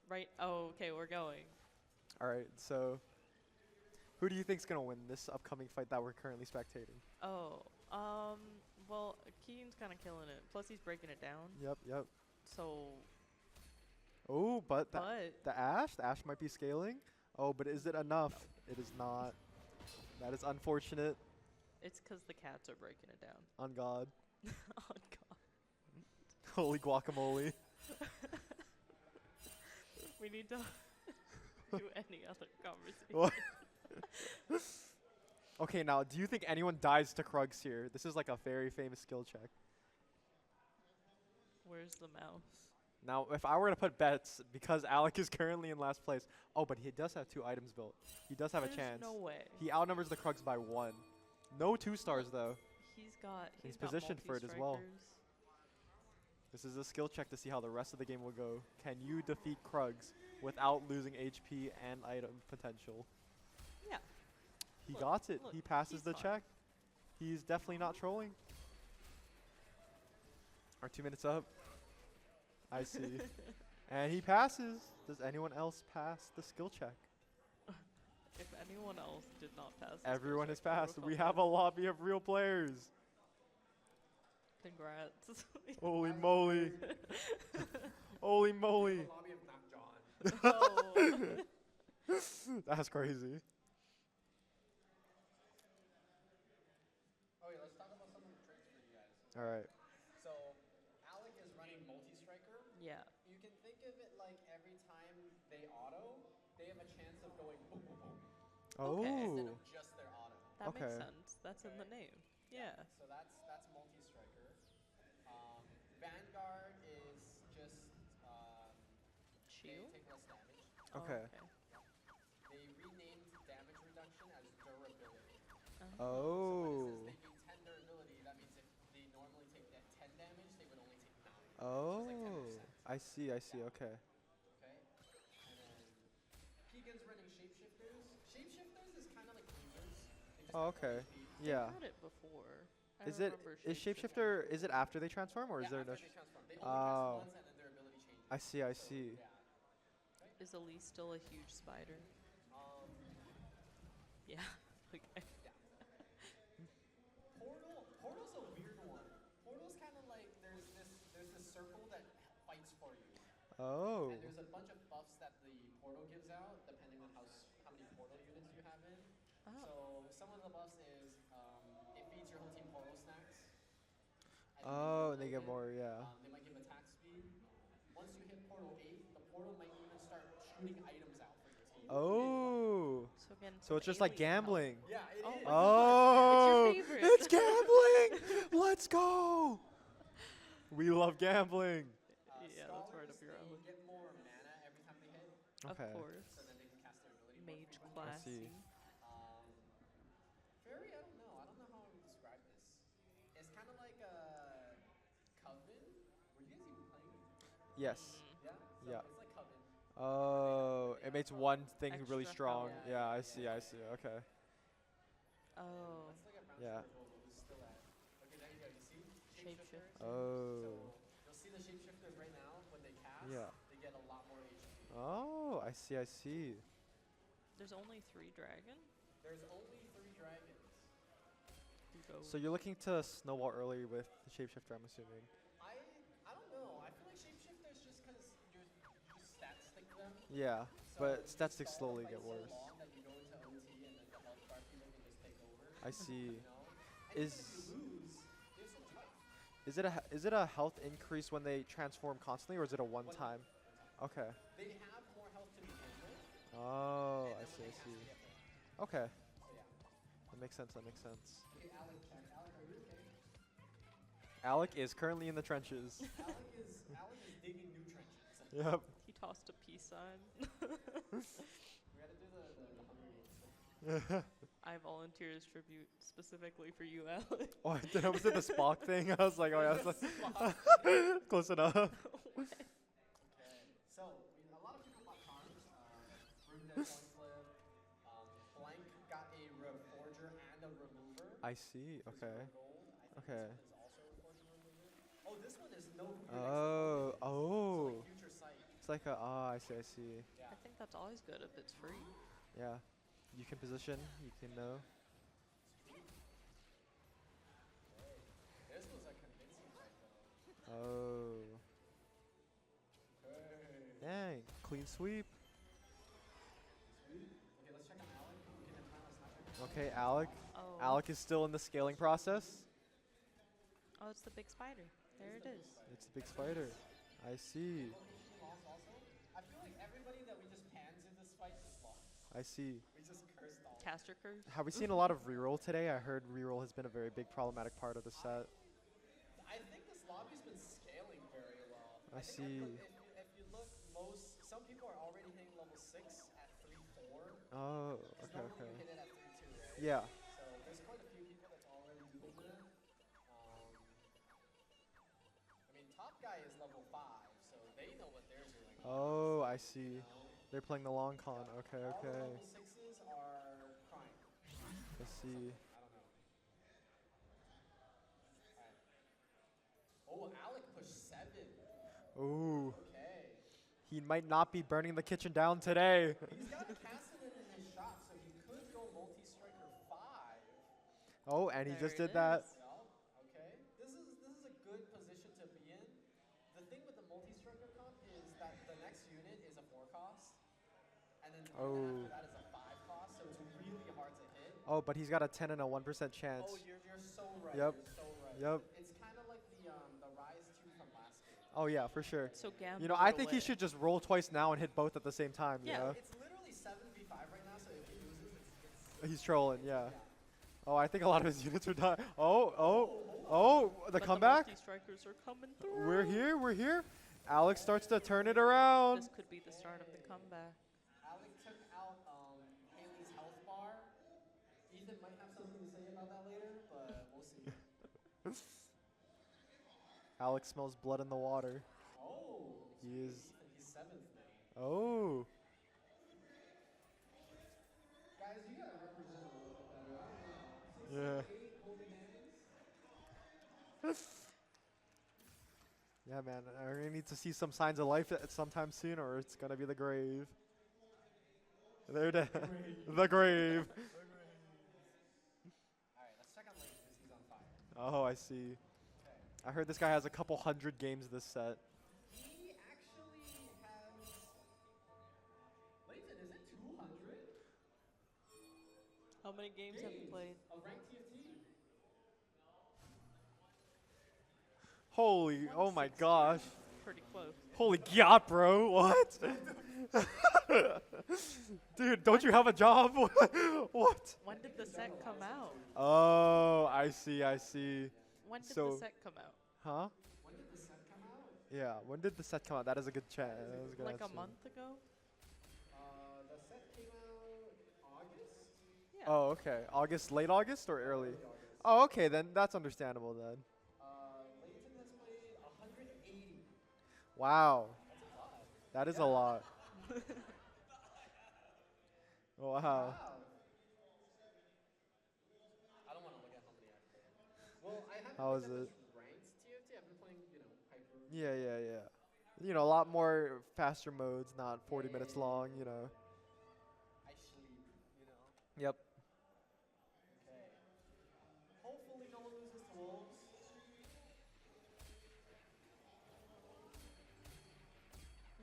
Right. Oh, okay. We're going. All right, so who do you think's gonna win this upcoming fight that we're currently spectating? Oh. Well, Keaton's kind of killing it. Plus, he's breaking it down. Yep, yep. So, Oh, but but the Ash might be scaling. Oh, but is it enough? It is not. That is unfortunate. it's because the cats are breaking it down. On God. Oh God. Holy guacamole. We need to do any other conversation. What? Okay, now, do you think anyone dies to Krugs here? This is like a very famous skill check. Where's the mouse? Now, if I were to put bets, because Alec is currently in last place. Oh, but he does have 2 items built. He does have There's a chance. no way. He outnumbers the Krugs by 1. No 2 stars though. He's got. He's got positioned for it as well. multi-strikers. This is a skill check to see how the rest of the game will go. Can you defeat Krugs without losing HP and item potential? Yeah. He Look, got it. look, He passes he's the fine. check. He's definitely not trolling. Our 2 minutes up. I see. And he passes. Does anyone else pass the skill check? If anyone else did not pass, the skill Everyone has check, I passed. would've We felt have a lobby of real players. bad. Congrats. Holy moly. Holy moly. The lobby of Knock John. Oh. That's crazy. Okay, let's talk about some of the tricks for you guys. All right. So, Alec is running multi-striker. Yeah. You can think of it like every time they auto, they have a chance of going boom, boom, boom. Instead Oh. of just their auto. That Okay. makes sense. That's in the name. Yeah. So that's multi-striker. Vanguard is just they Shield? take less damage. Okay. They renamed damage reduction as durability. Oh. So when it says they do 10 durability, that means if they normally take that 10 damage, they would only take 9. Oh. Which is like 10%. I see, I see. Okay. Okay. And then Keegan's running shapeshifters. Shapeshifters is kind of like lasers. They just Oh, have okay. more HP. Yeah. I've had it before. I Is it remember is shapeshifter is it after they transform or is there after no they transform. They only Oh. cast once and then their ability changes. I see, I So, see. Yeah. Is Elise still a huge spider? Um, Yeah. Okay. circle that fights for you. Oh. And there's a bunch of buffs that the portal gives out, depending on how many portal units you have in. So some of the buffs is it feeds your whole team portal snacks. Oh, and they get more, yeah. They might give attack speed. Once you hit portal 8, the portal might even start shooting items out for your team. Oh. So again, So it's just like gambling. Yeah, it is. Oh, It's your favorite. it's gambling. Let's go. We love gambling. Yeah, that's right up your They alley. get more mana every time they hit, Okay. Of course. so then they can cast their ability more Mage frequently. classy. Fairy, I don't know. I don't know how I would describe this. It's kind of like a Coven. Were you guys even playing? Yes. Yeah. So Yeah. it's like Coven. Oh, it makes one thing really Extra strong. health. Yeah, I see. I see. Okay. Oh. It's like a round Yeah. circle, but who's still at. Okay, there you go. You see? Shapeshifters. Oh. So you'll see the shapeshifters right now when they cast. Yeah. They get a lot more HP. Oh, I see. I see. There's only 3 dragon. There's only 3 dragons. So you're looking to snowball early with the shapeshifter, I'm assuming. I don't know. I feel like shapeshifters just because you just stat stick them. Yeah, So but you stat sticks stall the slowly fight get so worse. long that you go into OT and then the health bar people can just take over. I see. You know? And even if Is you lose, you're still tough. is it a health increase when they transform constantly, or is it a one time? Okay. They have more health to begin with. Oh, and I then see. when I they cast, see. they get more. Okay, So yeah. that makes sense. That makes sense. Okay, Alec, check. Alec, are you okay? Alec is currently in the trenches. Alec is digging new trenches. Yep. He tossed a peace sign. We gotta do the Hunger Games. I volunteer as tribute specifically for you, Alex. Oh, I did. I was at the Spock thing. I was like, oh yeah, that's like close enough. Okay. So a lot of people bought charms. Ruben did one flip. Blank got a reforger and a remover. I see. for Okay. 0 gold. I think Okay. this one is also a reforger remover. Oh, this one is no. Oh. So Oh. like future sight. It's like a. Ah, I see. I see. Yeah. I think that's always good if it's free. Yeah. You can position. You can know. This was a convincing fight though. Oh. Okay. Dang. Clean sweep. Okay, let's check on Alec. Okay, then final snapshot. Okay, Alec. Oh. Alec is still in the scaling process. Oh, it's the big spider. There it is. It's a big spider. I see. Lost also. I feel like everybody that we just panned in this fight just lost. I see. We just cursed all. Caster curse. Have we seen a lot of reroll today? I heard reroll has been a very big problematic part of the set. I think this lobby's been scaling very well. I think see. If you look, some people are already hitting level 6 at 3-4. Oh, Because okay, normally okay. you hit it at 3-2, right? Yeah. So there's quite a few people that's already doing that. I mean, top guy is level 5, so they know what they're doing. Oh, I see. You know? They're playing the long con. Okay, All the okay. level 6s are crying. I see. I don't know. Alright. Oh, Alec pushed 7. Ooh. Okay. He might not be burning the kitchen down today. He's got a Cassidy in his shot, so he could go multi-striker 5. Oh, and he There just it did that. is. Yeah, okay. This is a good position to be in. The thing with the multi-striker comp is that the next unit is a 4 cost, and then the unit after that is a 5 cost, so it's really hard to hit. Oh, but he's got a 10 and a 1% chance. Oh, you're so right. Yep. You're so right. Yep. It's kind of like the Rise 2 from last game. Oh yeah, for sure. So gamble. You know, I it think he away. should just roll twice now and hit both at the same time. Yeah. You know? It's literally 7v5 right now, so if he loses, it's He's trolling. Yeah. Oh, I think a lot of his units are dying. Oh, the But comeback. The strikers are coming through. We're here. We're here. Alex starts to turn it around. This could be the start of the comeback. Alec took out Haley's health bar. Ethan might have something to say about that later, but we'll see. Alex smells blood in the water. Oh, He is. he's 7th now. Oh. Guys, you gotta represent a little bit better. I don't know. 6 Yeah. 8 holding hands. Yeah, man. We're gonna need to see some signs of life sometime soon, or it's gonna be the grave. There it is. The grave. Alright, let's check on Lane because he's on fire. Oh, I see. Okay. I heard this guy has a couple hundred games this set. He actually has. Layton, is it 200? How many games have you played? Of ranked TFT. Holy, oh my gosh. Pretty close. Holy god, bro, what? Dude, don't you have a job? What? When did the set come out? Oh, I see, I see. When did So- the set come out? Huh? When did the set come out? Yeah, when did the set come out? That is a good chat. That is a good Like a answer. month ago? The set came out August? Yeah. Oh, okay. August, late August or early? Oh, okay, then that's understandable then. Layton has played 180. Wow. That is a lot. Wow. I don't want to look at how many I've played. Well, I haven't How looked is at it? this ranked TFT. I've been playing, Hyper. Yeah, yeah, yeah. You know, a lot more faster modes, not 40 minutes long, you know. I sleep, Yep. Okay. Hopefully no one loses to Wolves.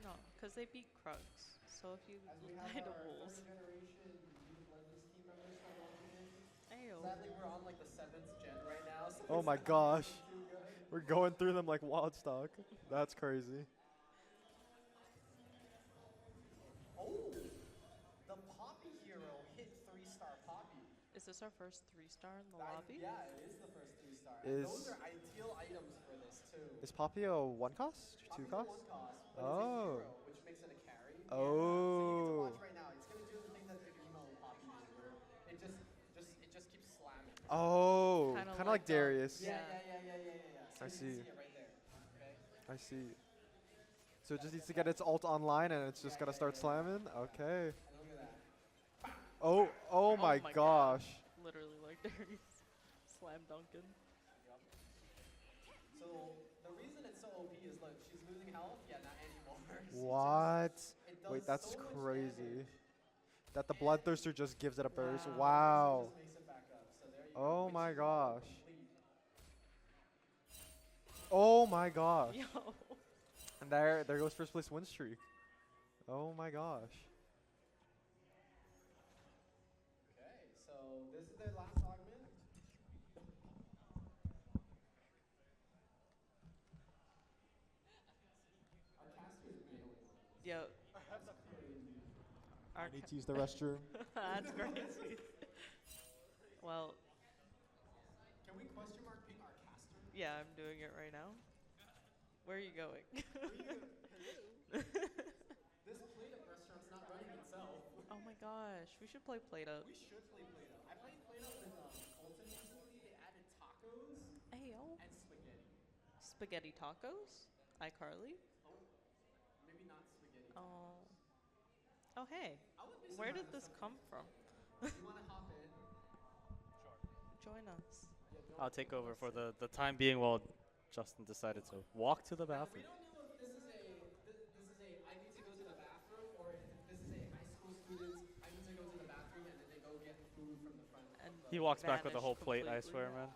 No, because they beat Krugs. So if you As we have die to our Wolves. third generation League of Legends team members start walking in. Ayo. Sadly, we're on like the 7th gen right now. So Oh it's my not gosh. too good. We're going through them like wild stock. That's crazy. Oh, the Poppy hero hit 3-star Poppy. Is this our first 3-star in the lobby? Yeah, it is the first 3-star. And those Is- are ideal items for this too. Is Poppy a 1 cost? 2 Poppy's a cost? 1 cost, but Oh. it's a hero, which makes it a carry. So you Oh. get to watch right now. It's gonna do the thing that the emo Poppy do, where it just keeps slamming. Oh, Kinda kind of like like Darius. Yeah. So I you see. can see it right there. Okay. I see. So it just needs to get its ult online and it's just gonna start slamming? Okay. And look at that. Oh my gosh. Literally like Darius. Slam dunking. So the reason it's so OP is look, she's losing health. Yeah, not anymore. She What? it does Wait, that's so much crazy. damage. That the Bloodthirster just gives it a burst. Yeah, Wow. this just makes it back up. So there you go. Oh Which my is all gosh. complete. Oh my gosh. Yo. And there goes first place win streak. Oh my gosh. Okay, so this is their last augment. Our caster's bailing on us. Yo. Our I need to use the restroom. That's crazy. Well, Can we question mark ping our caster? yeah, I'm doing it right now. Where are you going? This Play-Doh restaurant's not running itself. Oh my gosh, we should play Play-Doh. We should play Play-Doh. I played Play-Doh with Colton recently. They added tacos Ayo. and spaghetti. Spaghetti tacos? iCarly? Oh, maybe not spaghetti. Oh. Oh hey, I would be where surprised did if this come from? you want to hop in? Join us. I'll take over for the time being while Justin decided to walk to the We bathroom. don't know if this is a I need to go to the bathroom or if this is a high school student's I need to go to the bathroom and then they go get food from the front. And He walks back with a vanish whole plate, I completely. swear, man.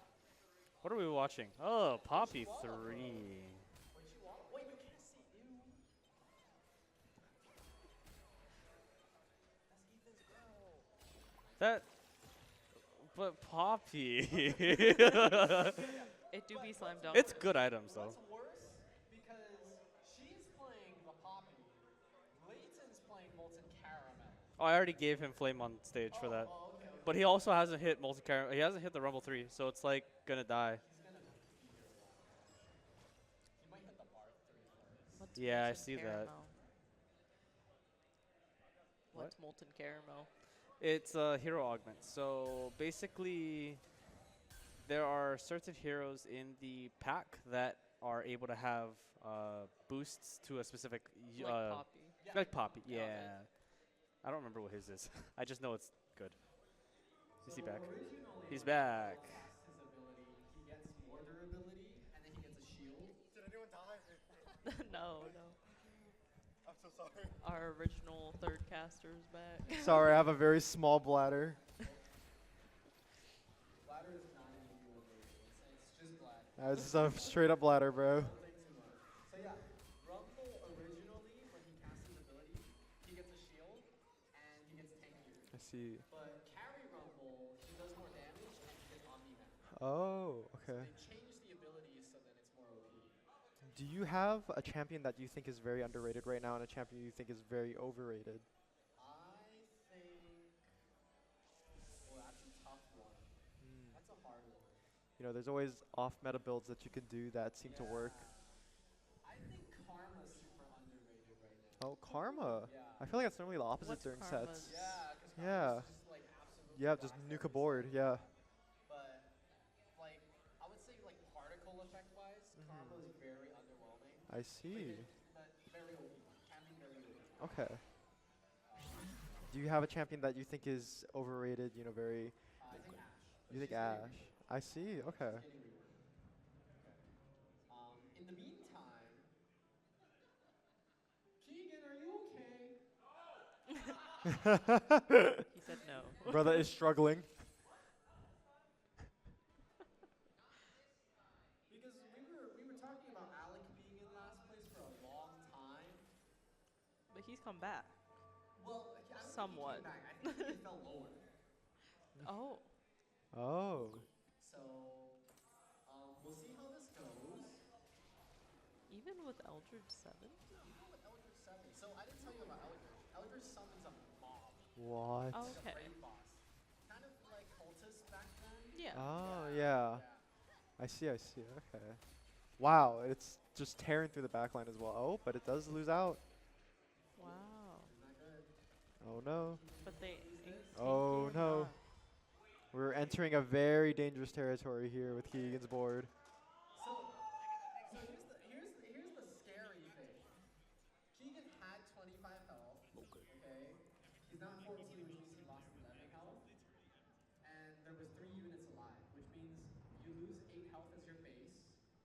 What are we watching? Oh, Poppy 3. What you want? Wait, you can't see. Ew. That. But Poppy. It do be slam dunk. It's good items, though. What's worse? Because she's playing the Poppy. Layton's playing Molten Caramel. Oh, I already gave him Flame on stage for that. Oh, okay. But he also hasn't hit Molten Caramel. He hasn't hit the Rumble 3, so it's like gonna die. He's gonna he might hit the bar 3. What's Yeah, I molten see that. caramel? What? What's molten caramel? It's a hero augment. So basically, there are certain heroes in the pack that are able to have boosts to a specific. Like Poppy. Like Poppy, yeah. Okay. I don't remember what his is. I just know it's good. Is he back? Originally, He's back. cast his ability, he gets more durability and then he gets a shield. Did anyone die? No. I'm so sorry. Our original third caster's back. Sorry, I have a very small bladder. Bladder is not an easy elimination. It's just bladder. That's a straight up ladder, bro. So yeah, Rumble originally, when he casts his ability, he gets a shield and he gets tankier. I see. But carry Rumble, he does more damage and he gets Omni Man. Oh, okay. They changed the abilities so then it's more OP. Do you have a champion that you think is very underrated right now and a champion you think is very overrated? I think, well, that's a tough one. That's a hard one. You know, there's always off-meta builds that you can do that seem to work. I think Karma's super underrated right now. Oh, Karma. Yeah. I feel like that's normally the opposite What's during Karma's? sets. Yeah, because Yeah. Karma's just like absolutely Yeah, just nuke a board. Yeah. But like, I would say like particle effect wise, Karma's very underwhelming. I see. But very OP. Can be very OP. Okay. Do you have a champion that you think is overrated? You know, very. I think Ash. You think Ash? I see. Okay. In the meantime, Keegan, are you okay? He said no. Brother is struggling. Because we were talking about Alec being in last place for a long time. But he's come back. Well, I don't Somewhat. think he came back. I think he fell lower. Oh. Oh. So we'll see how this goes. Even with Eldritch 7? Even with Eldritch 7. So I didn't tell you about Eldritch. Eldritch summons a mob. What? Oh, Like a okay. raid boss. Kind of like cultists back then. Yeah. Oh, yeah. I see. Okay. Wow, it's just tearing through the backline as well. Oh, but it does lose out. Wow. Not good. Oh no. But they ain't Oh taking no. off. We're entering a very dangerous territory here with Keegan's board. So here's the scary thing. Keegan had 25 health. Okay. He's now at 14, which means he lost 11 health. And there was 3 units alive, which means you lose 8 health as your base,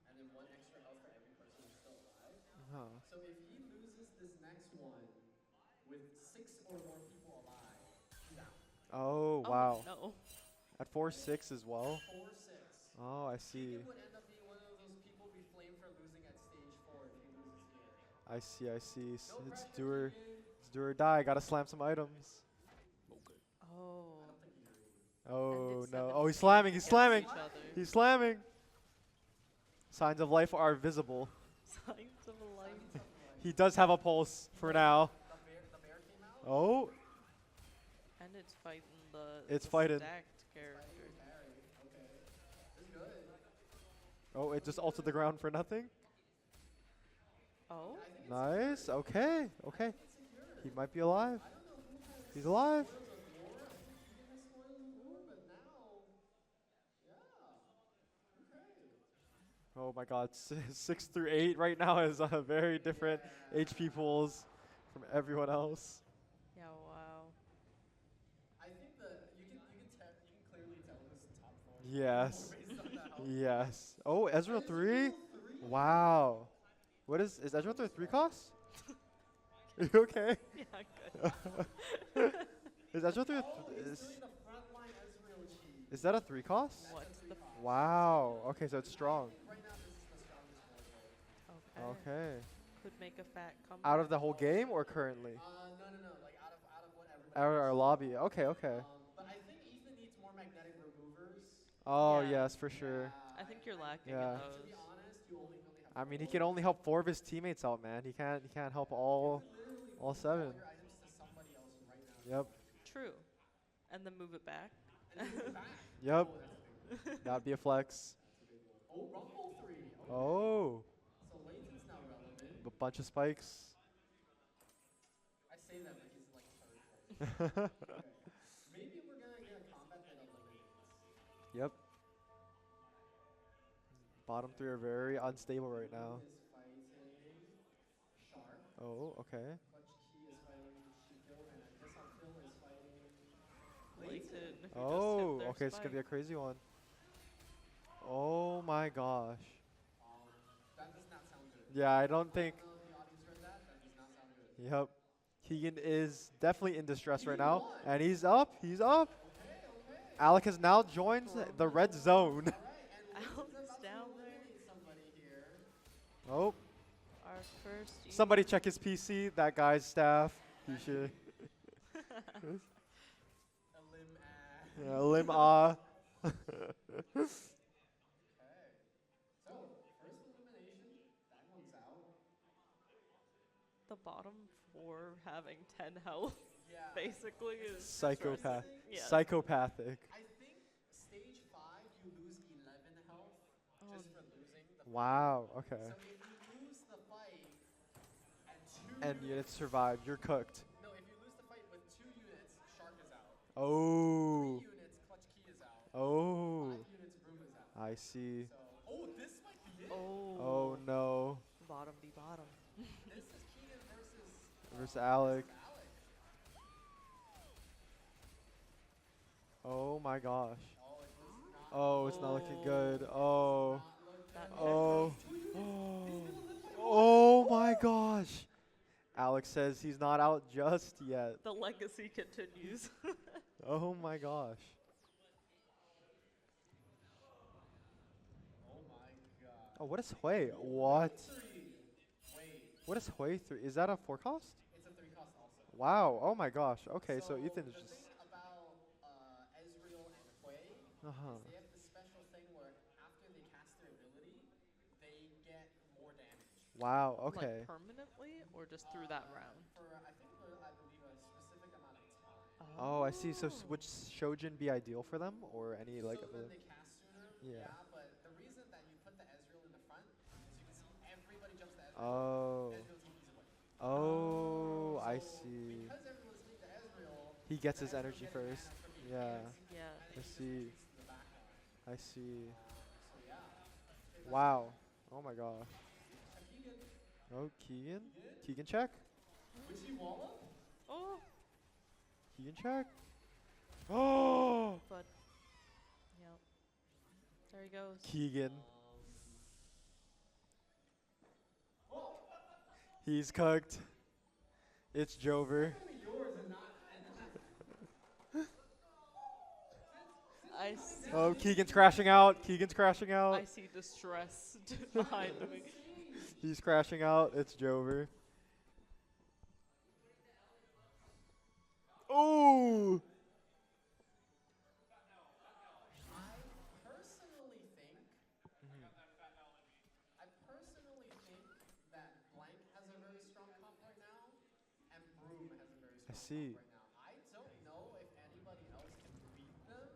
and then 1 extra health for every person who's still alive. Huh. So if he loses this next one with 6 or more people alive, he's out. Oh, Oh, wow. no. At 4-6 as well. 4-6. Oh, I see. Keegan would end up being one of those people we flame for losing at stage 4 if he loses here. I see. No It's pressure, do or, Keegan. it's do or die. Gotta slam some items. Oh. I don't think he's ready. Oh it's no. 7 Oh, he's slamming. He's against slamming. each other. He's slamming. Signs of life are visible. Signs of life. He does have a pulse for now. The bear came out. Oh, And it's fighting the, It's the fighting. stacked character. Parry. Okay. This is good. oh, it just altered the ground for nothing. Oh. Nice. Okay. Okay. He might be alive. He's alive. Oh my God, 6 through 8 right now is a very different HP pools from everyone else. Yeah, wow. I think you can clearly tell who's top 4. Yes. Based on that health. Yes. Oh, Ezreal 3? Wow. What is Ezreal 3 cost? Are you okay? Yeah, good. Is Ezreal 3 He's doing the frontline Ezreal cheese. is that a 3 cost? What's the Wow. Okay, so it's strong. Right now, this is the strongest board. okay. Okay. Could make a fat comeback. Out of the whole game or currently? No. Like out of what everybody. Out of our lobby. Okay, okay. But I think Ethan needs more magnetic removers. Oh, Yeah. yes, for sure. I think you're lacking Yeah. in To those. be honest, you only have. I mean, he can only help 4 of his teammates out, man. He can't help all 7. Your items to somebody else right now. Yep. True. And then move it back. And then move back. Yep. Oh, that's a big one. That'd be a flex. Oh, Rumble 3. Okay. Oh, So Layton's now relevant. a bunch of spikes. I say that, but he's like third. Okay. Maybe we're gonna get a combat that eliminates. Yep. Bottom 3 are very unstable right now. Is fighting Sharp. Oh, okay. Clutch Key is fighting Shigil, and I guess Phil is fighting Layton. who just hit Oh, their okay, it's gonna be a spike. crazy one. Oh my gosh. That does not sound good. Yeah, I don't think. I don't know if the audience heard that. That does not sound good. Yep. Keegan is definitely in distress right now, and he's up. He's up. Alec has now joined the red zone. Alex down there. Oh, Our first. somebody check his PC. That guy's staff. He should. Yeah, lim ah. The bottom 4 having 10 health basically is Psychopath. Yeah. Psychopathic. I think stage 5 you lose 11 health Oh, just for losing the Wow. fight. Okay. So if you lose the fight and 2 And units survive. You're cooked. No, if you lose the fight with 2 units, Shark is out. Oh. 3 units, Clutch Key is out. Oh. 5 units, Broom is out. I see. So, oh, this might be it. Oh no. bottom be bottom. This is Keegan Versus Alec. Alec. Oh my gosh. Oh, it was not. Oh, it's not looking good. Oh. That Oh. Oh my gosh. Alex says he's not out just yet. the legacy continues. Oh my gosh. Oh my god. Oh, what is Hui? What? 3. Wait, What is Hui 3? Is that a 4 cost? it's a 3 cost also. Wow. Oh my gosh. Okay, so Ethan's the just. thing about Ezreal and Hui Uh-huh. is they have the special thing where after they cast their ability, they get more damage. Wow. Okay. Like permanently or just through that round? For I think I believe a specific amount of time. Oh, I see. So would Shojin be ideal for them, or any like? So other- that they cast sooner. Yeah. But the reason that you put the Ezreal in the front is you can see everybody jumps to Ezreal. Oh. Ezreal TPs away. Oh, I So see. Because everyone's linked to Ezreal, He gets the his Ezreal energy get first. advantage from the Yeah. advance, Yeah. and I it just see. increases the background. I see. So yeah. Wow. Oh my gosh. Keegan, Oh, Keegan. Keegan check. would she wall up? Oh, Keegan check. Oh. but yep. There he goes. Keegan. He's cooked. It's Jover. I see. Oh, Keegan's crashing out. Keegan's crashing out. I see distress behind me. He's crashing out. It's Jover. Oh. I personally think that Blank has a very strong comp right now, and Broom has a very strong see. comp right now. I don't know if anybody else can beat them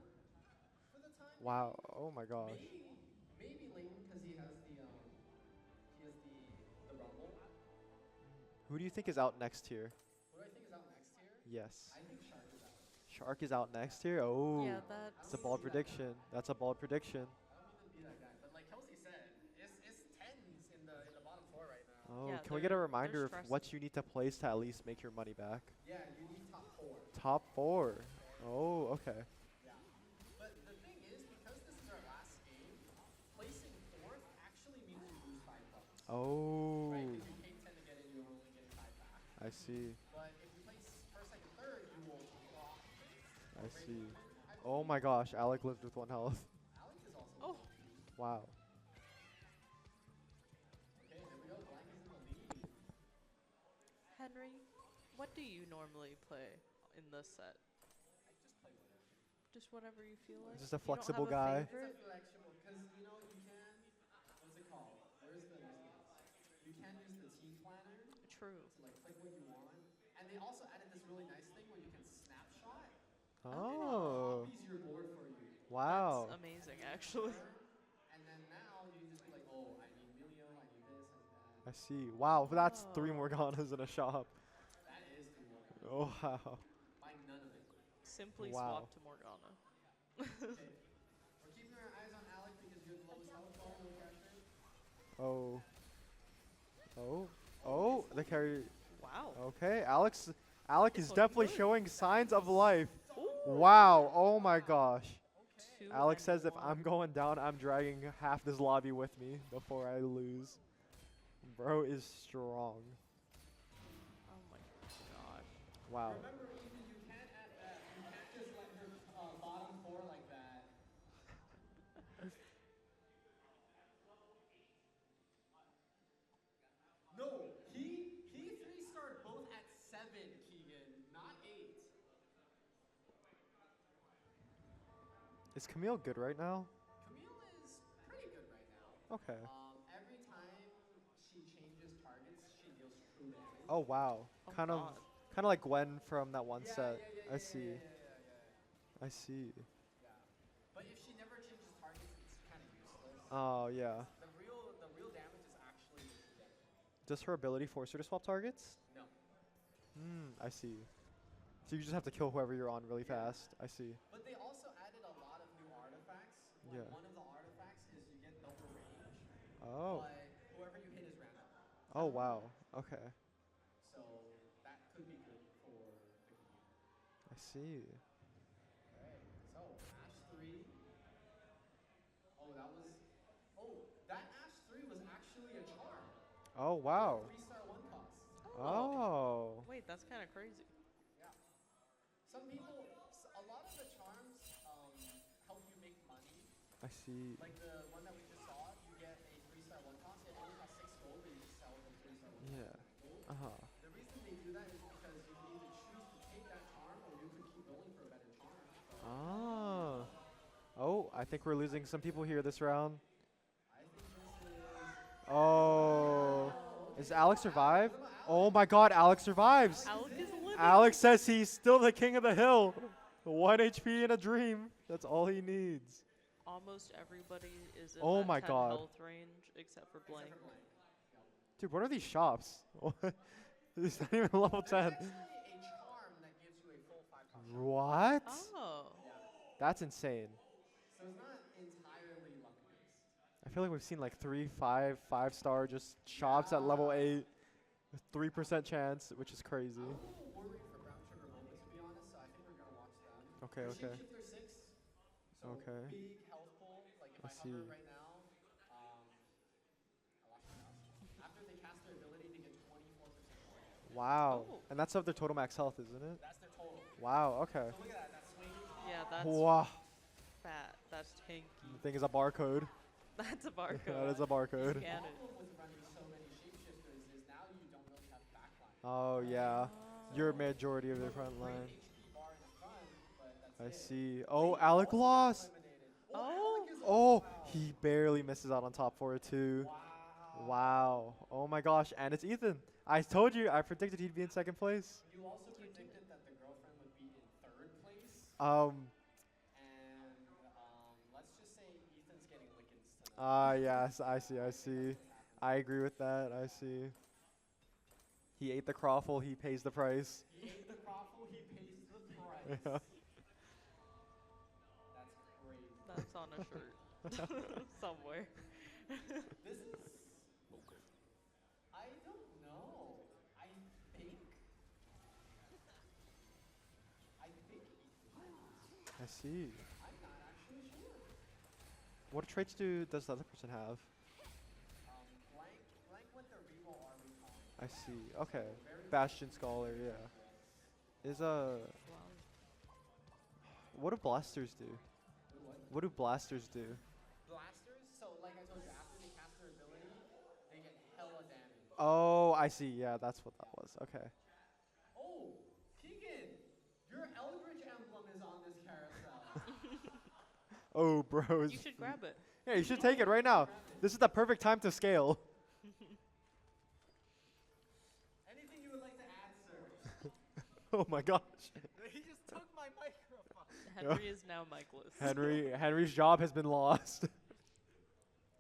for the time. Wow. Oh my gosh. Maybe Ling because he has the Rumble. Who do you think is out next here? Who do I think is out next here? Yes. I think Shark is out. Shark is out next here. Oh. Yeah, that's. It's a bold prediction. That's a bold prediction. I don't even be that guy, but like Kelsey said, it's tens in the bottom 4 right now. Oh, Yeah, can we get a they're reminder of stressing. what you need to place to at least make your money back? Yeah, you need top 4. Top 4. Oh, okay. Yeah. But the thing is, because this is our last game, placing 4th actually means you lose 5 bucks. Oh. Right? Because you paid 10 to get in, you're only getting 5 back. I see. But if you place 1st, 2nd, 3rd, you will drop. I see. Oh my gosh, Alec lived with 1 health. Alec is also. Oh. Wow. Okay, there we go. Blank is in the lead. Henry, what do you normally play in this set? I just play whatever. Just whatever you feel like. Just a You don't flexible have a guy. favorite? It's a flexible, because you know you can. What's it called? Where's the You can use the team planner True. to like click what you want, and they also added this really nice thing where you can snapshot. Oh. Copies your board for you. Wow. That's amazing, actually. And then now you can just be like, oh, I need Milio, I need this, I need that. I see. Wow, that's 3 Oh. Morganas in a shop. That is the one. Oh, wow. Buy none of it. Simply Wow. swap to Morgana. Okay. We're keeping our eyes on Alec because you're the lowest health ball in Crasher. Oh. Oh. Oh, the carry. Wow. Okay, Alec is It's looking definitely good. showing signs of life. Ooh. Wow. Oh my gosh. 2 Alex and says if 1. I'm going down, I'm dragging half this lobby with me before I lose. Bro is strong. Oh my gosh. Wow. Remember, Ethan, you can't add that. You can't just let her bottom 4 like that. Is Camille good right now? Camille is pretty good right now. Okay. Every time she changes targets, she deals true damage. Oh wow. Oh Kind of God. like Gwen from that one Yeah, set. yeah, yeah, I yeah, see. yeah. I see. Yeah. But if she never changes targets, it's kind of useless. Oh yeah. The real damage is actually the true damage. Does her ability force her to swap targets? No. I see. So you just have to kill whoever you're on really Yeah. fast. I see. But they also added a lot of new artifacts. Like Yeah. one of the artifacts is you get double range, Oh. but whoever you hit is random. Oh wow. Okay. So that could be good for the Camille. I see. Okay. So Ash 3. Oh, that was. Oh, that Ash 3 was actually a charm. Oh wow. 3-star 1 cost. Oh. Wait, that's kind of crazy. Yeah. Some people, a lot of the charms help you make money. I see. Like the one that we just saw, you get a 3-star 1 cost. It only costs 6 gold, but you just sell the 3-star 1 Yeah. cost. Uh-huh. The reason they do that is because you can either choose to take that charm or you could keep going for a better charm. Ah. Oh, I think we're losing some people here this round. I think this is. Oh. Is Alex survive? Oh my god, Alex survives. Alec is living. Alex says he's still the king of the hill. 1 HP in a dream. That's all he needs. Almost everybody is in Oh that my 10 God. health range except for Blank. Dude, what are these shops? It's not even level 10. There's actually a charm that gives you a full 5-cost shop. What? Oh. That's insane. So it's not entirely luck based. I feel like we've seen like 5-star just shops at level 8 with 3% chance, which is crazy. I'm a little worried for Brown Sugar Moment, to be honest, so I think we're going to watch them. Okay, They're okay. Shapeshifter 6, so Okay. big health pool. Like if I I hover see. right now, I lost my mouse. After they cast their ability, they get 24% more. Wow. Oh. And that's of their total max health, isn't it? That's their total. Wow, okay. So look at that swing. Yeah, that's Wow. fat. That's tanky. The thing is a barcode. That's a barcode. That is a barcode. Scan The it. problem with running so many shapeshifters is now you don't really have backline. Oh, yeah. You're majority of their front Great line. HP bar in the front, but I that's it. see. Oh, Alec lost. Eliminated. Oh. Alec is Oh, he barely misses out on top 4 too. Wow. Oh my gosh. And it's Ethan. I told you. I predicted he'd be in second place. You also predicted that the girlfriend would be in third place, Um. and let's just say Ethan's getting lickings tonight. Yes. I see. I see. I agree with that. I see. He ate the croffle. He pays the price. He ate the croffle, he pays the price. Yeah. That's crazy. That's on a shirt somewhere. This is. I don't know. I think. Ethan. I see. I'm not actually sure. What traits does the other person have? Blank went the reroll army con. I see. Okay. Bastion Scholar. Yeah. Is what do blasters do? What do blasters do? Blasters, so like I told you, after they cast their ability, they get hella damage. Oh, I see. Yeah, that's what that was. Okay. Oh, Keegan, your Eldritch emblem is on this carousel. Oh, bros. You should grab it. Yeah, you should take it right now. This is the perfect time to scale. Anything you would like to add, sir? Oh my gosh. He just took my microphone. Henry is now Michaelis. Henry's job has been lost.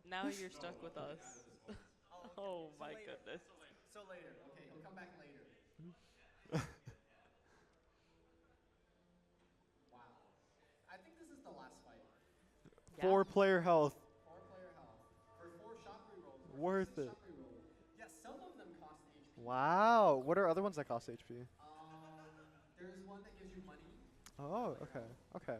Now you're stuck with us. Oh So my later. goodness. So later, okay, he'll come back later. Wow. I think this is the last fight. 4-player health. 4-player health. For 4 shock rerolls. for Worth 6 it. shock rerolls. Yeah, some of them cost HP. Wow. What are other ones that cost HP? There's one that gives you money. Oh, okay. Okay.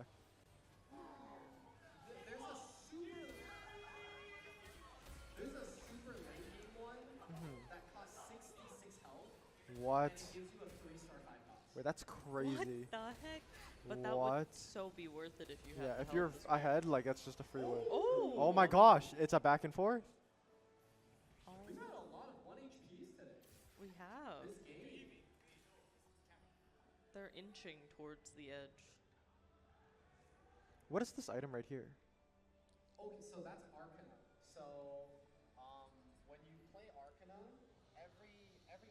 There's a super late game one that costs 66 health. What? And it gives you a 3-star 5 cost. Wait, that's crazy. What the heck? But that What? would so be worth it if you had Yeah, the if health you're as well. ahead, like that's just a free win. Oh. Oh my gosh, it's a back and forth. Oh, We've had a lot of 1 HPs today. we have. This game. They're inching towards the edge. What is this item right here? Okay, so that's Arcana. So when you play Arcana, every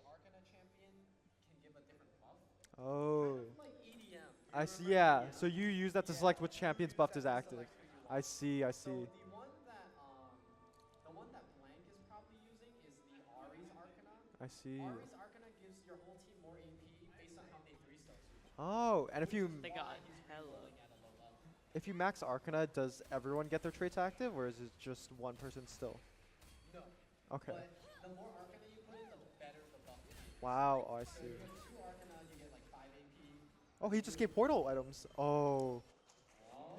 Arcana champion can give a different buff. Oh. Kind of like EDM. I see. Yeah. So you use that to select which champion's buff is active. I see. I So see. the one that Blank is probably using is the Ari's Arcana. I see. Ari's Arcana gives your whole team more AP based on how many 3-stars you get. Oh, and if you They got hella. Rolling at a low level. if you max Arcana, does everyone get their traits active, or is it just one person still? No. Okay. But the more Arcana you put in, the better the buff will be. Wow. Oh, I So see. if you have 2 Arcana, you get like 5 AP. Oh, he just gave portal items. Oh.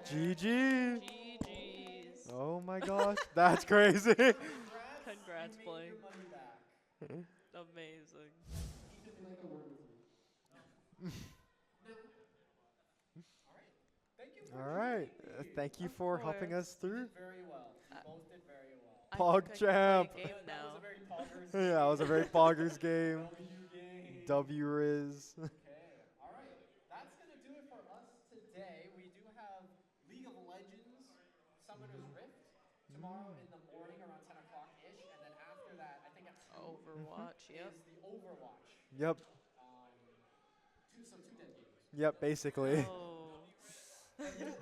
GG. GG's. Oh my gosh, that's crazy. Congrats, You Blake. make your money back. Amazing. He could like a word with you. Alright. Thank you for All right. joining me. Thank you Of for helping course. us through. Did very well. You both did very well. I Pog think I can play a champ. game That now. was a very poggers Yeah, it was a very poggers game. W game. W Riz. Okay. All right. That's going to do it for us today. We do have League of Legends Summoner's Rift tomorrow in the morning around 10 o'clock-ish. And then after that, I think at 2 Overwatch, yep. is the Overwatch. Yep. Some 2 dead games. Yep. Basically. Oh.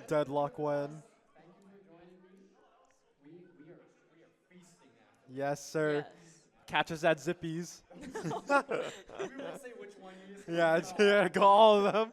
Deadlock when. Thank you for joining me. We are feasting after. Yes, sir. Yes. Catch us at Zippies. We won't say which one you use. Yeah, yeah, go all of them.